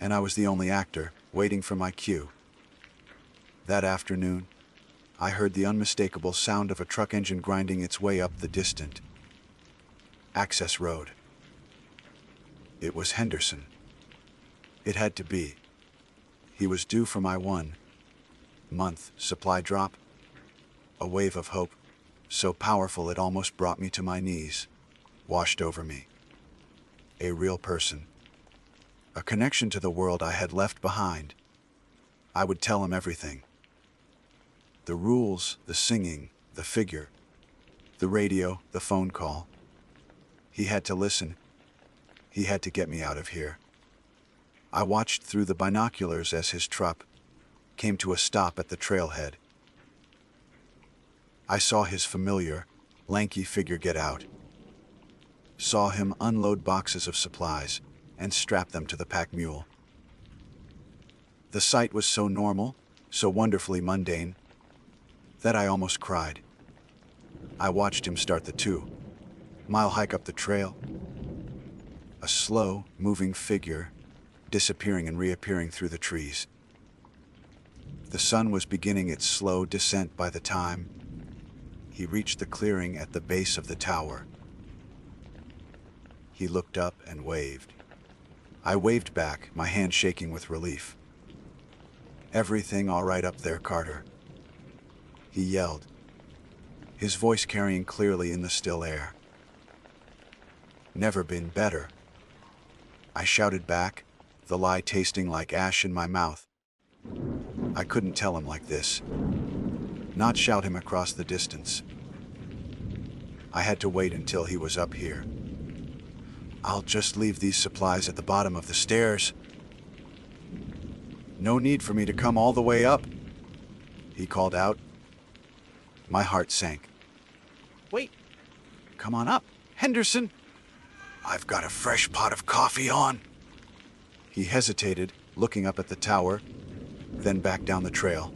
and I was the only actor waiting for my cue. That afternoon, I heard the unmistakable sound of a truck engine grinding its way up the distant access road. It was Henderson. It had to be. He was due for my 1-month supply drop. A wave of hope, so powerful it almost brought me to my knees, washed over me. A real person. A connection to the world I had left behind. I would tell him everything. The rules, the singing, the figure, the radio, the phone call. He had to listen. He had to get me out of here. I watched through the binoculars as his truck came to a stop at the trailhead. I saw his familiar, lanky figure get out. Saw him unload boxes of supplies and strap them to the pack mule. The sight was so normal, so wonderfully mundane, that I almost cried. I watched him start the 2-mile hike up the trail. A slow, moving figure, disappearing and reappearing through the trees. The sun was beginning its slow descent by the time he reached the clearing at the base of the tower. He looked up and waved. I waved back, my hand shaking with relief. "Everything all right up there, Carter?" He yelled, his voice carrying clearly in the still air. "Never been better," I shouted back, the lie tasting like ash in my mouth. I couldn't tell him like this. Not shout him across the distance. I had to wait until he was up here. "I'll just leave these supplies at the bottom of the stairs. No need for me to come all the way up," he called out. My heart sank. "Wait, come on up, Henderson. I've got a fresh pot of coffee on." He hesitated, looking up at the tower, then back down the trail.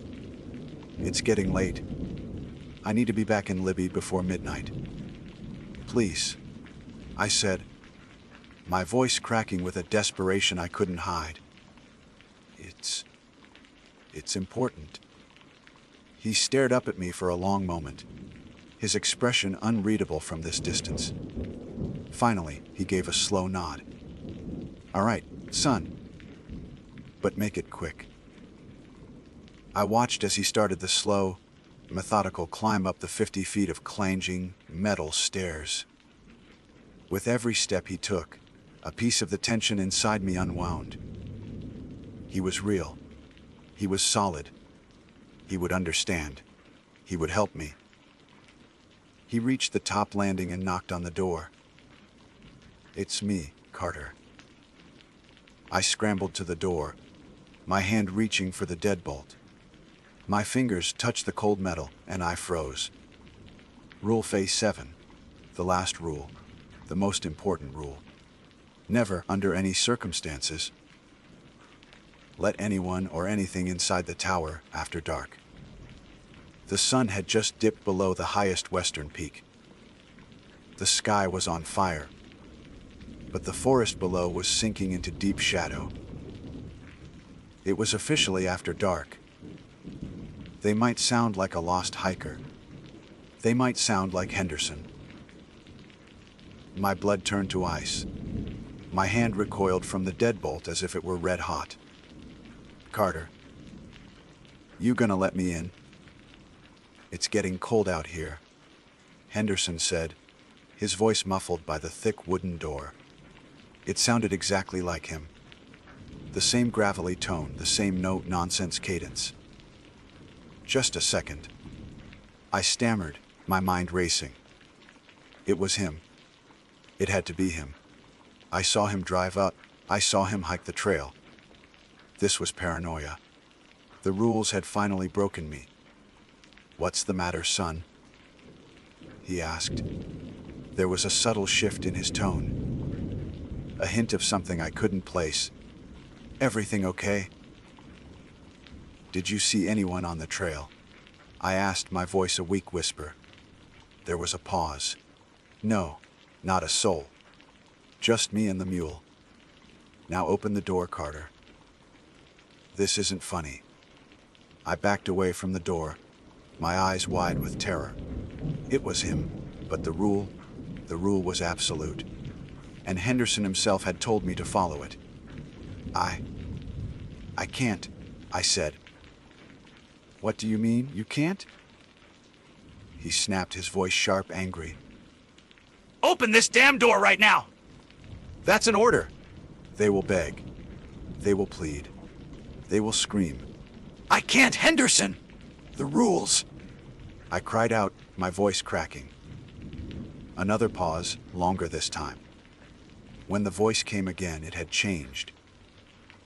"It's getting late. I need to be back in Libby before midnight." "Please," I said, my voice cracking with a desperation I couldn't hide. It's important." He stared up at me for a long moment, his expression unreadable from this distance. Finally, he gave a slow nod. "All right, son. But make it quick." I watched as he started the slow, methodical climb up the 50 feet of clanging, metal stairs. With every step he took, a piece of the tension inside me unwound. He was real. He was solid. He would understand. He would help me. He reached the top landing and knocked on the door. "It's me, Carter." I scrambled to the door, my hand reaching for the deadbolt. My fingers touched the cold metal, and I froze. Rule Phase 7, the last rule, the most important rule. Never, under any circumstances, let anyone or anything inside the tower after dark. The sun had just dipped below the highest western peak. The sky was on fire, but the forest below was sinking into deep shadow. It was officially after dark. They might sound like a lost hiker. They might sound like Henderson. My blood turned to ice. My hand recoiled from the deadbolt as if it were red hot. Carter, you gonna let me in? It's getting cold out here, Henderson said, his voice muffled by the thick wooden door. It sounded exactly like him. The same gravelly tone, the same no-nonsense cadence. Just a second. I stammered, my mind racing. It was him. It had to be him. I saw him drive up. I saw him hike the trail. This was paranoia. The rules had finally broken me. "What's the matter, son?" he asked. There was a subtle shift in his tone. A hint of something I couldn't place. "Everything okay?" "Did you see anyone on the trail?" I asked, my voice a weak whisper. There was a pause. "No, not a soul. Just me and the mule." "Now open the door, Carter." "This isn't funny." I backed away from the door, my eyes wide with terror. It was him, but the rule was absolute. And Henderson himself had told me to follow it. I can't, I said. "What do you mean, you can't?" He snapped, his voice sharp, angry. "Open this damn door right now!" "That's an order." They will beg. They will plead. They will scream. "I can't, Henderson! The rules!" I cried out, my voice cracking. Another pause, longer this time. When the voice came again, it had changed.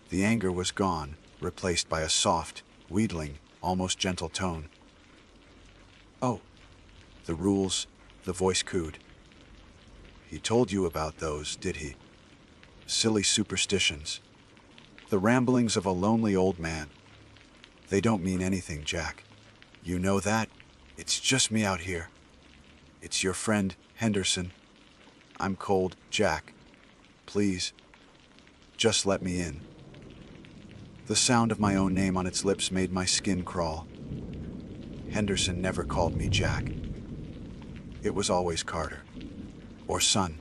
The anger was gone, replaced by a soft, wheedling, almost gentle tone. "Oh, the rules," the voice cooed. "He told you about those, did he? Silly superstitions. The ramblings of a lonely old man. They don't mean anything, Jack. You know that? It's just me out here. It's your friend, Henderson. I'm cold, Jack. Please, just let me in." The sound of my own name on its lips made my skin crawl. Henderson never called me Jack. It was always Carter. Or son.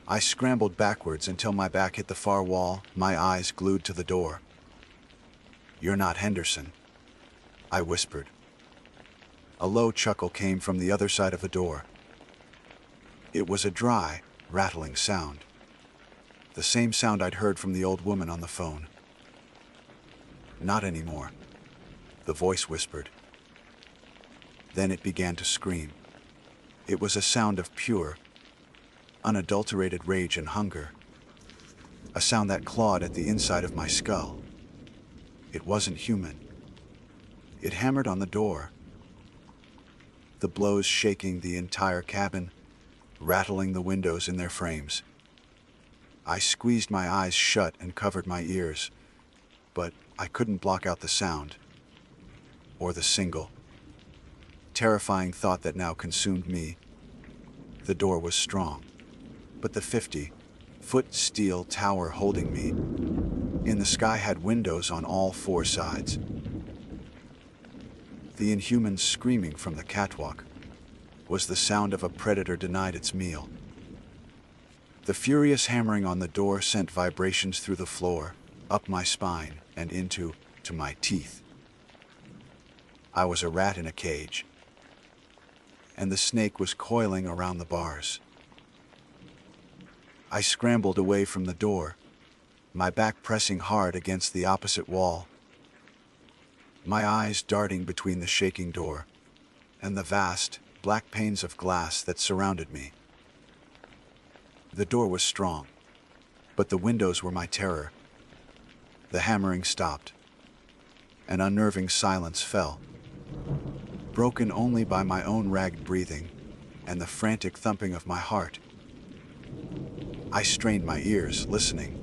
I scrambled backwards until my back hit the far wall, my eyes glued to the door. "You're not Henderson," I whispered. A low chuckle came from the other side of the door. It was a dry, rattling sound. The same sound I'd heard from the old woman on the phone. "Not anymore," the voice whispered. Then it began to scream. It was a sound of pure, unadulterated rage and hunger. A sound that clawed at the inside of my skull. It wasn't human. It hammered on the door. The blows shaking the entire cabin, rattling the windows in their frames. I squeezed my eyes shut and covered my ears, but I couldn't block out the sound, or the single, terrifying thought that now consumed me. The door was strong, but the 50-foot steel tower holding me in the sky had windows on all four sides. The inhuman screaming from the catwalk was the sound of a predator denied its meal. The furious hammering on the door sent vibrations through the floor, up my spine, and into my teeth. I was a rat in a cage, and the snake was coiling around the bars. I scrambled away from the door, my back pressing hard against the opposite wall, my eyes darting between the shaking door and the vast, black panes of glass that surrounded me. The door was strong, but the windows were my terror. The hammering stopped. An unnerving silence fell, broken only by my own ragged breathing and the frantic thumping of my heart. I strained my ears, listening.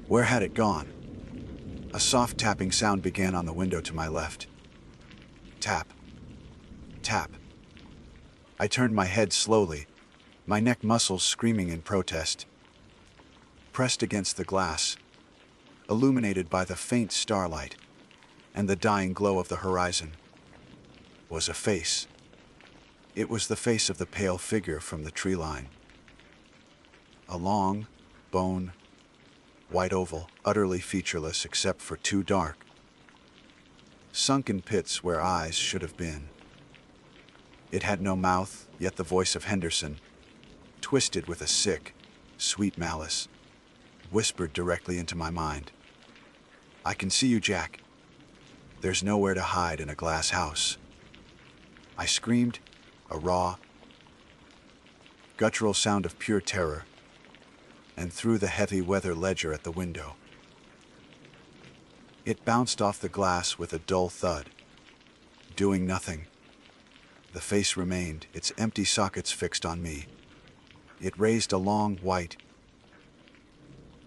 Where had it gone? A soft tapping sound began on the window to my left. Tap. Tap. I turned my head slowly, my neck muscles screaming in protest. Pressed against the glass, illuminated by the faint starlight and the dying glow of the horizon, was a face. It was the face of the pale figure from the tree line. A long, bone, white oval, utterly featureless except for two dark, sunken pits where eyes should have been. It had no mouth, yet the voice of Henderson, twisted with a sick, sweet malice, whispered directly into my mind. I can see you, Jack. There's nowhere to hide in a glass house. I screamed, a raw, guttural sound of pure terror, and threw the heavy weather ledger at the window. It bounced off the glass with a dull thud, doing nothing. The face remained, its empty sockets fixed on me. It raised a long, white,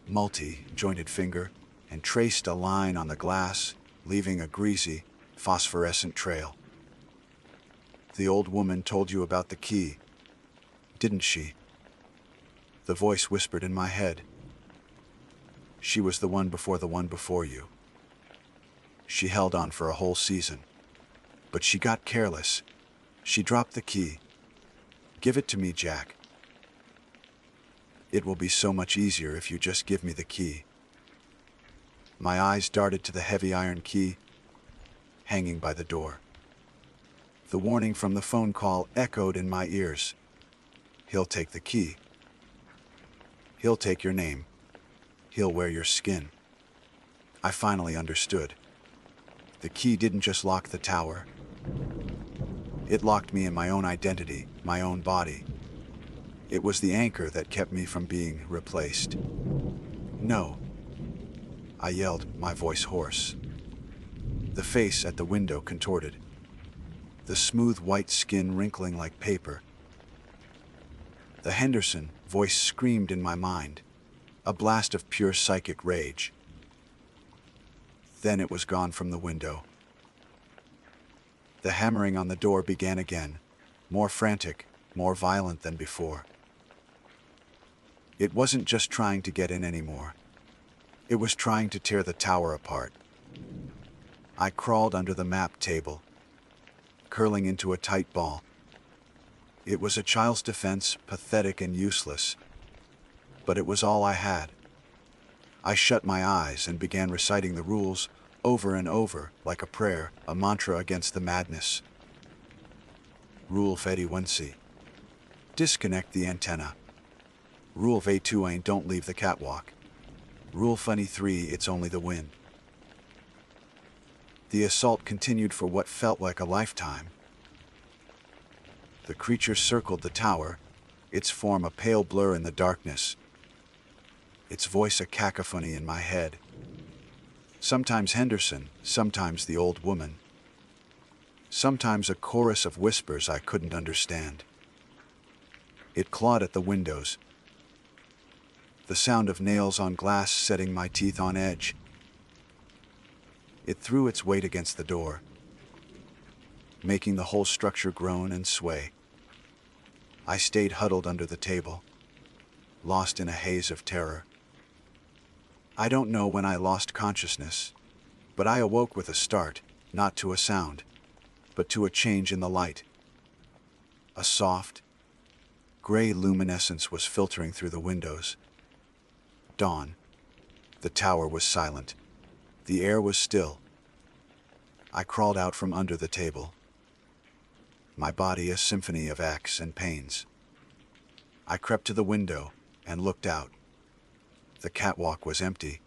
multi-jointed finger and traced a line on the glass, leaving a greasy, phosphorescent trail. The old woman told you about the key, didn't she? The voice whispered in my head. She was the one before you. She held on for a whole season. But she got careless. She dropped the key. Give it to me, Jack. It will be so much easier if you just give me the key. My eyes darted to the heavy iron key, hanging by the door. The warning from the phone call echoed in my ears. He'll take the key. He'll take your name. He'll wear your skin. I finally understood. The key didn't just lock the tower. It locked me in my own identity, my own body. It was the anchor that kept me from being replaced. No, I yelled, my voice hoarse. The face at the window contorted, the smooth white skin wrinkling like paper. The Henderson voice screamed in my mind, a blast of pure psychic rage. Then it was gone from the window. The hammering on the door began again, more frantic, more violent than before. It wasn't just trying to get in anymore. It was trying to tear the tower apart. I crawled under the map table, curling into a tight ball. It was a child's defense, pathetic and useless, but it was all I had. I shut my eyes and began reciting the rules over and over, like a prayer, a mantra against the madness. Rule 81 disconnect the antenna. Rule 82 don't leave the catwalk. Rule 23 it's only the wind. The assault continued for what felt like a lifetime. The creature circled the tower, its form a pale blur in the darkness, its voice a cacophony in my head. Sometimes Henderson, sometimes the old woman, sometimes a chorus of whispers I couldn't understand. It clawed at the windows, the sound of nails on glass setting my teeth on edge. It threw its weight against the door, making the whole structure groan and sway. I stayed huddled under the table, lost in a haze of terror. I don't know when I lost consciousness, but I awoke with a start, not to a sound, but to a change in the light. A soft, gray luminescence was filtering through the windows. Dawn. The tower was silent. The air was still. I crawled out from under the table, my body a symphony of aches and pains. I crept to the window and looked out. The catwalk was empty.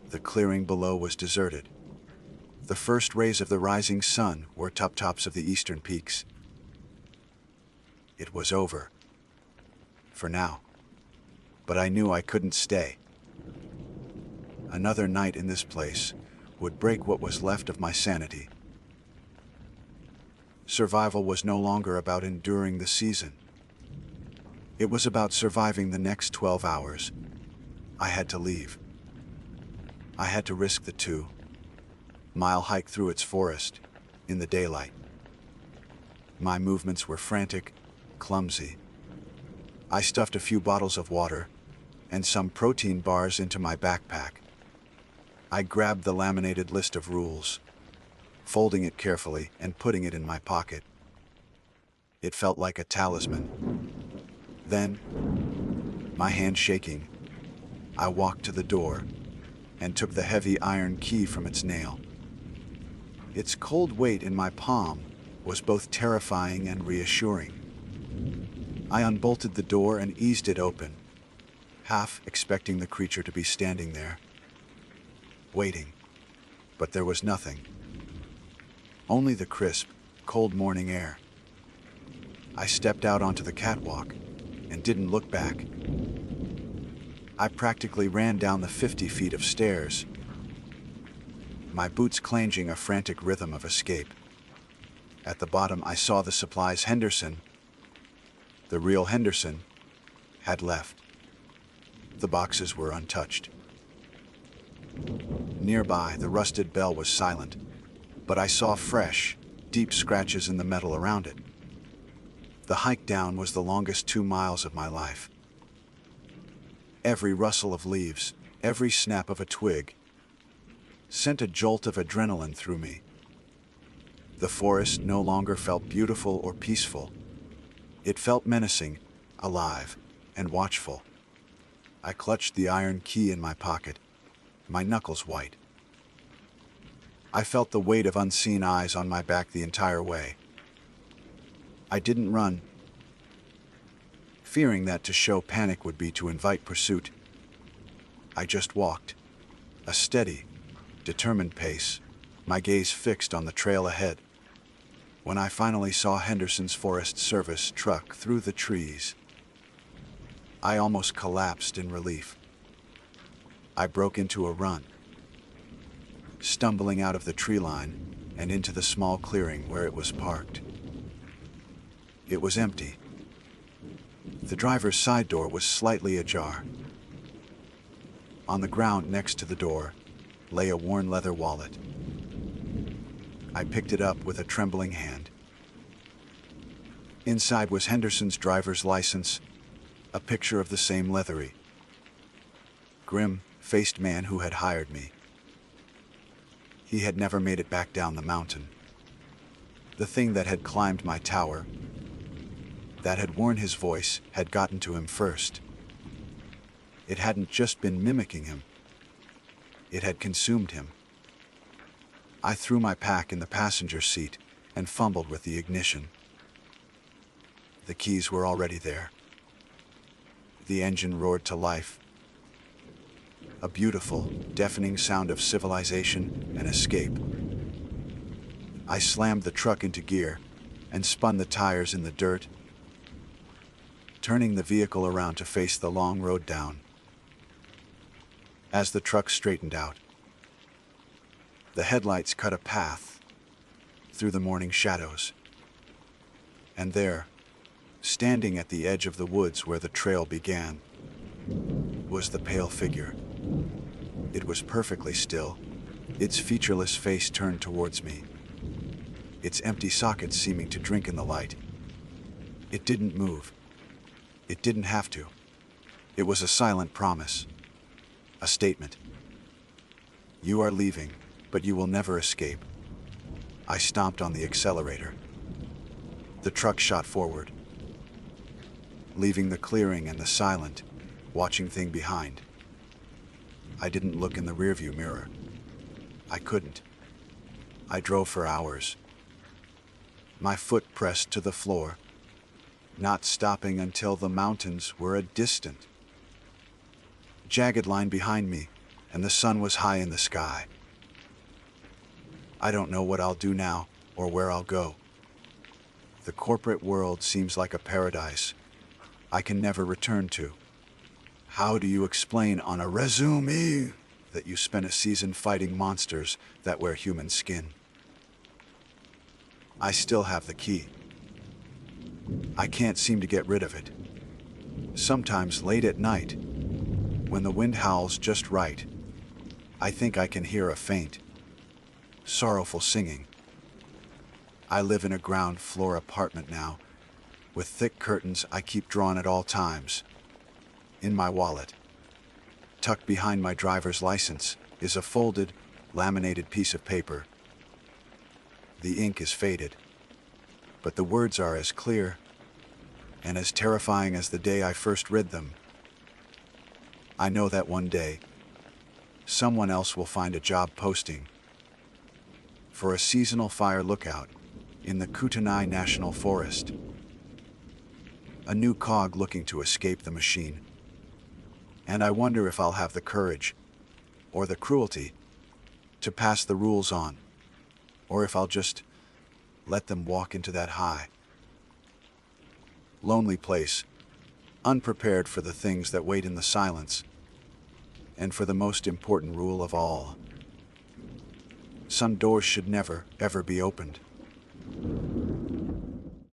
The clearing below was deserted. The first rays of the rising sun were tops of the eastern peaks. It was over. For now. But I knew I couldn't stay. Another night in this place would break what was left of my sanity. Survival was no longer about enduring the season. It was about surviving the next 12 hours. I had to leave. I had to risk the 2-mile hike through its forest in the daylight. My movements were frantic, clumsy. I stuffed a few bottles of water and some protein bars into my backpack. I grabbed the laminated list of rules, folding it carefully and putting it in my pocket. It felt like a talisman. Then, my hand shaking, I walked to the door and took the heavy iron key from its nail. Its cold weight in my palm was both terrifying and reassuring. I unbolted the door and eased it open, half expecting the creature to be standing there, waiting. But there was nothing. Only the crisp, cold morning air. I stepped out onto the catwalk and didn't look back. I practically ran down the 50 feet of stairs, my boots clanging a frantic rhythm of escape. At the bottom, I saw the supplies Henderson, the real Henderson, had left. The boxes were untouched. Nearby, the rusted bell was silent, but I saw fresh, deep scratches in the metal around it. The hike down was the longest 2 miles of my life. Every rustle of leaves, every snap of a twig, sent a jolt of adrenaline through me. The forest no longer felt beautiful or peaceful. It felt menacing, alive, and watchful. I clutched the iron key in my pocket, my knuckles white. I felt the weight of unseen eyes on my back the entire way. I didn't run, fearing that to show panic would be to invite pursuit. I just walked, a steady, determined pace, my gaze fixed on the trail ahead. When I finally saw Henderson's Forest Service truck through the trees, I almost collapsed in relief. I broke into a run, stumbling out of the tree line and into the small clearing where it was parked. It was empty. The driver's side door was slightly ajar. On the ground next to the door lay a worn leather wallet. I picked it up with a trembling hand. Inside was Henderson's driver's license, a picture of the same leathery, grim-faced man who had hired me. He had never made it back down the mountain. The thing that had climbed my tower, that had worn his voice, had gotten to him first. It hadn't just been mimicking him. It had consumed him. I threw my pack in the passenger seat and fumbled with the ignition. The keys were already there. The engine roared to life. A beautiful, deafening sound of civilization and escape. I slammed the truck into gear and spun the tires in the dirt, turning the vehicle around to face the long road down. As the truck straightened out, the headlights cut a path through the morning shadows. And there, standing at the edge of the woods where the trail began, was the pale figure. It was perfectly still, its featureless face turned towards me, its empty sockets seeming to drink in the light. It didn't move. It didn't have to. It was a silent promise, a statement. You are leaving, but you will never escape. I stomped on the accelerator. The truck shot forward, leaving the clearing and the silent, watching thing behind. I didn't look in the rearview mirror. I couldn't. I drove for hours, my foot pressed to the floor, not stopping until the mountains were a distant, jagged line behind me, and the sun was high in the sky. I don't know what I'll do now or where I'll go. The corporate world seems like a paradise I can never return to. How do you explain on a resume that you spent a season fighting monsters that wear human skin? I still have the key. I can't seem to get rid of it. Sometimes late at night, when the wind howls just right, I think I can hear a faint, sorrowful singing. I live in a ground floor apartment now, with thick curtains I keep drawn at all times. In my wallet, tucked behind my driver's license, is a folded, laminated piece of paper. The ink is faded, but the words are as clear and as terrifying as the day I first read them. I know that one day, someone else will find a job posting for a seasonal fire lookout in the Kootenai National Forest. A new cog looking to escape the machine. And I wonder if I'll have the courage, or the cruelty, to pass the rules on, or if I'll just let them walk into that high, lonely place, unprepared for the things that wait in the silence, and for the most important rule of all. Some doors should never, ever be opened.